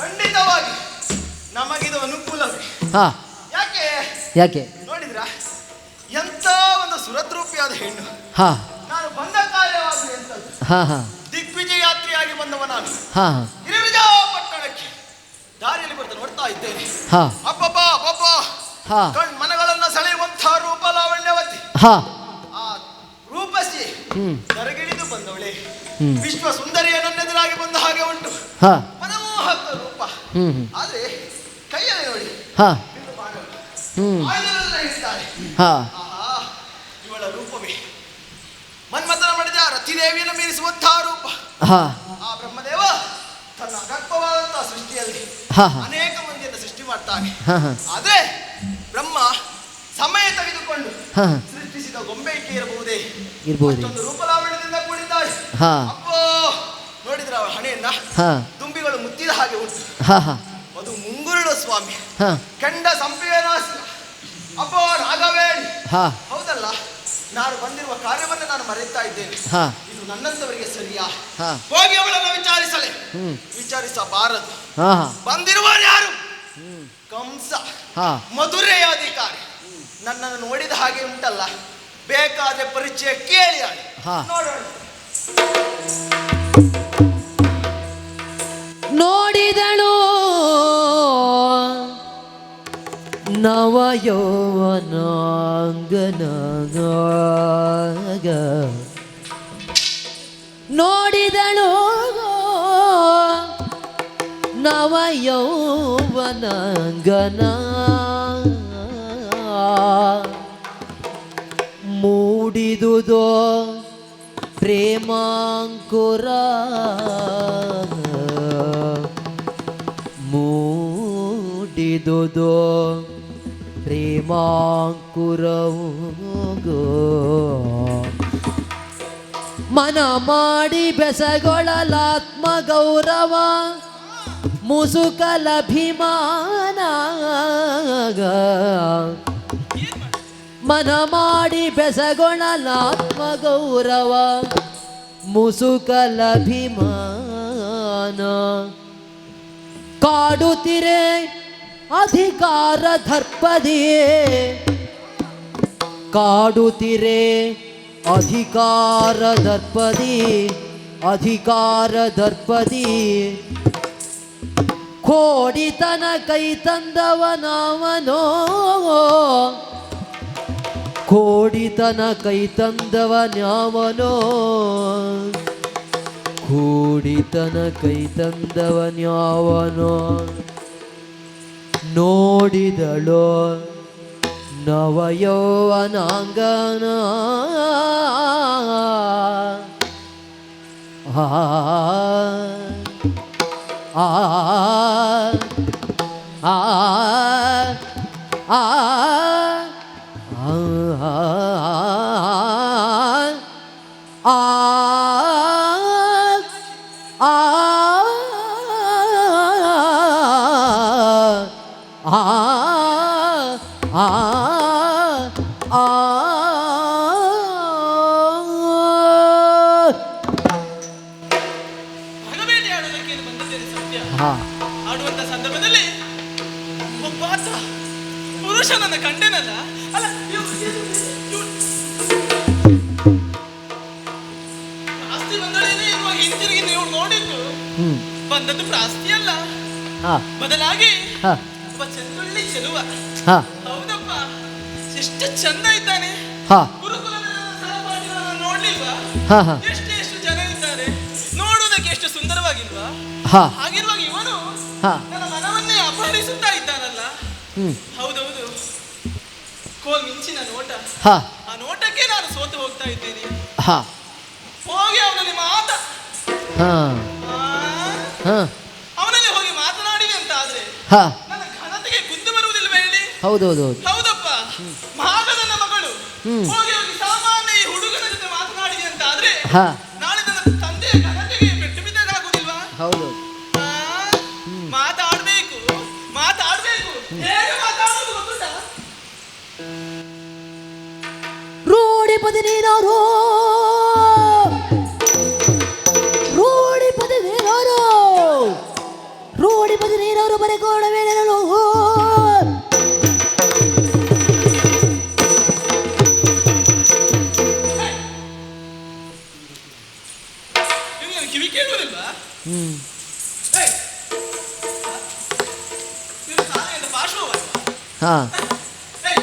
ಖಂಡಿತವಾಗಿ ನಮಗಿದು ಅನುಕೂಲವೇ. ಹಾ ಯಾಕೆ ಯಾಕೆ? ನೋಡಿದ್ರ ಎಂತ ಒಂದು ಸುರದ್ರೂಪಿಯಾದ ಹೆಣ್ಣು. ಹಾ ನಾನು ಬಂದ ಕಾರ್ಯವಾಗಲಿ ಎಂತದ್ದು. ಹಾ ಹಾ ದಿಗ್ವಿಜಯ ಯಾತ್ರೆಯಾಗಿ ಬಂದವ ನಾನು. ಹಾ ಹಿರಿವಿಜಯ ಪಟ್ಟಣಕ್ಕೆ ದಾರಿಯಲ್ಲಿ ಬರ್ತಾ ನೋಡ್ತಾ ಇದ್ದೇನೆ. ಹಾ ಅಬ್ಬಬ್ಬ ಅಬ್ಬಬ್ಬ, ಹಾ ಮನಗಳನ್ನ ಸೆಳೆಯುವಂತಹ ರೂಪ ಲಾವಣ್ಯವತಿ ಹಾ ಆ ರೂಪಸಿ ಹ್ಮ್ ದರಗಿಳಿದು ಬಂದವಳೆ. ಹ್ಮ್. ವಿಶ್ವ ಸುಂದರಿಯ ನನ್ನೆದುರಾಗಿ ಬಂದ ಹಾಗೆ ಉಂಟು. ಹಾ ಮನಮೋಹಕ ರೂಪ. ಹ್ಮ್ ಆದ್ರೆ ಕೈಯಲ್ಲಿ ನೋಡಿ ಹಾ ಬಿಲ್ಲು ಬಾಣಗಳು. ಹ್ಮ್ ಆಯುಧಗಳನ್ನ ಹಿಡಿದ್ದಾರೆ. ಹಾ ಆಹಾ, ಇವಳ ರೂಪವೇ ಮನ್ಮಥನ ಮಾಡಿದ ರತಿದೇವಿಯನ್ನು ಮೀರಿಸುವಂತಹ ರೂಪ. ಹಾ ಆ ಬ್ರಹ್ಮದೇವ ತನ್ನ ಅಗತ್ಯವಾದಂತಹ ಸೃಷ್ಟಿಯಲ್ಲಿ ಹಾ ಹಾ ಅನೇಕ ಮಂದಿಯನ್ನು ಸೃಷ್ಟಿ ಮಾಡ್ತಾನೆ. ಹಾ ಹಾ ಆದ್ರೆ ಬ್ರಹ್ಮ ಸಮಯ ತೆಗೆದುಕೊಂಡು ಹಾ ಸೃಷ್ಟಿಸಿದ ಗೊಂಬೆ ಇಟ್ಟೇ ಇರಬಹುದೇ? ಇರ್ಬೋದು. ಅಷ್ಟೊಂದು ರೂಪಲಾವಣ್ಯದಿಂದ ಕೂಡಿದ್ದಾಳೆ. ಹಾ ಅಪ್ಪೋ, ನೋಡಿದ್ರ ಅವಳ ಹಣೆಯನ್ನ ಹಾ ತುಂಬಿಗಳು ಮುತ್ತಿದ ಹಾಗೆ ಉಂಟು. ಹಾ ಹಾ ಅದು ಮುಂಗುರುಳು ಸ್ವಾಮಿ, ಹಾ ಕೆಂಡ ಸಂಪಿವೇನಾಸಿ. ಅಪ್ಪೋ ನಾಗವೇಣಿ. ಹಾ ಹೌದಲ್ಲ, ನಾನು ಬಂದಿರುವ ಕಾರ್ಯವನ್ನು ನಾನು ಮರೆಯುತ್ತಾ ಇದ್ದೇನೆ. ಹಾ ಇದು ನನ್ನಂತವರಿಗೆ ಸರಿಯಾ? ಹಾ ಹೋಗಿ ಅವಳನ್ನು ವಿಚಾರಿಸಲೇ? ಹ್ಮ್ ವಿಚಾರಿಸಬಾರದು. ಹಾ ಹಾ ಬಂದಿರುವವರು ಯಾರು? ಕಂಸ, ಹಾ ಮಧುರೆಯ ಅಧಿಕಾರಿ. ನನ್ನನ್ನು ನೋಡಿದ ಹಾಗೆ ಉಂಟಲ್ಲ, ಬೇಕಾದ ಪರಿಚಯ ಕೇಳಿ ಆಡಿ. ಹಾ. ನೋಡೋಣ. ನೋಡಿದಳು ನವಯೌವನಾಂಗನಾಗ, ನೋಡಿದಳು ನವಯೌವನಾಂಗನ, ಮೂಡಿದುದೋ ಪ್ರೇಮಾಂಕುರ, ಮೂಡಿದುದೋ ಪ್ರೇಮಾಂಕುರವು, ಮನ ಮಾಡಿ ಬೆಸಗೊಳ್ಳಲಾತ್ಮ ಗೌರವ ಮುಸುಕಲಭಿಮಾನ, ಮನ ಮಾಡಿ ಬೆಸಗೊಳ್ಳಲಾತ್ಮ ಗೌರವ ಮುಸುಕಲಭಿಮಾನ, ಕಾಡುತ್ತಿರೆ ಅಧಿಕಾರ ದರ್ಪದಿಯೇ, ಕಾಡುತ್ತಿರೆ ಅಧಿಕಾರ ದರ್ಪದಿ, ಅಧಿಕಾರ ದರ್ಪದಿ, ಕೋಡಿತನ ಕೈ ತಂದವನವನೋ, ಕೋಡಿತನ ಕೈ ತಂದವನ್ಯಾವನೋ, ಕೋಡಿತನ ಕೈ ತಂದವನ್ಯಾವನೋ, ನೋಡಿದಳೋ ನವಯೌವನಾಂಗನ, ಆ ಆ ಆ ಆ ಭಗವೇದಿ ಆಡೋದಕ್ಕೆ ಇದು ಬಂದಿದ್ದೇನೆ ಸತ್ಯ. ಹಾ ಆಡುವಂತ ಸಂದರ್ಭದಲ್ಲಿ ಒಬ್ಬಾತ ಪುರುಷನನ್ನ ಕಂಡೆನಲ್ಲ, ಅಲ್ಲ ಪ್ರಾಸ್ತಿ ಬಂದಳೇನೆ ಇರುವಾಗ ಹಿಂತಿರುಗಿ ನೀವು ನೋಡಿದ್ದು ಬಂದದ್ದು ಪ್ರಾಸ್ತಿ ಅಲ್ಲ, ಹಾ ಬದಲಾಗಿ ಹಾ ಒಬ್ಬ ಚಂದುಳ್ಳಿ ಚೆಲುವ. ಹಾ ಹೌದಪ್ಪ, ಎಷ್ಟು ಚಂದ ಇದ್ದಾನೆ. ಹಾ ಗುರುಕುಲದ ಸಹಪಾಠಿಗಳನ್ನು ನೋಡ್ಲಿಲ್ವಾ? ಹಾ ಹಾ ಎಷ್ಟು ಜನ ಇದ್ದಾರೆ, ನೋಡುವುದಕ್ಕೆ ಎಷ್ಟು ಸುಂದರವಾಗಿಲ್ವಾ? ಹಾ ಹಾಗಿರುವಾಗ ಇವನು ಹಾ ನನ್ನ ಮನವನ್ನೇ ಅಪಹರಿಸುತ್ತಾ ಇದ್ದಾನಲ್ಲ. ಹೌದೌದು, ಕೋಲ್ ಮಿಂಚಿನ ನೋಟ. ಹಾ ಆ ನೋಟಕ್ಕೆ ನಾನು ಸೋತು ಹೋಗ್ತಾ ಇದ್ದೇನೆ. ಹಾ ಹೋಗಿ ಅವನಲ್ಲಿ ಹಾ ಹಾ ಅವನಲ್ಲಿ ಹೋಗಿ ಮಾತನಾಡಿವೆ ಅಂತ ಆದ್ರೆ ಹಾ ನನ್ನ ಘನತೆಗೆ ಕುಂದು ಬರುವುದಿಲ್ವ ಹೇಳಿ? ಹೌದೌದು ಹೌದಪ್ಪ, ಮಹಾಗಣನ ಮಗಳು ಹೋಗಿ ಹೋಗಿ ಸಾಮಾನ್ಯ ಈ ಹುಡುಗನ ಜೊತೆ ಮಾತನಾಡಿದೆ ಅಂತ ಆದ್ರೆ ಹಾ ನಾಳೆ ನನ್ನ ತಂದೆಯ ಘನತೆಗೆ ಪೆಟ್ಟು ಬಿದ್ದಾಗುದಿಲ್ವಾ? ಹೌದು. ಮಾತಾಡ್ಬೇಕು ಮಾತಾಡ್ಬೇಕು, ಹೇಗೆ ಮಾತಾಡೋದು ಗೊತ್ತುಂಟಾ? ರೂಢಿಪದಿ ನೀನಾರು, ರೂಢಿಪದಿ ನೀನಾರು, ಮೂರು ಬರೆ ಗೋಡವೇನನು ನಿನಗೆ ಕಿವಿ ಕೇಳುವುದಿಲ್ವಾ? ಹ್ಮ್ ಏಯ್! ನೀನು ಶಾಲೆಯಿಂದ ಪಾರ್ಶ್ವವಾಯ್ತಾ? ಹಾ ಏಯ್!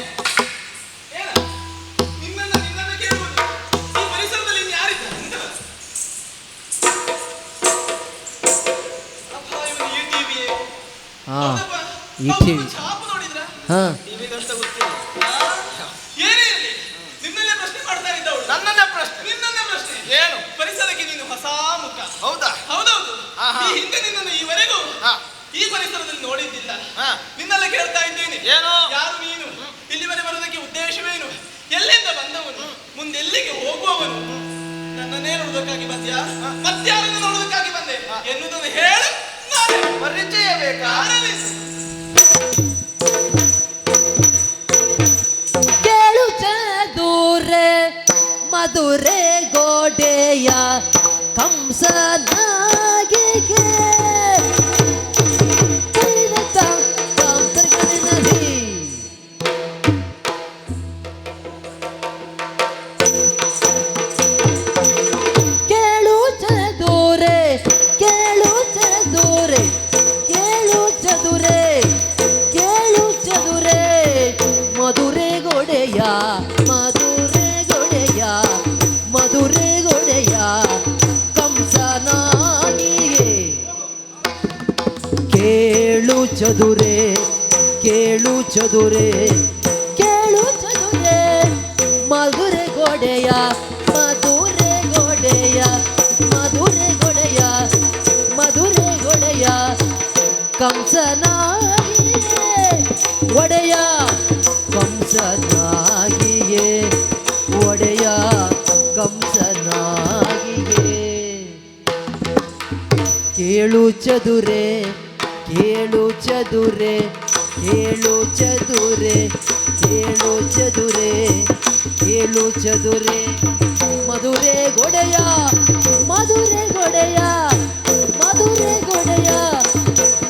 ಏನ? ನಿನ್ನನ್ನು ಕೇಳುವುದು. ಈ ಪರಿಸರದಲ್ಲಿ ಇನ್ಯಾರಿದ್ದಾರೆ? ಅಪ್ಪ, ಇವನು ಈ ಟಿವಿಯೇ. ಹಾ ಹೌದಪ್ಪ. ಈ ಅವನು ಟಿವಿ ಛಾಪು ನೋಡಿದ್ರಾ? ಹಾ ನಿಮಗಂತ ಗೊತ್ತಿಲ್ಲ. ಏನೇ ಇರಲಿ, ನಿನ್ನನ್ನೇ ಪ್ರಶ್ನೆ ಮಾಡ್ತಾ ಇದ್ದವಳು. ನನ್ನನ್ನೇ ಪ್ರಶ್ನೆ ನಿನ್ನನ್ನೇ ಪ್ರಶ್ನೆ. ಏನು? ಪರಿಸರಕ್ಕೆ ನೀನು ಹೊಸ ಮುಖ. ಹೌದಾ? ಹೌದೌದು. ಆಹಾ. ಈ ಹಿಂದೆ ನಿನ್ನನ್ನು ಈವರೆಗೂ ಹಾ. ಈ ಪರಿಸರದಲ್ಲಿ ನೋಡಿದ್ದಿಲ್ಲ. ಹಾ. ನಿನ್ನೆಲ್ಲ ಕೇಳ್ತಾ ಇದ್ದೇನೆ. ಏನು? ಯಾರು ನೀನು? ಇಲ್ಲಿವರೆ ಬರೋದಕ್ಕೆ ಉದ್ದೇಶವೇನು? ಎಲ್ಲಿಂದ ಬಂದವನು? ಮುಂದೆಲ್ಲಿಗೆ ಹೋಗುವವನು? ನನ್ನನ್ನೇ ನೋಡುವುದಕ್ಕಾಗಿ ಬಂದ್ಯಾ? ಮತ್ಯಾರನ್ನು ನೋಡುವುದಕ್ಕಾಗಿ ಬಂದೆ ಎನ್ನುವುದನ್ನು ಹೇಳು. ನಾನೇ ಪರಿಚಯ ಬೇಕಾ? ಆನಂದಿಸು. ಕೇಳು ಚದುರೆ ಮಧುರೆ ಗೋಡೆಯ ಕಂಸನಾಗಿಗೆ ಕೇಳು ಚದುರೆ ಕೇಳು ಚದುರೆ ಕೇಳು ಚದುರೆ ಕೇಳು ಚದುರೆ ಮಧುರೆ ಗೊಡೆಯ ಮಧುರೆ ಗೊಡೆಯ ಮಧುರೆ ಗೊಡೆಯ ಕಂಸನಾಗಿಯೇ ಕೇಳು ಚದುರೆ ಕೇಳು ಚದುರೆ ಕೇಳು ಚದುರೆ ಮಧುರೆ ಗೊಡೆಯ ಮಧುರೆ ಗೊಡೆಯ ಮಧುರೆ ಗೊಡೆಯ ಮಧುರೆ ಗೊಡೆಯ ಕಂಸನಾಗಿಯೇ ಒಡೆಯ ಕಂಸನಾಗಿಯೇ ಒಡೆಯ ಕಂಸನಾಗಿಯೇ ಕೇಳು ಚದುರೆ ಕೇಳು ಚದುರೆ ಕೇಳು ಚದುರೆ ಕೇಳು ಚದುರೆ ಕೇಳು ಚದುರೆ ಮಧುರೆ ಗೊಡೆಯ ಮಧುರೆ ಗೊಡೆಯ ಮಧುರೆ ಗೊಡೆಯ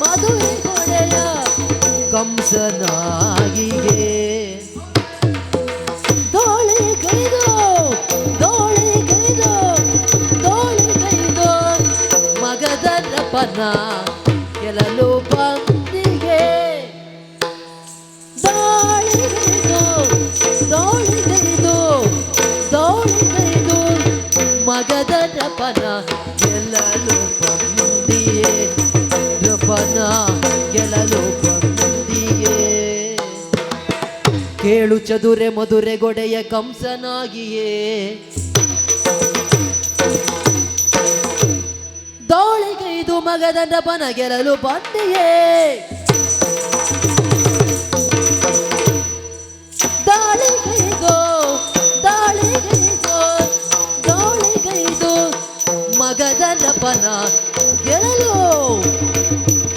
ಮಧುರೆ ಗೊಡೆಯ ಕಂಸನಾಗಿಯೇ ದೋಳಿ ಕೈದು ದೋಳಿ ಕೈದು ದೋಳಿ ಕೈದು ಮಗದರಪ್ಪನ ಗೆಲ್ಲಲು ಬಂದಿಗೆ ದೋಳಿ ಕೈದು ದೋಳಿ ಕೈದು ದೋಳಿ ಕೈದು ಮಗದರಪ್ಪನ ಗೆಲ್ಲಲು ಬಂದಿಯೇ ರಪ್ಪನ ಗೆಲ್ಲಲು ಬಂದಿಯೇ ಕೇಳು ಚದುರೆ ಮಧುರೆ ಗೊಡೆಯ ಕಂಸನಾಗಿಯೇ ದೋಳಿಗೈದು ಮಗದ ಪನ ಗೆಲ್ಲಲು ಬಂದಿಯೇ ದಾಳಿಗೈದು ದಾಳಿಗೈದು ದಾಳಿಗೈದು ಮಗದ ಪನ ಗೆಲ್ಲಲು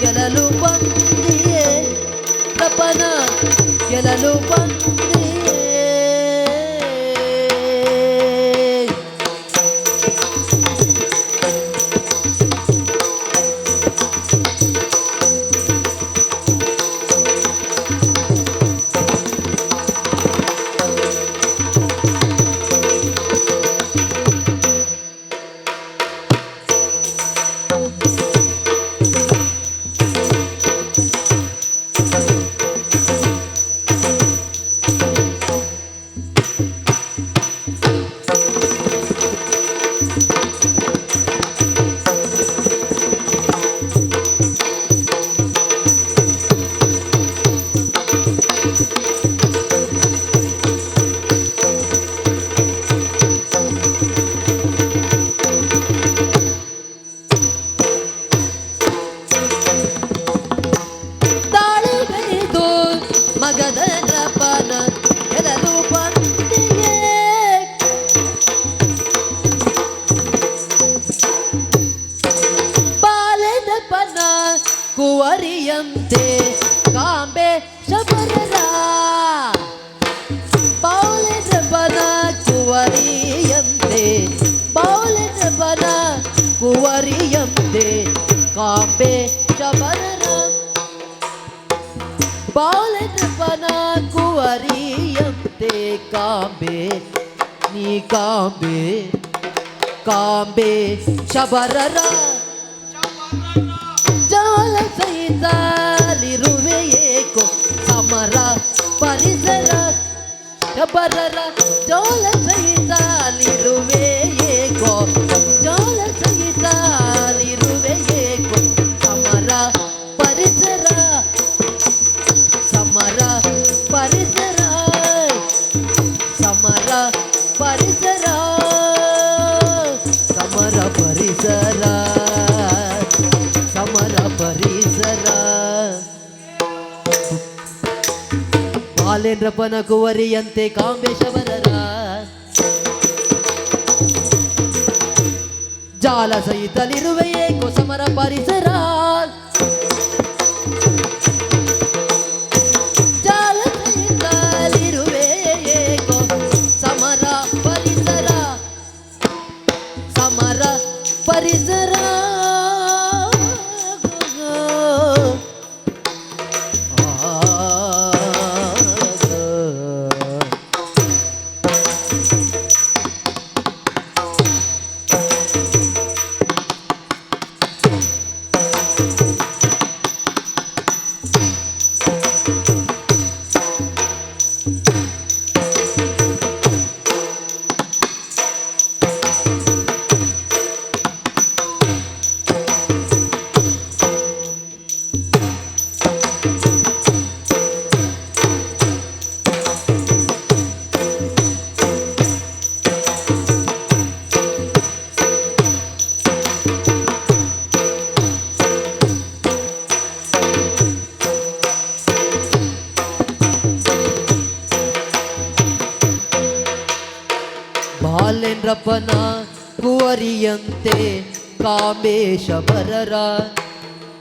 ಗೆಲ್ಲಲು ಬಂದಿಯೇ ರಪನ ಗೆಲ್ಲಲು ಬಂದಿಯೇ ಮಗದರಪ್ಪನ ಗೆಲ್ಲಲು ಬಂದಿಯೇ ಬಾಲೆದಪ್ಪನ ಕುವರಿಯಂತೆ ಕಾಂಬೆ ಶಬರರ ಬಾಲೆದಪ್ಪನ ಕುವರಿಯಂತೆ ಬಾಲೆದಪ್ಪನ ಕುವರಿಯಂತೆ ಕಾಂಬೆ ಶಬರರ ಬಾಲನಪನ ಕುವರಿಯಂತೆ ಕಾಂಬೆ ನೀ ಕಾಂಬೆ ಕಾಂಬೆ ಶಬರರ ಜಾಲ ಸಹಿತಲಿರುವೆ ಏಕೋ ಸಮರ ಪರಿಸರ ಶಬರರ ಜಾಲ ಸಹಿತಲಿರುವೆ ಏಕೋ ಜಾಲ ಸಹಿತಲಿರುವೆ ಏಕೋ ಸಮರ ಪರಿಸರ ಸಮರ ಪರಿಸರ ಸಮರ ಪರಿಸರ ಸಮರ ಪರಿಸರ ಸಮರ ಪರಿಸರ ಬಾಲೇಂದ್ರಪ್ಪನ ಕುವರಿಯಂತೆ ಕಾಂಬೇಶವರರ ಜಾಲ ಸಹಿತಲಿರುವೆ ಏಕೋ ಸಮರ ಪರಿಸರ ಜಾಲ ಸಹಿತಲಿರುವೆ ಏಕೋ ಸಮರ ಪರಿಸರ ಸಮರ ಪರಿಸರ ಬಾಲೇಂದ್ರಪ್ಪನ ಕುವರಿಯಂತೆ ಕಾಂಬೆ ಶಬರರ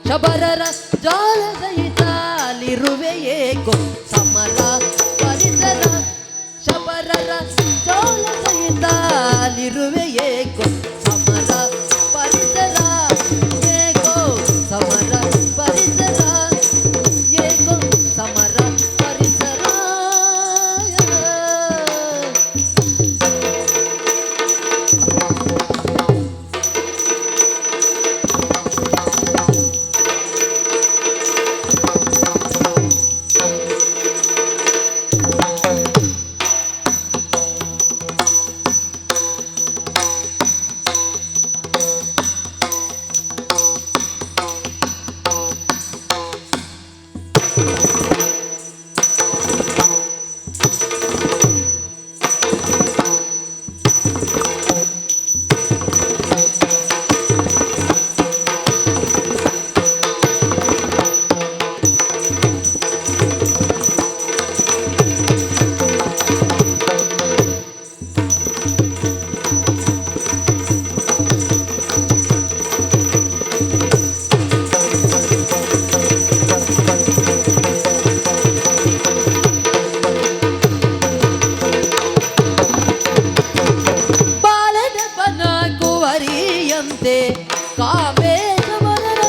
ಶಬರರ ಜಾಲ ಸಹಿತಲಿರುವೆ ಏಕೋ ಸಮರ ಪರಿಸರ ಶಬರರ ಜಾಲ ಸಹಿತಲಿರುವೆ ಏಕೋ ಸಮರ ಪರಿಸರ ಏಕೋ ಸಮರ ಪರಿಸರ ಏಕೋ ಸಮರ ಪರಿಸರ ಕಾಮೇಶವರರ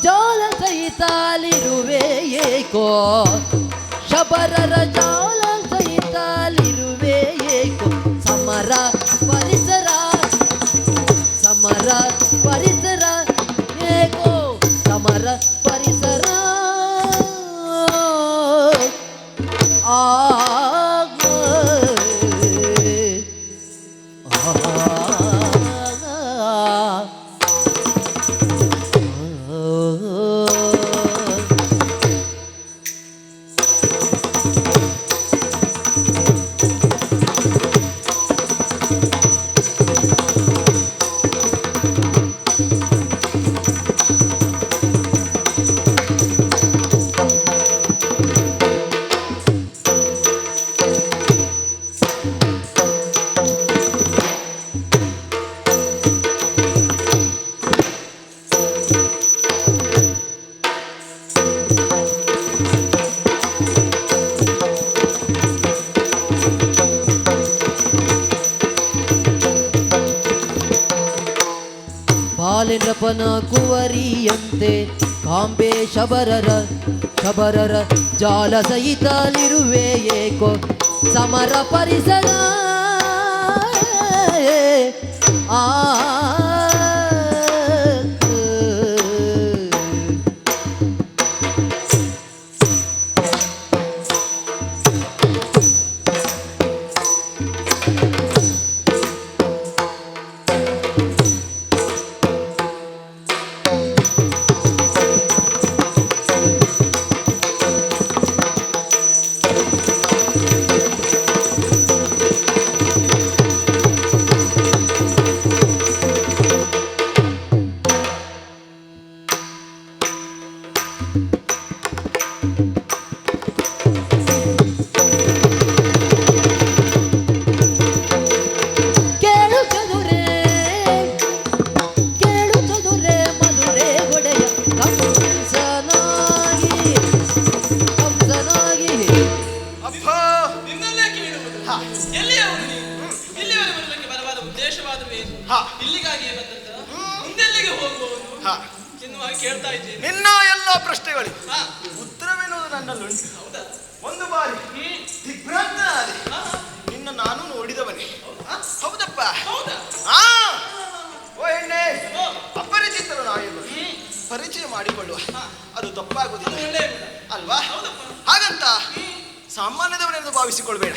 ಜಾಲ ಸಹಿತಲಿರುವೆ ಏಕೋ ಶಬರರ ಜಾಲ ಸಹಿತಲಿರುವೆ ಏಕೋ ಸಮರ ಪರಿಸರ ಸಮರ ಪರಿಸರ ಏಕೋ ಸಮರ ಪರಿಸರ ಆ ಬಾಲೇಂದ್ರಪ್ಪನ ಕುವರಿಯಂತೆ ಕಾಂಬೆ ಶಬರರ ಜಾಲ ಸಹಿತಲಿರುವೆ ಏಕೋ ಸಮರ ಪರಿಸರ ಆ ಇಲ್ಲಿಗಾಗಿ ಬಂದದ್ದ ಮುಂದೆಲ್ಲಿಗೆ ಹೋಗುವವನು ಎನ್ನುವಾಗಿ ಕೇಳ್ತಾ ಇದ್ದೇನೆ. ನಿನ್ನ ಎಲ್ಲ ಪ್ರಶ್ನೆಗಳು ಉತ್ತರವೆನ್ನುವುದು ನನ್ನಲ್ಲುಂಟು. ಹೌದಾ? ಒಂದು ಬಾರಿ ದಿಗ್ಭ್ರಾಂತನಾದೆ. ನಿನ್ನ ನಾನು ನೋಡಿದವನೇ. ಹೌದಪ್ಪ. ಹೌದಾ? ಓ ಹೆಣ್ಣೆ, ಅಪರಿಚಿತರು ನಾವೆಲ್ಲ ಪರಿಚಯ ಮಾಡಿಕೊಳ್ಳುವ, ಅದು ತಪ್ಪಾಗುವುದಿಲ್ಲ ಅಲ್ವಾ? ಹಾಗಂತ ಸಾಮಾನ್ಯದವನೆಂದು ಭಾವಿಸಿಕೊಳ್ಬೇಡ.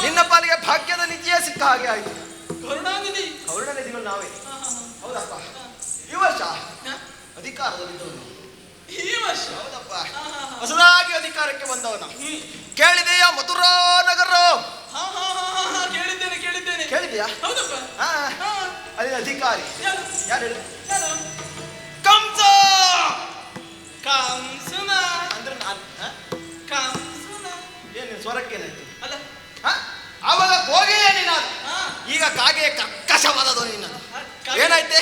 ನಿನ್ನ ಪಾಲಿಗೆ ಭಾಗ್ಯದ ನಿಧಿಯೇ ಸಿಕ್ಕ ಹಾಗೆ ಆಯ್ತು. ಕರುಣಾನಿಧಿಗಳು ನಾವೇ. ಹೌದಪ್ಪ. ಈ ವರ್ಷ ಅಧಿಕಾರದಲ್ಲಿದ್ದವನು. ಈ ವರ್ಷ ಹೌದಪ್ಪ, ಹೊಸದಾಗಿ ಅಧಿಕಾರಕ್ಕೆ ಬಂದವನ. ಕೇಳಿದೆಯಾ ಮಥುರಾ ನಗರ? ಕೇಳಿದ್ದೇನೆ. ಕೇಳಿದ್ಯಾ? ಹೌದಪ್ಪ. ಅಲ್ಲಿನ ಅಧಿಕಾರಿ ಯಾರು ಹೇಳು? ಕಂಸ. ಕಂಸನ ಅಂದ್ರೆ ನಾನು ಕಂಸನ ಏನು ಸ್ವರಕ್ಕೇನಾಯ್ತು? ಅಲ್ಲ, ಆವಾಗ ಹೋಗಿಯೇ ನೀನಾದ, ಈಗ ಕಾಗೆ ಕರ್ಕಶವಾದದು ನಿನ್ನದು. ಏನಾಯ್ತೆ?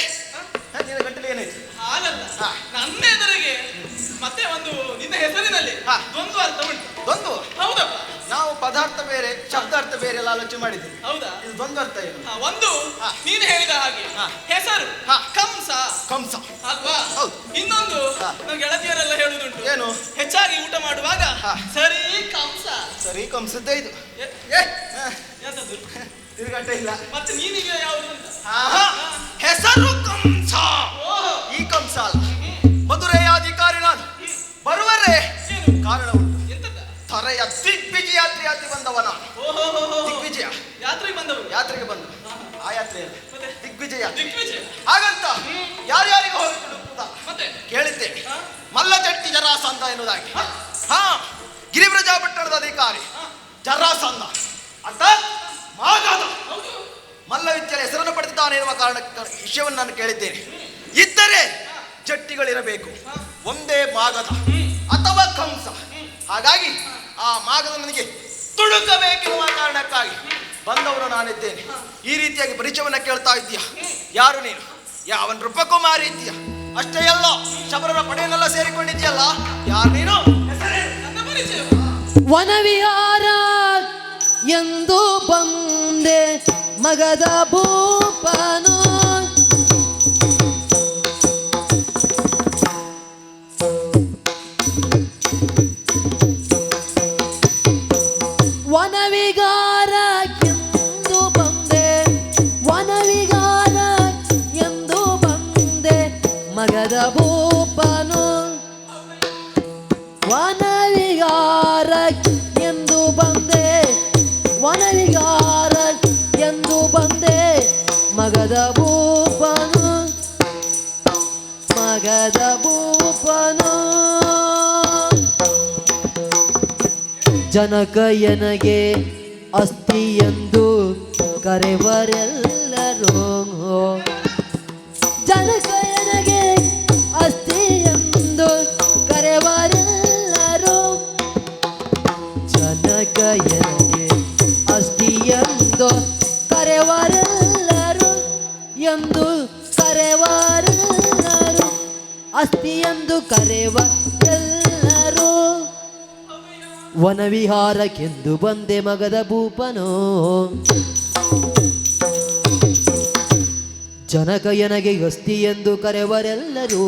ನಿನ್ನ ಗಂಟಲು ಏನಾಯ್ತು? ಹಾಗಲ್ಲ, ನನ್ನ ಎದುರಿಗೆ ಮತ್ತೆ ಒಂದು ನಿನ್ನ ಹೆಸರಿನಲ್ಲಿ ದ್ವಂದ್ವ ಅರ್ಥ ಉಂಟು. ದ್ವಂದ್ವ? ಹೌದಪ್ಪ. ನಾವು ಪದಾರ್ಥ ಬೇರೆ ಶಬ್ದಾರ್ಥ ಬೇರೆ ಎಲ್ಲ ಆಲೋಚನೆ ಮಾಡಿದ್ವಿ. ಹೌದಾ? ಇದು ದ್ವಂದ್ವ ಅರ್ಥ ಏನು? ಒಂದು ನೀನು ಹೇಳಿದ ಹಾಗೆ ಹೆಸರು ಕಂಸ ಕಂಸ ಅಲ್ವಾ? ಹೌದು. ಇನ್ನೊಂದು ನನ್ನ ಗೆಳತಿಯರೆಲ್ಲ ಹೇಳುದುಂಟು, ಏನು? ಹೆಚ್ಚಾಗಿ ಊಟ ಮಾಡುವಾಗ ಸರಿ ಕಂಸ. ಸರಿ ಕಂಸದ್ದೇ ಇದು. ಎಂತದ್ದು ತಿರುಗಟ್ಟ ಇಲ್ಲ. ಮತ್ತೆ ನೀನೀಗ ಯಾವುದು ಅಂತ? ಹೆಸರು ಕಂಸ. ಈ ಕಂಸ ಅಲ್ಲ, ಮಧುರೆಯ ಅಧಿಕಾರಿ ನಾನು. ಬರುವರೆ ಕಾರಣ ಉಂಟು. ಎಂತದ? ತೊರೆಯ ದಿಗ್ವಿಜಯ ಯಾತ್ರೆ ಬಂದವನ. ದಿಗ್ವಿಜಯ ಯಾತ್ರೆಗೆ ಬಂದ. ಆ ಯಾತ್ರೆ ಅಲ್ಲ, ದಿಗ್ವಿಜಯ. ಹಾಗಂತ ಯಾರ್ಯಾರಿಗೆ ಹೋಗಿ ಹುಡುಕುತ್ತ ಮತ್ತೆ ಕೇಳಿದ್ದೆ. ಮಲ್ಲಜಟ್ಟಿ ಜರಾಸಂಧ ಎನ್ನುವುದಾಗಿ. ಗಿರಿವ್ರಜ ಪಟ್ಟಣದ ಅಧಿಕಾರಿ ಜರಾಸಂಧ ಅಂತ ಮಾಗಾದ ಮಲ್ಲ ವಿದ್ಯೆಯ ಹೆಸರನ್ನು ಪಡೆದಿದ್ದಾನೆ ಎನ್ನುವ ಕಾರಣಕ್ಕೆ ವಿಷಯವನ್ನು ನಾನು ಕೇಳಿದ್ದೇನೆ. ಇದ್ದರೆ ಜಟ್ಟಿಗಳಿರಬೇಕು, ಒಂದೇ ಮಾಗದ ಅಥವಾ ಕಂಸ. ಹಾಗಾಗಿ ಆ ಮಾಗದ ನನಗೆ ತುಳುಕಬೇಕೆನ್ನುವ ಕಾರಣಕ್ಕಾಗಿ ಬಂದವರು ನಾನಿದ್ದೇನೆ. ಈ ರೀತಿಯಾಗಿ ಪರಿಚಯವನ್ನ ಕೇಳ್ತಾ ಇದ್ದೀಯ. ಯಾರು ನೀನು? ಯಾವ ನೃಪಕುಮಾರಿ ಇದ್ದೀಯ? ಅಷ್ಟೇ ಅಲ್ಲ, ಶಬರರ ಪಡೆಯನ್ನೆಲ್ಲ ಸೇರಿಕೊಂಡಿದ್ದೀಯಲ್ಲ, ಯಾರು ನೀನು? ನನ್ನ ಪರಿಚಯ ವನವಿಹಾರ ಎಂದು ಬಂದೆ ಮಗದ ಭೂಪನು. ವನವಿಹಾರ ಎಂದು ಬಂದೆ, ವನವಿಹಾರ ಎಂದು ಬಂದೆ ಮಗದ ಭೂಪನು. ವನವಿಹಾರ ಎಂದು ಬಂದೆ, ವನವಿಹಾರ ಎಂದು ಬಂದೆ ಮಗದ ಭೂಪನು, ಮಗದ ಭೂಪನು. ಜನಕಯ್ಯನಗೆ ಅಸ್ತಿ ಎಂದು ಕರೆವರೆಲ್ಲರೂ, ಜನಕಯ್ಯನಗೆ ಅಸ್ತಿ ಎಂದು ಕರೆವರೆಲ್ಲರೂ, ಜನಕಯ್ಯನಗೆ ಅಸ್ತಿ ಎಂದು ಕರೆವರೆಲ್ಲರೂ, ಎಂದು ಕರೆವರೆಲ್ಲರೂ, ಅಸ್ತಿ ಎಂದು ಕರೆವರೆಲ್ಲರೂ. ವನವಿಹಾರಕ್ಕೆಂದು ಬಂದೆ ಮಗದ ಭೂಪನು, ಜನಕಯ್ಯನಗೆ ಅಸ್ತಿ ಎಂದು ಕರೆವರೆಲ್ಲರೂ,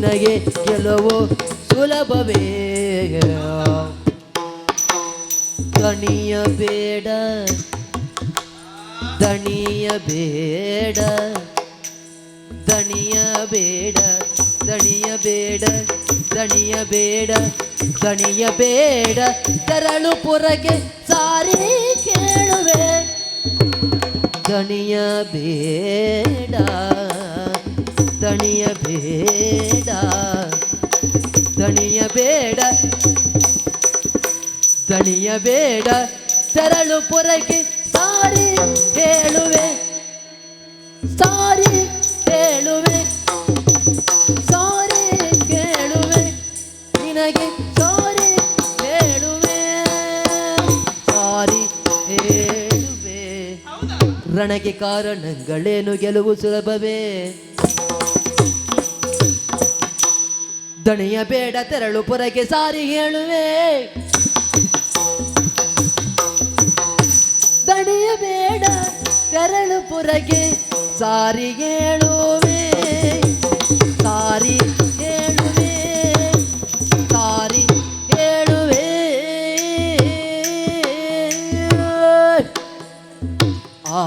ನಿನಗೆ ಗೆಲುವು ಸುಲಭವೇ. ದಣಿಯಬೇಡ ದಣಿಯಬೇಡ ದಣಿಯಬೇಡ ದಣಿಯಬೇಡ ದಣಿಯಬೇಡ ದಣಿಯಬೇಡ ತೆರಳು ಪುರಕ್ಕೆ ಸಾರಿ ಕೇಳುವೆ. ದಣಿಯಬೇಡ ದಣಿಯಬೇಡ ದಣಿಯಬೇಡ ದಣಿಯಬೇಡ ತೆರಳು ಪುರಕ್ಕೆ ಸಾರಿ ಹೇಳುವೆ. ಸಾರಿ ಹೇಳುವೆ ಸಾರಿ ಕೇಳುವೆ ನಿನಗೆ ಸಾರಿ ಹೇಳುವೆ ಸಾರಿ ಹೇಳುವೆ. ರಣಕ್ಕೆ ಕಾರಣಗಳೇನು ಗೆಲುವು ಸುಲಭವೇ. ದಣಿಯಬೇಡ ತೆರಳು ಪುರಕ್ಕೆ ಸಾರಿ ಹೇಳುವೆ. ದಣಿಯಬೇಡ ತೆರಳು ಪುರಕ್ಕೆ ಸಾರಿ ಹೇಳುವೆ. ಸಾರಿ ಹೇಳುವೆ ಸಾರಿ ಹೇಳುವೆ. ಆ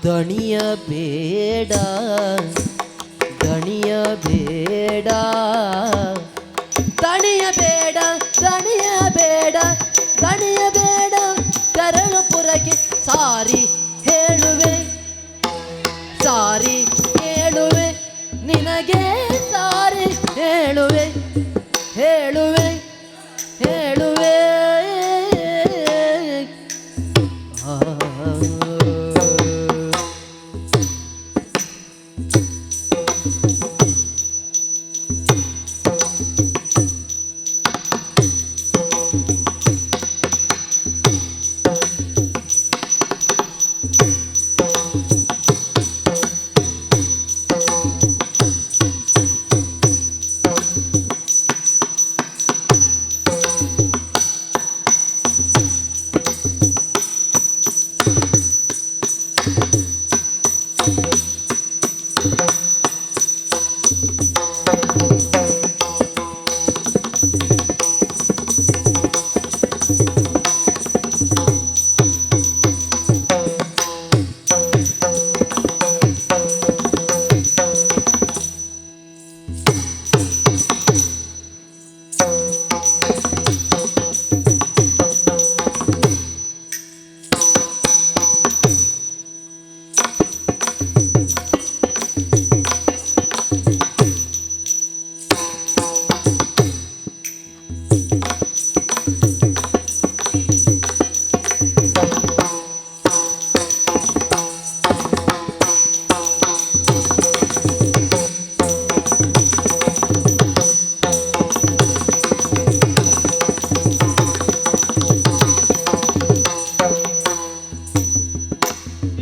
ದಣಿಯಬೇಡ ದಣಿಯಬೇಡ ದಣಿಯಬೇಡ ದಣಿಯಬೇಡ ದಣಿಯಬೇಡ ತೆರಳು ಪುರಕ್ಕೆ ಸಾರಿ ಹೇಳುವೆ ಸಾರಿ ಹೇಳುವೆ ನಿನಗೆ ಸಾರಿ ಹೇಳುವೆ ಹೇಳುವೆ ಹೇಳುವೆ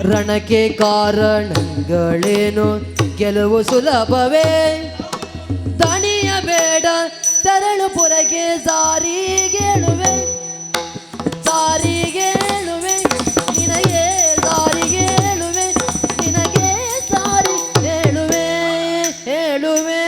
ರಣಕ್ಕೆ ಕಾರಣಗಳೇನು ಗೆಲುವು ಸುಲಭವೇ ದಣಿಯ ಬೇಡ ತೆರಳು ಪುರಗೆ ಸಾರಿಗೇಳುವೆ ಸಾರಿಗೇಳುವೆ ನಿನಗೆ ಸಾರಿಗೇಳುವೆ ನಿನಗೆ ಸಾರಿ ಹೇಳುವೆ ಹೇಳುವೆ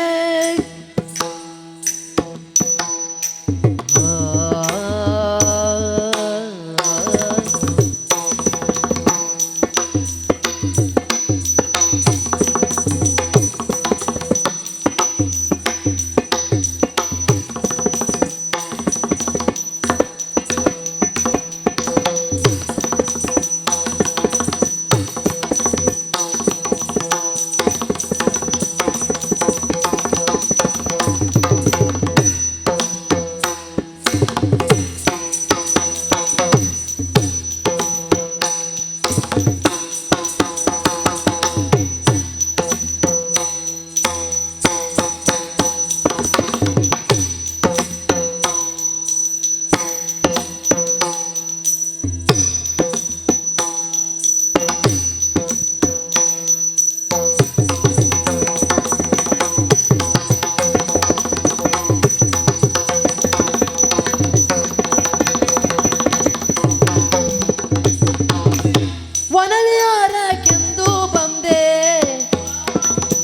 ವನವಿಹಾರಕ್ಕೆಂದು ಬಂದೆ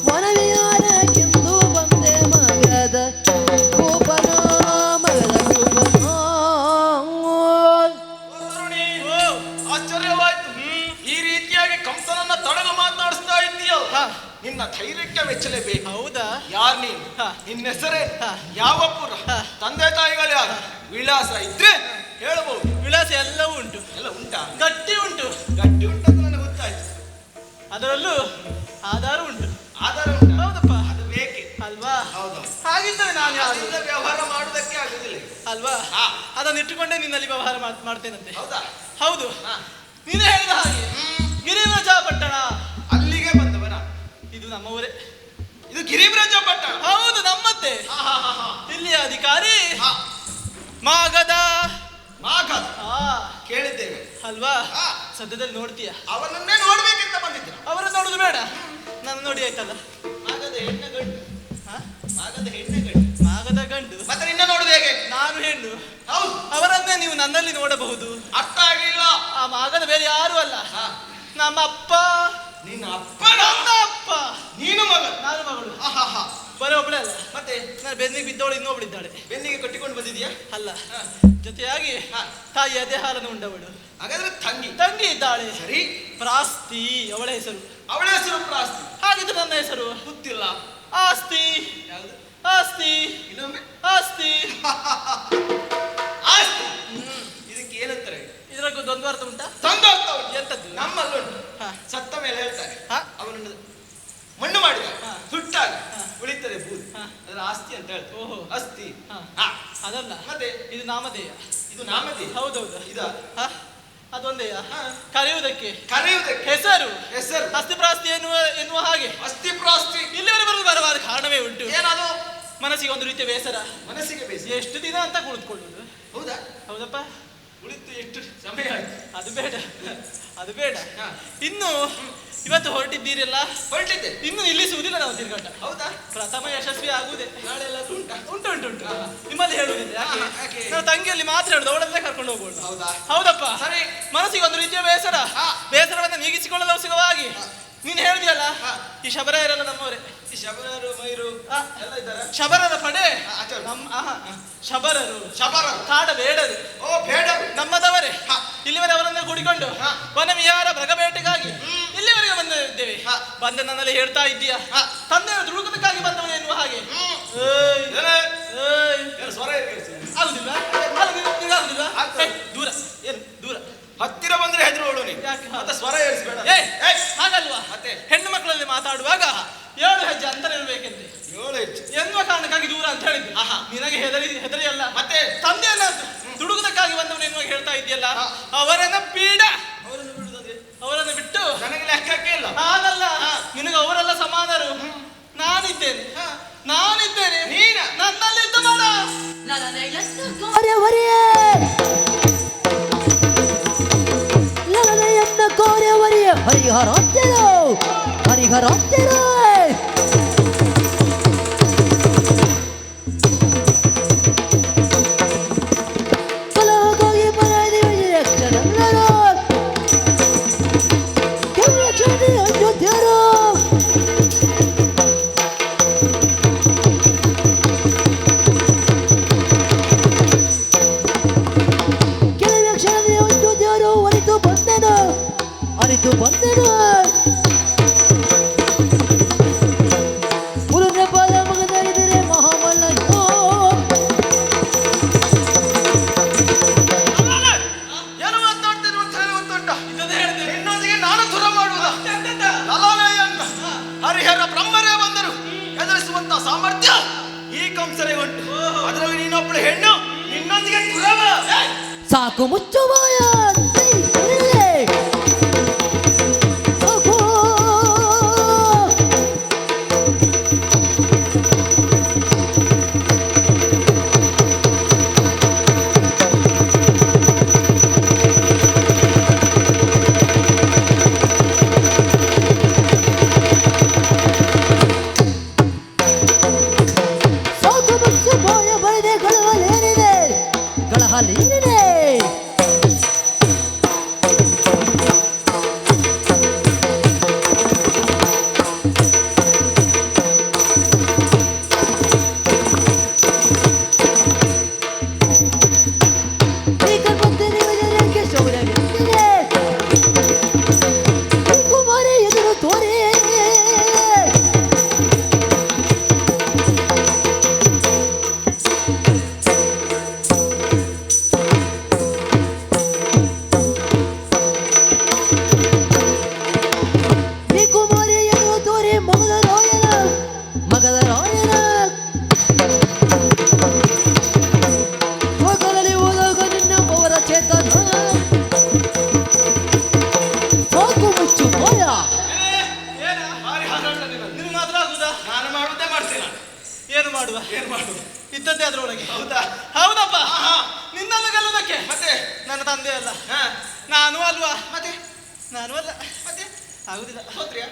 ವನವಿಹಾರಕ್ಕೆಂದು ಬಂದೆ ಮಗದ ಕೂಪನ ಮಗದ ಕೂಪನ ಆಶ್ಚರ್ಯವಾಯ್ತು. ಈ ರೀತಿಯಾಗಿ ಕಂಸನನ್ನ ತಡೆದು ಮಾತನಾಡಿಸ್ತಾ ಇದ್ದೀಯಲ್ಲ, ನಿನ್ನ ಧೈರ್ಯಕ್ಕೆ ಮೆಚ್ಚಲೇಬೇಕು. ಹೌದಾ? ಯಾರ್ ನೀನು? ನಿನ್ನ ಹೆಸರೇ? ಯಾವ ಪುರ? ತಂದೆ ತಾಯಿಗಳು ಯಾರು? ವಿಳಾಸ ಇದ್ರೆ ಹೇಳಬಹುದು. ವಿಳಾಸ ಎಲ್ಲವೂ ಉಂಟು. ಎಲ್ಲ ಉಂಟಾ? ಗಟ್ಟಿ ಉಂಟು. ಗಟ್ಟಿ ಉಂಟಂತ ನನಗೆ ಗೊತ್ತಾಯ್ತು. ಅದರಲ್ಲೂ ಆಧಾರ ಉಂಟು. ಆಧಾರ ಉಂಟಾ? ಹೌದಪ್ಪ. ಅದು ಬೇಕೆ ಅಲ್ವಾ? ಹೌದು. ಹಾಗಿದ್ದರೆ ನಾನು ಯಾರು? ಅದರಿಂದ ವ್ಯವಹಾರ ಮಾಡುವುದಕ್ಕೆ ಆಗುದಿಲ್ಲ. ಅಲ್ವಾ? ಹಾ. ಅದನ್ನ ಇಟ್ಟುಕೊಂಡೇ ನಿನ್ನಲ್ಲಿ ವ್ಯವಹಾರ ಮಾಡ್ತೇನಂತೆ. ಹೌದಾ? ಹೌದು. ಹಾ. ನೀನು ಹೇಳಿದ ಹಾಗೆ ಗಿರಿರಾಜ ಪಟ್ಟಣ ಅಲ್ಲಿಗೆ ಬಂದವನ? ಇದು ನಮ್ಮ ಊರೇ. ಇದು ಗಿರಿಬ್ರಜ ಪಟ್ಟಣ? ಹೌದು, ನಮ್ಮತ್ತೆ. ಇಲ್ಲಿಯ ಅಧಿಕಾರಿ ಹಾ. ಮಾಗದ. ಮಾಗದ? ಹಾ, ಕೇಳಿದ್ದೇವೆ. ಅಲ್ವಾ? ಹಾ. ಸದ್ಯದಲ್ಲಿ ನೋಡ್ತೀಯ? ಅವನನ್ನೇ ನೋಡ್ಬೇಕಿಂತ ಬಂದಿದ್ದ. ಅವರನ್ನು ನೋಡುದು ಬೇಡ, ನನ್ನ ನೋಡಿ ಆಯ್ತಲ್ಲ. ಮಾಗದ ಹೆಣ್ಣ ಗಂಡು? ಹಾ? ಮಾಗದ ಹೆಣ್ಣ ಗಂಡು? ಮಾಗದ ಗಂಡು. ಮತ್ತೆ ನಿನ್ನ ನೋಡುದು ಹೇಗೆ? ನಾನು ಹೆಣ್ಣು. ಹೌದು. ಅವರನ್ನೇ ನೀವು ನನ್ನಲ್ಲಿ ನೋಡಬಹುದು. ಅರ್ಥ ಆಗ್ಲಿಲ್ಲ. ಆ ಮಾಗದ ಬೇರೆ ಯಾರು ಅಲ್ಲ, ಹಾ. ನಮ್ಮ ಅಪ್ಪ. ನಿನ್ನ ಅಪ್ಪ? ನನ್ನ ಅಪ್ಪ. ನೀನು ಮಗ? ನಾನು ಮಗಳು. ಆಹಾಹಾ. ಬರೀ ಒಬ್ಬಳೇ ಅಲ್ಲ, ಮತ್ತೆ ನಾನು ಬೆನ್ನಿಗೆ ಬಿದ್ದವಳು ಇನ್ನೊಬ್ಬಳಿದ್ದಾಳೆ. ಬೆನ್ನಿಗೆ ಕಟ್ಟಿಕೊಂಡು ಬಂದಿದ್ಯಾ? ಅಲ್ಲ, ಹಾ. ಜೊತೆಯಾಗಿ ಹಾ. ತಾಯಿ ಅದೇ ಹಾಲನ್ನು ಉಂಡವಳು. ಹಾಗಾದ್ರೆ ತಂಗಿ? ತಂಗಿ ಇದ್ದಾಳೆ. ಸರಿ. ಪ್ರಾಸ್ತಿ ಅವಳ ಹೆಸರು. ಅವಳ ಹೆಸರು ಪ್ರಾಸ್ತಿ? ಹಾಗಿದ್ರೆ ನನ್ನ ಹೆಸರು ಗೊತ್ತಿಲ್ಲ. ಆಸ್ತಿ. ಯಾವುದು? ಆಸ್ತಿ. ಇನ್ನೊಮ್ಮೆ? ಆಸ್ತಿ. ಆಸ್ತಿ. ಇದಕ್ಕೆ ಏನಂತಾರೆ? ಇದಕ್ಕೆ ದ್ವಂದ್ವ ಅರ್ಥ ಉಂಟಾ? ಸಂದರ್ಥ ಉಂಟು. ಎಂತದ್ದು? ನಮ್ಮಲ್ಲುಂಟು. ಹಾ. ಸತ್ತ ಮೇಲೆ ಹೇಳ್ತಾರೆ ಹಾ. ಅವನನ್ನು ಮಣ್ಣು ಮಾಡಿದ ಹಾ. ಸುಟ್ಟಾಗ ಹಾ. ಉಳಿತದೆ ಬೂದಿ, ಹಾ. ಅದರ ಆಸ್ತಿ ಅಂತ ಹೇಳ್ತಾರೆ. ಓಹೋ. ಅಸ್ತಿ. ಹಾ. ಹಾ. ಅದಲ್ಲ, ಮತ್ತೆ ಇದು ನಾಮಧೇಯ. ಇದು ನಾಮಧೇಯ? ಹೌದೌದು. ಇದ? ಹಾ, ಅದೊಂದೇಯ. ಹಾ. ಕರೆಯುವುದಕ್ಕೆ ಕರೆಯುವುದಕ್ಕೆ ಹೆಸರು. ಹೆಸರು ಅಸ್ತಿ ಪ್ರಾಸ್ತಿ ಎನ್ನುವ ಹಾಗೆ ಅಸ್ತಿ ಪ್ರಾಸ್ತಿ. ಇಲ್ಲಿವರೆಗೆ ಬರಲು ಬರವಾದ ಕಾರಣವೇ ಉಂಟು. ಏನದು? ಮನಸ್ಸಿಗೆ ಒಂದು ರೀತಿಯ ಬೇಸರ. ಮನಸ್ಸಿಗೆ ಬೇಸಿ. ಎಷ್ಟು ದಿನ ಅಂತ ಕುಳಿತುಕೊಳ್ಳುವುದು? ಹೌದಾ? ಹೌದಪ್ಪ. ಉಳಿತು ಎಷ್ಟು ಸಮಯ ಆಯ್ತು? ಅದು ಬೇಡ, ಅದು ಬೇಡ. ಹಾ. ಇನ್ನು ಇವತ್ತು ಹೊರಟಿದ್ದೀರಲ್ಲ, ಹೊರಟಿದ್ದೆ. ಇನ್ನು ನಿಲ್ಲಿಸುವುದಿಲ್ಲ ನಾವು ತಿರುಗಾಟ. ಹೌದಾ? ಪ್ರಥಮ ಯಶಸ್ವಿ ಆಗುವುದೇ. ನಾಳೆ ಎಲ್ಲ ಉಂಟಾ? ಉಂಟು ಉಂಟು ಉಂಟು. ನಿಮ್ಮಲ್ಲಿ ಹೇಳುವುದಿಲ್ಲ. ಯಾಕೆ? ಹಾ, ಯಾಕೆ? ನಾವು ತಂಗಿಯಲ್ಲಿ ಮಾತ್ರ ಹೇಳುದು, ಅವಳನ್ನೇ ಕರ್ಕೊಂಡು ಹೋಗೋಣ. ಹೌದಾ? ಹೌದಪ್ಪ. ಸರಿ. ಮನಸ್ಸಿಗೆ ಒಂದು ರೀತಿಯ ಬೇಸರ. ಹಾ. ಬೇಸರವನ್ನು ನೀಗಿಸಿಕೊಳ್ಳಲು ಅವಶ್ಯಕವಾಗಿ ನೀನು ಹೇಳಿದ್ಯಲ್ಲ, ಹಾ. ಈ ಶಬರ ಇರಲ್ಲ ನಮ್ಮವರೇ. ಈ ಶಬರರು ಮೈರು ಹಾ. ಎಲ್ಲ ಇದ್ದಾರ? ಶಬರರ ಪಡೆ ಆಚಾರ್ಯ. ಶಬರರು ಶಬರರು ಕಾಡ ಬೇಡರು ಓ ಬೇಡರು ನಮ್ಮದವರೇ. ಹಾ. ಇಲ್ಲಿವರೆ ಅವರನ್ನು ಕೂಡಿಕೊಂಡು ಹಾ. ವನ ವಿಹಾರ ಮೃಗಬೇಟೆಗಾಗಿ ಇಲ್ಲಿವರೆಗೆ ಬಂದಿದ್ದೇವೆ. ಹಾ. ಬಂದ ನನ್ನಲ್ಲಿ ಹೇಳ್ತಾ ಇದ್ದೀಯಾ, ಹಾ. ತಂದೆಯ ದುಡುಕದಕ್ಕಾಗಿ ಬಂದವನು ಎನ್ನುವ ಹಾಗೆ. ಏಯ್! ಏಯ್. ಏನು ಸ್ವರ ಏರಿಸಿ? ಆಗುದಿಲ್ಲ? ಆಗುದಿಲ್ಲ? ಆಗ್ತದೆ. ದೂರ ಏನು ದೂರ? ಹತ್ತಿರ ಬಂದ್ರೆ ಹೆದರೋಳು ನೀನು. ಯಾಕೆ? ಮತ್ತೆ ಸ್ವರ ಏರಿಸಬೇಡ. ಹಾಗಲ್ವಾ? ಮತ್ತೆ? ಹೆಣ್ಣು ಮಕ್ಕಳಲ್ಲಿ ಮಾತಾಡುವಾಗ 7 ಹೆಜ್ಜೆ ಅಂತರ ಇರಬೇಕೆಂದ್ರೆ ಏಳು ಹೆಚ್ಚು. ಎನ್ನುವ ಕಾರಣಕ್ಕಾಗಿ ದೂರ ಅಂತ ಹೇಳಿದ್ರು. ಆಹಾ. ನಿನಗೆ ಹೆದರಿ ಅಲ್ಲ, ಮತ್ತೆ? ತಂದೆಯನ್ನ ದುಡುಕದಕ್ಕಾಗಿ ಬಂದವನು ಎನ್ನುವ ಹೇಳ್ತಾ ಇದೆಯಲ್ಲ, ಹಾ. ಅವರನ್ನ ಪೀಡ. ಅವರನ್ನು ಬಿಡುವುದಂದ್ರೆ ಅವರನ್ನು ಬಿಟ್ಟು ನನಗೆ ಲೆಕ್ಕಕ್ಕೆ ಇಲ್ಲ. ಹಾಗಲ್ಲ, ನಿನಗೆ ಅವರೆಲ್ಲ ಸಮಾನರು. ನಾನಿದ್ದೇನೆ, ನಾನಿದ್ದೇನೆ. ನೀನ? ನನ್ನಲ್ಲಿ ಇದ್ದ ಮಾಡ. ಕಾರ್ಯವರಿಯೇ ಲಲನೆಯನ್ನ ಕೋರೆವರಿಯ ಹರಿಹರಾಂತಿರೋ ಹರಿಹರಾಂತಿರೋ ಕಲಹಕ್ಕಾಗಿ ಪರಾದಿ ಯಕ್ಷಗಣರು ಕೆಮ್ಮಕ್ಷಣಿ ಅಂಜುತ್ಯರು ಅರಿತು ಬಂದೆನು ಮುರುಘ ಪಾದ ಮಗನಾಗಿದ್ದರೆ ಮಹಾಮಲ್ಲನೋ ಏನು ಮಾತಾಡ್ತಿದ್ರು ಅಂತ ಹೇಳಿ ಗೊತ್ತುಂಟ ನಿನ್ನೊಂದಿಗೆ ನಾನು ದೂರ ಮಾಡುವುದ ಲಲಾಲಯನ್ನು ಹರಿಹರ ಬ್ರಹ್ಮರೇ ಬಂದರು ಎದುರಿಸುವಂತ ಸಾಮರ್ಥ್ಯ ಈ ಕಂಸರೇ ಉಂಟು. ಅದರಲ್ಲಿ ನೀನೊಬ್ಬಳು ಹೆಣ್ಣು, ನಿನ್ನೊಂದಿಗೆ ದೂರವ. ಸಾಕು ಮುಚ್ಚು ಬಾಯ ಗಳಹಲೇನಿದೆ ಕುಮಾರಿ ಎದುರು ತೋರಿ ಮಗದ ರಾಯನ ಮಗದಲ್ಲಿ ಹೋದಾಗ ನಿನ್ನ ಅವರ ಚೇತನ ಸಾಕು ಮುಚ್ಚು ಭಯ ನಿನ್ ಮಾತ್ರ ಆಗುದಾ? ನಾನು ಮಾಡುದೇ ಮಾಡ್ತೀನಿ. ಏನು ಮಾಡುವ? ಇದ್ದದ್ದೇ ಅದ್ರೊಳಗೆ. ಹೌದಾ? ಹೌದಪ್ಪ. ನಿನ್ನನ್ನು ಗೆಲ್ಲುವುದಕ್ಕೆ ಮತ್ತೆ ನನ್ನ ತಂದೆ ಅಲ್ಲ, ನಾನು ಅಲ್ವಾ? ಮತ್ತೆ ನಾನು ಅಲ್ಲ, ಮತ್ತೆ ಆಗುದಿಲ್ಲ. ಸೋತ್ರಿಯಾ?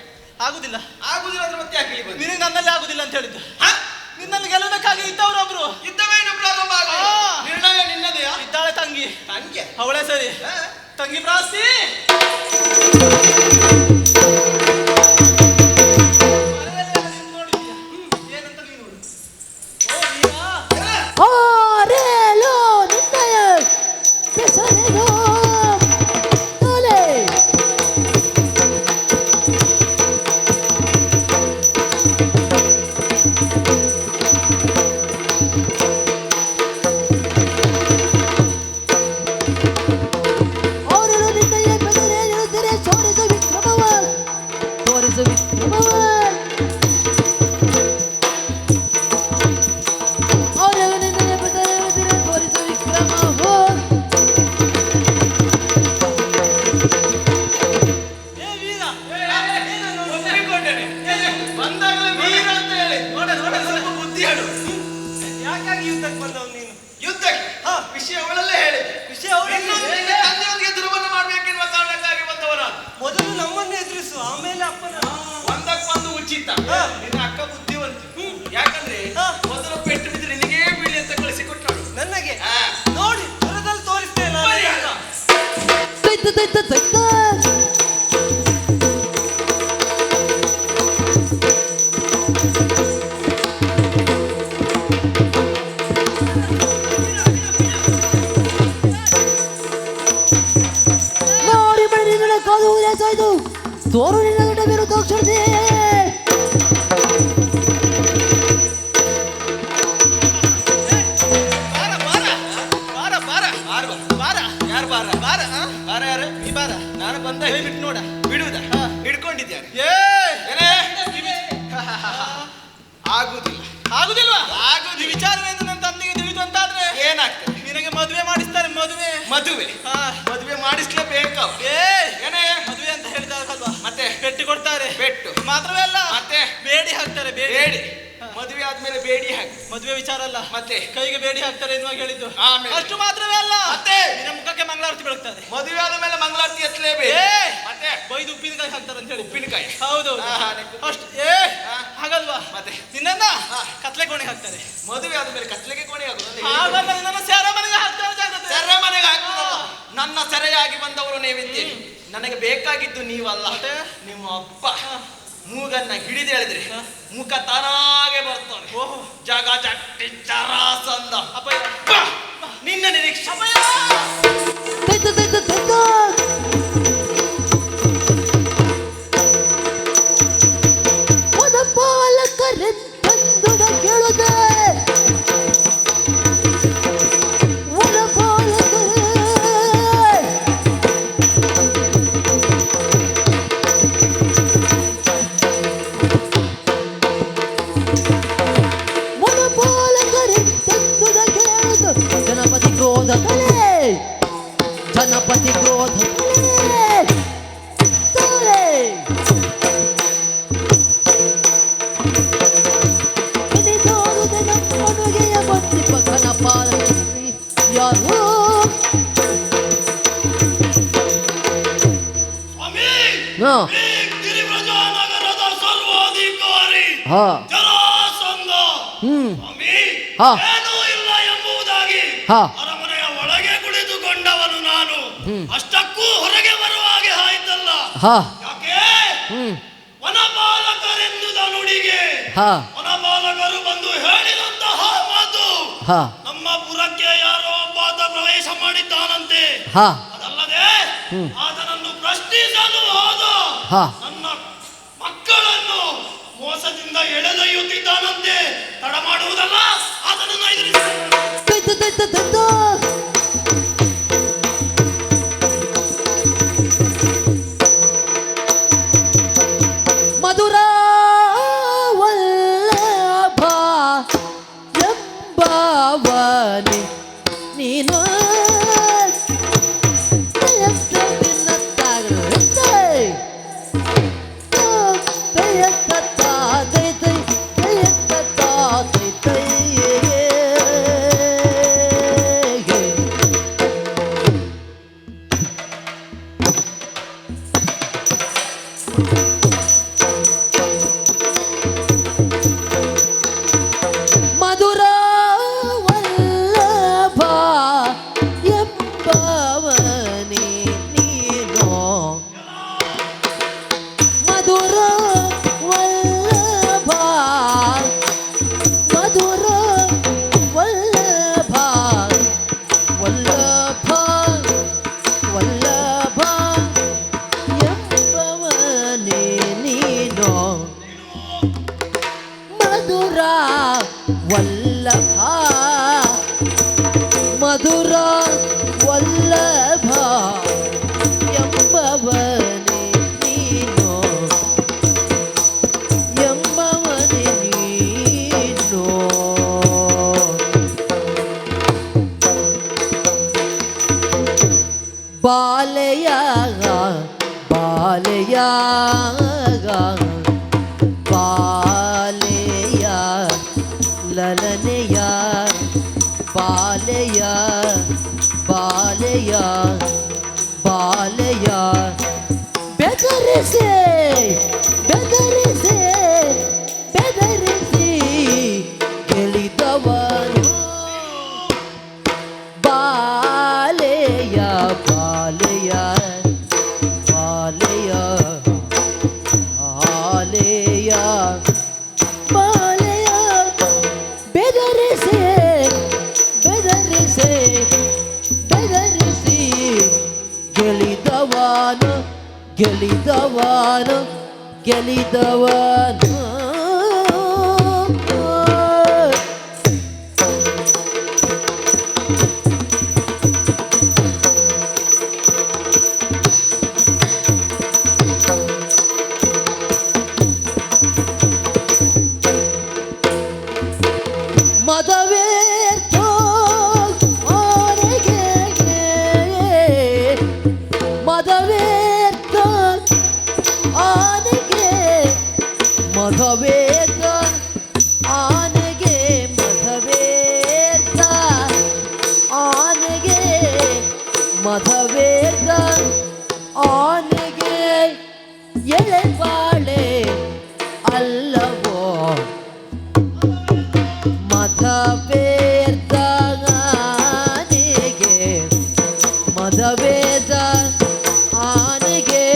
ಆಗುದಿಲ್ಲ. ಅಂದ್ರೆ ಮತ್ತೆ ಯಾಕೆ ಇಲ್ಲಿ ಬಂದೆ? ನಿನಗೆ ನನ್ನಲ್ಲಿ ಆಗುದಿಲ್ಲ ಅಂತ ಹೇಳಿದ್ದು. ನಿನ್ನನ್ನು ಗೆಲ್ಲುವುದಕ್ಕಾಗಿ ಇದ್ದವರೊಬ್ರು ಇದ್ದವೇ ನಿರ್ಣಯ ನಿನ್ನದೆಯಾ? ಇದ್ದಾಳೆ ತಂಗಿ. ಅವಳೇ ಸರಿ. ತಂಗಿ ಪ್ರಾಸ್ತಿ ಏನಂತ ನೀನು ಆರೇಲೋ ನಿನ್ನಯ ಹೆಸರೇನೋ ತೋಲೆ ಆರೇಲೋ ನಿನ್ನಯ ಬೆದರೇ ನಿರುತ್ತಿರೆ ತೋರಿಸು ವಿಕ್ರಮವ ಆರೇಲೋ ನಿನ್ನಯ ಬೆದರೇ ನಿರುತ್ತಿರೆ ತೋರಿಸು ವಿಕ್ರಮವ ಬಂದಾಗಲೇ ವೀರ ಅಂತ ಹೇಳಿ ನೋಡ ಸ್ವಲ್ಪ ಬುದ್ಧಿ ಹೇಳು. ಯಾಕಾಗಿ ಯುದ್ಧಕ್ಕೆ ಬಂದವ್ ನೀನು? ಯುದ್ಧಕ್ಕೆ ವಿಷಯ ಅವಳಲ್ಲೇ ಹೇಳಿ. ವಿಷಯ ತಂದೆಯೊಂದಿಗೆ ದುರ್ಬಲ ಮಾಡ್ಬೇಕೆನ್ನುವ ಕಾರಣಕ್ಕಾಗಿ ಬಂದವರ. ಮೊದಲು ನಮ್ಮನ್ನು ಎದುರಿಸು, ಆಮೇಲೆ ಅಪ್ಪನ. ಒಂದಕ್ಕೊಂದು ಉಚಿತ. ನಿನ್ನ ಅಕ್ಕ ಬುದ್ಧಿವಂತ. ಯಾಕಂದ್ರೆ ಮೊದಲು ಪೆಟ್ಟು ಬಿದ್ರೆ ನಿನಗೇ ಬೀಳಿ ಅಂತ ಕಳಿಸಿಕೊಟ್ಟಳು ನನಗೆ. ನೋಡಿ ದೂರದಲ್ಲಿ ತೋರಿಸ್ತೇನೆ. ನೋಡಿ ಬಡಿ ನಿನ್ನ ಕಾದು ಉದಾಸಾಯ್ತು ತೋರು ನಿನ್ನ ಗಂಡ ಬೇರು ತೋಕ್ಷಣೆ ನಾನು ಬಂದ ಬಿಟ್ಟು ನೋಡ ಬಿಡುವುದ ಹಿಡ್ಕೊಂಡಿದ್ಯಾರೆ. ಆಗುದಿಲ್ವಾ? ಆಗುದಿ ವಿಚಾರವೇನು ನನ್ನ ತಂದೆಗೆ ತಿಳಿದು ಅಂತಾದ್ರೆ ಏನಾಗ್ತದೆ? ನಿನಗೆ ಮದುವೆ ಮಾಡಿಸ್ತಾರೆ. ಮದುವೆ ಮಾಡಿಸ್ಲೇಬೇಕು. ಏನೇ ಮದುವೆ ಅಂತ ಹೇಳಿದಾಗಲ್ವಾ? ಮತ್ತೆ ಪೆಟ್ಟು ಕೊಡ್ತಾರೆ. ಪೆಟ್ಟು ಮಾತ್ರವೇ ಅಲ್ಲ, ಮತ್ತೆ ಬೇಡಿ ಹಾಕ್ತಾರೆ. ಬೇಡಿ ಮದುವೆ ಆದ್ಮೇಲೆ ಬೇಡಿ ಹಾಕಿ ಮದುವೆ ವಿಚಾರ ಅಲ್ಲ, ಮತ್ತೆ ಕೈಗೆ ಬೇಡಿ ಹಾಕ್ತಾರೆ ಎನ್ನುವಾಗ ಹೇಳಿದ್ದು. ಅಷ್ಟು ಮಾತ್ರವೇ ಅಲ್ಲ, ಮತ್ತೆ ನಿನ್ನ ಮುಖಕ್ಕೆ ಮಂಗಳಾರತಿ ಬೆಳಗ್ತದೆ. ಮದುವೆ ಆದ ಮೇಲೆ ಮಂಗಳಾರತಿ ಎತ್ತಲೇಬೇಕು. ಮತ್ತೆ ಬೈದು ಉಪ್ಪಿನಕಾಯಿ ಹಾಕ್ತಾರೆ ಅಂತ ಹೇಳಿ. ಉಪ್ಪಿನಕಾಯಿ? ಹೌದು. ಅಷ್ಟು ಹಾಗಲ್ವಾ? ಮತ್ತೆ ನಿನ್ನ ಕತ್ಲೆ ಕೋಣೆ ಹಾಕ್ತಾರೆ. ಮದುವೆ ಆದ್ಮೇಲೆ ಕತ್ಲೆಗೆ ಕೋಣೆ ಆಗುದು? ಹಾಗಲ್ಲ, ನಿನ್ನ ಸೆರೆಮನೆಗೆ ಹಾಕ್ತಾರೆ. ಜಾಗ್ರತೆ. ಸೆರೆಮನೆಗೆ ಹಾಕ್ತದಲ್ಲ. ನನ್ನ ಸೆರೆಯಾಗಿ ಬಂದವರು ನೀವಿದ್ದೀರಿ. ನನಗೆ ಬೇಕಾಗಿದ್ದು ನೀವಲ್ಲ, ನಿಮ್ಮ ಅಪ್ಪ. ಮೂಗನ್ನ ಹಿಡಿದು ಹೇಳಿದ್ರೆ ಮುಖ ತಾನಾಗೆ ಬರ್ತಾನೆ. ಜಾಗ ಜಟ್ಟಿ ಜರಾಸಂಧ. ಅಪ್ಪ ನಿನ್ನ ನಿರೀಕ್ಷೆ. ಪಾಲಕರೆಂದು ಕೇಳುತ್ತೆ. ಜನಪತಿ ಕ್ರೋಧ ತಲೆ, ಜನಪತಿ ಕ್ರೋಧ ತಲೆ. ಮನುಗೆಯ ಬಂದಿಪ್ಪ ಕನಪಾಲ ಯಾರು? ಸ್ವಾಮಿ, ಹಾ ಈ ಗಿರಿಬ್ರಜನಗರದ ಸರ್ವಾಧಿಕಾರಿ ಹಾ ಜರಾಸಂಧ ಸ್ವಾಮಿ ಹಾ. ಏನೂ ಇಲ್ಲ ಎಂಬುದಾಗಿ ಹಾ. ಅರಮನೆಯ ಒಳಗೆ ಕುಳಿತುಕೊಂಡವನು ನಾನು. ಅಷ್ಟಕ್ಕೂ ಹೊರಗೆ ಬರುವ ಹಾಗೆ ಆಯ್ತಲ್ಲ. ಹಾ ಯಾಕೆ? ವನಪಾಲಕರೆಂದುದ ನುಡಿಗೆ ಹಾ ವನಪಾಲಕರು ಬಂದು ಹೇಳಿದಂತಹ ಮಾತು. ಹಾ ನಮ್ಮ ಪುರಕ್ಕೆ ಯಾರೋ ಒಬ್ಬಾತ ಪ್ರವೇಶ ಮಾಡಿದ್ದಾನಂತೆ. ಹಾ ಅದಲ್ಲದೆ ಆತನನ್ನು ಪ್ರಶ್ನಿಸಲು ಹೋದ ಹಾ ನನ್ನ ಮಕ್ಕಳನ್ನು ಮೋಸದಿಂದ ಎಳೆದೊಯ್ಯುತ್ತಿದ್ದಾನಂತೆ. ತಡ ಮಾಡುವುದಲ್ಲ, ಆತನನ್ನು ಎದುರಿಸಿ. ಮಧುರ ವಲ್ಲಭ ಎಂಬವನೇ ನೀನು. ಮಧುರ ವಲ್ಲಭ ಎಂಬವನೇ ನೀನು. ಮಧುರ ವಲ್ಲಭ, ಮಧುರ ವಲ್ಲಭ, ವಲ್ಲಭ ವಲ್ಲಭ ಎಂಬವನೇ ನೀನು. ಮಧುರ ವಲ್ಲಭ, ಮಧುರ ವಲ್ಲಭ ಎಂಬವನೇ ನೀನು, ಎಂಬವನೇ ನೀನು. ಬಾಲೆಯ ಬಾಲೆಯ ಬಾಲೆಯ ಲಲನೆಯ ಬಾಲೆಯ ಬಾಲೆಯ ಬಾಲೆಯ ಬೆದರಿಸಿ ಬೆದರಿಸಿ ಬೆದರಿಸಿ ಗೆಳಿದವನು. ಬಾಲೆಯ ಬಾಲೆಯ ಬಾಲೆಯ ಬಾಲೆಯ ಬಾಲೆಯ ಬೆದರಿಸಿ ಬೆದರಿಸಿ ಬೆದರಿಸಿ ಗೆಳಿದವನು ಗೆಳಿದವನು ಗೆಳಿದವನು. ಮದವೇರ್ಥ ಆನೆಗೆ ಮದವೇರ್ಥ ಆನೆಗೆ ಮಧವೇರ್ಥ ಆನೆಗೆ ಮಧವೇರ್ಥ ಆನೆಗೆ ಮಧವೇರ್ಥ ಆನೆಗೆ ಎಳೆಬಾಳೆ ಅಲ್ಲವೋ ಮದವೇದ ಆನೆಗೆ ಮದವೇದ ಆನೆಗೆ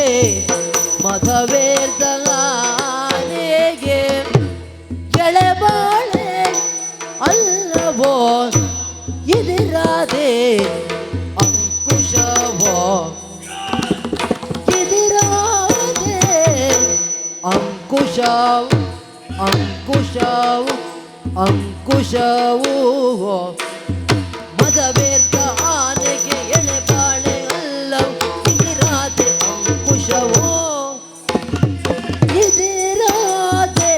ಮದವೇದ ಆನೆಗೆ ಎಳೆಬಾಳೆ ಅಲ್ಲವೋ ಇದಿರಾದೆ ಅಂಕುಶವೋ ಇದಿರಾದೆ ಅಂಕುಶವು ಅಂಕುಶವು ಅಂಕುಶವು ಮದವೇರ್ತ ಆನೆಗೆ ಎಳೆಬಾಳೆ ಅಲ್ಲವು ಇದಿರಾದೆ ಅಂಕುಶವೋ ಇದಿರಾದೆ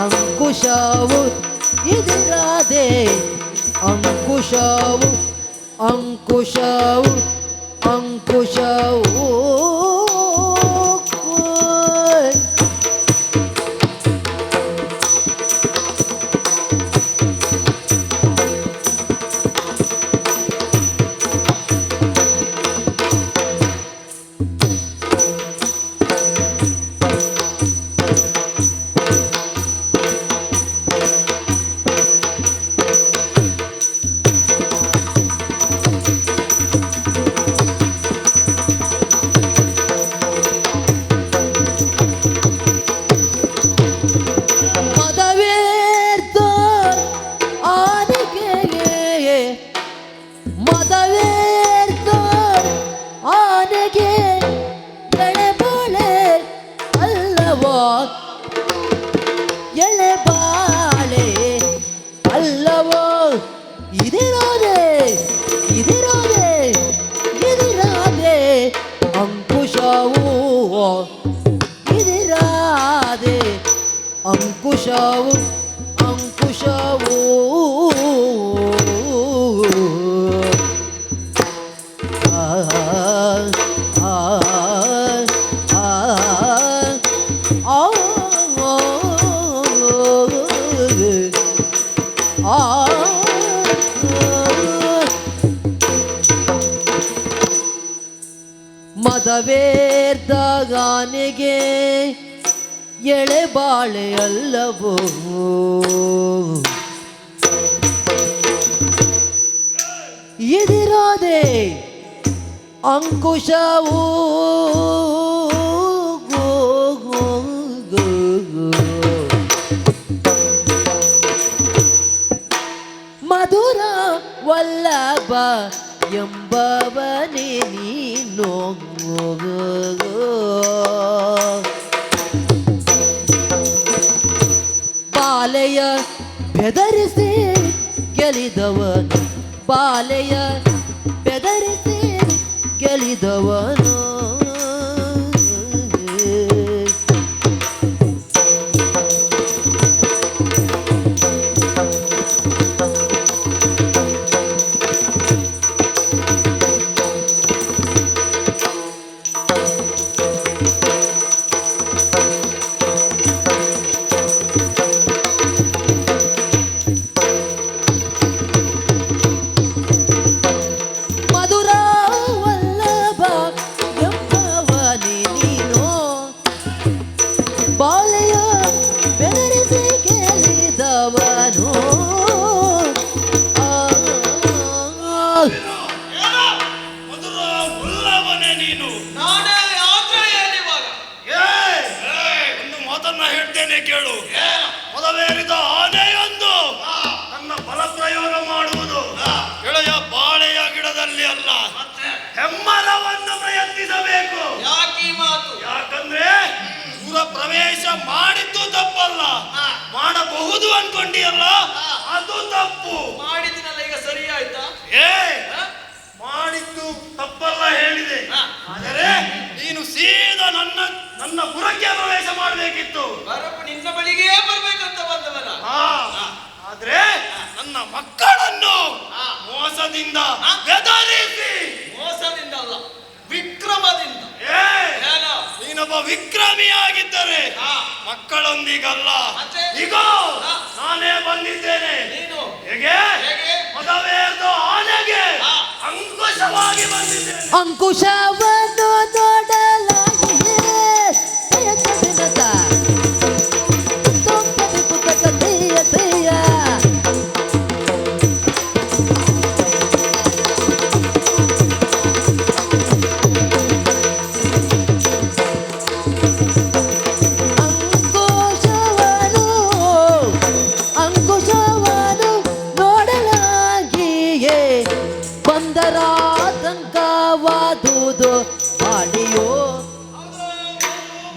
ಅಂಕುಶವು ಇದಿರಾದೆ ಅಂಕುಶವು ಅಂಕುಶವು ಅಂಕುಶವು ಮದವೇರ್ತ ಆನೆಗೆ ಎಳೆಬಾಳೆ ಅಲ್ಲವೋ ಎಳೆಬಾಳೆ ಅಲ್ಲವೋ ಇದಿರಾದೆ ಇದಿರಾದೆ ಇದಿರಾದೆ ಅಂಕುಶವು ಇದಿರಾದೆ ಅಂಕುಶವು ಅಂಕುಶವು ಮದವೇರ್ದ ಆನೆಗೆ ಎಳೆಬಾಳೆ ಅಲ್ಲವೋ ಇದಿರಾದೆ ಅಂಕುಶವು ಮಧುರ ವಲ್ಲಭ ಎಂಬವನೇ ನೀನು ಬಾಲೆಯ ಬೆದರಿಸಿ ಗೆಲಿದವನು ಬಾಲೆಯ ಬೆದರಿಸಿ ಗೆಲಿದವನು ಬಾಲೆಯ ಬೆದರಿಸಿ ಗೆಲಿದವನು ಮಧುರ ಉಲ್ಲವನೇ ನೀನು. ನಾನೇ ಆದ್ರೆ ಏನಿವಾಗ ಒಂದು ಮಾತನ್ನ ಹೇಳ್ತೇನೆ ಕೇಳು. ಮದವೇರಿದ ಆನೆಯೊಂದು ನನ್ನ ಬಲ ಪ್ರಯೋಗ ಮಾಡುವುದು ಗೆಳೆಯ ಬಾಳೆಯ ಗಿಡದಲ್ಲಿ ಅಲ್ಲ, ಹೆಮ್ಮರವನ್ನು ಪ್ರಯತ್ನಿಸಬೇಕು. ಯಾಕೀ ಮಾತು? ಯಾಕಂದ್ರೆ ಪೂರ ಪ್ರವೇಶ ಮಾಡಿದ್ದು ತಪ್ಪಲ್ಲ, ಮಾಡಬಹುದು ಅನ್ಕೊಂಡಿಯಲ್ಲ ಅದು ತಪ್ಪು. ಮಾಡಿದಿನಲ್ಲ, ಈಗ ಸರಿ ಆಯ್ತಾ? ಮಾಡಿದ್ದು ತಪ್ಪಲ್ಲ ಹೇಳಿದೆ, ಆದರೆ ನೀನು ಸೀದಾ ನನ್ನ ಪುರಕ್ಕೆ ಪ್ರವೇಶ ಮಾಡಬೇಕಿತ್ತು. ಬರಪ್ಪ ನಿನ್ನ ಬಳಿಗೇ ಬರ್ಬೇಕಂತ ಬಂದವನ. ಆದ್ರೆ ನನ್ನ ಮಕ್ಕಳನ್ನು ಮೋಸದಿಂದ ಬೆದರಿಸಿ, ಮೋಸದಿಂದ ಅಲ್ಲ ವಿಕ್ರಮದಿಂದ. ನೀನೊಬ್ಬ ವಿಕ್ರಮಿಯಾಗಿದ್ದರೆ ಮಕ್ಕಳೊಂದಿಗಲ್ಲ, ಈಗ ನಾನೇ ಬಂದಿದ್ದೇನೆ. ನೀನು ಹೇಗೆ ಮದವೇರ್ದ ಆನೆಗೆ ಅಂಕುಶವಾಗಿ ಬಂದಿದ್ದೇನೆ. ಅಂಕುಶವನ್ನು ನೋಡಲಾಗಿದೆ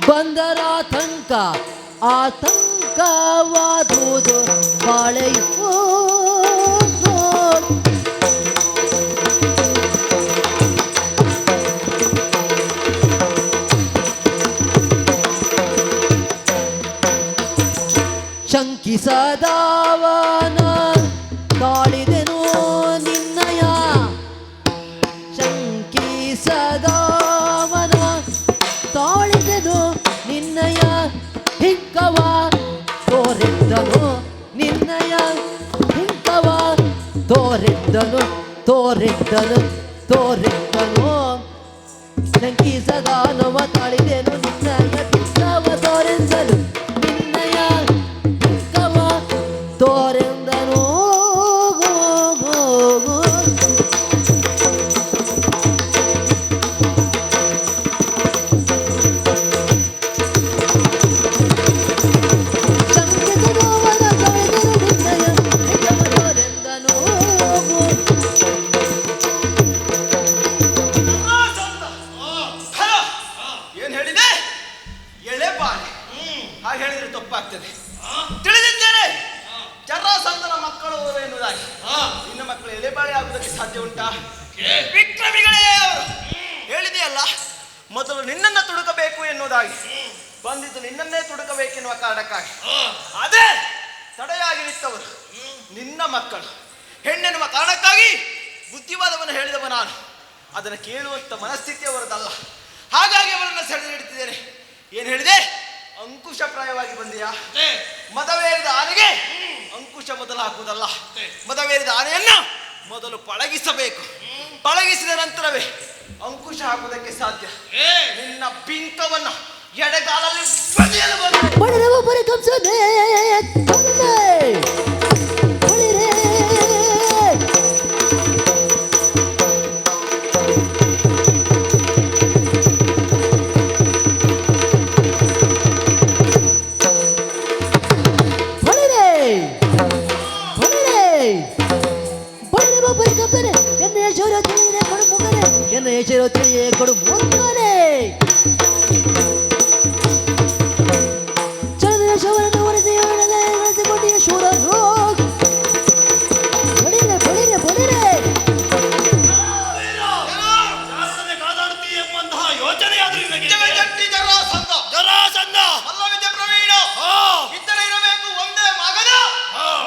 ಬಂದರಾತಂಕ ಆತಂಕವಾದುದು ಬಾಳೆಯೋ. ಶಂಕಿಸದವನ ತಾಳಿದೆನು ನಿನ್ನಯ, ಶಂಕಿಸದವನ ತಾಳಿದೆನು ನಿನ್ನಯ, ಹಿಕ್ಕವ ತೋರಿದ್ದನು ನಿನ್ನಯ, ಹಿಕ್ಕವ ತೋರಿದ್ದನು ತೋರಿದ್ದನು ತೋರಿದ್ದನು. ಶಂಕಿಸದವನ ತಾಳಿದೆನು ನಿನ್ನಯ, ಹಿಕ್ಕವ ತೋರಿದ್ದನು ನಿನ್ನಯ, ಹಿಕ್ಕವ ತೋರೆಂದನು. ಶಂಕಿಸದವನ ತಾಳಿದೆನು ನಿನ್ನಯ, ಹಿಕ್ಕವ ತೋರೆಂದನು. ಏನ್ ಹೇಳಿದೆ? ಎಳೆ ಬಾಳೆ. ಹಾಗೆ ಹೇಳಿದ್ರೆ ತಪ್ಪಾಗ್ತದೆ. ತಿಳಿದಿದ್ದೇನೆ ಜರಾಸಂಧನ ಮಕ್ಕಳು ಅವರು ಎನ್ನುವುದಾಗಿ. ನಿನ್ನ ಮಕ್ಕಳು ಎಲೆಬಾಳೆ ಆಗುವುದಕ್ಕೆ ಸಾಧ್ಯ ಉಂಟಾ? ವಿಕ್ರಮಿಗಳೇ ಅವರು ಹೇಳಿದೆಯಲ್ಲ, ಮೊದಲು ನಿನ್ನನ್ನ ತುಡುಕಬೇಕು ಎನ್ನುವುದಾಗಿ. ಬಂದಿದ್ದು ನಿನ್ನನ್ನೇ ತುಡುಕಬೇಕೆನ್ನುವ ಕಾರಣಕ್ಕಾಗಿ. ಅದೇ ತಡೆಯಾಗಿ ನಿಂತವರು ನಿನ್ನ ಮಕ್ಕಳು. ಹೆಣ್ಣೆನ್ನುವ ಕಾರಣಕ್ಕಾಗಿ ಬುದ್ಧಿವಾದವನ್ನು ಹೇಳಿದವ ನಾನು. ಅದನ್ನು ಕೇಳುವಂತ ಮನಸ್ಥಿತಿ ಅವರದಲ್ಲ. ಹಾಗಾಗಿ ಅವರನ್ನು ಸೆಳೆದಿಡ್ತಿದ್ದೇನೆ. ಏನ್ ಹೇಳಿದೆ? ಅಂಕುಶಪ್ರಾಯವಾಗಿ ಬಂದೆಯಾ? ಮದವೇರಿದ ಆನೆಗೆ ಅಂಕುಶ ಮೊದಲು ಹಾಕುವುದಲ್ಲ, ಮದವೇರಿದ ಆನೆಯನ್ನ ಮೊದಲು ಪಳಗಿಸಬೇಕು. ಪಳಗಿಸಿದ ನಂತರವೇ ಅಂಕುಶ ಹಾಕುವುದಕ್ಕೆ ಸಾಧ್ಯ. ನಿನ್ನ ಬಿಂಕವನ್ನ ಎಡೆಗಾಲಲ್ಲಿ ಬದಿಯಲು ಬಂದು ಬಡರವ ಬರ ಕಂಸನೆ ಬಡರೆ ಬಡರೆ ಬಡರೆ ಬಡರೆ ಬಡರವ ಬರ ಕಂಸನೆ ಎನ್ನ ಯಶೋರ ತಿಳಿಯೇ ಕೊಡು ಮುಗನೆ, ಎನ್ನ ಯಶೋರ ತಿಳಿಯೇ ಕೊಡು ಮುಗನೆ. ಶವರನ್ನು ಒರೆಸಿಕೊಂಡಿಯ ಶೂರ ರೋಗ ಬಡಿರೆ ಬಡಿರೆ ಬಡಿರೆ ಕಾದಾಡುತ್ತೀ ಎಂಬಂತಹ ಯೋಚನೆ ಆದ್ರೂ ನಿನಗೆ? ಜಗಜ್ಜಟ್ಟಿ ಜರಾಸಂಧ, ಜರಾಸಂಧ ಮಲ್ಲವಿದ್ಯೆ ಪ್ರವೀಣ ಇದ್ದರೆ ಇರಬೇಕು ಒಂದೇ ಮಗನ,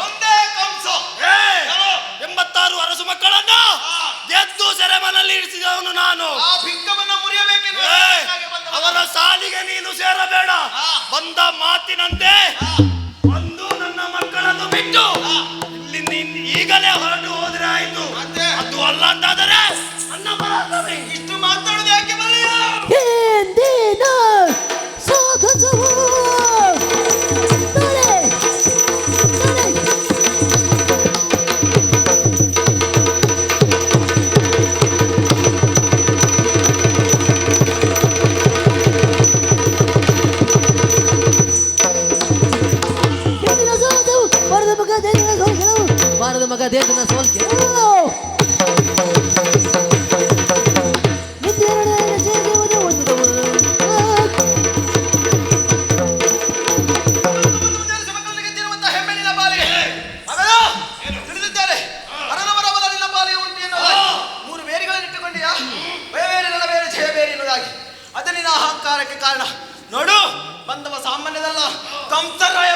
ಒಂದೇ ಕಂಸ. 86 ಅರಸು ಮಕ್ಕಳನ್ನ ಗೆದ್ದು ಸೆರೆಮನೆಯಲ್ಲಿ ಇರಿಸಿದವನು ನಾನು. ಆ ಭಿಕ್ಕವನ್ನ ಮುರಿಯಬೇಕೆನ್ನುವ ಅವರ ಸಾಲಿಗೆ ನೀನು ಸೇರಬೇಡ. ಬಂದ ಮಾತಿನಂತೆ ಒಂದು ನನ್ನ ಮಕ್ಕಳನ್ನು ಬಿಟ್ಟು ಇಲ್ಲಿ ನೀನು ಈಗಲೇ ಹೊರಟು ಹೋದ್ರೆ ಆಯ್ತು. ಅದು ಅಲ್ಲ ಅಂತಾದರೆ ನನ್ನ ಪರಾಕ್ರಮಿ. ಇಷ್ಟು ಮಾತಾಡೋದು ಯಾಕೆ ಬಲ್ಲಿಯ? ಹಿಂದಿನ ಸಾಗಸವು ನೋಡೆ ನೋಡೆ ಹಿಂದಿನ ಸಾಗಸವು ಬರದ ಮಗ ದೇವನ ಸೋಲ್ಗೆಲವು ಬಾರದ ಮಗ ದೇವನ ಸೋಲ್ಕೆ. ಮಕ್ಕಳಿಗೆ ಗೆದ್ದಿರುವಂತಹ ಹೆಮ್ಮೆಣ್ಣಿನ ಪಾಲಿಗೆ ಮಗನ ತಿಳಿದಿದ್ದೇನೆ. ಅರನವರ ಬಲ ನಿನ್ನ ಪಾಲಿಗೆ ಉಂಟು ಎನ್ನುವುದಾಗಿ 3 ಬೇರುಗಳನ್ನು ಇಟ್ಟುಕೊಂಡಿಯಾ? ಭಯಬೇರೆ ರಣಬೇರೆ ಜಯಬೇರೆ ಎನ್ನುವುದಾಗಿ. ಅದು ನಿನ್ನ ಅಹಂಕಾರಕ್ಕೆ ಕಾರಣ. ನೋಡು, ಬಂದವ ಸಾಮಾನ್ಯದಲ್ಲ, ಕಂಸರಾಯ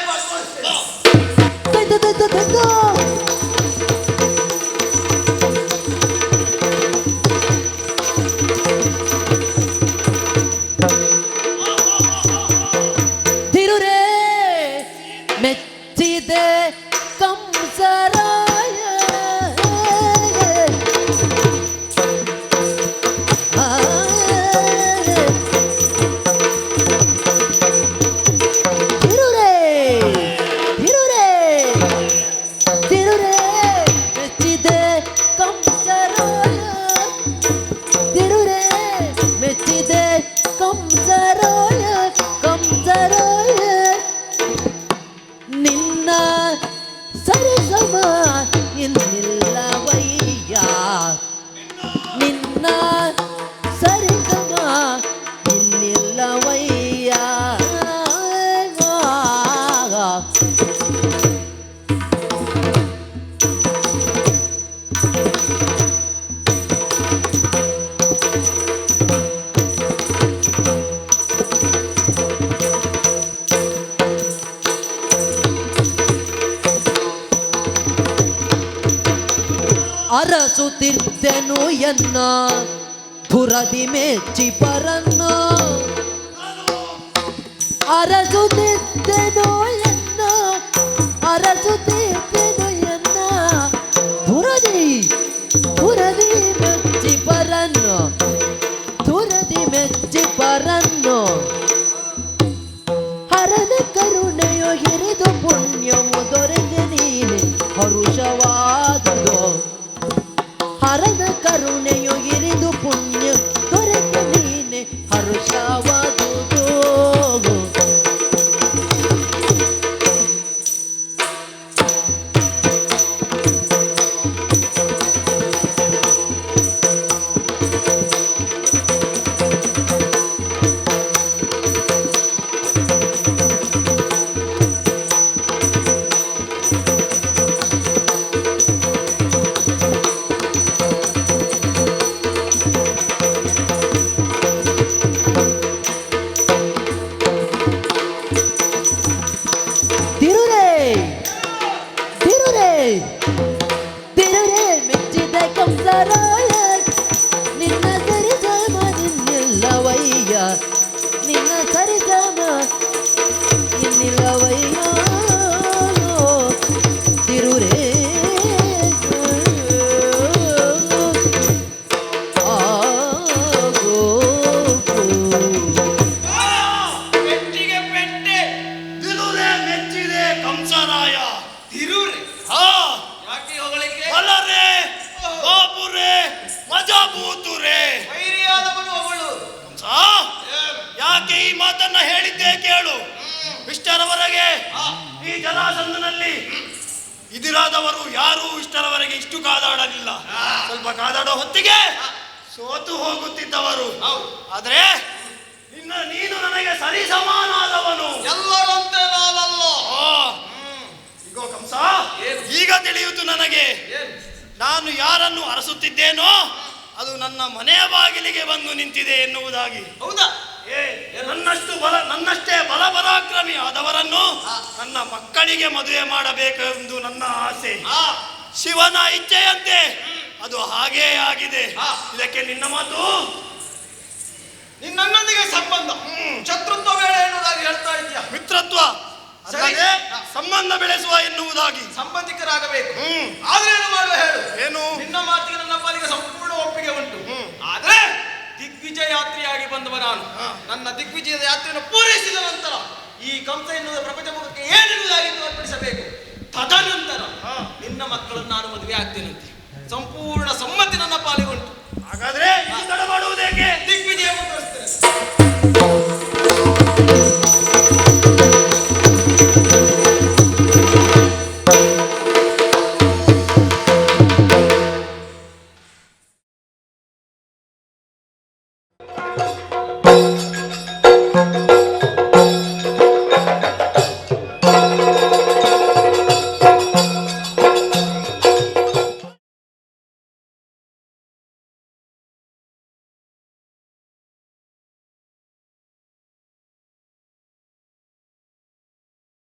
ತಿರುರೇ ಮೆಚ್ಚಿದೆ ಕಂಸರಾಯ. ತಿರುರೇ ತಿರುರೇ ತಿರುರೇ ಮೆಚ್ಚಿದೆ ಕಂಸರಾಯ, ತಿರುರೇ ಮೆಚ್ಚಿದೆ ಕಂಸರಾಯ ಕಂಸರಾಯ ನಿನ್ನ ಸರಿಸಮ ಇನ್ನಿಲ್ಲವಯ್ಯ, ನಿನ್ನ ಸರಿಸಮ ಇನ್ನಿಲ್ಲವಯ್ಯ. ಅರಸುತ್ತಿದ್ದೆನು ಎನ್ನ ಧುರದಿ ಮೆಚ್ಚಿ ಪರನ್ನ ಅರಸುತ್ತಿದ್ದೆನು ಎನ್ನ ಅರಸುತ್ತಿದ್ದೆನು ಎನ್ನ ಧುರದಿ ಮೆಚ್ಚಿ ಪರನ್ನ ಧುರದಿ ಮೆಚ್ಚಿ ಪರನ್ನ ಹರನ ಕರುಣೆಯೋ ಹಿರಿದು ಪುಣ್ಯವು ದೊರೆಗೆ ನೀನೆ ಹರುಷವಾದುದು ಹರನ ಕರುಣೆಯು ಇರಿದು ಪುಣ್ಯ ದೊರೆಗೆ ನೀನೆ ಹರುಷವಾದುದು ನಿನ್ನ ಸರಿಸಮ ಇನ್ನಿಲ್ಲವಯ್ಯ ತಿರುರೇ ಪೆಟ್ಟಿಗೆ ಪೆಟ್ಟೆ ತಿರುರೆ ಮೆಚ್ಚಿದೆ ಕಂಸರಾಯ ತಿರುರೆ ಹಾ ಯಾಕೆ ಹೊಗಳಿಕೆ ಬಲರೆ ಬಾಪುರೆ ಮಜಾಬೂತುರೆ ವೈರಿಯಾದವನು ಅವಳು ಕಂಸ ಯಾಕೆ ಈ ಮಾತನ್ನ ಹೇಳಿದ್ದೆ ಕೇಳು ಇಷ್ಟರವರೆಗೆ ಈ ಜಲಾಸಂಧನಲ್ಲಿ ಇದಿರಾದವರು ಯಾರೂ ಇಷ್ಟರವರೆಗೆ ಇಷ್ಟು ಕಾದಾಡಲಿಲ್ಲ ಸ್ವಲ್ಪ ಕಾದಾಡೋ ಹೊತ್ತಿಗೆ ಸೋತು ಹೋಗುತ್ತಿದ್ದವರು ಆದ್ರೆ ನೀನು ನನಗೆ ಸರಿ ಸಮಾನಾದವನು ಎಲ್ಲರಂತೆ ನಾನಲ್ಲೋ ಇಗೋ ಕಂಸ ಈಗ ತಿಳಿಯಿತು ನನಗೆ ನಾನು ಯಾರನ್ನು ಅರಸುತ್ತಿದ್ದೇನೋ ಅದು ನನ್ನ ಮನೆಯ ಬಾಗಿಲಿಗೆ ಬಂದು ನಿಂತಿದೆ ಎನ್ನುವುದಾಗಿ ಹೌದಾ ನನ್ನಷ್ಟೇ ಬಲ ಪರಾಕ್ರಮಿ ಆದವರನ್ನು ನನ್ನ ಮಕ್ಕಳಿಗೆ ಮದುವೆ ಮಾಡಬೇಕೆಂದು ನನ್ನ ಆಸೆ ಶಿವನ ಇಚ್ಛೆಯಂತೆ ಅದು ಹಾಗೇ ಆಗಿದೆ ಇದಕ್ಕೆ ನಿನ್ನ ಮಾತು ನನ್ನೊಂದಿಗೆ ಸಂಬಂಧ ಶತ್ರುತ್ವ ಬೇಡ ಎನ್ನುವುದಾಗಿ ಹೇಳ್ತಾ ಇದೆಯಾ ಮಿತ್ರತ್ವ ಅಲ್ಲದೆ ಸಂಬಂಧ ಬೆಳೆಸುವ ಎನ್ನುವುದಾಗಿ ಸಂಬಂಧಿಕರಾಗಬೇಕು ಆದ್ರೆ ಏನು ಮಾಡುವ ಹೇಳು ಏನು ನಿನ್ನ ಮಾತಿಗೆ ನನ್ನ ಪಾಲಿಗೆ ಸಂಪೂರ್ಣ ಒಪ್ಪಿಗೆ ಉಂಟು ಆದ್ರೆ ದಿಗ್ವಿಜಯ ಯಾತ್ರೆಯಾಗಿ ಬಂದವ ನಾನು ನನ್ನ ದಿಗ್ವಿಜಯದ ಯಾತ್ರೆಯನ್ನು ಪೂರೈಸಿದ ನಂತರ ಈ ಕಂಸ ಎನ್ನುವ ಪ್ರಪಂಚ ಮುಖಕ್ಕೆ ಏನೆನ್ನುವುದಾಗಿ ತೋರ್ಪಡಿಸಬೇಕು ತದನಂತರ ನಿನ್ನ ಮಕ್ಕಳನ್ನು ನಾನು ಮದುವೆ ಆಗ್ತೇನಂತೆ ಸಂಪೂರ್ಣ ಸಮ್ಮತಿ ನನ್ನ ಪಾಲಿಗೆ ಉಂಟು ಹಾಗಾದ್ರೆ ತಡ ಮಾಡುವುದೇಕೆ